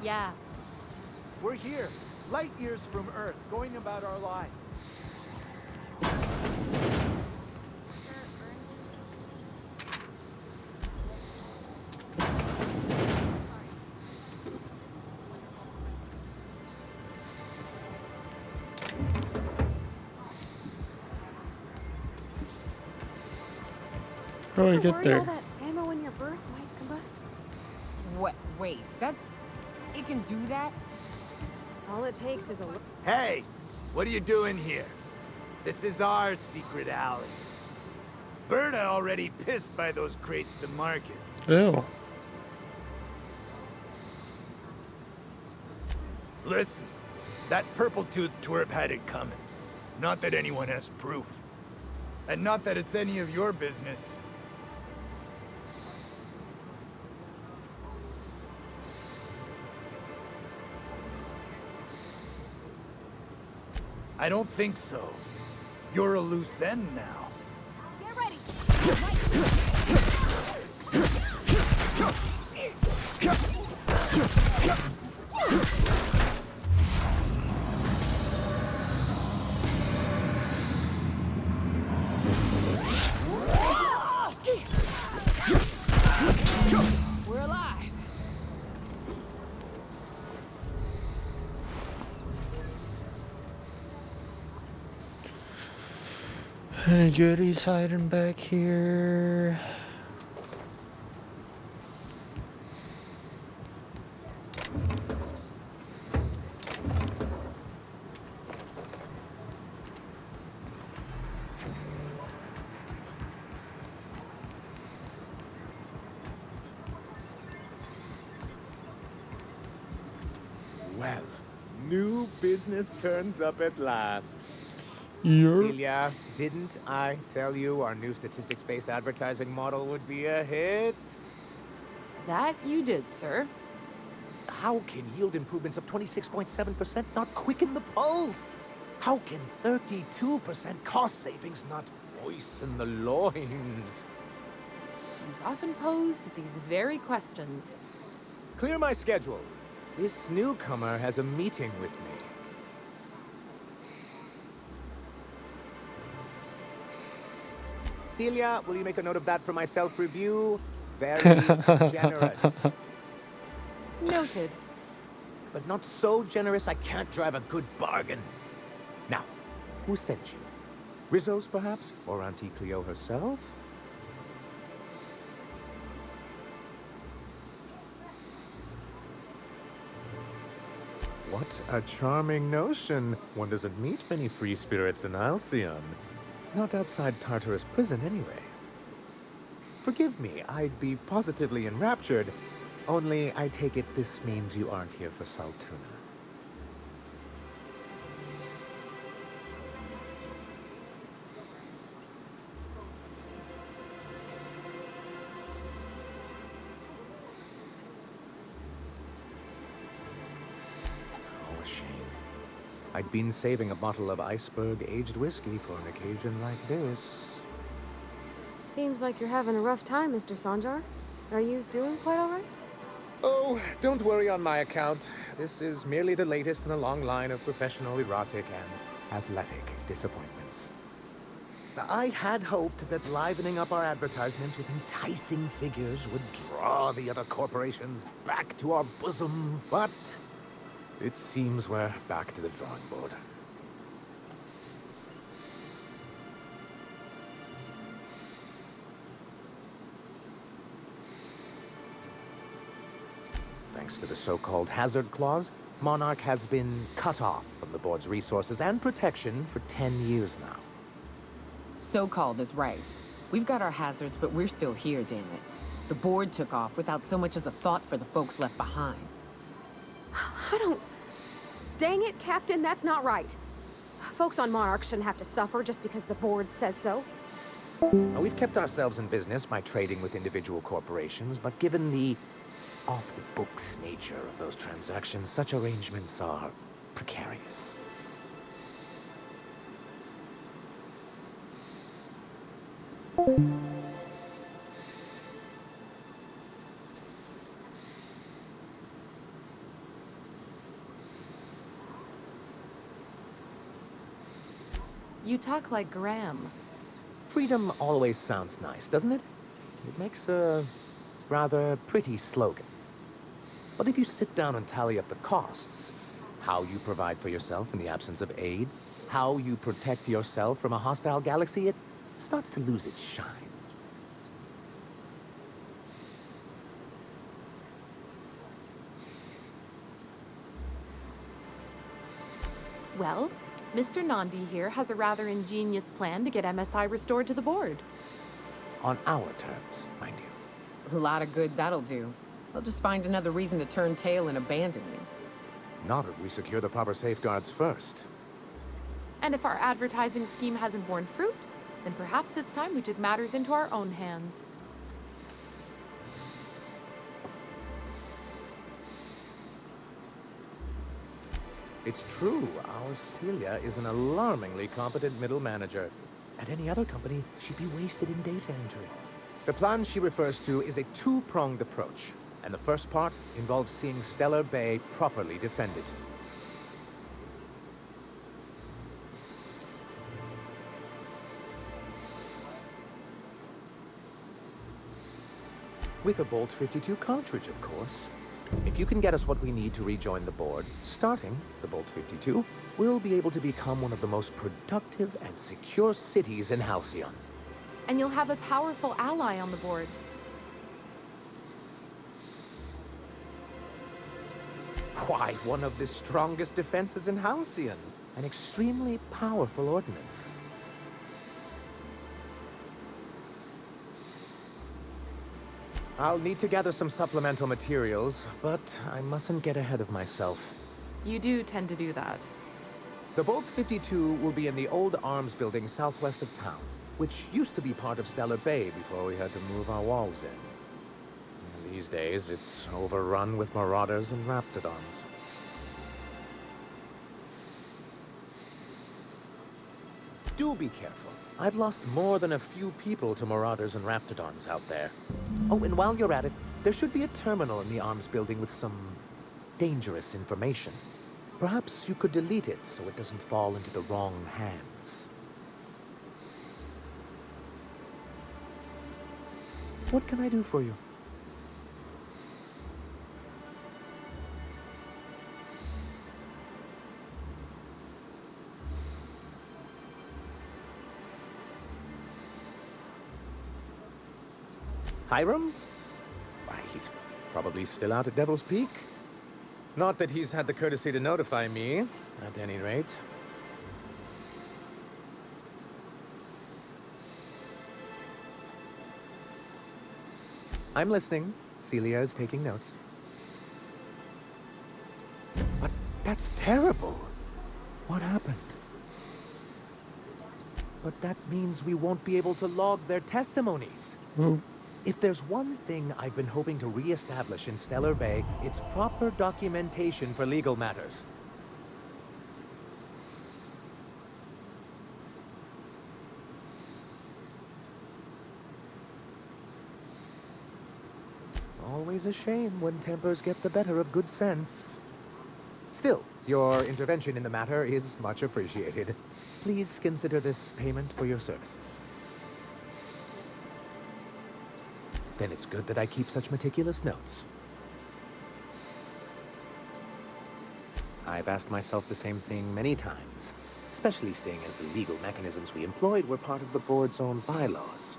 Yeah. We're here, light years from Earth, going about our lives. How do I get there? All that ammo in your berth might combust. What? Wait, that's... It can do that? All it takes is a look. Hey, what are you doing here? This is our secret alley. Berta already pissed by those crates to market. Ew. Listen, that purple-toothed twerp had it coming. Not that anyone has proof. And not that it's any of your business. I don't think so. You're a loose end now. Get ready. We're alive. Any goodies hiding back here? Well, new business turns up at last. Yerp. Celia, didn't I tell you our new statistics-based advertising model would be a hit? That you did, sir. How can yield improvements of 26.7% not quicken the pulse? How can 32% cost savings not moisten the loins? You've often posed these very questions. Clear my schedule. This newcomer has a meeting with me. Celia, will you make a note of that for my self-review? Very generous. Noted. But not so generous I can't drive a good bargain. Now, who sent you? Rizzo's, perhaps? Or Auntie Cleo herself? What a charming notion. One doesn't meet many free spirits in Alcyon. Not outside Tartarus prison, anyway. Forgive me, I'd be positively enraptured. Only, I take it this means you aren't here for salt tuna. Oh, a shame. I'd been saving a bottle of iceberg-aged whiskey for an occasion like this. Seems like you're having a rough time, Mr. Sanjar. Are you doing quite all right? Oh, don't worry on my account. This is merely the latest in a long line of professional erotic and athletic disappointments. I had hoped that livening up our advertisements with enticing figures would draw the other corporations back to our bosom, but it seems we're back to the drawing board. Thanks to the so-called hazard clause, Monarch has been cut off from the board's resources and protection for 10 years now. So-called is right. We've got our hazards, but we're still here, damn it. The board took off without so much as a thought for the folks left behind. I don't... Dang it, Captain, that's not right. Folks on Monarch shouldn't have to suffer just because the board says so. Now, we've kept ourselves in business by trading with individual corporations, but given the off-the-books nature of those transactions, such arrangements are precarious. You talk like Graham. Freedom always sounds nice, doesn't it? It makes a rather pretty slogan. But if you sit down and tally up the costs, how you provide for yourself in the absence of aid, how you protect yourself from a hostile galaxy, it starts to lose its shine. Well, Mr. Nandi here has a rather ingenious plan to get MSI restored to the board. On our terms, mind you. A lot of good that'll do. They'll just find another reason to turn tail and abandon me. Not if we secure the proper safeguards first. And if our advertising scheme hasn't borne fruit, then perhaps it's time we took matters into our own hands. It's true, our Celia is an alarmingly competent middle manager. At any other company, she'd be wasted in data entry. The plan she refers to is a two-pronged approach, and the first part involves seeing Stellar Bay properly defended. With a Bolt 52 cartridge, of course. If you can get us what we need to rejoin the board, starting the Bolt 52, we'll be able to become one of the most productive and secure cities in Halcyon. And you'll have a powerful ally on the board. Why, one of the strongest defenses in Halcyon. An extremely powerful ordnance. I'll need to gather some supplemental materials, but I mustn't get ahead of myself. You do tend to do that. The Bolt 52 will be in the old arms building southwest of town, which used to be part of Stellar Bay before we had to move our walls in. And these days, it's overrun with marauders and raptidons. Do be careful. I've lost more than a few people to marauders and raptidons out there. Oh, and while you're at it, there should be a terminal in the arms building with some dangerous information. Perhaps you could delete it so it doesn't fall into the wrong hands. What can I do for you? Hiram? Why, he's probably still out at Devil's Peak. Not that he's had the courtesy to notify me, at any rate. I'm listening. Celia is taking notes. But that's terrible. What happened? But that means we won't be able to log their testimonies. If there's one thing I've been hoping to re-establish in Stellar Bay, it's proper documentation for legal matters. Always a shame when tempers get the better of good sense. Still, your intervention in the matter is much appreciated. Please consider this payment for your services. Then it's good that I keep such meticulous notes. I've asked myself the same thing many times, especially seeing as the legal mechanisms we employed were part of the board's own bylaws.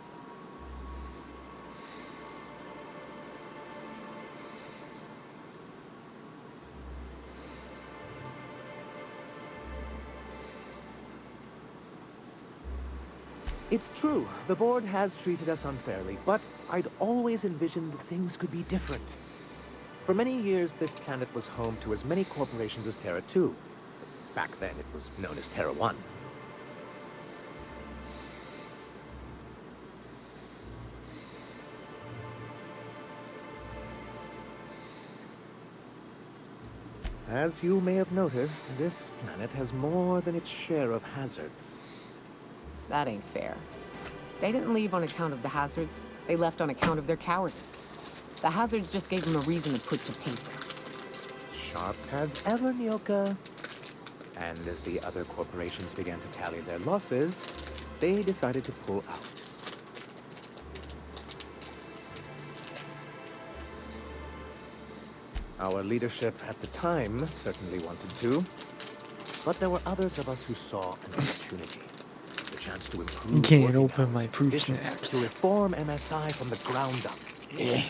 It's true, the board has treated us unfairly, but I'd always envisioned that things could be different. For many years, this planet was home to as many corporations as Terra 2. Back then, it was known as Terra 1. As you may have noticed, this planet has more than its share of hazards. That ain't fair. They didn't leave on account of the hazards. They left on account of their cowardice. The hazards just gave them a reason to put to paper. Sharp as ever, Nyoka. And as the other corporations began to tally their losses, they decided to pull out. Our leadership at the time certainly wanted to, but there were others of us who saw an opportunity. The chance to improve Can't working open hours, my proof conditions, snaps. to reform MSI from the ground up. Yeah.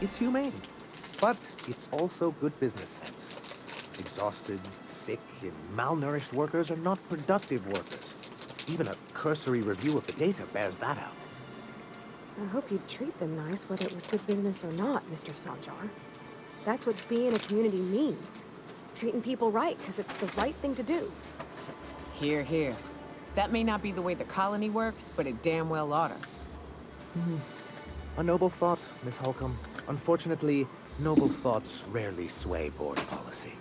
It's humane, but it's also good business sense. Exhausted, sick, and malnourished workers are not productive workers. Even a cursory review of the data bears that out. I hope you'd treat them nice, whether it was good business or not, Mr. Sanjar. That's what being a community means. Treating people right, because it's the right thing to do. Here, here. That may not be the way the colony works, but it damn well oughta. A noble thought, Miss Holcomb. Unfortunately, noble thoughts rarely sway board policy.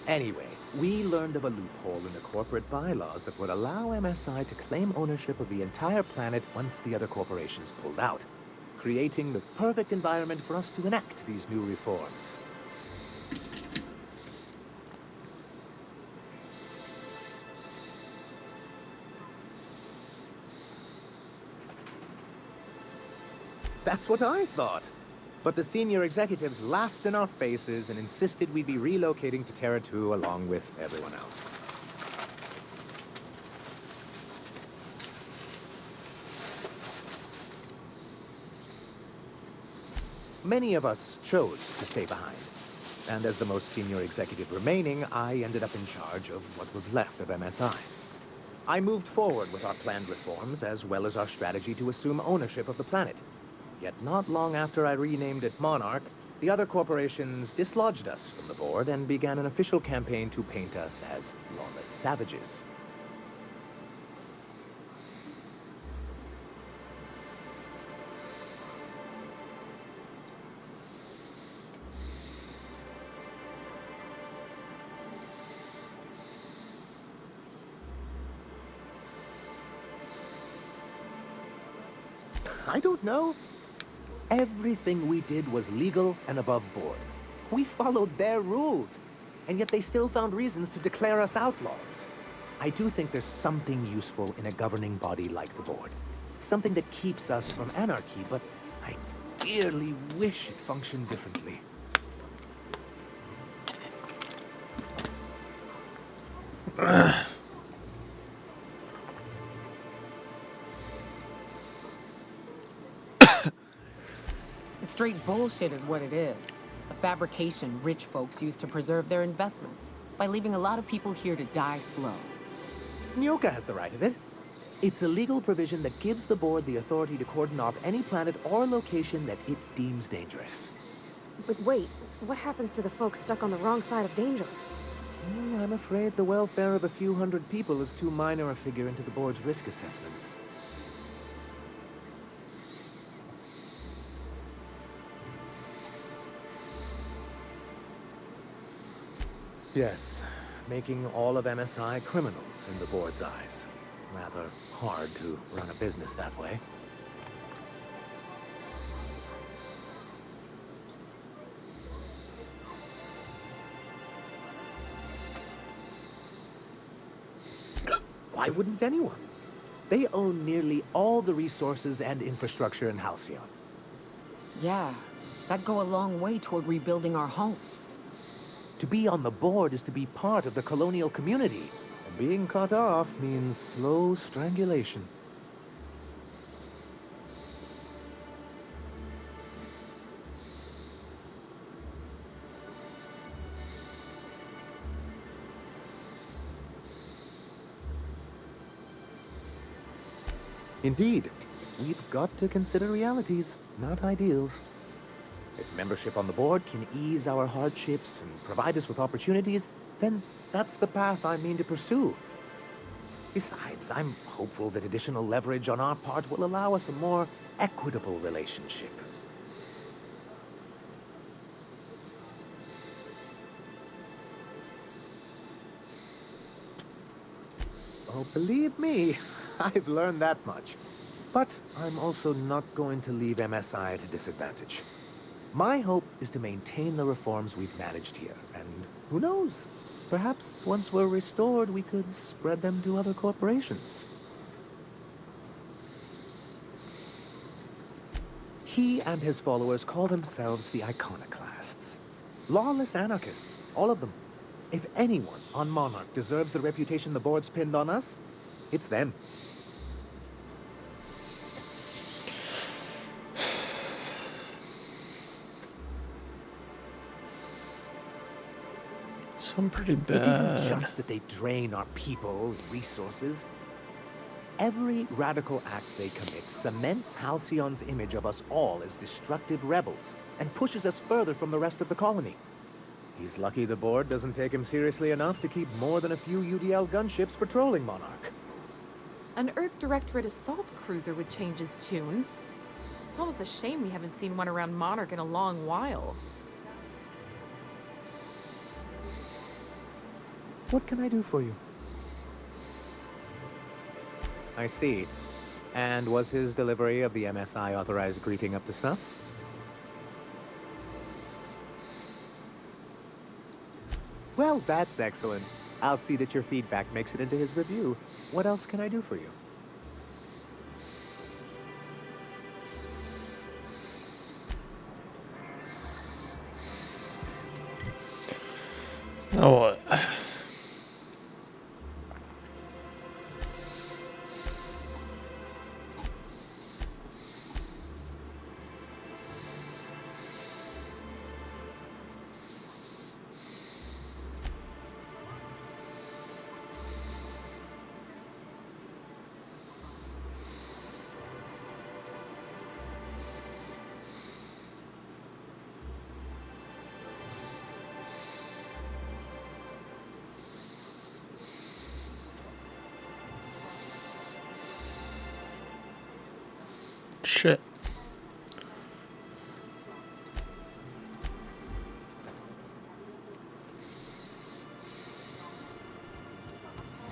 Anyway, we learned of a loophole in the corporate bylaws that would allow MSI to claim ownership of the entire planet once the other corporations pulled out, creating the perfect environment for us to enact these new reforms. That's what I thought. But the senior executives laughed in our faces and insisted we'd be relocating to Terra 2 along with everyone else. Many of us chose to stay behind. And as the most senior executive remaining, I ended up in charge of what was left of MSI. I moved forward with our planned reforms, as well as our strategy to assume ownership of the planet. Yet not long after I renamed it Monarch, the other corporations dislodged us from the board and began an official campaign to paint us as lawless savages. I don't know. Everything we did was legal and above board. We followed their rules, and yet they still found reasons to declare us outlaws. I do think there's something useful in a governing body like the board. Something that keeps us from anarchy, but I dearly wish it functioned differently. It's straight bullshit is what it is. A fabrication rich folks use to preserve their investments by leaving a lot of people here to die slow. Nyoka has the right of it. It's a legal provision that gives the board the authority to cordon off any planet or location that it deems dangerous. But wait, what happens to the folks stuck on the wrong side of dangerous? I'm afraid the welfare of a few hundred people is too minor a figure into the board's risk assessments. Yes, making all of MSI criminals in the board's eyes. Rather hard to run a business that way. Why wouldn't anyone? They own nearly all the resources and infrastructure in Halcyon. Yeah, that'd go a long way toward rebuilding our homes. To be on the board is to be part of the colonial community, and being cut off means slow strangulation. Indeed, we've got to consider realities, not ideals. If membership on the board can ease our hardships and provide us with opportunities, then that's the path I mean to pursue. Besides, I'm hopeful that additional leverage on our part will allow us a more equitable relationship. Oh, believe me, I've learned that much. But I'm also not going to leave MSI at a disadvantage. My hope is to maintain the reforms we've managed here, and who knows? Perhaps once we're restored, we could spread them to other corporations. He and his followers call themselves the Iconoclasts. Lawless anarchists, all of them. If anyone on Monarch deserves the reputation the board's pinned on us, it's them. Some pretty bad. It isn't just that they drain our people and resources. Every radical act they commit cements Halcyon's image of us all as destructive rebels and pushes us further from the rest of the colony. He's lucky the board doesn't take him seriously enough to keep more than a few UDL gunships patrolling Monarch. An Earth Directorate assault cruiser would change his tune. It's almost a shame we haven't seen one around Monarch in a long while. What can I do for you? I see. And was his delivery of the MSI authorized greeting up to snuff? Well, that's excellent. I'll see that your feedback makes it into his review. What else can I do for you? Now what? Shit.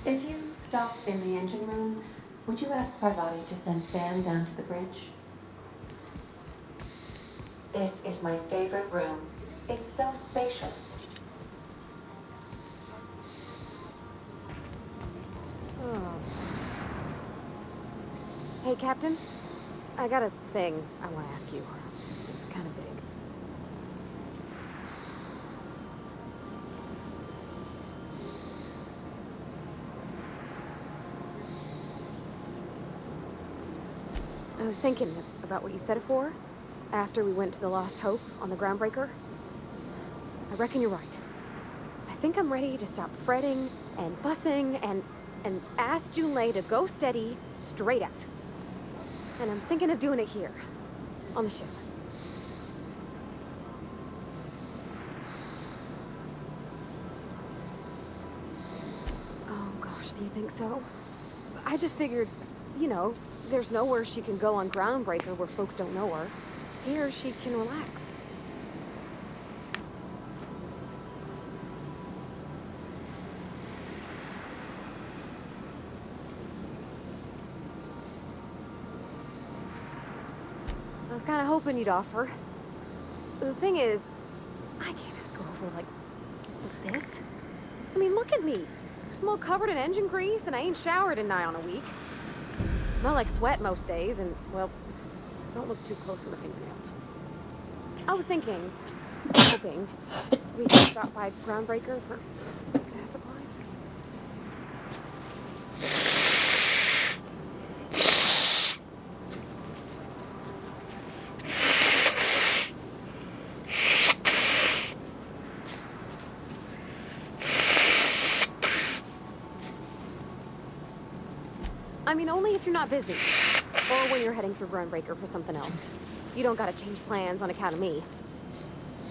If you stop in the engine room, would you ask Parvati to send Sam down to the bridge? This is my favorite room. It's so spacious. Oh. Hey, Captain. I got a thing I want to ask you. It's kind of big. I was thinking about what you said it for, after we went to the Lost Hope on the Groundbreaker. reckon you're right. I think I'm ready to stop fretting and fussing and ask Junlei to go steady, straight out. And I'm thinking of doing it here, on the ship. Oh gosh, do you think so? I just figured, you know, there's nowhere she can go on Groundbreaker where folks don't know her. Here she can relax. I was kind of hoping you'd offer. The thing is, I can't ask her over like this. I mean, look at me. I'm all covered in engine grease and I ain't showered in nigh on a week. Smell like sweat most days and, well, don't look too close on the fingernails. I was hoping we could stop by Groundbreaker for gas supplies. I mean, only if you're not busy. Or when you're heading through Groundbreaker for something else. You don't gotta change plans on account of me.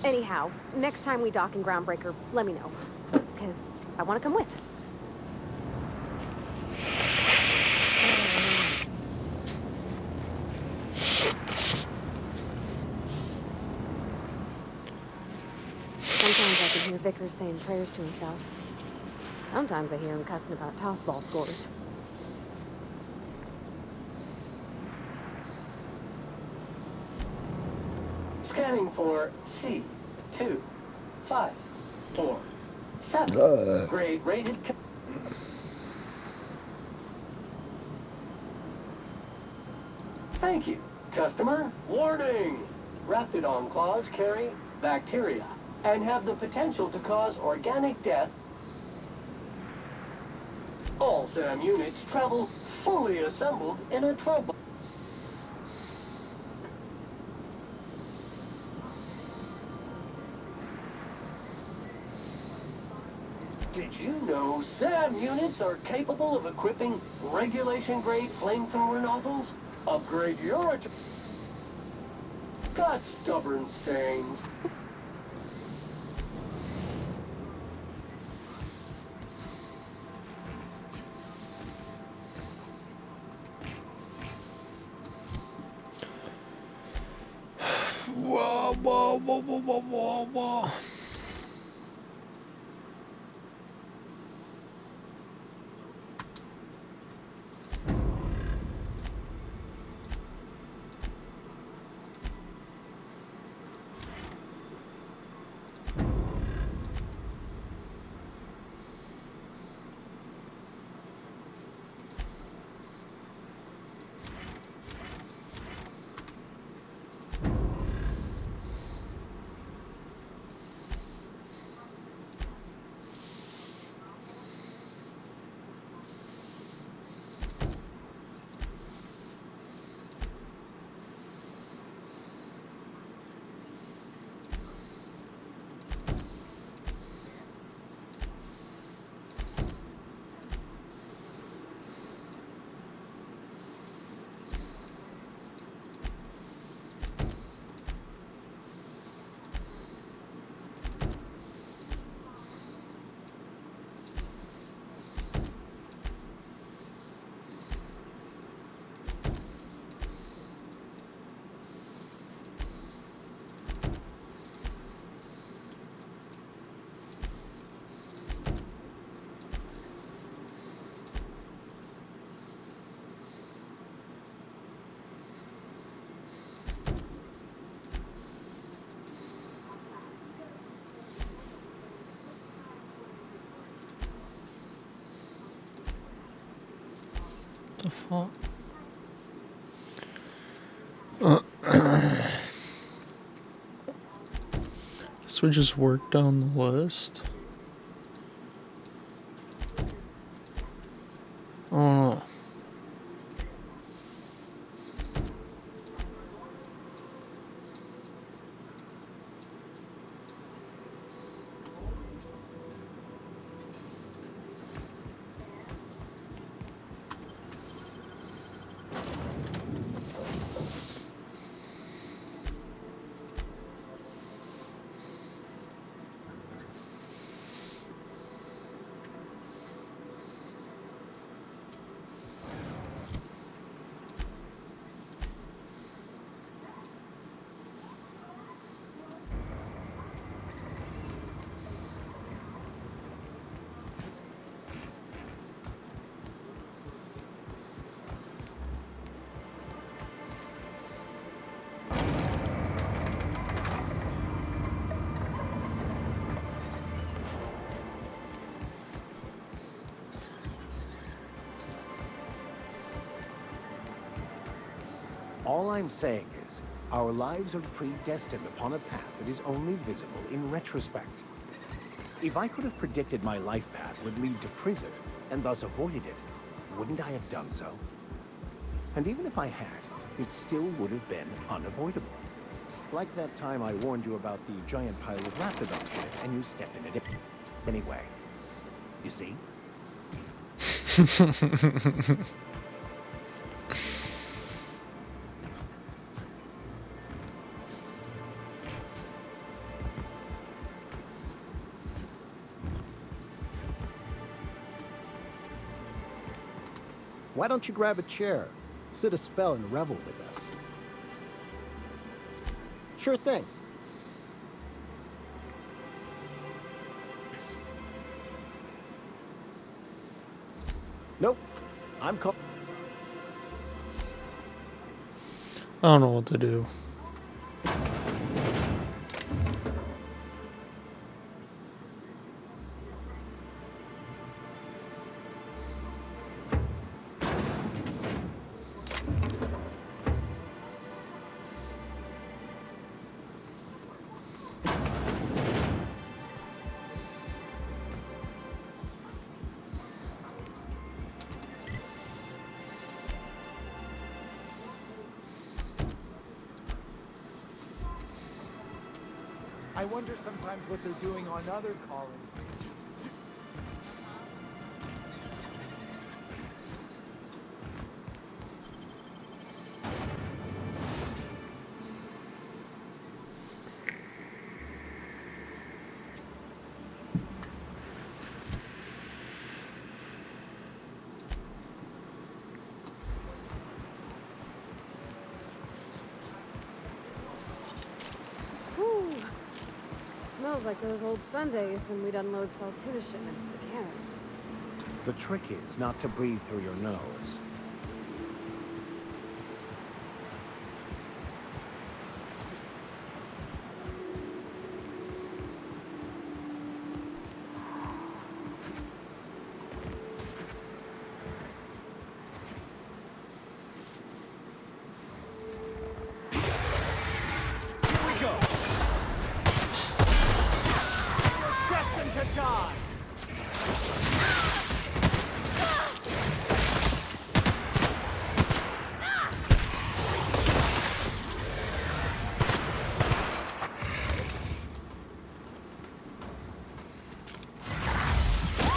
Anyhow, next time we dock in Groundbreaker, let me know. Because I want to come with. Sometimes I can hear Vickers saying prayers to himself. Sometimes I hear him cussing about tossball scores. Scanning for C25447. Grade rated. Thank you, customer. Warning! Raptidon claws carry bacteria and have the potential to cause organic death. All SAM units travel fully assembled in a 12. Did you know SAM units are capable of equipping regulation-grade flamethrower nozzles? Upgrade your... Got stubborn stains. Whoa, whoa, whoa, whoa, whoa, whoa, whoa. The fuck? Guess we just work down the list. I don't know. All I'm saying is, our lives are predestined upon a path that is only visible in retrospect. If I could have predicted my life path would lead to prison, and thus avoided it, wouldn't I have done so? And even if I had, it still would have been unavoidable. Like that time I warned you about the giant pile of Mastodon shit, and you stepped in it anyway. You see? Why don't you grab a chair, sit a spell, and revel with us? Sure thing. Nope. I'm called. I don't know what to do. I wonder sometimes what they're doing on other colonies. Whew. Smells like those old Sundays when we'd unload salt tuna shipments at the cannon. The trick is not to breathe through your nose. Destined to die!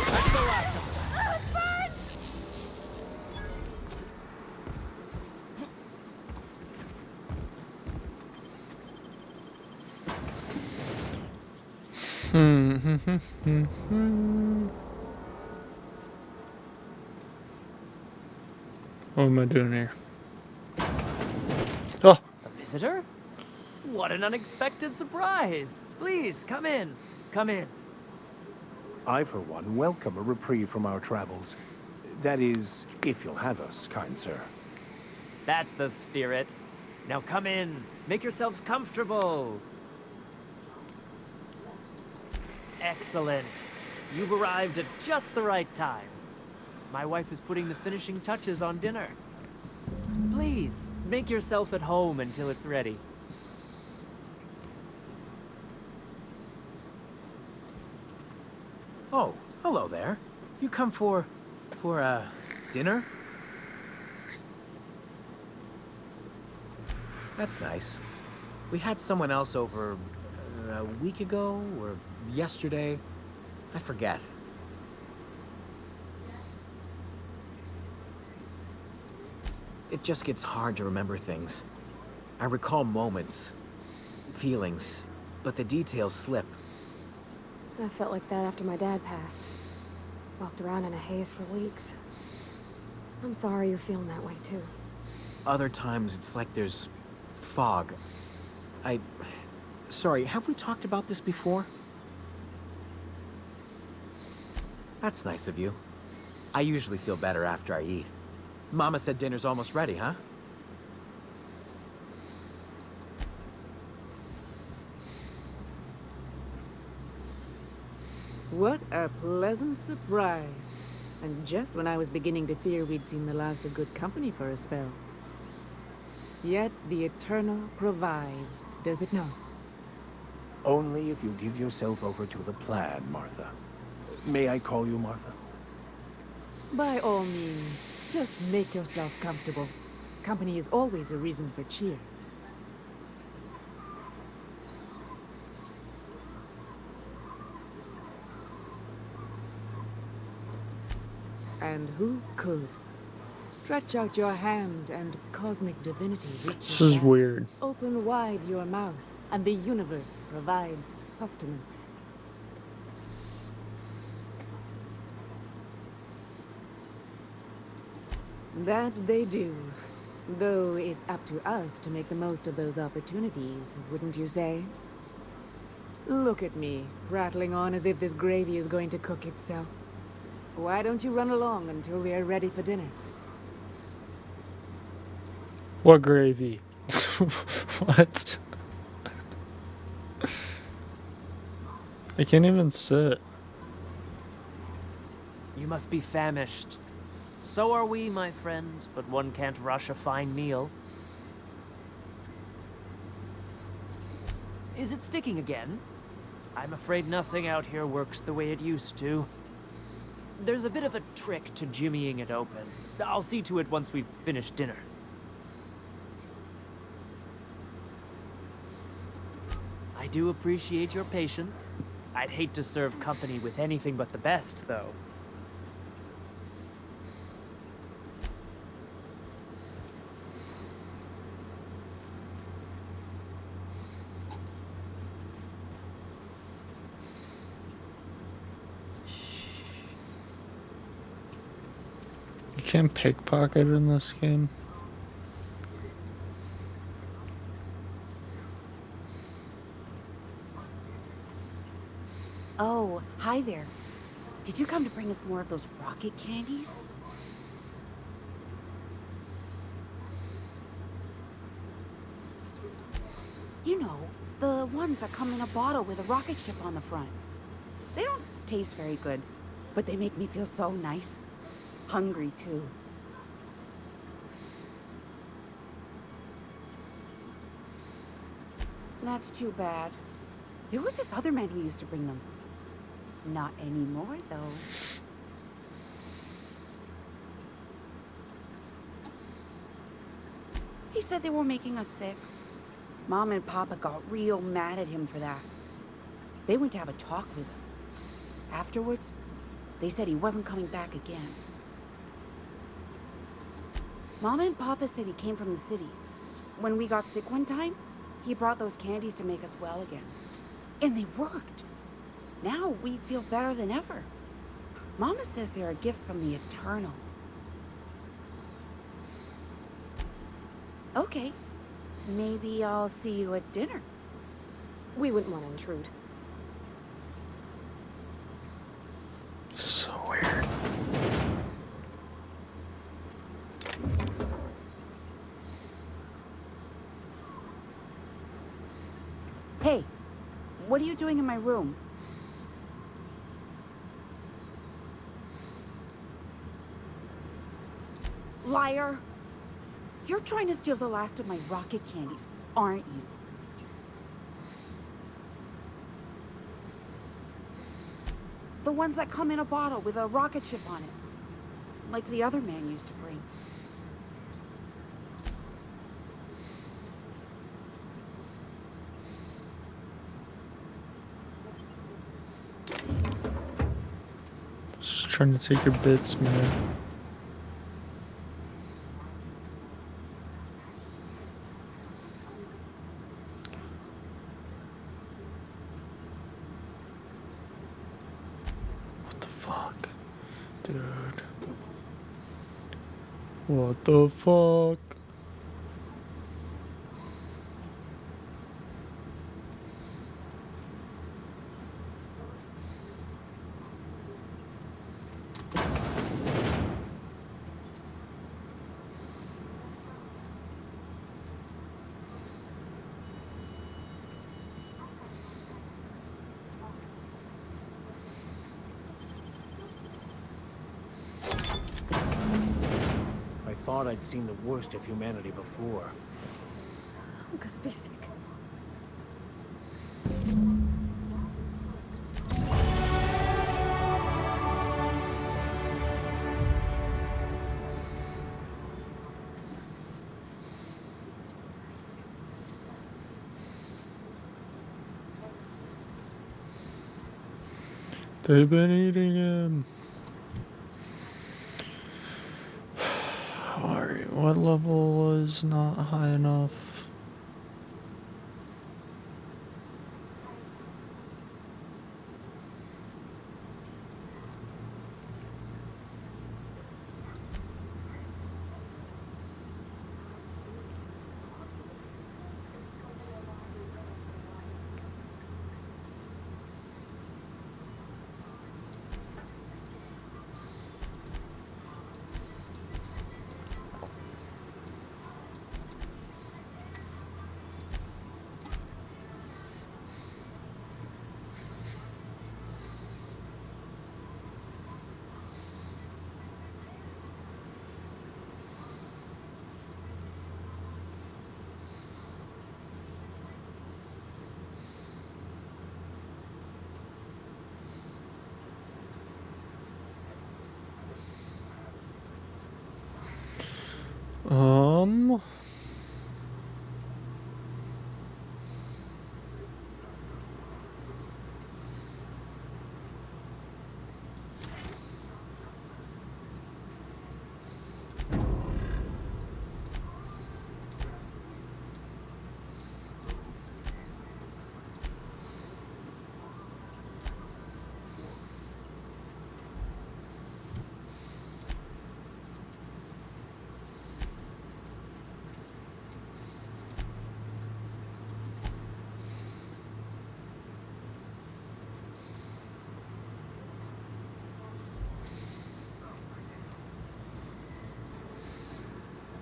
That's the last of us. What am I doing here? Oh! A visitor? What an unexpected surprise! Please, come in. Come in. I, for one, welcome a reprieve from our travels. That is, if you'll have us, kind sir. That's the spirit. Now come in. Make yourselves comfortable. Excellent. You've arrived at just the right time. My wife is putting the finishing touches on dinner. Please, make yourself at home until it's ready. Oh, hello there. You come for dinner? That's nice. We had someone else over a week ago or yesterday. I forget. It just gets hard to remember things. I recall moments, feelings, but the details slip. I felt like that after my dad passed. Walked around in a haze for weeks. I'm sorry you're feeling that way too. Other times it's like there's fog. Sorry, have we talked about this before? That's nice of you. I usually feel better after I eat. Mama said dinner's almost ready, huh? What a pleasant surprise. And just when I was beginning to fear we'd seen the last of good company for a spell. Yet the Eternal provides, does it not? Only if you give yourself over to the plan, Martha. May I call you Martha? By all means, just make yourself comfortable. Company is always a reason for cheer. And who could? Stretch out your hand and cosmic divinity reaches This is down. weird. Open wide your mouth and the universe provides sustenance. That they do. Though it's up to us to make the most of those opportunities, wouldn't you say? Look at me, prattling on as if this gravy is going to cook itself. Why don't you run along until we are ready for dinner? What gravy? What? I can't even sit. You must be famished. So are we, my friend, but one can't rush a fine meal. Is it sticking again? I'm afraid nothing out here works the way it used to. There's a bit of a trick to jimmying it open. I'll see to it once we've finished dinner. I do appreciate your patience. I'd hate to serve company with anything but the best, though. You can't pickpocket in this game. Oh, hi there. Did you come to bring us more of those rocket candies? You know, the ones that come in a bottle with a rocket ship on the front. They don't taste very good, but they make me feel so nice. Hungry, too. That's too bad. There was this other man who used to bring them. Not anymore, though. He said they were making us sick. Mom and Papa got real mad at him for that. They went to have a talk with him. Afterwards, they said he wasn't coming back again. Mama and Papa said he came from the city. When we got sick one time, he brought those candies to make us well again. And they worked. Now we feel better than ever. Mama says they're a gift from the Eternal. Okay. Maybe I'll see you at dinner. We wouldn't want to intrude. So weird. Hey, what are you doing in my room? Liar! You're trying to steal the last of my rocket candies, aren't you? The ones that come in a bottle with a rocket ship on it. Like the other man used to bring. Just trying to take your bits, man. What the fuck? Dude. What the fuck? I thought I'd seen the worst of humanity before. I'm gonna be sick. They've been eating him. Alright, what level was not high enough?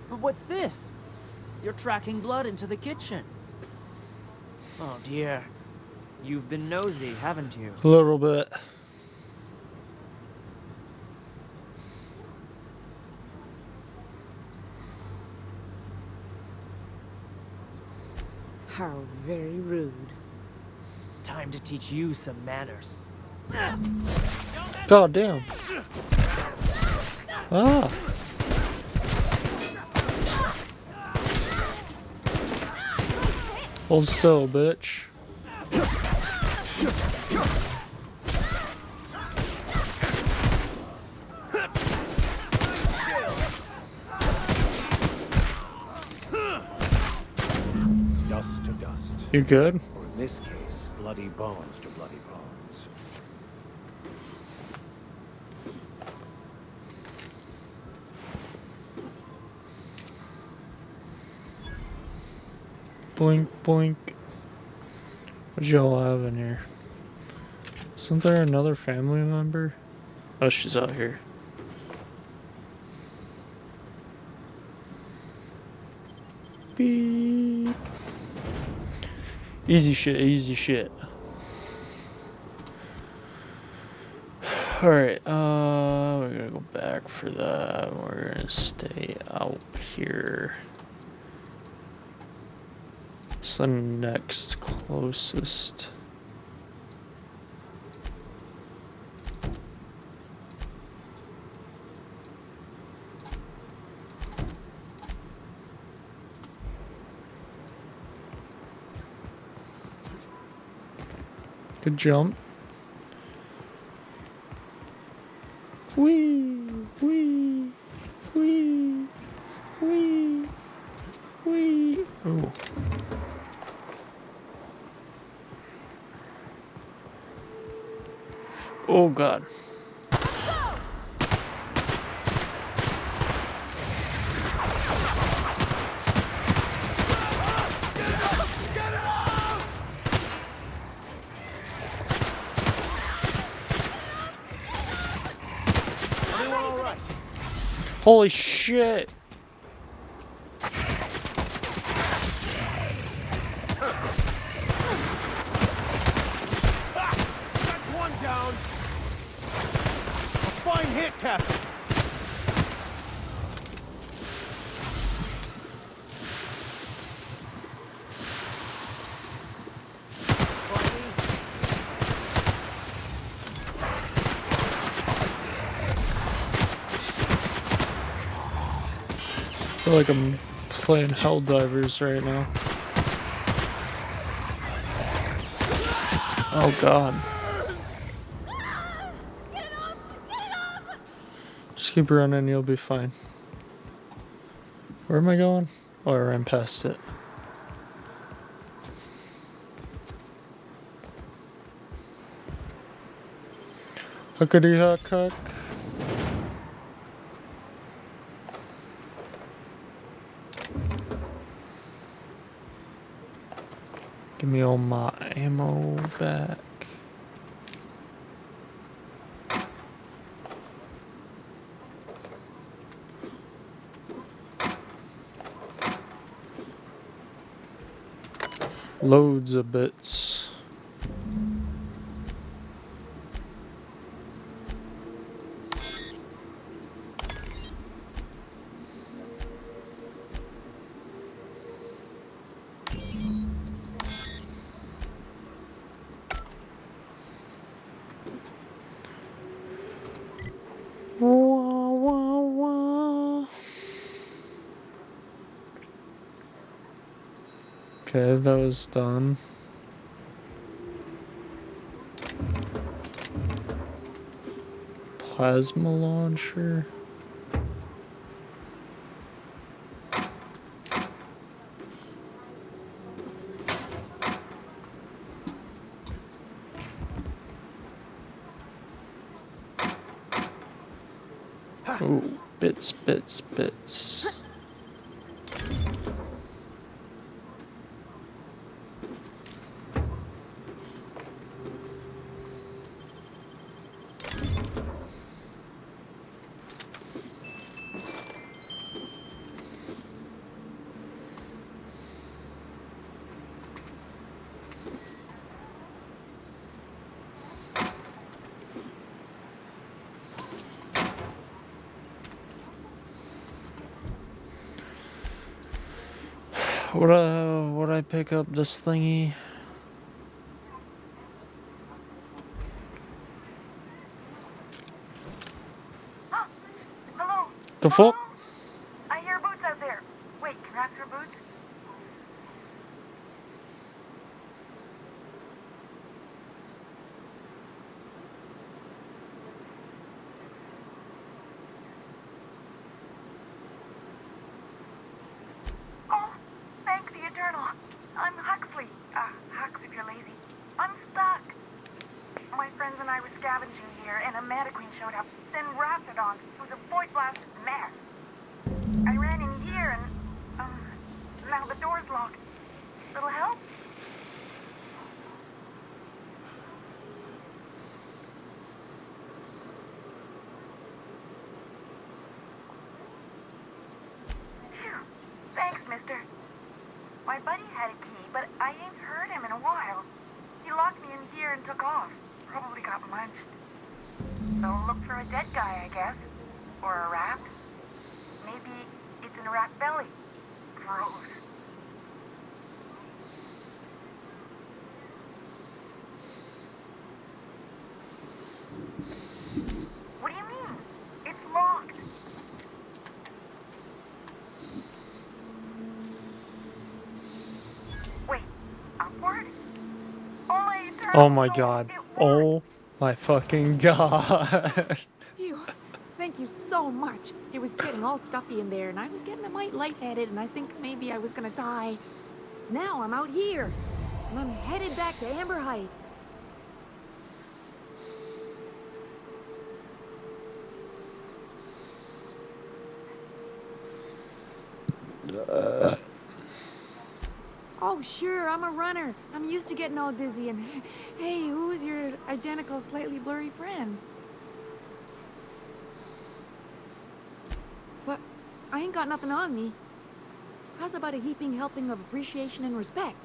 But what's this? You're tracking blood into the kitchen. Oh dear. You've been nosy, haven't you? A little bit. How very rude. Time to teach you some manners. God damn. Ah. Hold still, bitch. Dust to dust. You good? Or in this case, bloody bones to bloody bones. Boink, boink. What y'all have in here? Isn't there another family member? Oh, she's out here. Beep. Easy shit, easy shit. Alright, we're gonna go back for that. We're gonna stay out here. It's the next closest. Good jump. Wee, wee, wee, wee, wee. Ooh. Oh God. Holy shit. That's one down. A fine hit, Captain. feel like I'm playing Helldivers right now. Oh god. Just keep running, you'll be fine. Where am I going? Oh, I ran past it. Huckety huck huck. Give me all my ammo back. Loads of bits. Wah, wah, wah. Okay, that was done. Plasma launcher. Ooh, bits, bits, bits. Would I pick up this thingy? Hello? The fuck? I hear Boots out there. Wait, can I ask for Boots? Oh, thank the Eternal. I'm Huxley. Hux if you're lazy. I'm stuck. My friends and I were scavenging here, and a Meta Queen showed up, then Raptidon. It was a void blast mess. I ran in here, and, now the door's locked. Little help? Phew. Thanks, mister. My buddy had a key, but I ain't heard him in a while. He locked me in here and took off. Probably got munched. So look for a dead guy, I guess. Or a rat. Maybe it's in a rat belly. Gross. What do you mean? It's locked. Wait, upward? Oh my god. Oh my fucking god. Phew. Thank you so much. It was getting all stuffy in there, and I was getting a mite lightheaded, and I think maybe I was gonna die. Now I'm out here, and I'm headed back to Amber Heights. Oh, sure, I'm a runner. I'm used to getting all dizzy, and hey, who's your identical, slightly blurry friend? But I ain't got nothing on me. How's about a heaping helping of appreciation and respect?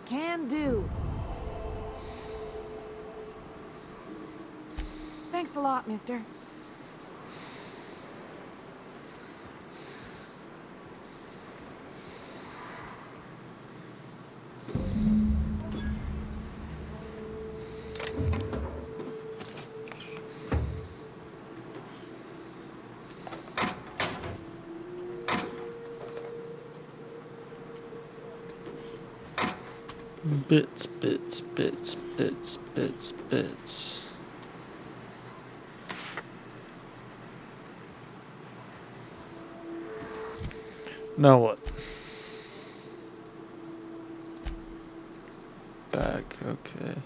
Can do. Thanks a lot, mister. Bits, bits, bits, bits, bits, bits. Now what? Back, okay.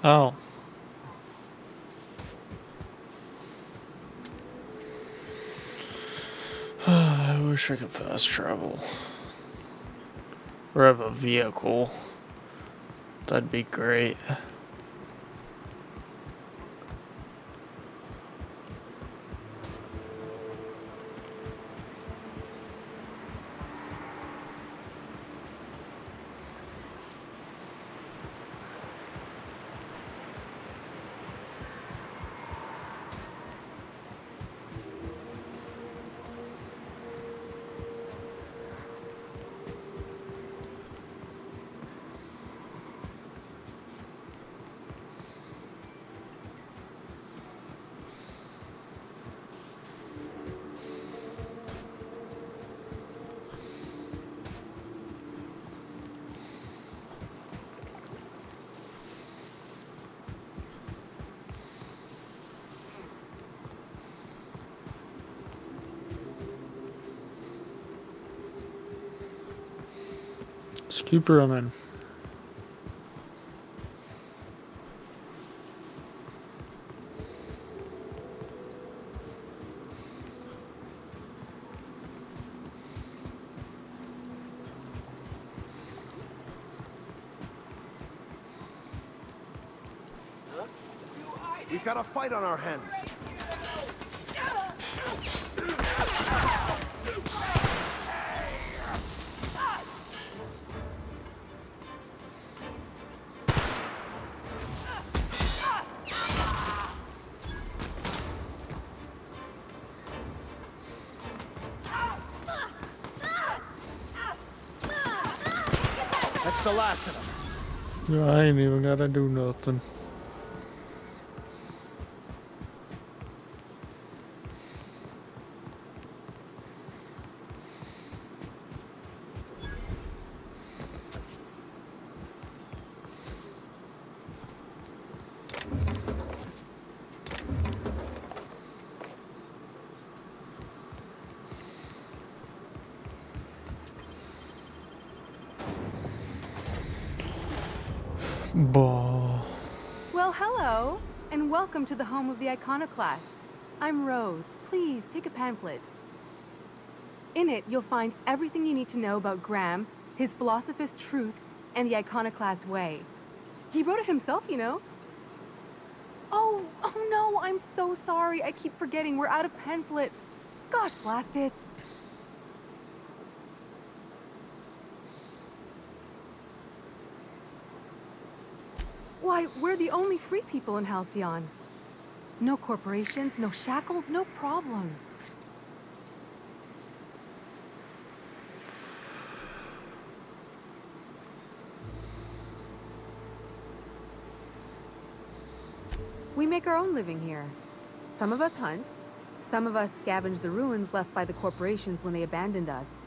Oh. I wish I could fast travel. Or have a vehicle. That'd be great. Just keep running. We've got a fight on our hands. That's the last of them. I ain't even gotta do nothing. Bah. Well, hello, and welcome to the home of the iconoclasts. I'm Rose. Please take a pamphlet. In it, you'll find everything you need to know about Graham, his philosophist truths, and the iconoclast way. He wrote it himself, you know. Oh no, I'm so sorry. I keep forgetting we're out of pamphlets. Gosh, blast it. Why, we're the only free people in Halcyon. No corporations, no shackles, no problems. We make our own living here. Some of us hunt, some of us scavenge the ruins left by the corporations when they abandoned us.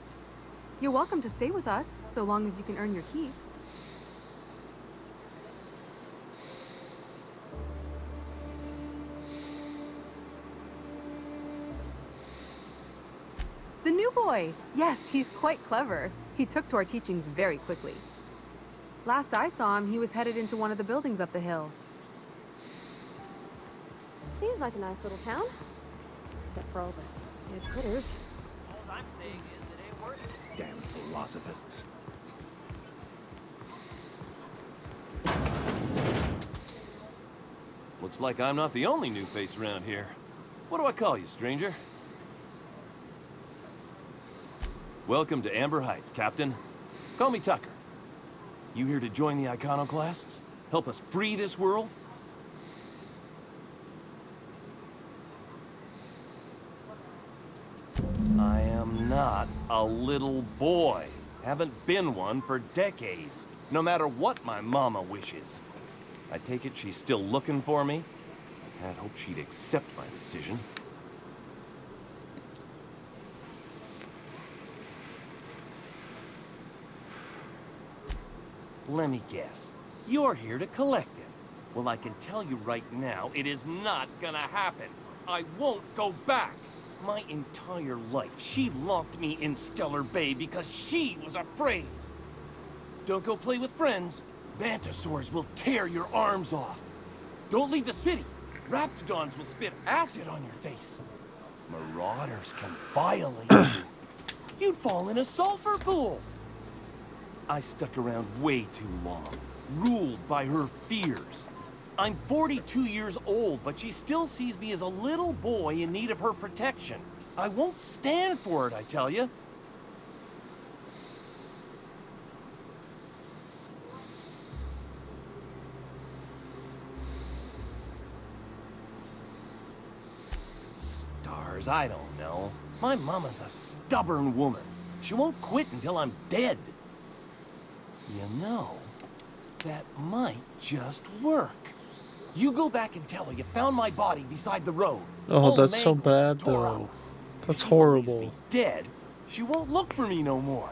You're welcome to stay with us, so long as you can earn your keep. The new boy! Yes, he's quite clever. He took to our teachings very quickly. Last I saw him, he was headed into one of the buildings up the hill. Seems like a nice little town. Except for all the dead critters. All I'm saying is it ain't worth it. Damn philosophists. Looks like I'm not the only new face around here. What do I call you, stranger? Welcome to Amber Heights, Captain. Call me Tucker. You here to join the Iconoclasts? Help us free this world? I am not a little boy. Haven't been one for decades, no matter what my mama wishes. I take it she's still looking for me? I had hoped she'd accept my decision. Let me guess. You're here to collect it. Well, I can tell you right now, it is not gonna happen. I won't go back. My entire life, she locked me in Stellar Bay because she was afraid. Don't go play with friends. Mantisaurs will tear your arms off. Don't leave the city. Raptidons will spit acid on your face. Marauders can violate you. You'd fall in a sulfur pool. I stuck around way too long, ruled by her fears. I'm 42 years old, but she still sees me as a little boy in need of her protection. I won't stand for it, I tell you. Stars, I don't know. My mama's a stubborn woman. She won't quit until I'm dead. You know, that might just work. You go back and tell her you found my body beside the road. Oh, that's so bad, though. That's horrible. Dead, she won't look for me no more.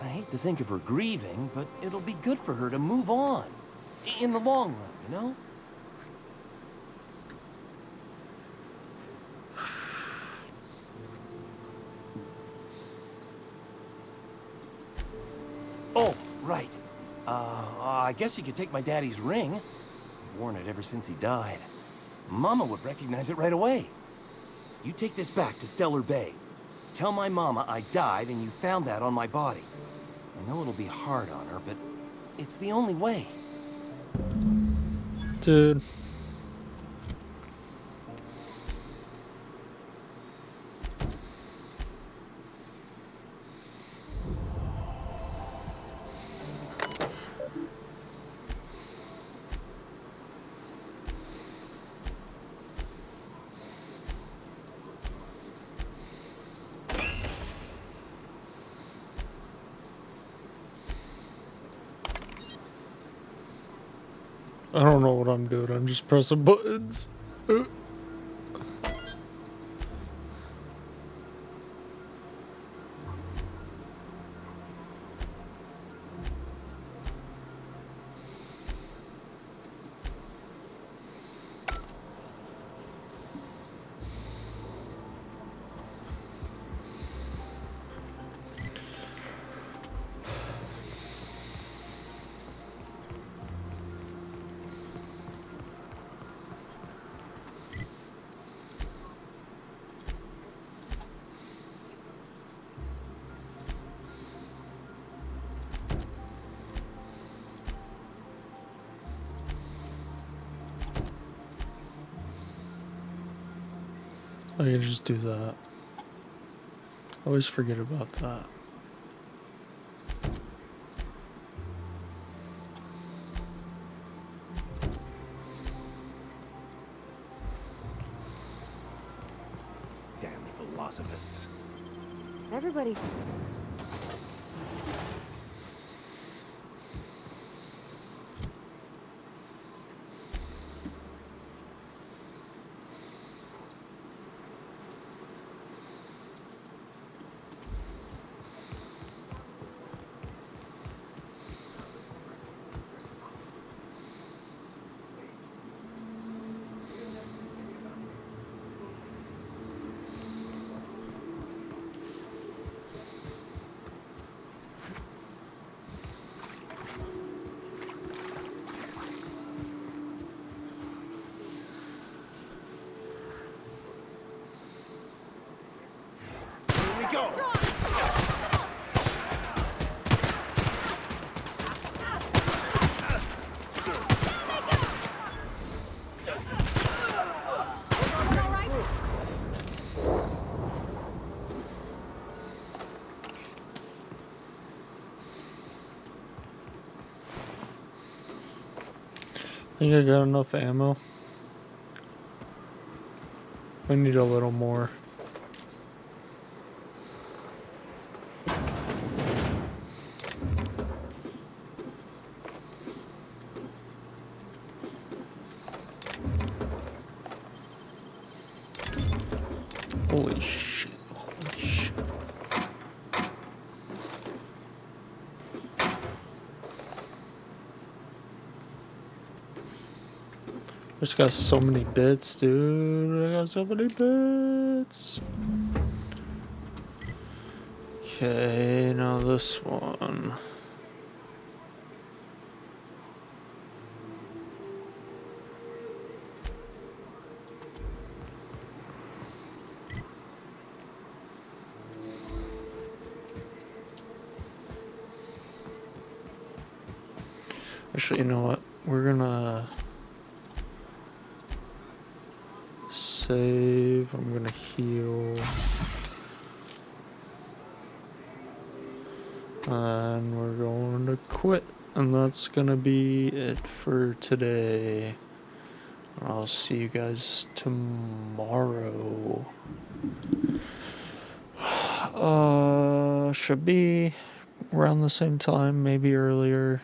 I hate to think of her grieving, but it'll be good for her to move on. In the long run, you know? Oh, right. I guess you could take my daddy's ring. I've worn it ever since he died. Mama would recognize it right away. You take this back to Stellar Bay. Tell my mama I died and you found that on my body. I know it'll be hard on her, but it's the only way. Dude. I don't know what I'm doing. I'm just pressing buttons. I can just do that. I always forget about that. Damn philosophists. Everybody. go! Think I got enough ammo? I need a little more. Holy shit, holy shit. I just got so many bits, dude. I got so many bits. Okay, now this one. Actually, you know what? We're gonna save. I'm gonna heal. And we're going to quit. And that's gonna be it for today. I'll see you guys tomorrow. Should be around the same time, maybe earlier.